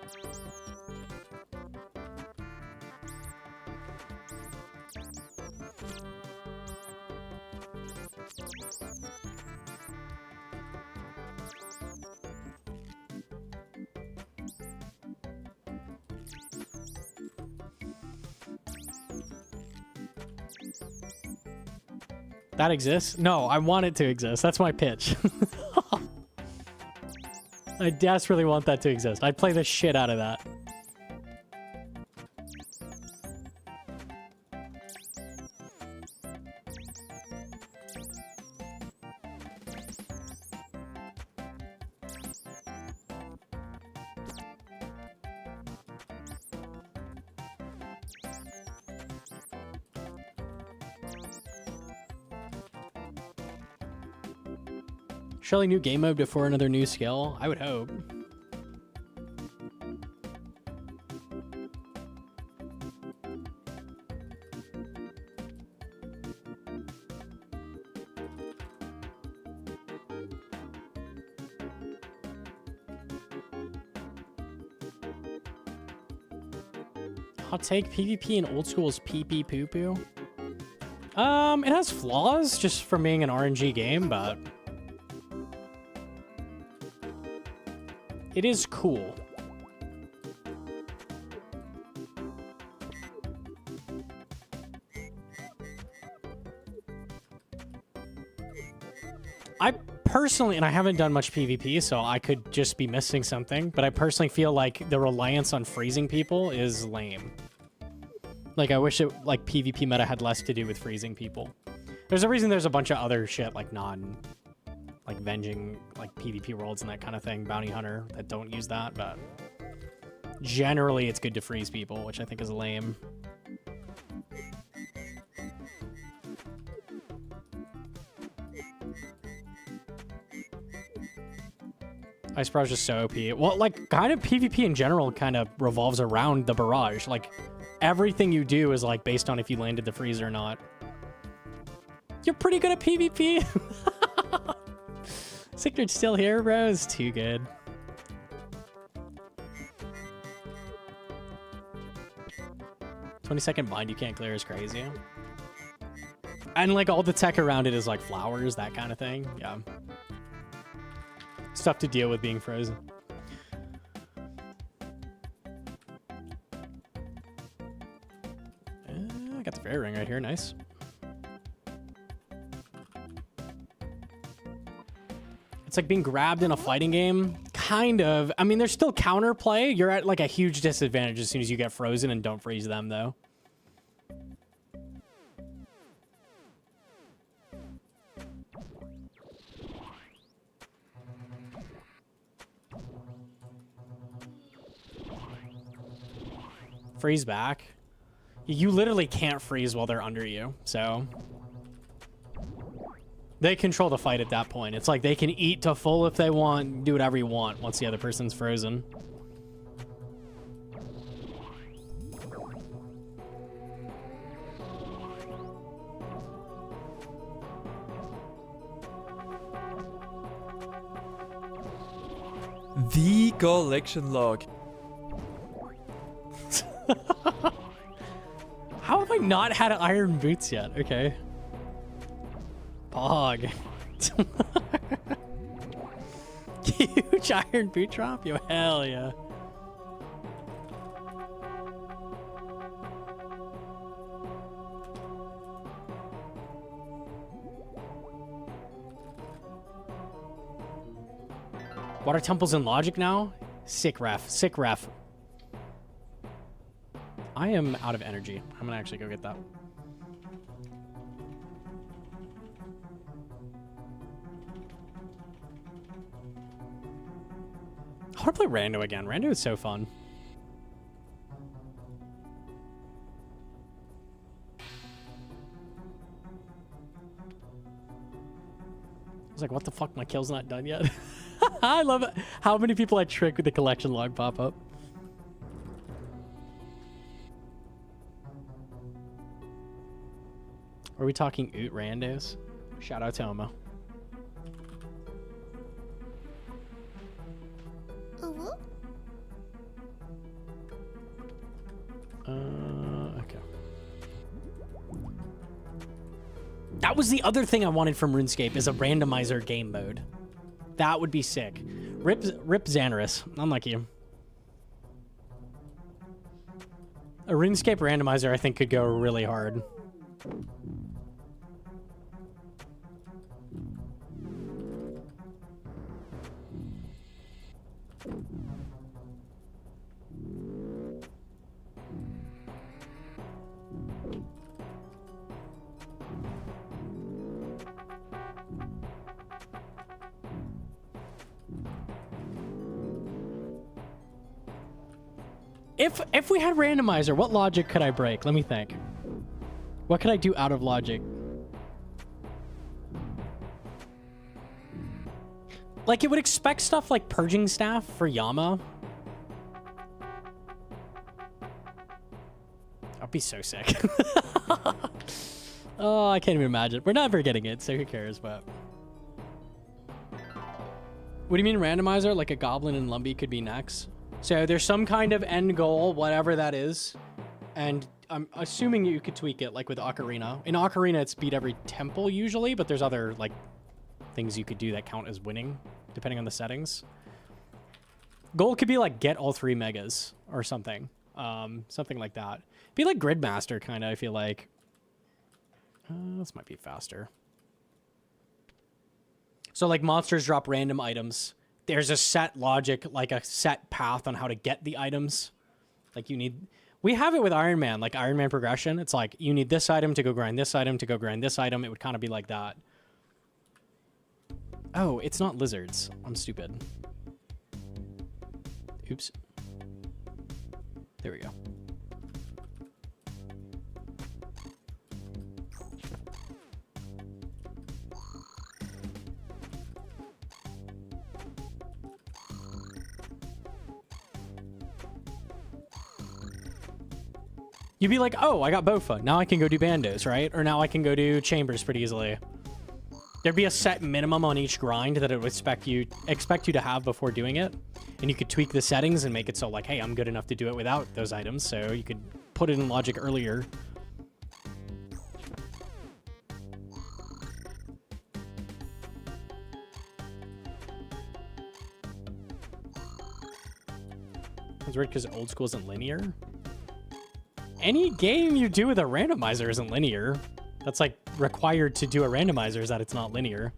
That exists? No, I want it to exist. That's my pitch. I desperately want that to exist. I'd play the shit out of that. Surely new game mode before another new skill? I would hope. Hot take, PvP in old school is pee-pee poo-poo. It has flaws just from being an RNG game, but it is cool. I personally, and I haven't done much PvP, so I could just be missing something, but I personally feel like the reliance on freezing people is lame. Like, I wish it, like, PvP meta had less to do with freezing people. There's a reason there's a bunch of other shit, like, like, venging, like, PvP worlds and that kind of thing, bounty hunter, that don't use that, but generally it's good to freeze people, which I think is lame. Ice Barrage is so OP. Well, like, kind of PvP in general kind of revolves around the barrage. Like, everything you do is, like, based on if you landed the freeze or not. You're pretty good at PvP. Sigurd's still here, bro. It's too good. "20-second bind you can't clear is crazy." And, like, all the tech around it is, like, flowers, that kind of thing. Yeah. Stuff to deal with being frozen. I got the fairy ring right here. Nice. It's like being grabbed in a fighting game. Kind of. I mean, there's still counterplay. You're at like a huge disadvantage as soon as you get frozen, and don't freeze them, though. Freeze back. You literally can't freeze while they're under you, so they control the fight at that point. It's like they can eat to full if they want, do whatever you want once the other person's frozen. The collection log. How have I not had iron boots yet? Okay. Pog. Huge iron boot drop? Yo, hell yeah. Water temples in logic now? Sick ref. Sick ref. I am out of energy. I'm gonna actually go get that. want to play Rando again. Rando is so fun. I was like, what the fuck? My kill's not done yet. I love it. How many people I trick with the collection log pop up. Are we talking Oot Randos? Shout out to Omo. Okay. That was the other thing I wanted from RuneScape is a randomizer game mode. That would be sick. Rip Xanaris. Unlike you. A RuneScape randomizer I think could go really hard. If we had randomizer, what logic could I break? Let me think. What could I do out of logic? Like, it would expect stuff like Purging Staff for Yama. That'd be so sick. Oh, I can't even imagine. We're never getting it, so who cares, but... What do you mean randomizer? Like a Goblin and Lumbee could be next? So there's some kind of end goal, whatever that is, and I'm assuming you could tweak it like with Ocarina. In Ocarina, it's beat every temple usually, but there's other like things you could do that count as winning, depending on the settings. Goal could be like get all 3 megas or something, something like that. Be like Gridmaster kind of. I feel like this might be faster. So like monsters drop random items. There's a set logic, like a set path on how to get the items. Like you need, we have it with Iron Man, like Iron Man progression. It's like you need this item to go grind this item to go grind this item. It would kind of be like that. Oh, it's not lizards. I'm stupid. Oops. There we go. You'd be like, oh, I got Bofa. Now I can go do Bandos, right? Or now I can go do Chambers pretty easily. There'd be a set minimum on each grind that it would expect you to have before doing it. And you could tweak the settings and make it so like, hey, I'm good enough to do it without those items. So you could put it in logic earlier. It's weird because old school isn't linear. Any game you do with a randomizer isn't linear. That's like required to do a randomizer is that it's not linear.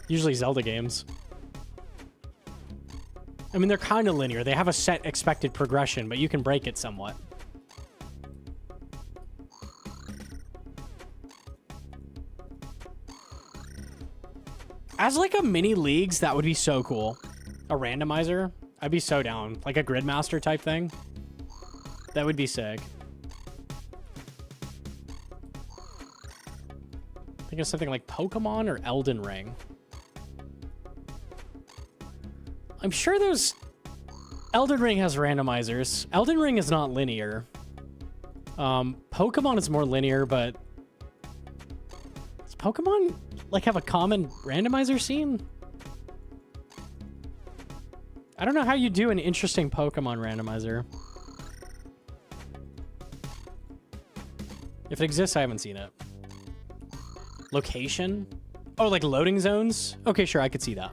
Usually Zelda games. I mean, they're kind of linear. They have a set expected progression, but you can break it somewhat. As like a mini leagues, that would be so cool. A randomizer. I'd be so down. Like a Gridmaster type thing. That would be sick. Think of something like Pokemon or Elden Ring. I'm sure those... Elden Ring has randomizers. Elden Ring is not linear. Pokemon is more linear, but... Does Pokemon, like, have a common randomizer scene? I don't know how you do an interesting Pokemon randomizer. If it exists, I haven't seen it. Location? Oh, like loading zones? Okay, sure, I could see that.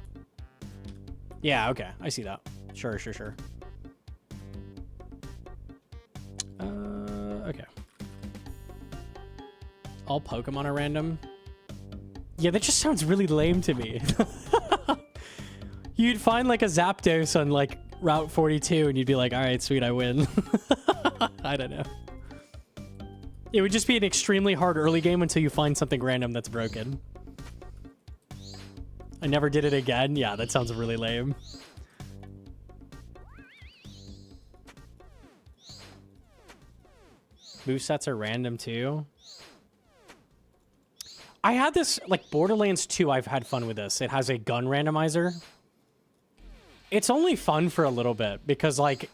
Yeah, okay, I see that. Sure. Okay. All Pokemon are random? Yeah, that just sounds really lame to me. You'd find like a Zapdos on like Route 42 and you'd be like, all right, sweet, I win. I don't know. It would just be an extremely hard early game until you find something random that's broken. I never did it again. Yeah, that sounds really lame. Movesets are random too. I had this, like, Borderlands 2, I've had fun with this. It has a gun randomizer. It's only fun for a little bit because, like,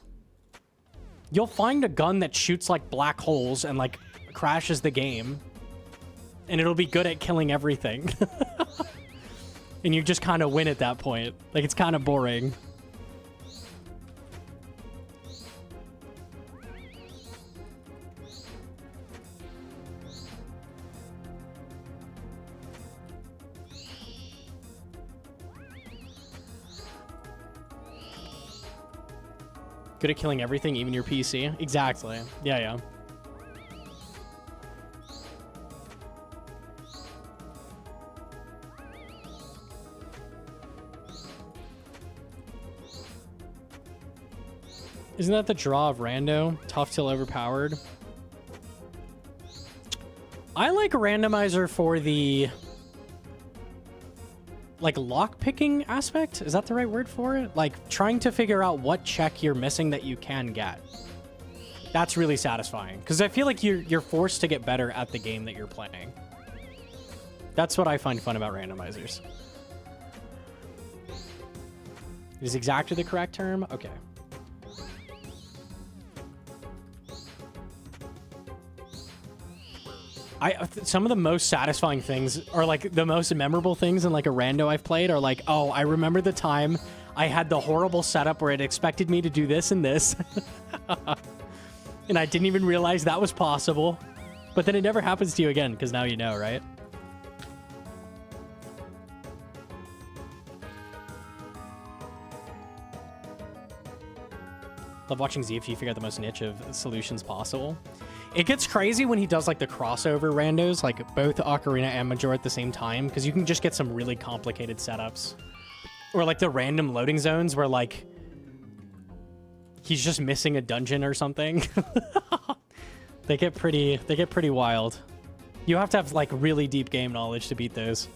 you'll find a gun that shoots, like, black holes and, like, crashes the game. And it'll be good at killing everything. And you just kind of win at that point. Like, it's kind of boring. Good at killing everything, even your PC. Exactly. Yeah, yeah. Isn't that the draw of rando? Tough till overpowered. I like randomizer for the, like, lock-picking aspect? Is that the right word for it? Like, trying to figure out what check you're missing that you can get. That's really satisfying. Because I feel like you're forced to get better at the game that you're playing. That's what I find fun about randomizers. Is exactly the correct term? Okay. Some of the most satisfying things, or like the most memorable things in like a rando I've played, are like, oh, I remember the time I had the horrible setup where it expected me to do this and this. And I didn't even realize that was possible. But then it never happens to you again, because now you know, right? Love watching ZFG figure out the most niche of solutions possible. It gets crazy when he does like the crossover randos, like both Ocarina and Majora at the same time, because you can just get some really complicated setups. Or like the random loading zones where like he's just missing a dungeon or something. They get pretty wild. You have to have like really deep game knowledge to beat those.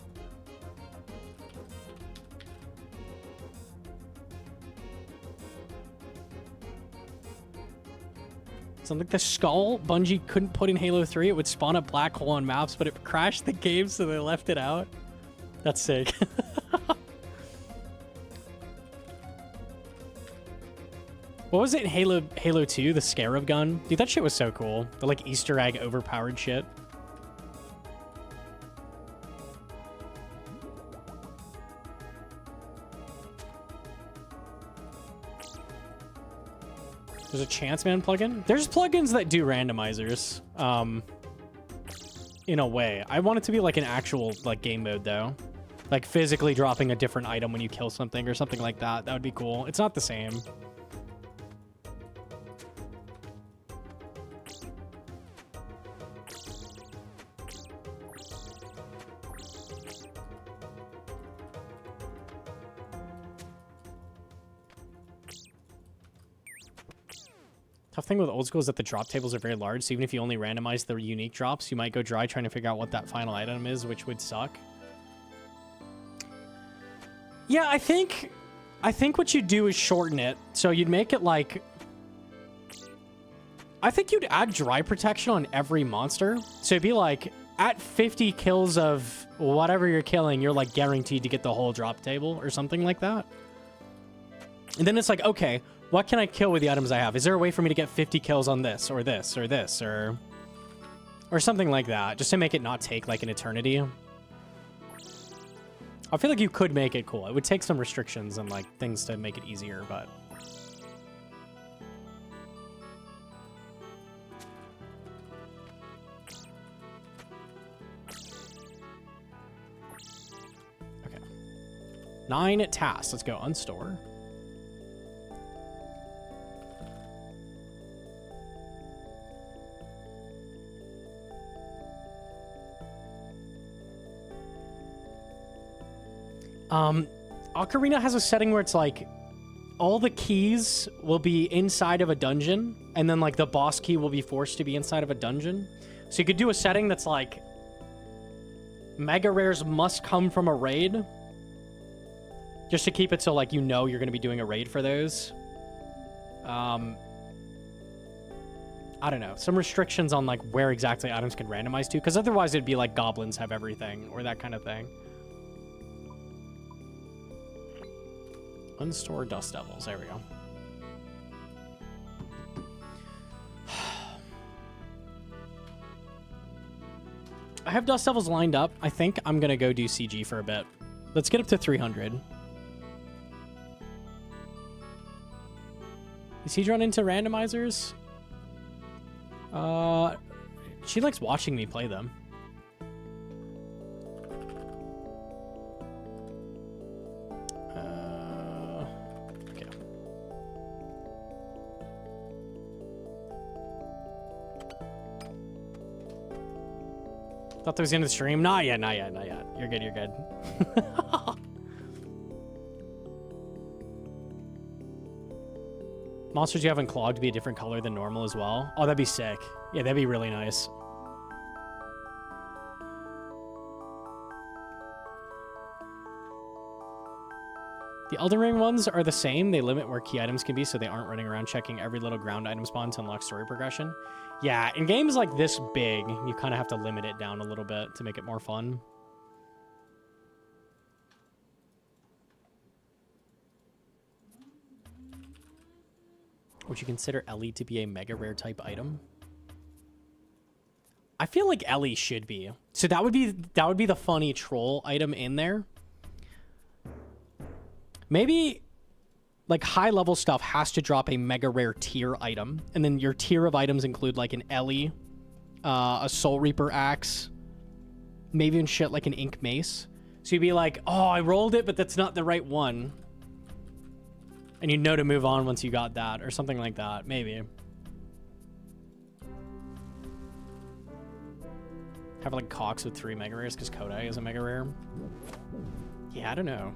Like the skull Bungie couldn't put in Halo 3. It would spawn a black hole on maps, but it crashed the game, so they left it out. That's sick. What was it in Halo 2? The Scarab gun? Dude, that shit was so cool. The like Easter egg overpowered shit. There's a Chance Man plugin. There's plugins that do randomizers, in a way. I want it to be like an actual like game mode though, like physically dropping a different item when you kill something or something like that. That would be cool. It's not the same. Tough thing with old school is that the drop tables are very large, so even if you only randomize the unique drops, you might go dry trying to figure out what that final item is, which would suck. Yeah, I think what you'd do is shorten it. So you'd make it like... I think you'd add dry protection on every monster. So it'd be like, at 50 kills of whatever you're killing, you're like guaranteed to get the whole drop table or something like that. And then it's like, okay, what can I kill with the items I have? Is there a way for me to get 50 kills on this, or this, or this, or something like that, just to make it not take like an eternity? I feel like you could make it cool. It would take some restrictions and like things to make it easier, but... Okay. 9 tasks. Let's go unstore. Ocarina has a setting where it's like all the keys will be inside of a dungeon, and then like the boss key will be forced to be inside of a dungeon. So you could do a setting that's like mega rares must come from a raid, Just to keep it so, like, you know you're going to be doing a raid for those. I don't know. Some restrictions on, like, where exactly items can randomize to. Because otherwise it'd be like goblins have everything. Or that kind of thing. Unstore Dust Devils. There we go. I have Dust Devils lined up. I think I'm going to go do CG for a bit. Let's get up to 300. Is he run into randomizers? She likes watching me play them. Okay. Thought that was the end of the stream. Not yet, not yet, not yet. You're good, you're good. Monsters you haven't clogged to be a different color than normal as well. Oh, that'd be sick. Yeah, that'd be really nice. The Elden Ring ones are the same. They limit where key items can be so they aren't running around checking every little ground item spawn to unlock story progression. Yeah, in games like this big, you kind of have to limit it down a little bit to make it more fun. Would you consider Ellie to be a mega rare type item? I feel like Ellie should be. So that would be the funny troll item in there. Maybe like high level stuff has to drop a mega rare tier item, and then your tier of items include like an Ellie, a Soul Reaper axe, maybe even shit like an Ink Mace. So you'd be like, oh, I rolled it, but that's not the right one. And you know to move on once you got that, or something like that, maybe. Have like Cox with 3 mega rares because Kodai is a mega rare. Yeah, I don't know.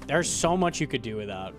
There's so much you could do with that.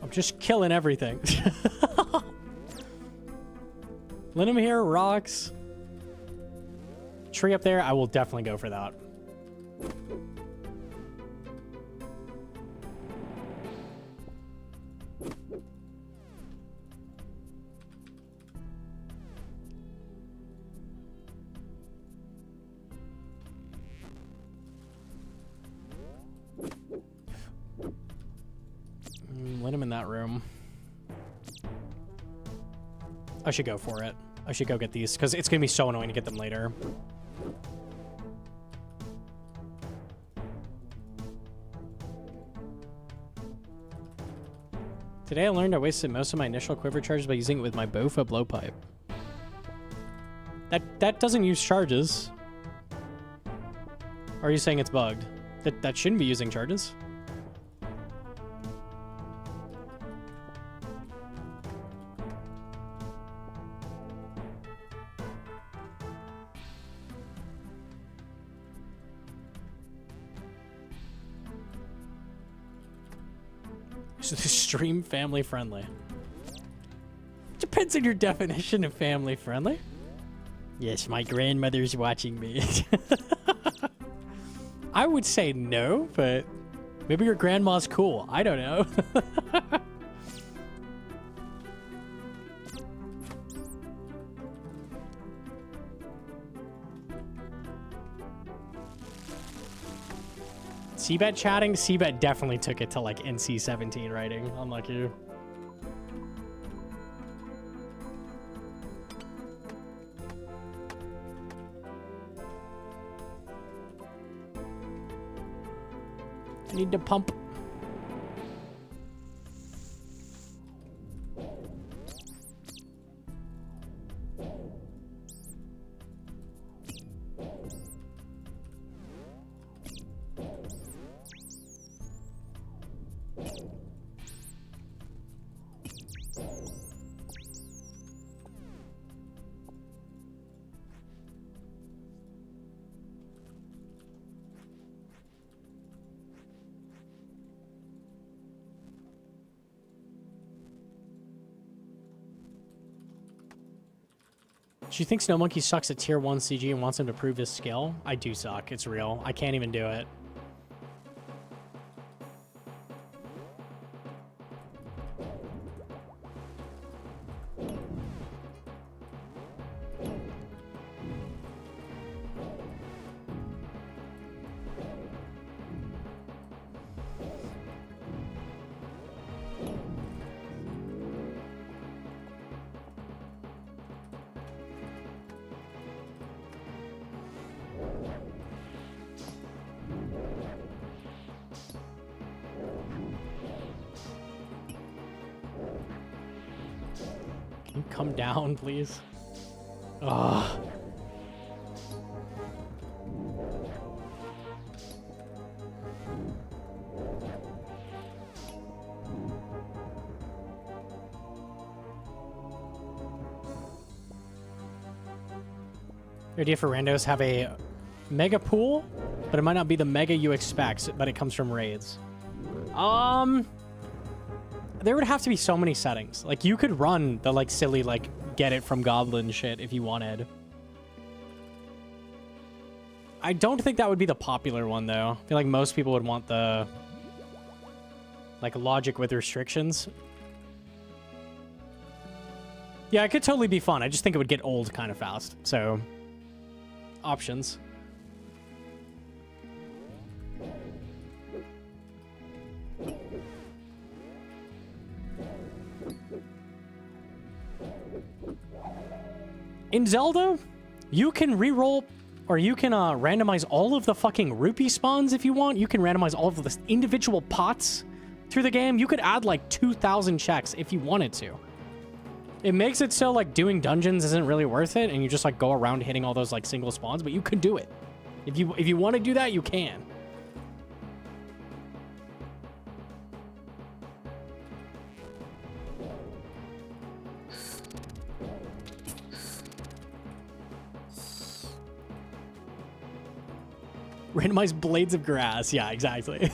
I'm just killing everything. Linum here, rocks. Tree up there, I will definitely go for that. Let him in that room. I should go for it. I should go get these, because it's going to be so annoying to get them later. Today I learned I wasted most of my initial quiver charges by using it with my Bofa blowpipe. That doesn't use charges. Or are you saying it's bugged? That shouldn't be using charges. Stream family friendly. Depends on your definition of family friendly. Yes, my grandmother's watching me. I would say no, but maybe your grandma's cool. I don't know. Seabet chatting? Seabet definitely took it to like NC-17 writing, unlike you. I need to pump. She thinks Gnomonkey sucks at tier 1 CG and wants him to prove his skill. I do suck. It's real. I can't even do it. Can you come down, please? Ugh. The idea for randos have a mega pool, but it might not be the mega you expect, but it comes from raids. There would have to be so many settings. Like, you could run the, like, silly, like, get it from goblin shit if you wanted. I don't think that would be the popular one, though. I feel like most people would want the, like, logic with restrictions. Yeah, it could totally be fun. I just think it would get old kind of fast. So, options. In Zelda, you can reroll, or you can randomize all of the fucking rupee spawns if you want. You can randomize all of the individual pots through the game. You could add like 2,000 checks if you wanted to. It makes it so like doing dungeons isn't really worth it, and you just like go around hitting all those like single spawns, but you could do it. If you want to do that, you can. Randomized blades of grass. Yeah, exactly.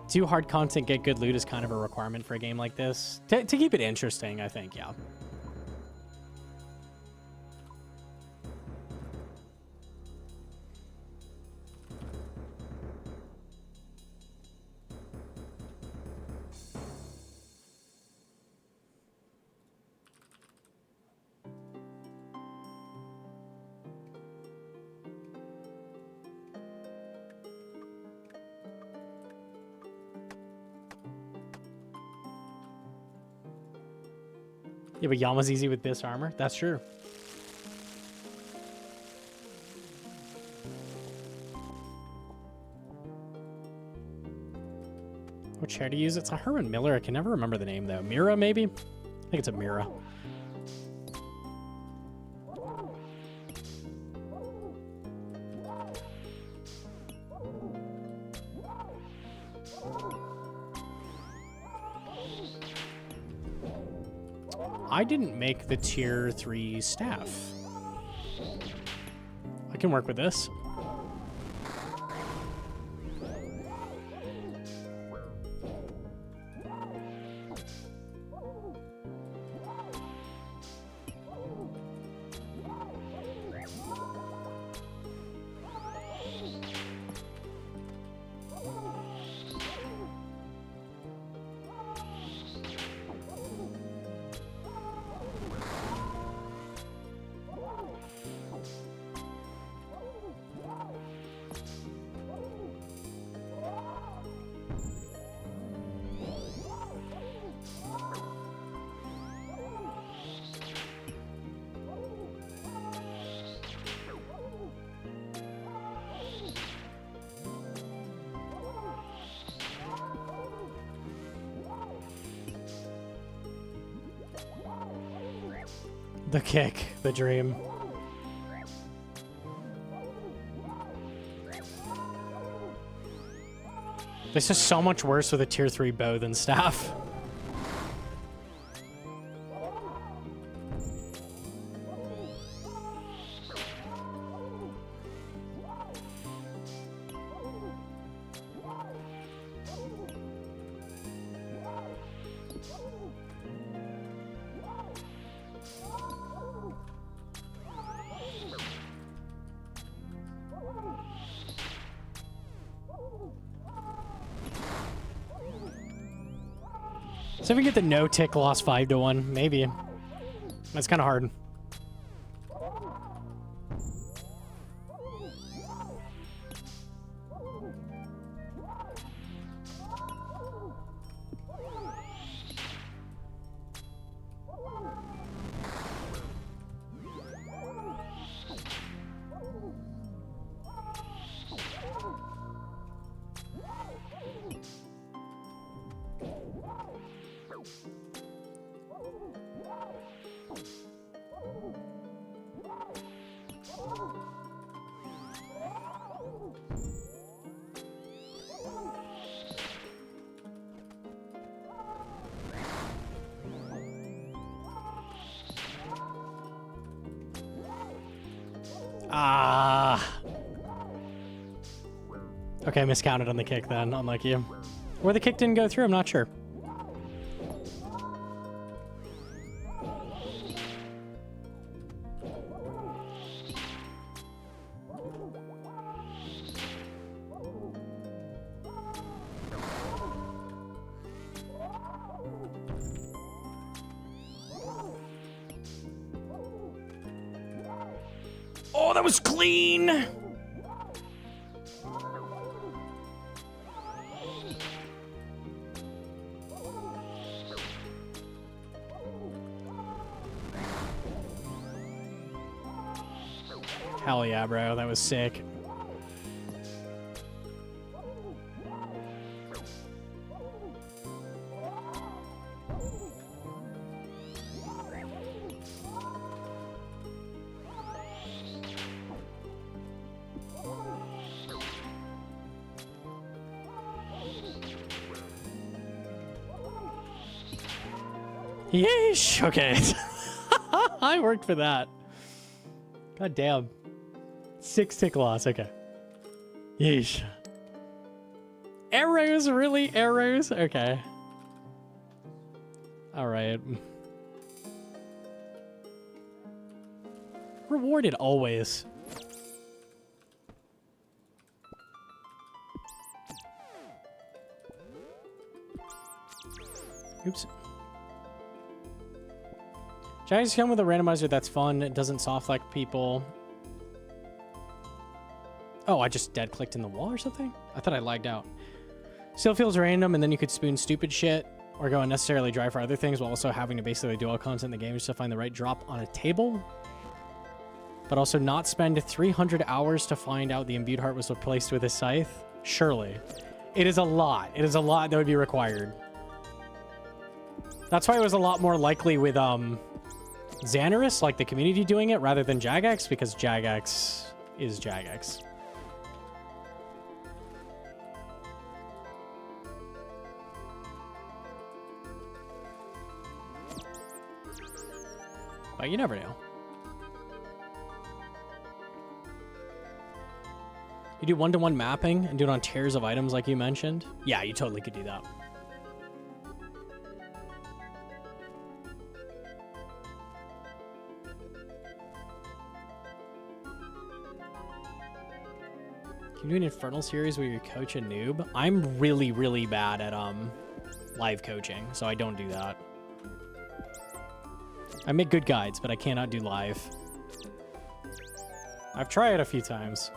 Do hard content, get good loot is kind of a requirement for a game like this. To keep it interesting, I think, yeah. Yeah, but Yama's easy with this armor. That's true. Which hair to use? It's a Herman Miller. I can never remember the name, though. Mira, maybe? I think it's a Mira. I didn't make the tier 3 staff. I can work with this. The kick, the dream. This is so much worse with a tier 3 bow than staff. So if we get the no tick lost 5-1, maybe. That's kind of hard. Ah. Okay, I miscounted on the kick then, unlike you. Or the kick didn't go through, I'm not sure. Oh, that was clean! Hell yeah, bro. That was sick. Yeesh. Okay. I worked for that. God damn. 6 tick loss. Okay. Yeesh. Arrows? Really? Arrows? Okay. Alright. Rewarded always. Oops. Giants come with a randomizer that's fun. It doesn't soft like people. Oh, I just dead clicked in the wall or something? I thought I lagged out. Still feels random, and then you could spoon stupid shit or go unnecessarily dry for other things while also having to basically do all content in the game just to find the right drop on a table. But also not spend 300 hours to find out the imbued heart was replaced with a scythe. Surely. It is a lot. It is a lot that would be required. That's why it was a lot more likely with Xanaris, like the community doing it, rather than Jagex, because Jagex is Jagex. But you never know. You do one-to-one mapping and do it on tiers of items like you mentioned? Yeah, you totally could do that. Can you do an Infernal series where you coach a noob? I'm really, really bad at live coaching, so I don't do that. I make good guides, but I cannot do live. I've tried a few times.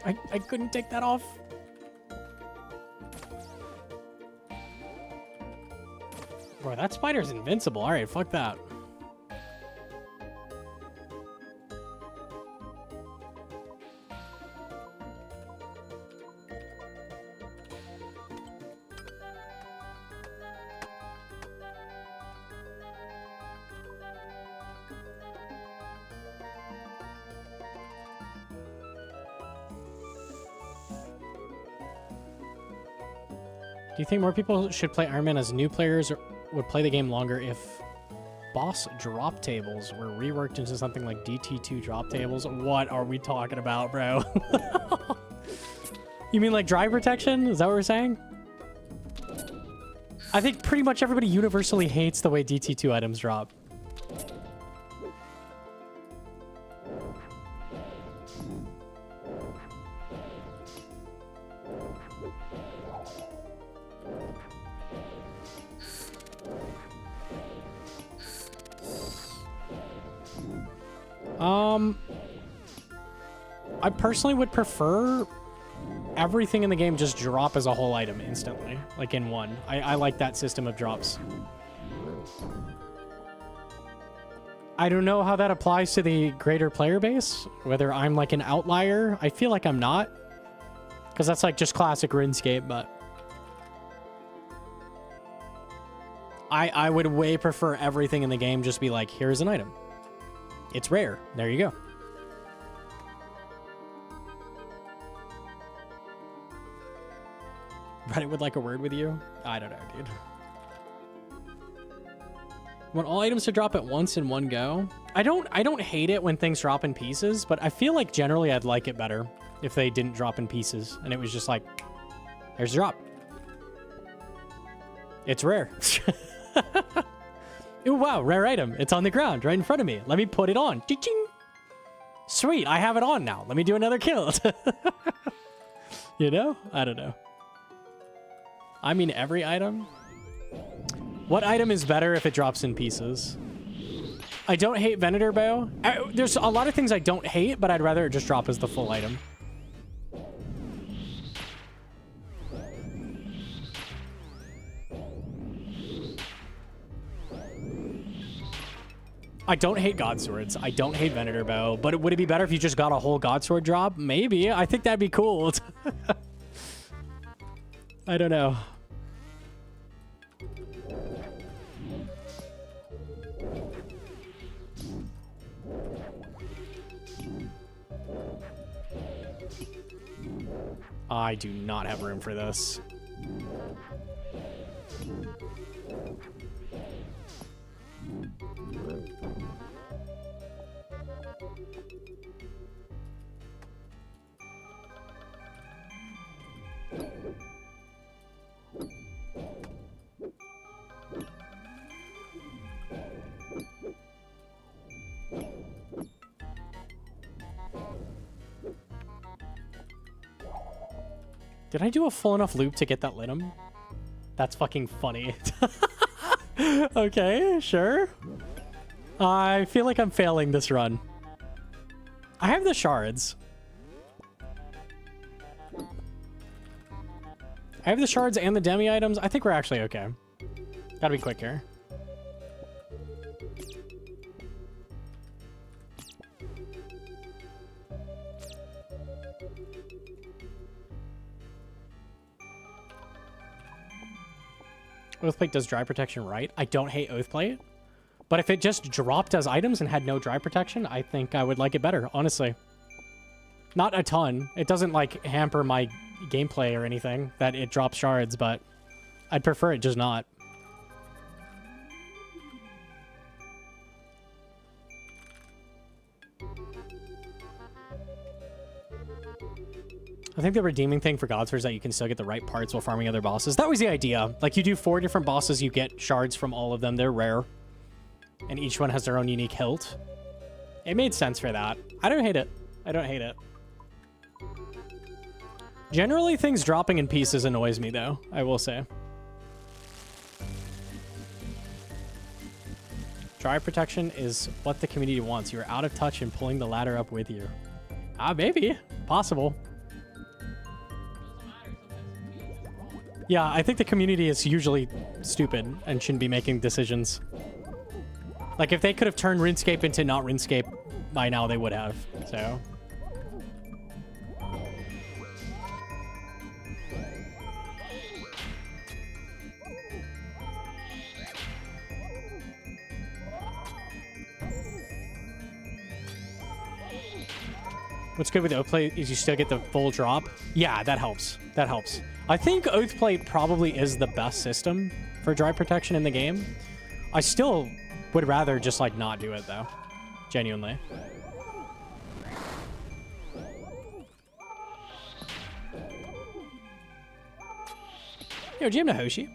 I couldn't take that off. Bro, that spider's invincible. All right, fuck that. Do you think more people should play Iron Man as new players or would play the game longer if boss drop tables were reworked into something like DT2 drop tables? What are we talking about, bro? You mean like dry protection? Is that what we're saying? I think pretty much everybody universally hates the way DT2 items drop. I personally would prefer everything in the game just drop as a whole item instantly, like in one. I like that system of drops. I don't know how that applies to the greater player base, whether I'm like an outlier. I feel like I'm not, because that's like just classic RuneScape, but I would way prefer everything in the game just be like, here's an item. It's rare. There you go. Reddit would like a word with you? I don't know, dude. Want all items to drop at once in one go? I don't hate it when things drop in pieces, but I feel like generally I'd like it better if they didn't drop in pieces and it was just like, here's a drop. It's rare. Ooh, wow, rare item. It's on the ground right in front of me. Let me put it on. Ching. Sweet, I have it on now. Let me do another kill. You know? I don't know. I mean every item? What item is better if it drops in pieces? I don't hate Venator Bow. There's a lot of things I don't hate, but I'd rather it just drop as the full item. I don't hate God Swords. I don't hate Venator Bow, but would it be better if you just got a whole God Sword drop? Maybe. I think that'd be cool. I don't know. I do not have room for this. Did I do a full enough loop to get that Linum? That's fucking funny. Okay, sure. I feel like I'm failing this run. I have the shards. I have the shards and the demi items. I think we're actually okay. Gotta be quick here. Oathplate does dry protection right. I don't hate Oathplate. But if it just dropped as items and had no dry protection, I think I would like it better, honestly. Not a ton. It doesn't, like, hamper my gameplay or anything that it drops shards, but I'd prefer it just not. I think the redeeming thing for Godsword is that you can still get the right parts while farming other bosses. That was the idea. Like, you do 4 different bosses, you get shards from all of them. They're rare. And each one has their own unique hilt. It made sense for that. I don't hate it. I don't hate it. Generally, things dropping in pieces annoys me, though, I will say. Dry protection is what the community wants. You're out of touch and pulling the ladder up with you. Ah, maybe. Possible. Yeah, I think the community is usually stupid and shouldn't be making decisions. Like, if they could have turned RuneScape into not RuneScape by now, they would have. So... What's good with Oathplate is you still get the full drop. Yeah, that helps. That helps. I think Oathplate probably is the best system for dry protection in the game. I still would rather just, like, not do it, though. Genuinely. Yo, Jim Nahoshi.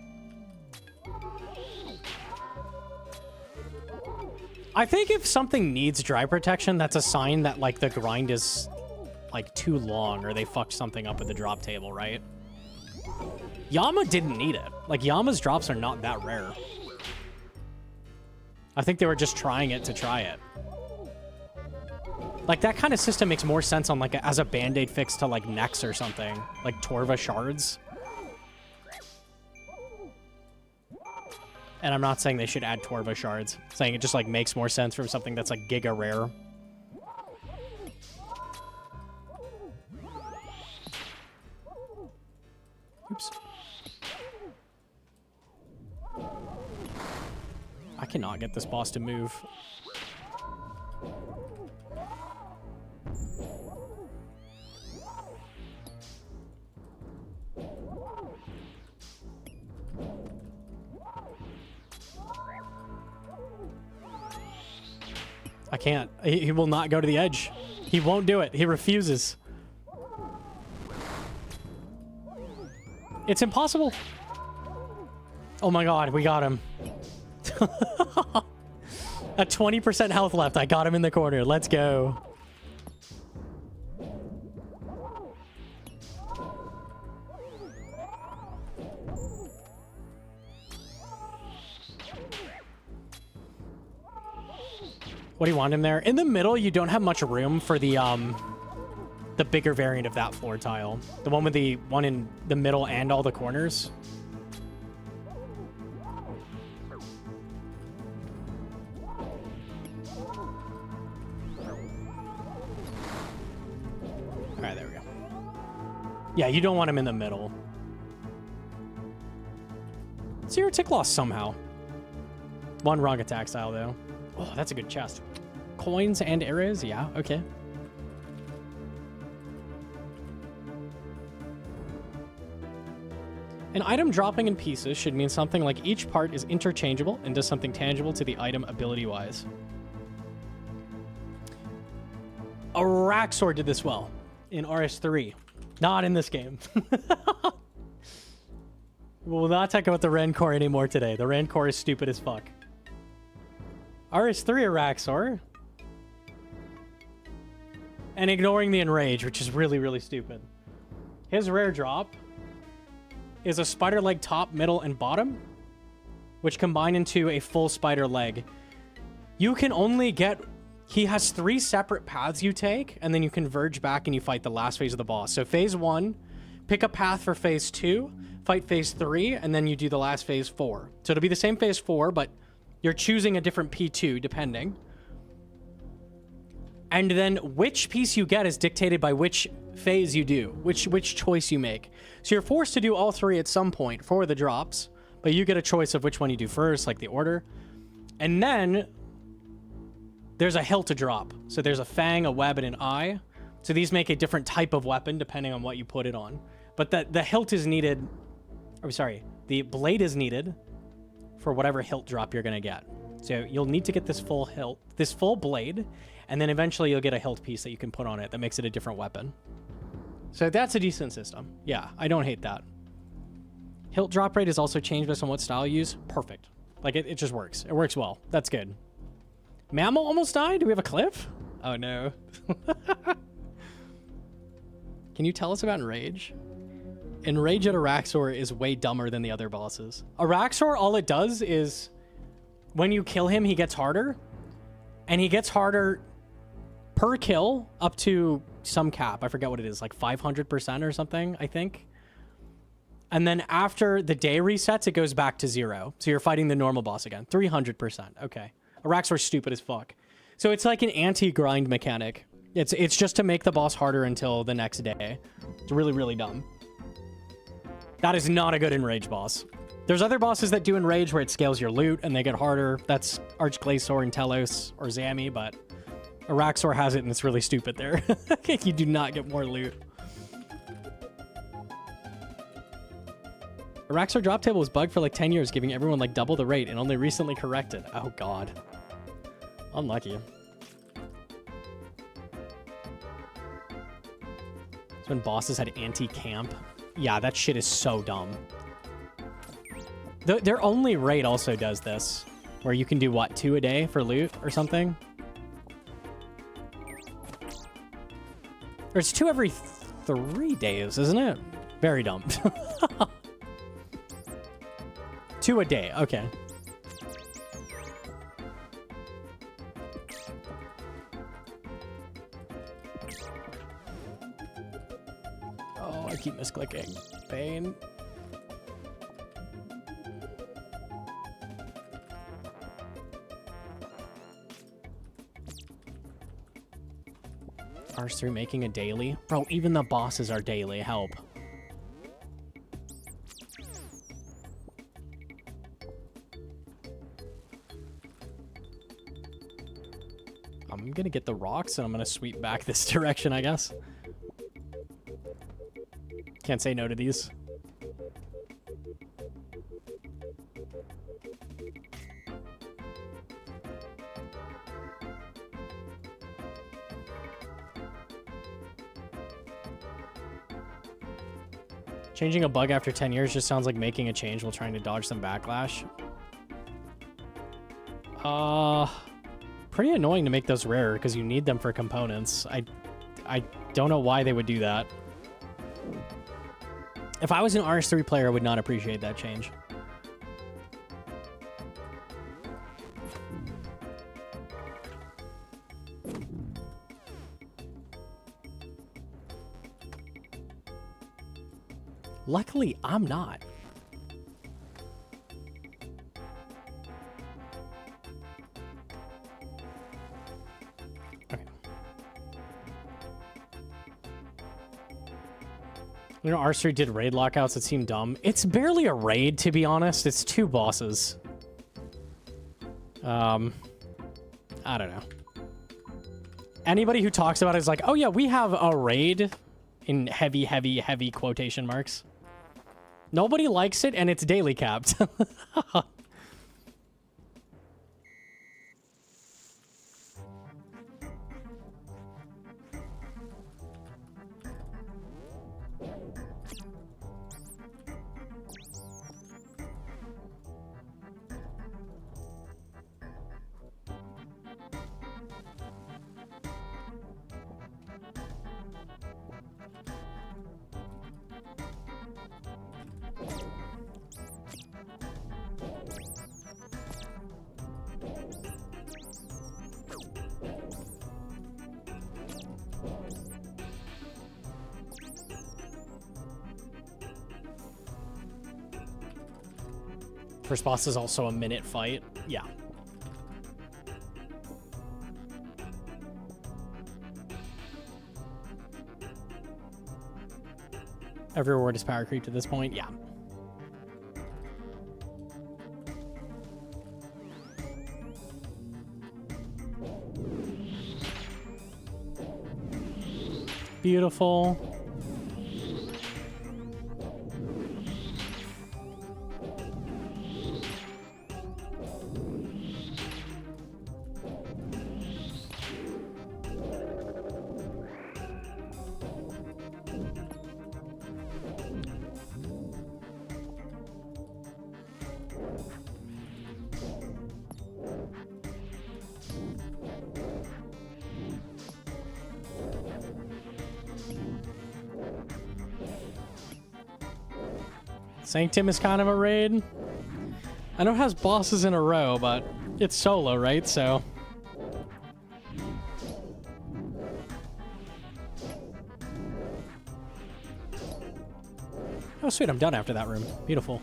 I think if something needs dry protection, that's a sign that, like, the grind is, like, too long or they fucked something up at the drop table, right? Yama didn't need it. Like, Yama's drops are not that rare. I think they were just trying it to try it. Like, that kind of system makes more sense on, like, as a band-aid fix to, like, Nex or something. Like, Torva shards. And I'm not saying they should add Torva shards. I'm saying it just, like, makes more sense from something that's, like, giga rare. Oops. I cannot get this boss to move. I can't. He will not go to the edge. He won't do it. He refuses. It's impossible. Oh my god, we got him. At 20% health left, I got him in the corner. Let's go. What do you want him there? In the middle, you don't have much room for the bigger variant of that floor tile. The one with the one in the middle and all the corners. All right, there we go. Yeah, you don't want him in the middle. Zero tick loss somehow. One wrong attack style, though. Oh, that's a good chest. Coins and arrows? Yeah, okay. An item dropping in pieces should mean something like each part is interchangeable and does something tangible to the item ability-wise. Araxor did this well in RS3. Not in this game. We'll not talk about the Rancor anymore today. The Rancor is stupid as fuck. RS3 Araxor. And ignoring the Enrage, which is really, really stupid. His rare drop is a spider leg top, middle, and bottom, which combine into a full spider leg. You can only get... He has 3 separate paths you take, and then you converge back and you fight the last phase of the boss. So phase 1, pick a path for phase 2, fight phase 3, and then you do the last phase 4. So it'll be the same phase 4, but you're choosing a different P2 depending. And then which piece you get is dictated by which phase you do, which choice you make. So you're forced to do all 3 at some point for the drops, but you get a choice of which one you do first, like the order. And then there's a hilt to drop. So there's a fang, a web, and an eye. So these make a different type of weapon depending on what you put it on. But the hilt is needed, or sorry, the blade is needed for whatever hilt drop you're gonna get. So you'll need to get this full hilt, this full blade, and then eventually you'll get a hilt piece that you can put on it that makes it a different weapon. So that's a decent system. Yeah, I don't hate that. Hilt drop rate is also changed based on what style you use. Perfect. Like, it just works. It works well. That's good. Mammal almost died? Do we have a cliff? Oh, no. Can you tell us about Enrage? Enrage at Araxor is way dumber than the other bosses. Araxor, all it does is when you kill him, he gets harder. And he gets harder per kill up to some cap. I forget what it is, like 500% or something, I think. And then after the day resets, it goes back to 0. So you're fighting the normal boss again. 300%. Okay. Araxor's stupid as fuck. So it's like an anti-grind mechanic. It's just to make the boss harder until the next day. It's really, really dumb. That is not a good Enrage boss. There's other bosses that do Enrage where it scales your loot and they get harder. That's Archglacior and Telos or Zami, but Araxor has it and it's really stupid there. You do not get more loot. Araxor drop table was bugged for like 10 years, giving everyone like double the rate and only recently corrected. Oh god. Unlucky. It's when bosses had anti-camp. Yeah, that shit is so dumb. Their only raid also does this, where you can do, what, 2 a day for loot or something? Or it's 2 every 3 days, isn't it? Very dumb. 2 a day, okay. Oh, I keep misclicking. Pain. Rs3 making a daily? Bro, even the bosses are daily. Help. I'm gonna get the rocks and I'm gonna sweep back this direction, I guess. Can't say no to these. Changing a bug after 10 years just sounds like making a change while trying to dodge some backlash. Pretty annoying to make those rarer because you need them for components. I don't know why they would do that. If I was an RS3 player, I would not appreciate that change. Luckily, I'm not. Okay. You know, R3 did raid lockouts that seem dumb. It's barely a raid, to be honest. It's 2 bosses. I don't know. Anybody who talks about it is like, oh yeah, we have a raid in heavy, heavy, heavy quotation marks. Nobody likes it, and it's daily capped. First boss is also a minute fight. Yeah. Every reward is power creep to this point. Yeah. Beautiful. Sanctum is kind of a raid. I know it has bosses in a row, but it's solo, right? So... Oh, sweet, I'm done after that room. Beautiful.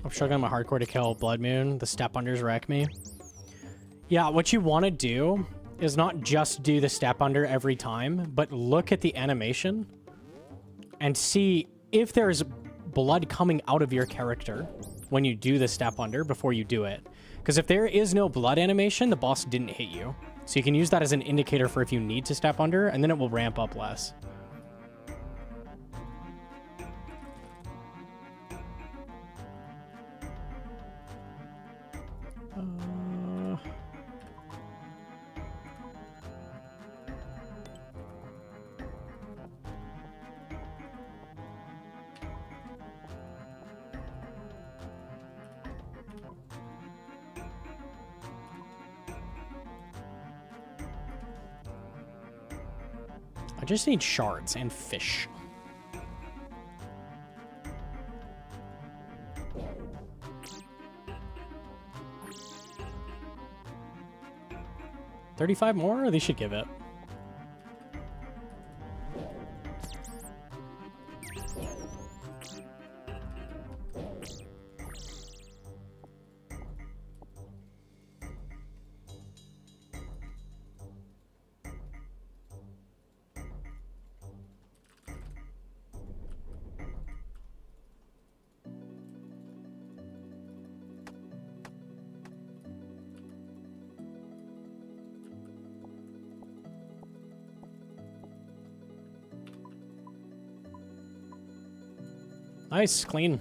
I'm struggling my hardcore to kill Blood Moon. The step unders wreck me. Yeah, what you want to do is not just do the step under every time, but look at the animation and see if there's blood coming out of your character when you do the step under before you do it. Because if there is no blood animation, the boss didn't hit you. So you can use that as an indicator for if you need to step under, and then it will ramp up less. I just need shards and fish. $35 more, or they should give it. Nice, clean.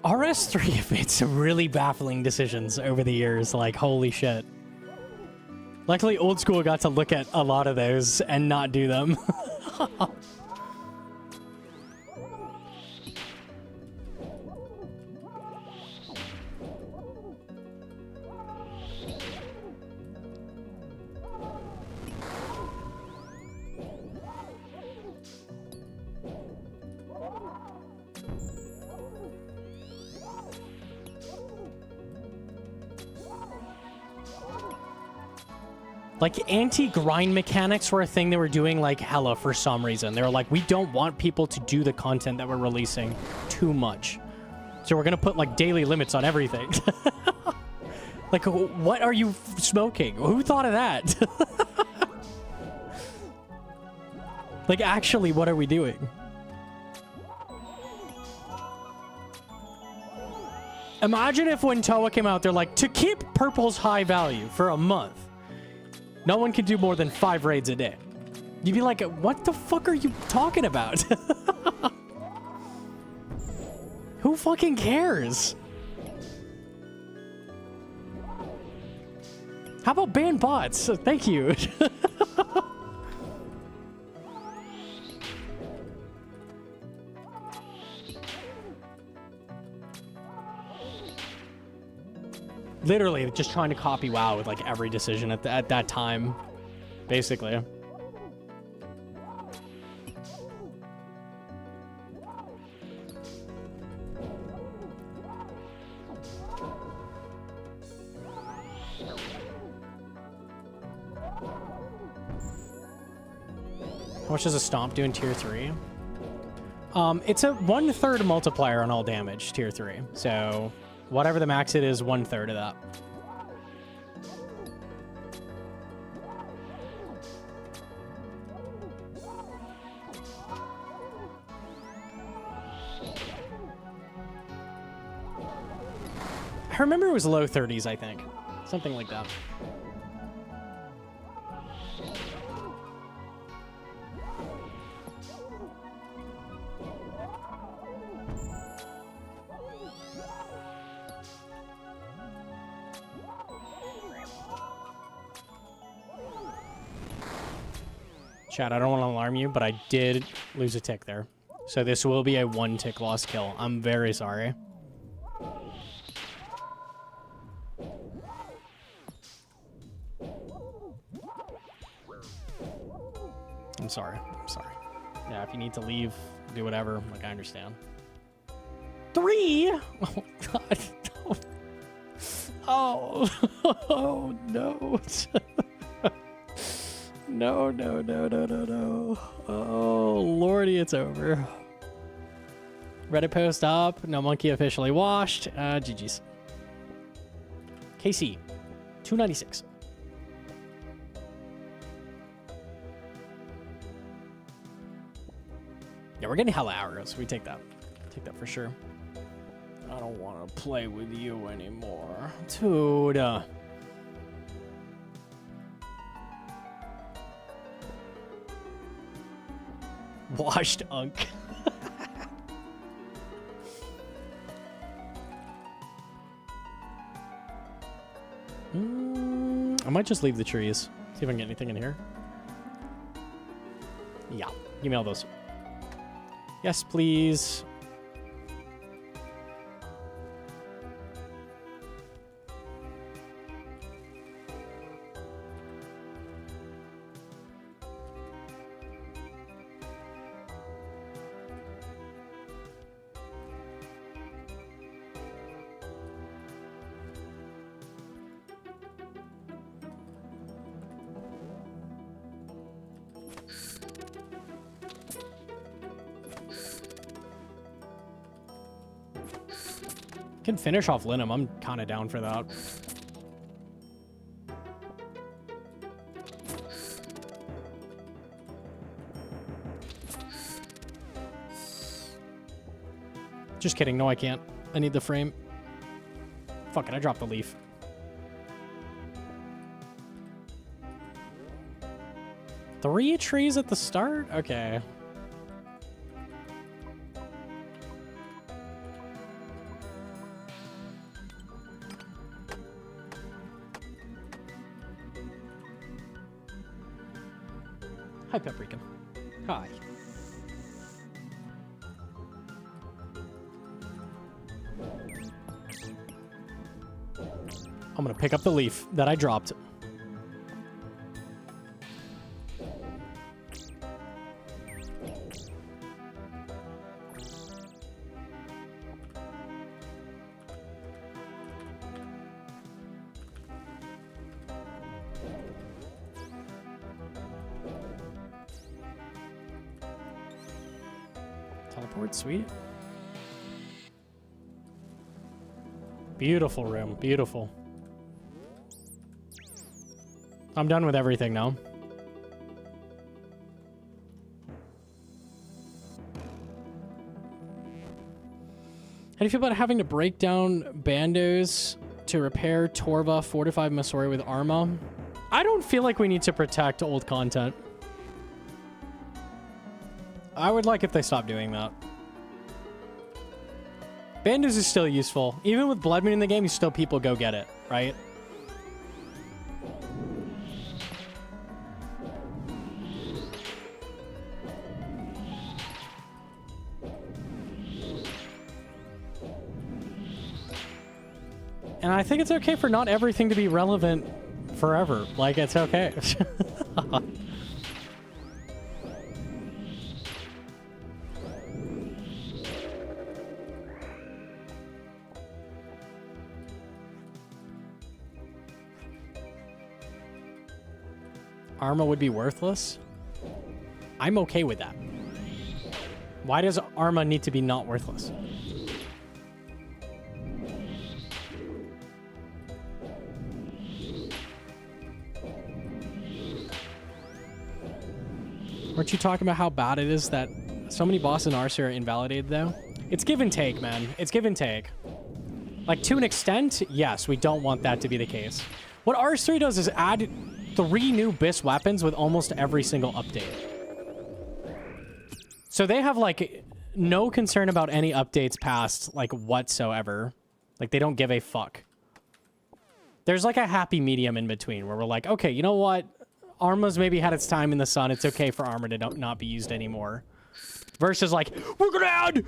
RS3 have made some really baffling decisions over the years, like holy shit. Luckily, old school got to look at a lot of those and not do them. Like, anti-grind mechanics were a thing they were doing, like, hella for some reason. They were like, we don't want people to do the content that we're releasing too much. So we're gonna put, like, daily limits on everything. Like, what are you smoking? Who thought of that? Like, actually, what are we doing? Imagine if when Toa came out, they're like, to keep purple's high value for a month, no one can do more than 5 raids a day. You'd be like, what the fuck are you talking about? Who fucking cares? How about ban bots? Thank you. Literally just trying to copy WoW with like every decision at that time, basically. How much does a stomp do in tier 3? It's a 1/3 multiplier on all damage, tier 3. So whatever the max it is, 1/3 of that. I remember it was low 30s, I think. Something like that. Chat, I don't want to alarm you, but I did lose a tick there. So this will be a 1-tick loss kill. I'm very sorry. I'm sorry. I'm sorry. Yeah, if you need to leave, do whatever. Like, I understand. 3! Oh, God. Oh. Oh, no. No, no, no, no, no, no. Oh, lordy, it's over. Reddit post up. Gnomonkey officially washed. GG's. KC, 296. Yeah, we're getting hella arrows. We take that. Take that for sure. I don't want to play with you anymore. Dude. Washed unk. I might just leave the trees. See if I can get anything in here. Yeah, give me all those. Yes, please. Can finish off Linum. I'm kind of down for that. Just kidding. No, I can't. I need the frame. Fuck it. I dropped the leaf. Three trees at the start? Okay. Hi, Paprika. Hi. I'm gonna pick up the leaf that I dropped. Teleport, sweet. Beautiful room, beautiful. I'm done with everything now. How do you feel about having to break down bandos to repair Torva, fortify Masori with Arma? I don't feel like we need to protect old content. I would like if they stopped doing that. Bandos is still useful. Even with Blood Moon in the game, still people go get it, right? And I think it's okay for not everything to be relevant forever. Like, it's okay. Arma would be worthless? I'm okay with that. Why does Arma need to be not worthless? Weren't you talking about how bad it is that so many bosses in Arceus are invalidated, though? It's give and take, man. It's give and take. Like, to an extent, yes, we don't want that to be the case. What Arceus does is add 3 new BIS weapons with almost every single update. So they have, like, no concern about any updates past, like, whatsoever. Like, they don't give a fuck. There's, like, a happy medium in between where we're like, okay, you know what? Arma's maybe had its time in the sun. It's okay for Armor to not be used anymore. Versus like, we're gonna add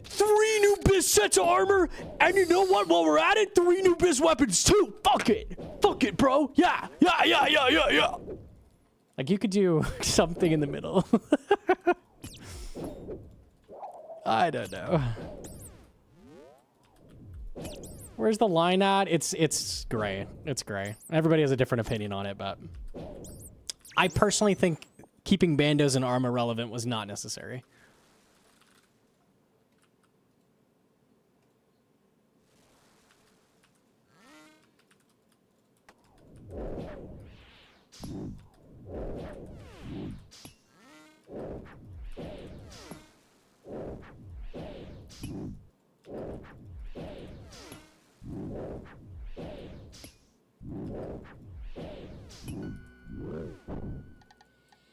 3 new biz sets of armor, and you know what? While we're at it, 3 new biz weapons too. Fuck it, bro. Yeah. Like you could do something in the middle. I don't know. Where's the line at? It's gray. It's gray. Everybody has a different opinion on it, but I personally think keeping bandos and armor relevant was not necessary.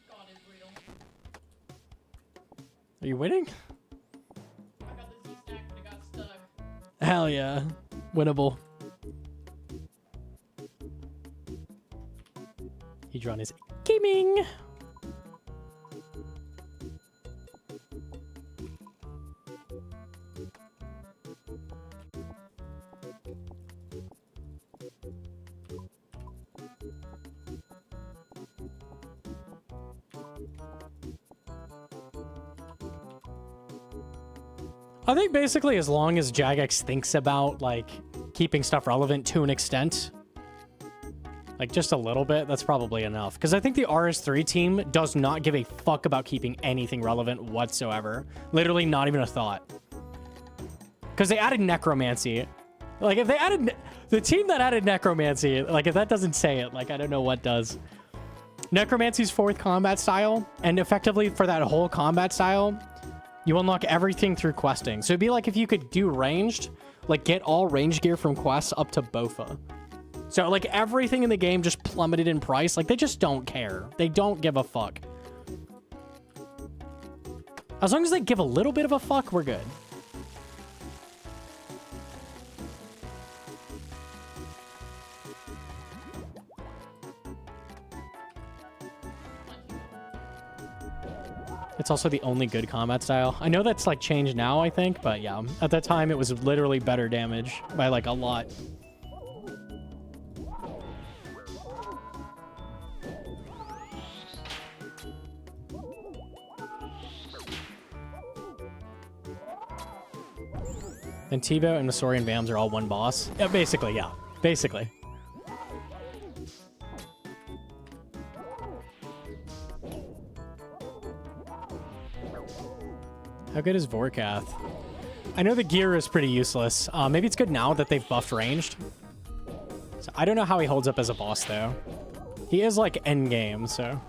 God is real. Are you winning? I got the Z stack, but it got stuck. Hell yeah. Winnable. Hedron is gaming. I think basically as long as Jagex thinks about like keeping stuff relevant to an extent, like just a little bit, that's probably enough. Because I think the RS3 team does not give a fuck about keeping anything relevant whatsoever. Literally not even a thought. Because they added necromancy. Like if they added the team that added necromancy, like if that doesn't say it, like I don't know what does. Necromancy's 4th combat style, and effectively for that whole combat style, you unlock everything through questing. So it'd be like if you could do ranged, like get all range gear from quests up to Bofa. So like everything in the game just plummeted in price. Like they just don't care. They don't give a fuck. As long as they give a little bit of a fuck, we're good. It's also the only good combat style. I know that's like changed now, I think, but yeah, at that time it was literally better damage by like a lot. And Tivo and Masori and Bams are all one boss. Yeah, basically, yeah. Basically. How good is Vorkath? I know the gear is pretty useless. Maybe it's good now that they've buffed ranged. So I don't know how he holds up as a boss, though. He is, like, endgame, so...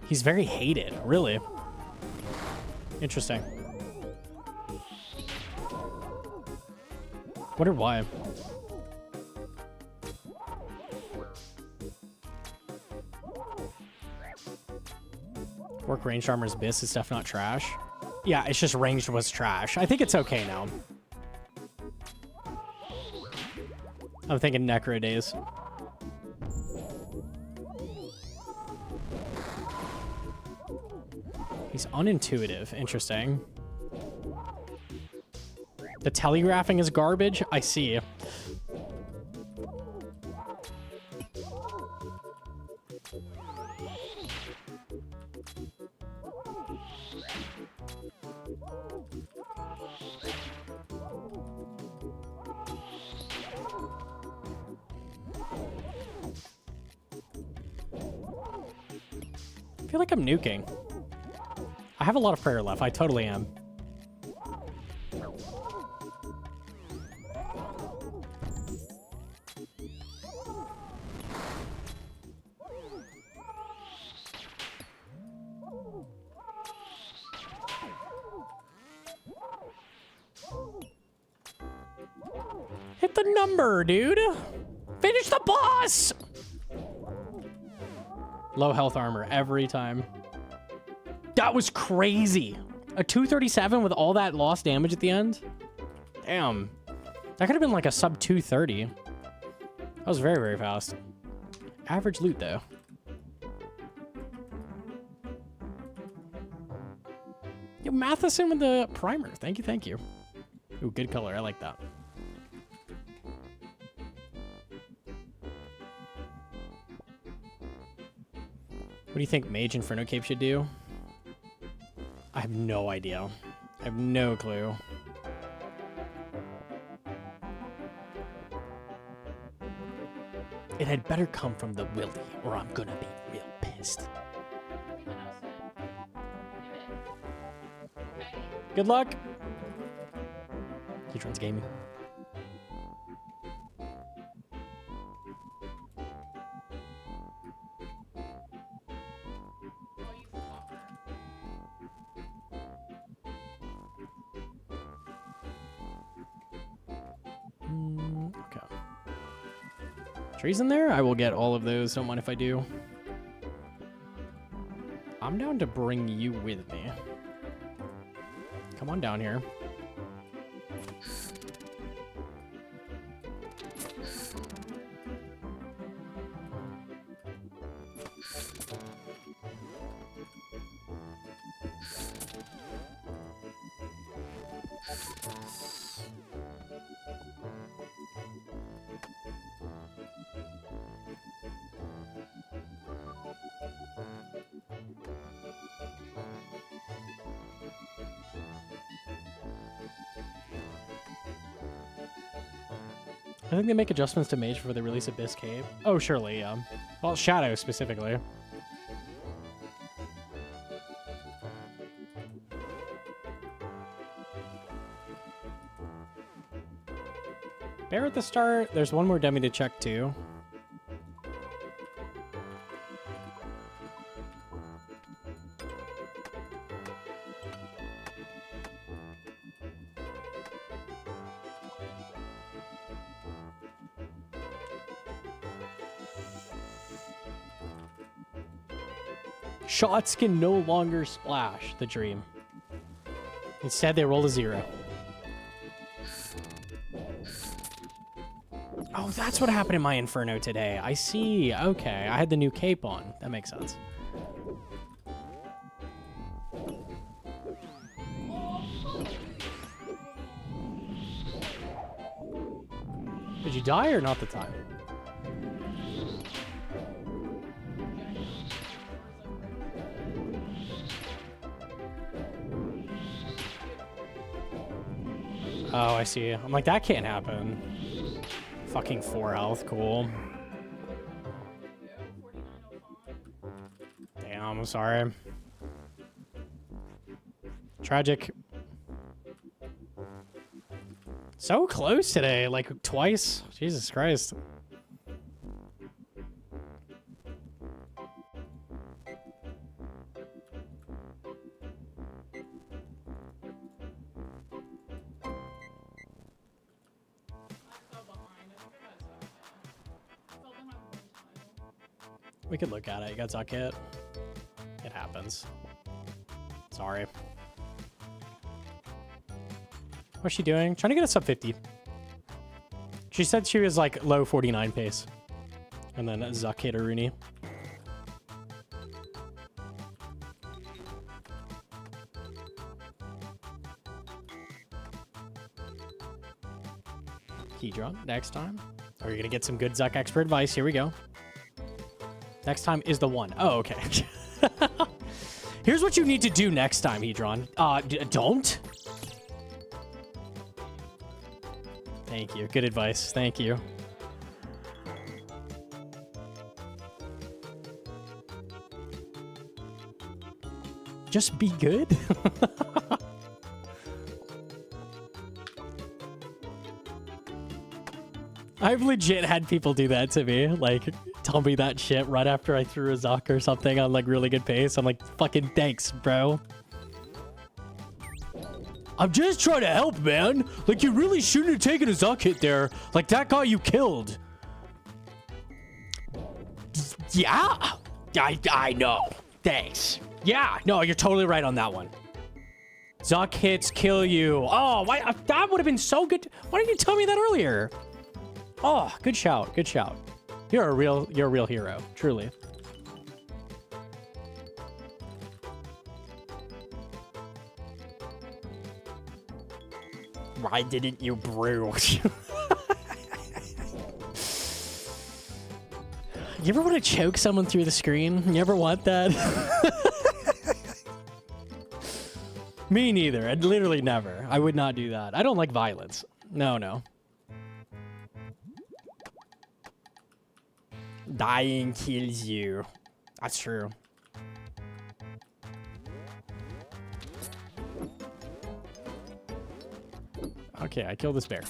He's very hated, really. Interesting. Wonder why. Work ranged armor's bis is stuff not trash. Yeah, it's just ranged was trash. I think it's okay now. I'm thinking Necro days. He's unintuitive. Interesting. The telegraphing is garbage? I see. I feel like I'm nuking. I have a lot of prayer left. I totally am. Hit the number, dude. Finish the boss. Low health armor every time. That was crazy. A 237 with all that lost damage at the end. Damn. That could have been like a sub 230. That was very, very fast. Average loot, though. Yo, Matheson with the primer. Thank you, thank you. Ooh, good color. I like that. What do you think Mage Inferno Cape should do? I have no idea. I have no clue. It had better come from the Willy, or I'm gonna be real pissed. Good luck. He runs gaming. Okay. Trees in there? I will get all of those. Don't mind if I do. I'm down to bring you with me. Come on down here. I think they make adjustments to Mage before they release Abyss Cave. Oh, surely, yeah. Well, Shadow specifically. Bear at the start. There's one more demi to check too. Shots can no longer splash the dream. Instead, they roll a 0. Oh, that's what happened in my Inferno today. I see. Okay, I had the new cape on. That makes sense. Did you die or not the time? Oh, I see. I'm like, that can't happen. Fucking 4 health, cool. Damn, I'm sorry. Tragic. So close today, like twice. Jesus Christ. We could look at it. You got Zuck hit. It happens. Sorry. What's she doing? Trying to get a sub 50. She said she was like low 49 pace. And then Zuck hit a Rooney. Key drop next time. Are you going to get some good Zuck expert advice? Here we go. Next time is the one. Oh, okay. Here's what you need to do next time, Hedron. Don't. Thank you. Good advice. Thank you. Just be good. I've legit had people do that to me. Like, tell me that shit right after I threw a Zuck or something on, like, really good pace. I'm like, fucking thanks, bro. I'm just trying to help, man. Like, you really shouldn't have taken a Zuck hit there. Like, that guy you killed. Yeah. I know. Thanks. Yeah, no, you're totally right on that one. Zuck hits kill you. Oh, why? That would have been so good. Why didn't you tell me that earlier? Oh, good shout. Good shout. You're a real hero, truly. Why didn't you brew? You ever want to choke someone through the screen? You ever want that? Me neither. I'd literally never. I would not do that. I don't like violence. No, no. Dying kills you. That's true. Okay, I killed this bear.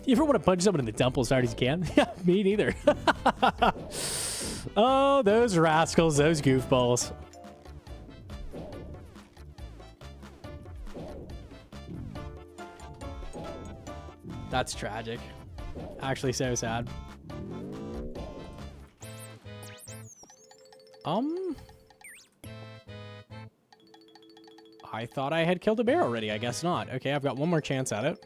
You ever want to punch someone in the temple as hard as you can? Yeah, me neither. Oh, those rascals, those goofballs. That's tragic. Actually, so sad. I thought I had killed a bear already. I guess not. Okay, I've got one more chance at it.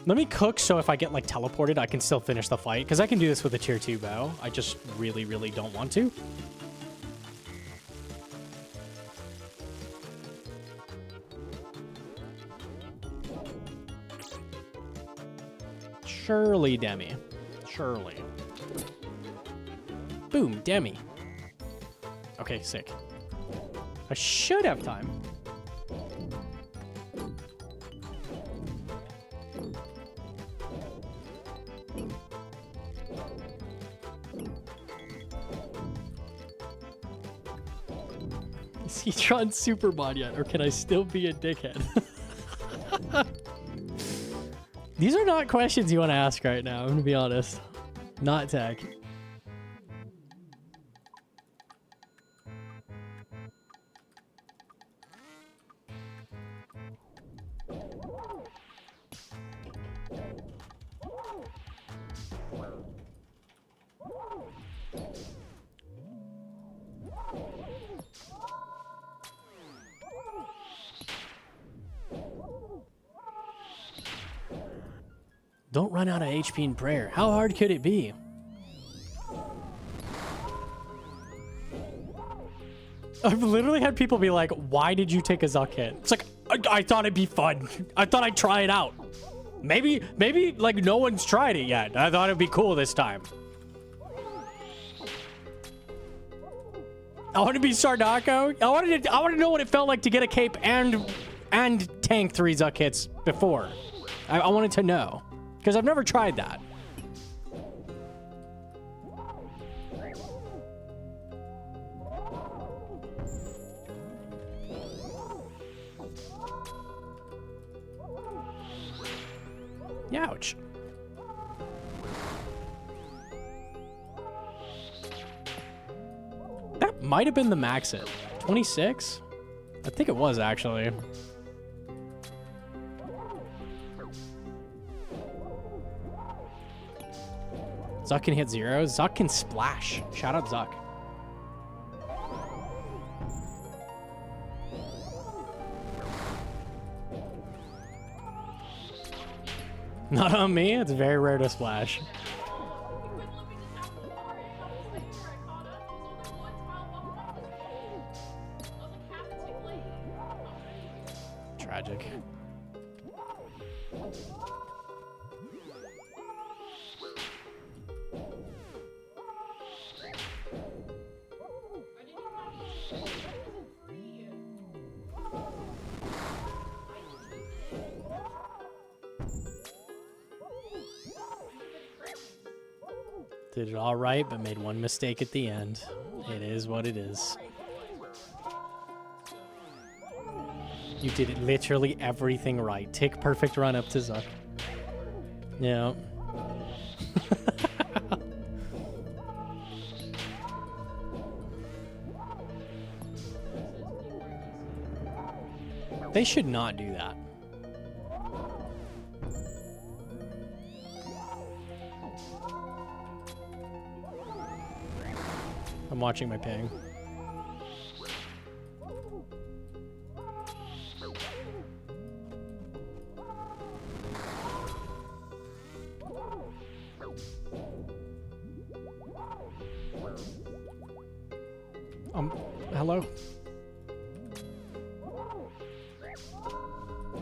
Let me cook so if I get like teleported, I can still finish the fight. Because I can do this with a tier 2 bow. I just really, really don't want to. Surely, Demi. Surely. Boom, Demi. Okay, sick. I should have time. Is he drawn Supermon yet, or can I still be a dickhead? These are not questions you want to ask right now, I'm gonna be honest. Not tech. Don't run out of HP in prayer. How hard could it be? I've literally had people be like, why did you take a Zuck hit? It's like, I thought it'd be fun. I thought I'd try it out. Maybe like no one's tried it yet. I thought it'd be cool this time. I want to be Sardako. I want to know what it felt like to get a cape and tank 3 Zuck hits before. I wanted to know. Because I've never tried that. Ouch. That might have been the max hit. 26? I think it was actually. Zuck can hit 0. Zuck can splash. Shout out Zuck. Not on me. It's very rare to splash. Tragic. Did it all right, but made one mistake at the end. It is what it is. You did literally everything right. Tick perfect run up to Zuck. Yeah. They should not do that. I'm watching my ping. Hello?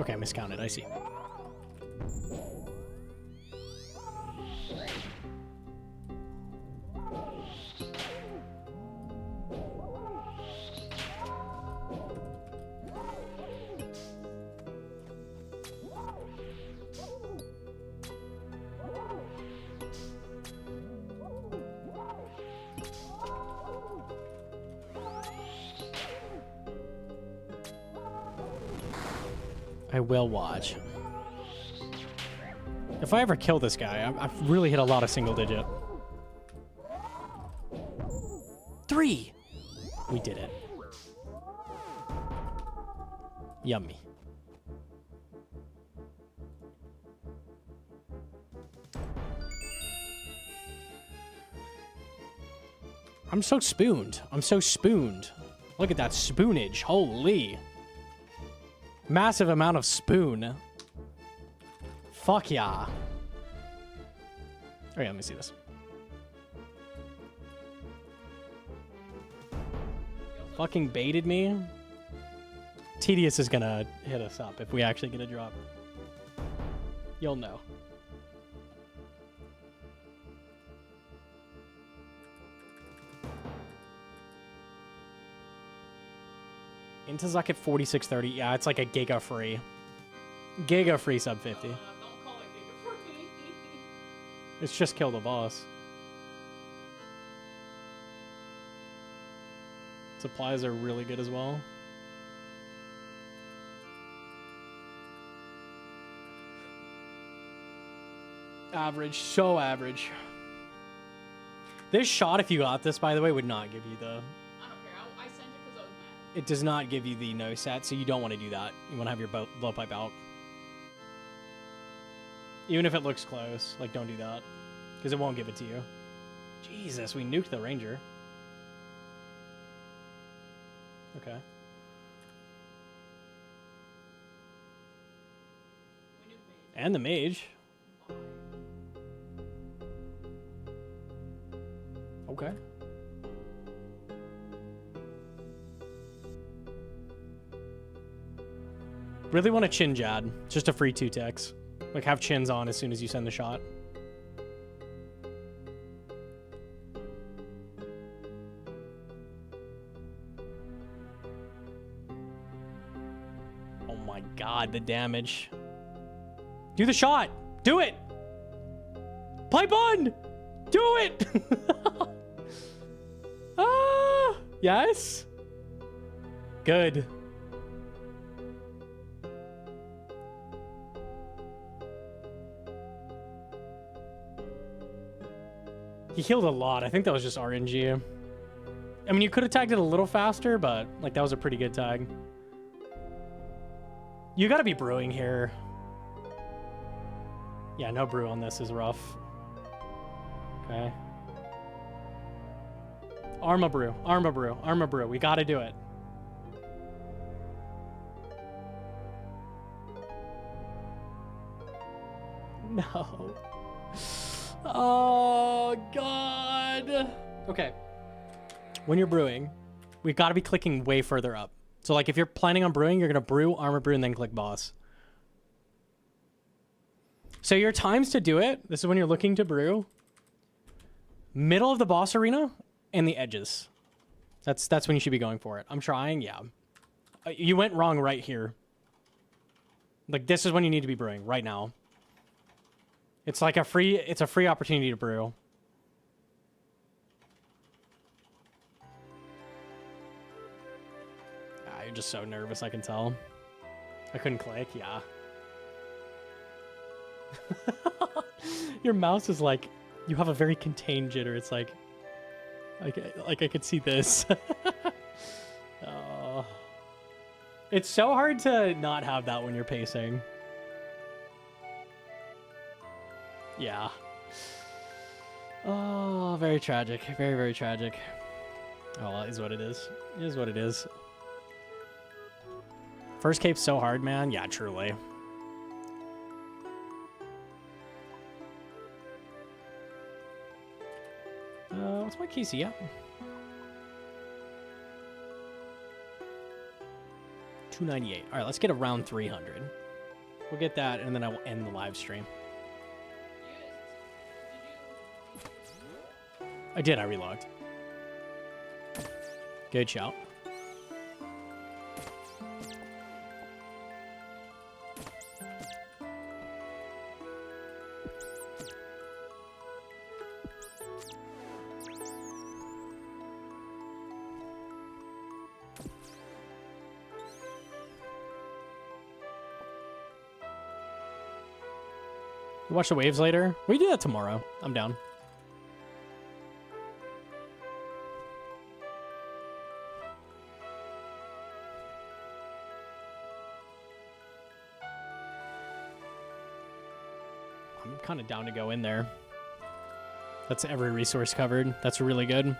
Okay, miscounted. I see. I will watch. If I ever kill this guy, I've really hit a lot of single digit. 3! We did it. Yummy. I'm so spooned. I'm so spooned. Look at that spoonage. Holy. Massive amount of spoon. Fuck yeah. Oh yeah, let me see this. Fucking baited me. Tedious is gonna hit us up if we actually get a drop. You'll know. Into Zuck at 4630. Yeah, it's like a giga free. Giga free sub 50. Don't call it giga free. It's just kill the boss. Supplies are really good as well. Average, so average. This shot, if you got this, by the way, would not give you the... I don't care. I sent it because I was mad. It does not give you the no set, so you don't want to do that. You want to have your blowpipe out. Even if it looks close, like, don't do that. Because it won't give it to you. Jesus, we nuked the ranger. Okay. We knew mage. And the mage. Okay. Really want a chin jad. Just a free 2 ticks. Like, have chins on as soon as you send the shot. Oh my god, the damage. Do the shot! Do it! Pipe on! Do it! Ah! Yes? Good. He healed a lot. I think that was just RNG. I mean, you could have tagged it a little faster, but, like, that was a pretty good tag. You gotta be brewing here. Yeah, no brew on this is rough. Okay. Arma brew, arma brew, arma brew. We gotta do it. No. Oh, God. Okay. When you're brewing, we've got to be clicking way further up. So, like, if you're planning on brewing, you're going to brew, armor brew, and then click boss. So your times to do it, this is when you're looking to brew. Middle of the boss arena and the edges. That's when you should be going for it. I'm trying, yeah. You went wrong right here. Like, this is when you need to be brewing, right now. It's like a free opportunity to brew. Ah, you're just so nervous, I can tell. I couldn't click, yeah. Your mouse is like, you have a very contained jitter. It's like I could see this. Oh. It's so hard to not have that when you're pacing. Yeah. Oh, very tragic. Very, very tragic. Oh, well, it is what it is. It is what it is. First cape's so hard, man. Yeah, truly. What's my KC at? 298. All right, let's get around 300. We'll get that, and then I will end the live stream. I did. I relogged. Good shout. Watch the waves later. We do that tomorrow. I'm down. I'm kind of down to go in there. That's every resource covered. That's really good.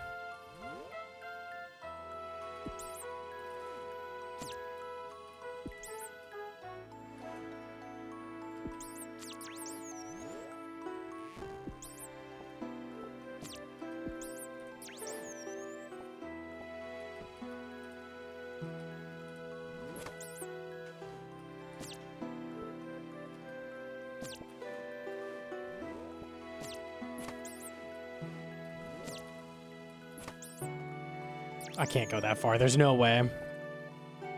I can't go that far. There's no way.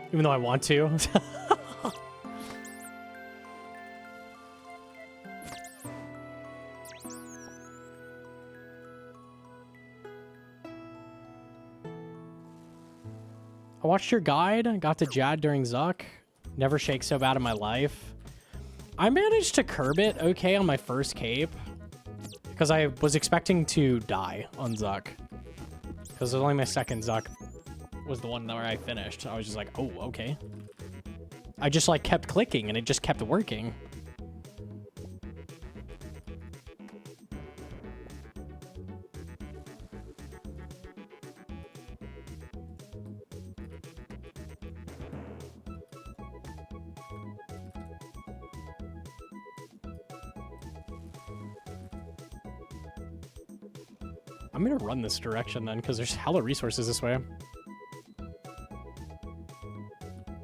Even though I want to. I watched your guide. Got to Jad during Zuck. Never shake so bad in my life. I managed to curb it okay on my first cape. Because I was expecting to die on Zuck. Because it was only my second Zuck was the one where I finished. I was just like, oh, okay. I just like kept clicking and it just kept working. I'm gonna run this direction then, because there's hella resources this way.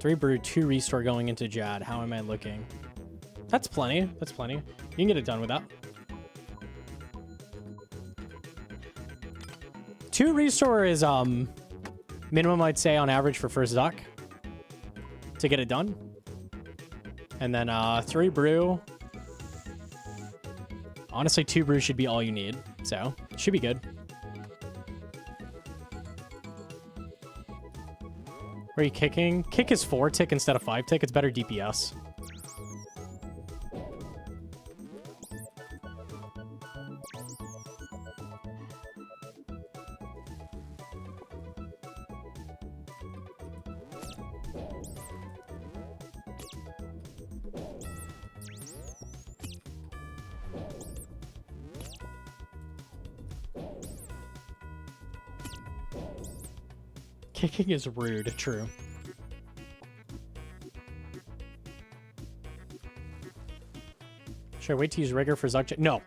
3 brew, 2 restore going into Jad. How am I looking? That's plenty. That's plenty. You can get it done with that. 2 restore is minimum, I'd say, on average for first Zuck to get it done. And then 3 brew. Honestly, 2 brew should be all you need. So, should be good. Where are you kicking? Kick is 4 tick instead of 5 tick. It's better DPS. Kicking is rude, true. Should I wait to use Rigor for Zuck? No.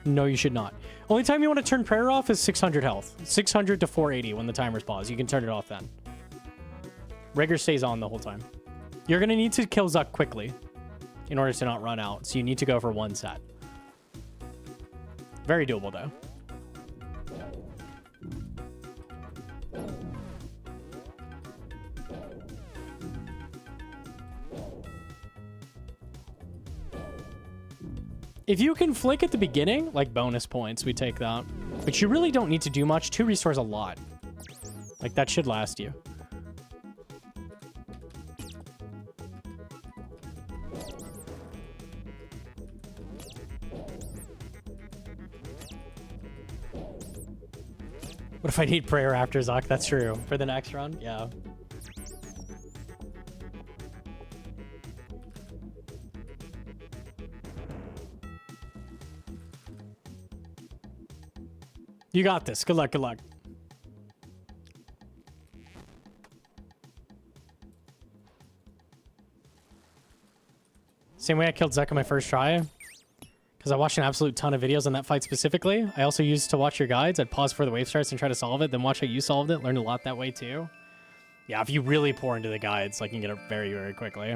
No, you should not. Only time you want to turn Prayer off is 600 health. 600 to 480 when the timer's paused. You can turn it off then. Rigor stays on the whole time. You're going to need to kill Zuck quickly in order to not run out, so you need to go for 1 set. Very doable, though. If you can flick at the beginning, like bonus points, we take that. But you really don't need to do much. 2 restores a lot. Like, that should last you. What if I need prayer after Zuck? That's true. For the next run? Yeah. You got this. Good luck, good luck. Same way I killed Zuck on my first try. Because I watched an absolute ton of videos on that fight specifically. I also used to watch your guides. I'd pause before the wave starts and try to solve it, then watch how you solved it. Learned a lot that way too. Yeah, if you really pour into the guides, like, you can get it very, very quickly.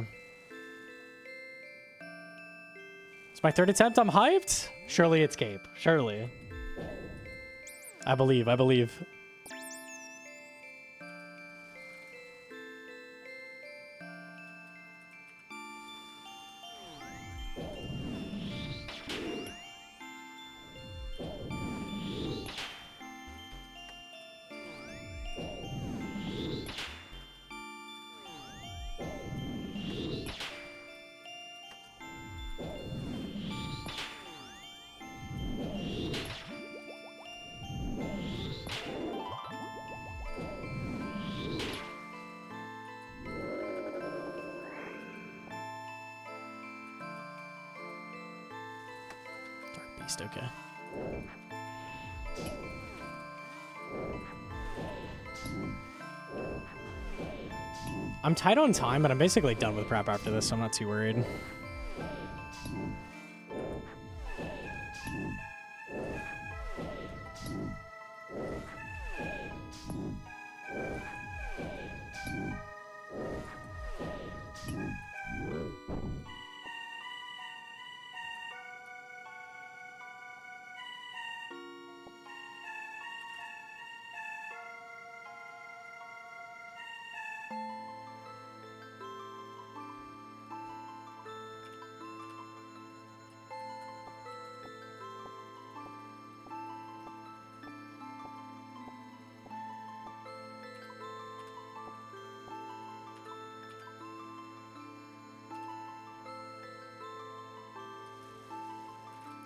It's my third attempt. I'm hyped. Surely it's Cape. Surely. I believe. I believe. Okay. I'm tight on time, but I'm basically done with prep after this, so I'm not too worried.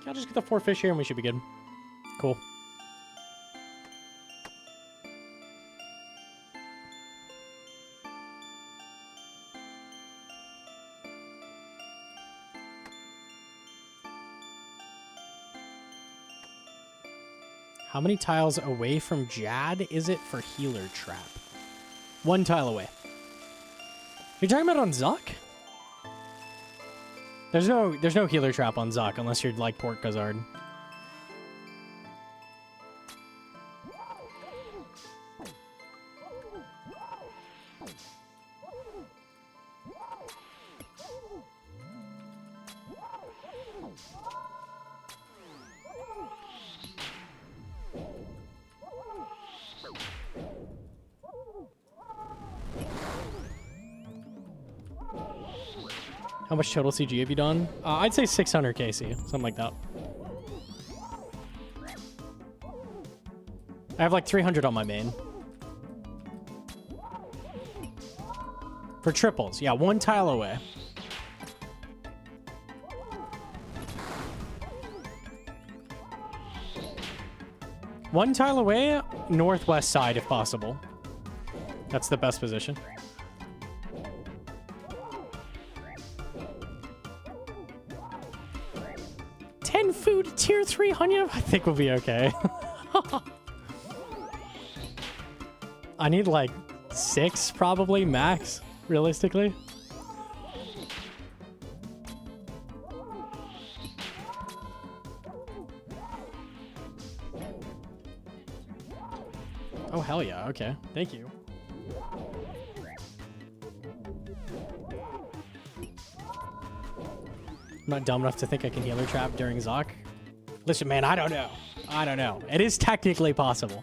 I'll just get the 4 fish here and we should be good. Cool. How many tiles away from Jad is it for healer trap? 1 tile away. You're talking about on Zuck? There's no healer trap on Zuck unless you're like Port Gazard. How much total CG have you done? I'd say 600 KC, something like that. I have like 300 on my main. For triples, yeah, 1 tile away. One tile away, northwest side if possible. That's the best position. Food tier 3 Hanya, I think we'll be okay. I need like 6 probably max, realistically. Oh hell yeah, okay. Thank you. I'm not dumb enough to think I can healer trap during Zoc. Listen, man, I don't know. I don't know. It is technically possible.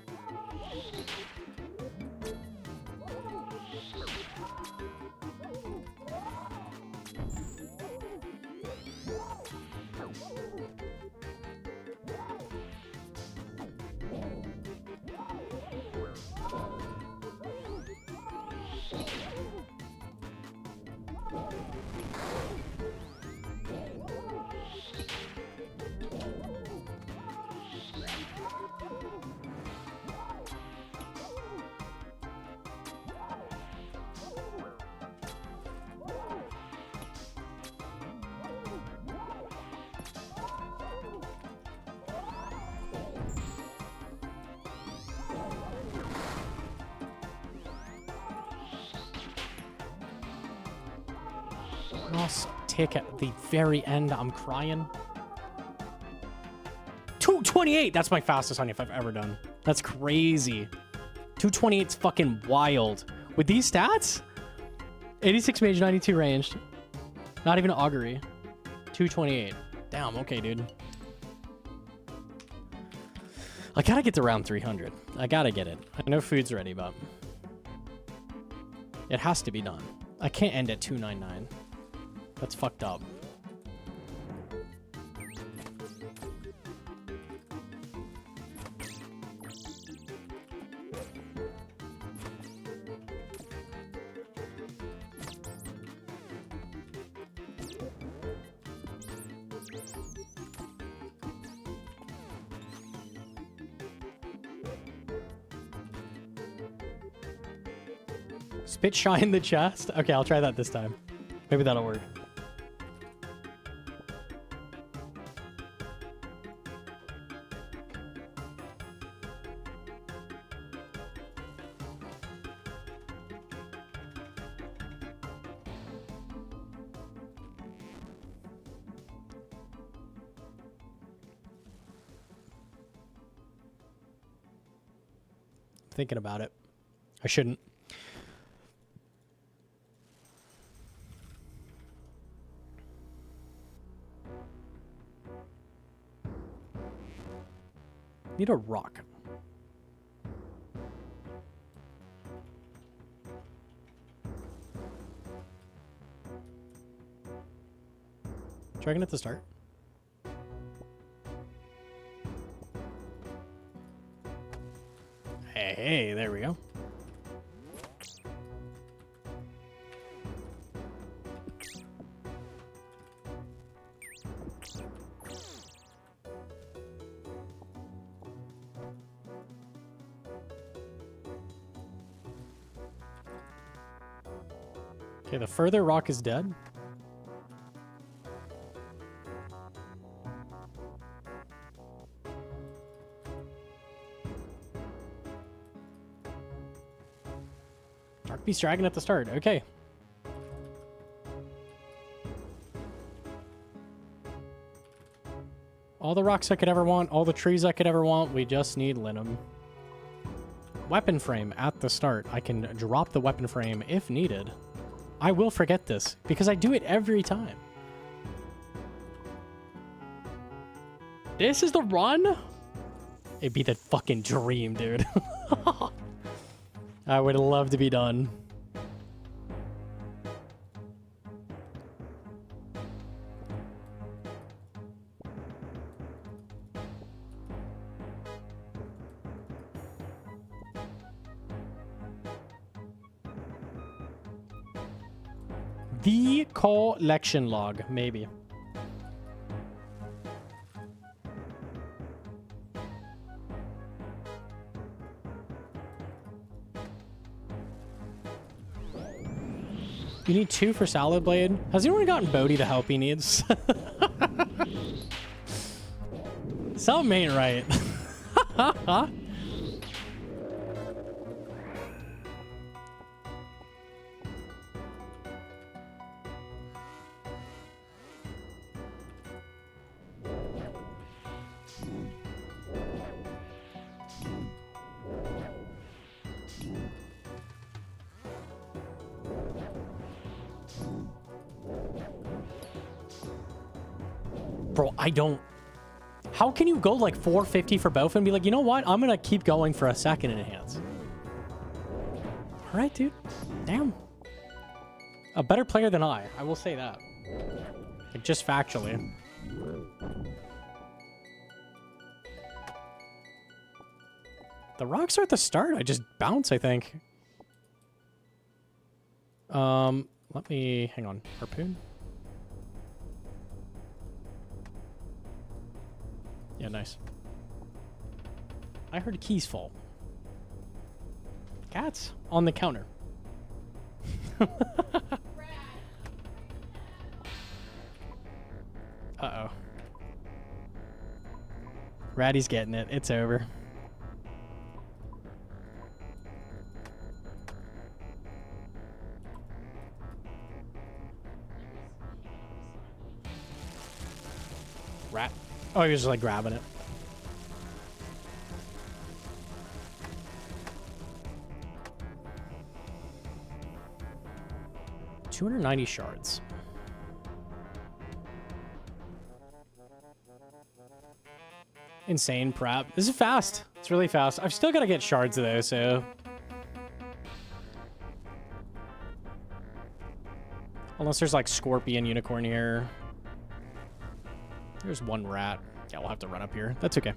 Lost tick at the very end. I'm crying. 228. That's my fastest honey I've ever done. That's crazy. 228's fucking wild. With these stats? 86 mage, 92 ranged. Not even augury. 228. Damn, okay, dude. I gotta get to round 300. I gotta get it. I know food's ready, but it has to be done. I can't end at 299. That's fucked up. Spit shy in the chest? Okay, I'll try that this time. Maybe that'll work. Thinking about it. I shouldn't. Need a rock. Dragon at the start. Hey, there we go. Okay, the further rock is dead. Dark Beast Dragon at the start. Okay. All the rocks I could ever want, all the trees I could ever want, we just need Linum. Weapon frame at the start. I can drop the weapon frame if needed. I will forget this because I do it every time. This is the run? It'd be the fucking dream, dude. I would love to be done. The collection log, maybe. You need 2 for Salad Blade. Has anyone gotten Bodhi the help he needs? Something ain't right. Bro, I don't... How can you go like 450 for Bofa and be like, you know what? I'm going to keep going for a second in enhance. All right, dude. Damn. A better player than I will say that. Like, just factually. The rocks are at the start. I just bounce, I think. Let me... Hang on. Harpoon? Yeah, nice. I heard keys fall. Cats on the counter. Uh-oh. Ratty's getting it. It's over. Rat. Oh, he was just like grabbing it. $290 shards. Insane prep. This is fast. It's really fast. I've still got to get shards though, so. Unless there's like scorpion unicorn here. There's one rat. Yeah, we'll have to run up here. That's okay.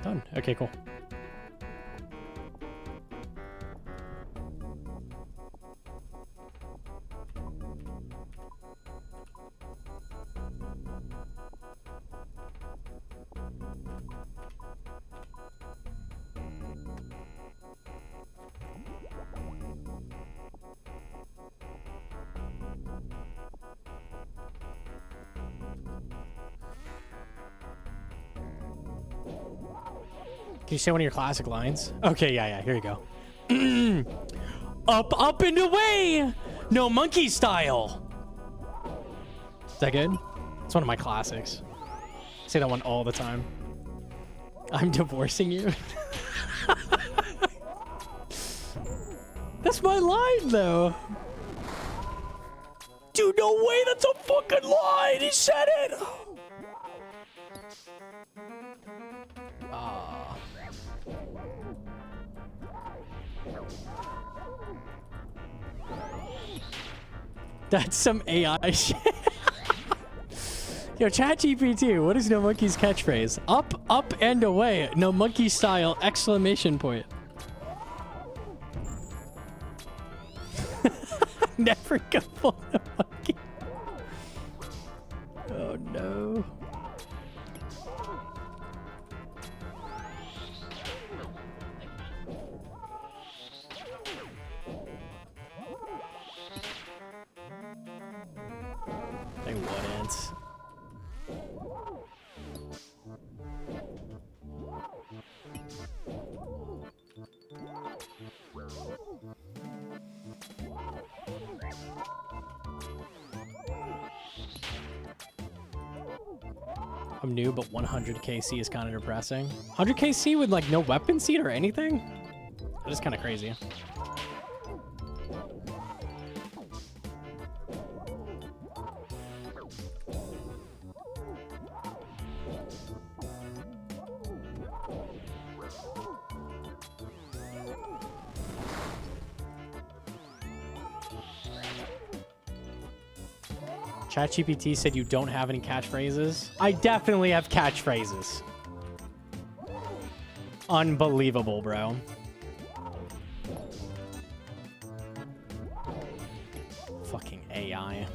Done. Okay, cool. Can you say one of your classic lines? Okay, yeah, here you go. Up and away! No monkey style! Is that good? It's one of my classics. I say that one all the time. I'm divorcing you. That's my line, though. Dude, no way, that's a fucking line! He said it! That's some AI shit. Yo, ChatGPT, what is Gnomonkey's catchphrase? Up, and away. Gnomonkey style, exclamation point. Never go full Gnomonkey. Oh, no. They wouldn't. I'm new, but 100 KC is kind of depressing. 100 KC with like no weapon seed or anything? That is kind of crazy. ChatGPT said you don't have any catchphrases. I definitely have catchphrases. Unbelievable, bro. Fucking AI.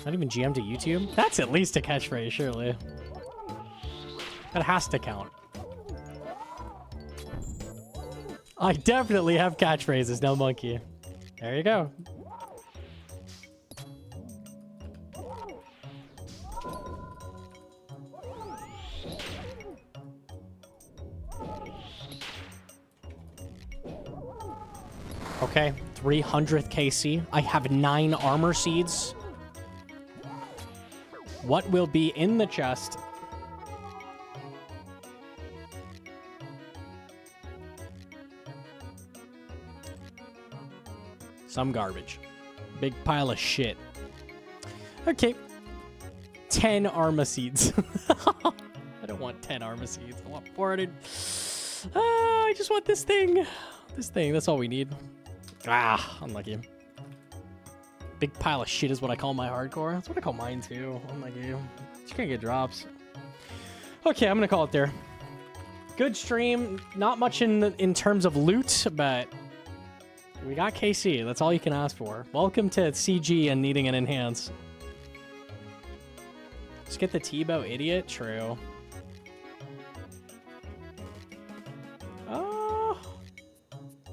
Not even GM to YouTube? That's at least a catchphrase, surely. That has to count. I definitely have catchphrases, no monkey. There you go. Okay, 300th KC. I have 9 armor seeds. What will be in the chest? Some garbage. Big pile of shit. Okay. 10 Arma seeds. I don't want 10 Arma seeds. I want 400. I just want this thing. This thing. That's all we need. Ah, unlucky. Big pile of shit is what I call my hardcore. That's what I call mine too. Oh my god. Just gonna get drops. Okay, I'm gonna call it there. Good stream. Not much in terms of loot, but we got KC. That's all you can ask for. Welcome to CG and needing an enhance. Let's get the T-bow idiot. True.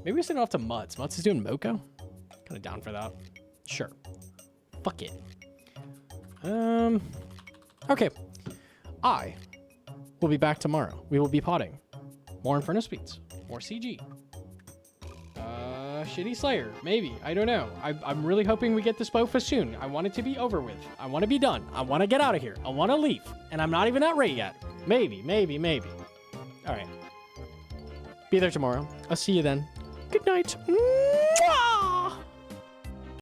Maybe we send it off to Mutz. Mutz is doing Moko. Kind of down for that. Sure. Fuck it. Okay. I will be back tomorrow. We will be potting. More Inferno speeds. More CG. Shitty Slayer. Maybe. I don't know. I'm really hoping we get this Bofa soon. I want it to be over with. I want to be done. I want to get out of here. I want to leave. And I'm not even at rate yet. Maybe. All right. Be there tomorrow. I'll see you then. Good night. Mwah!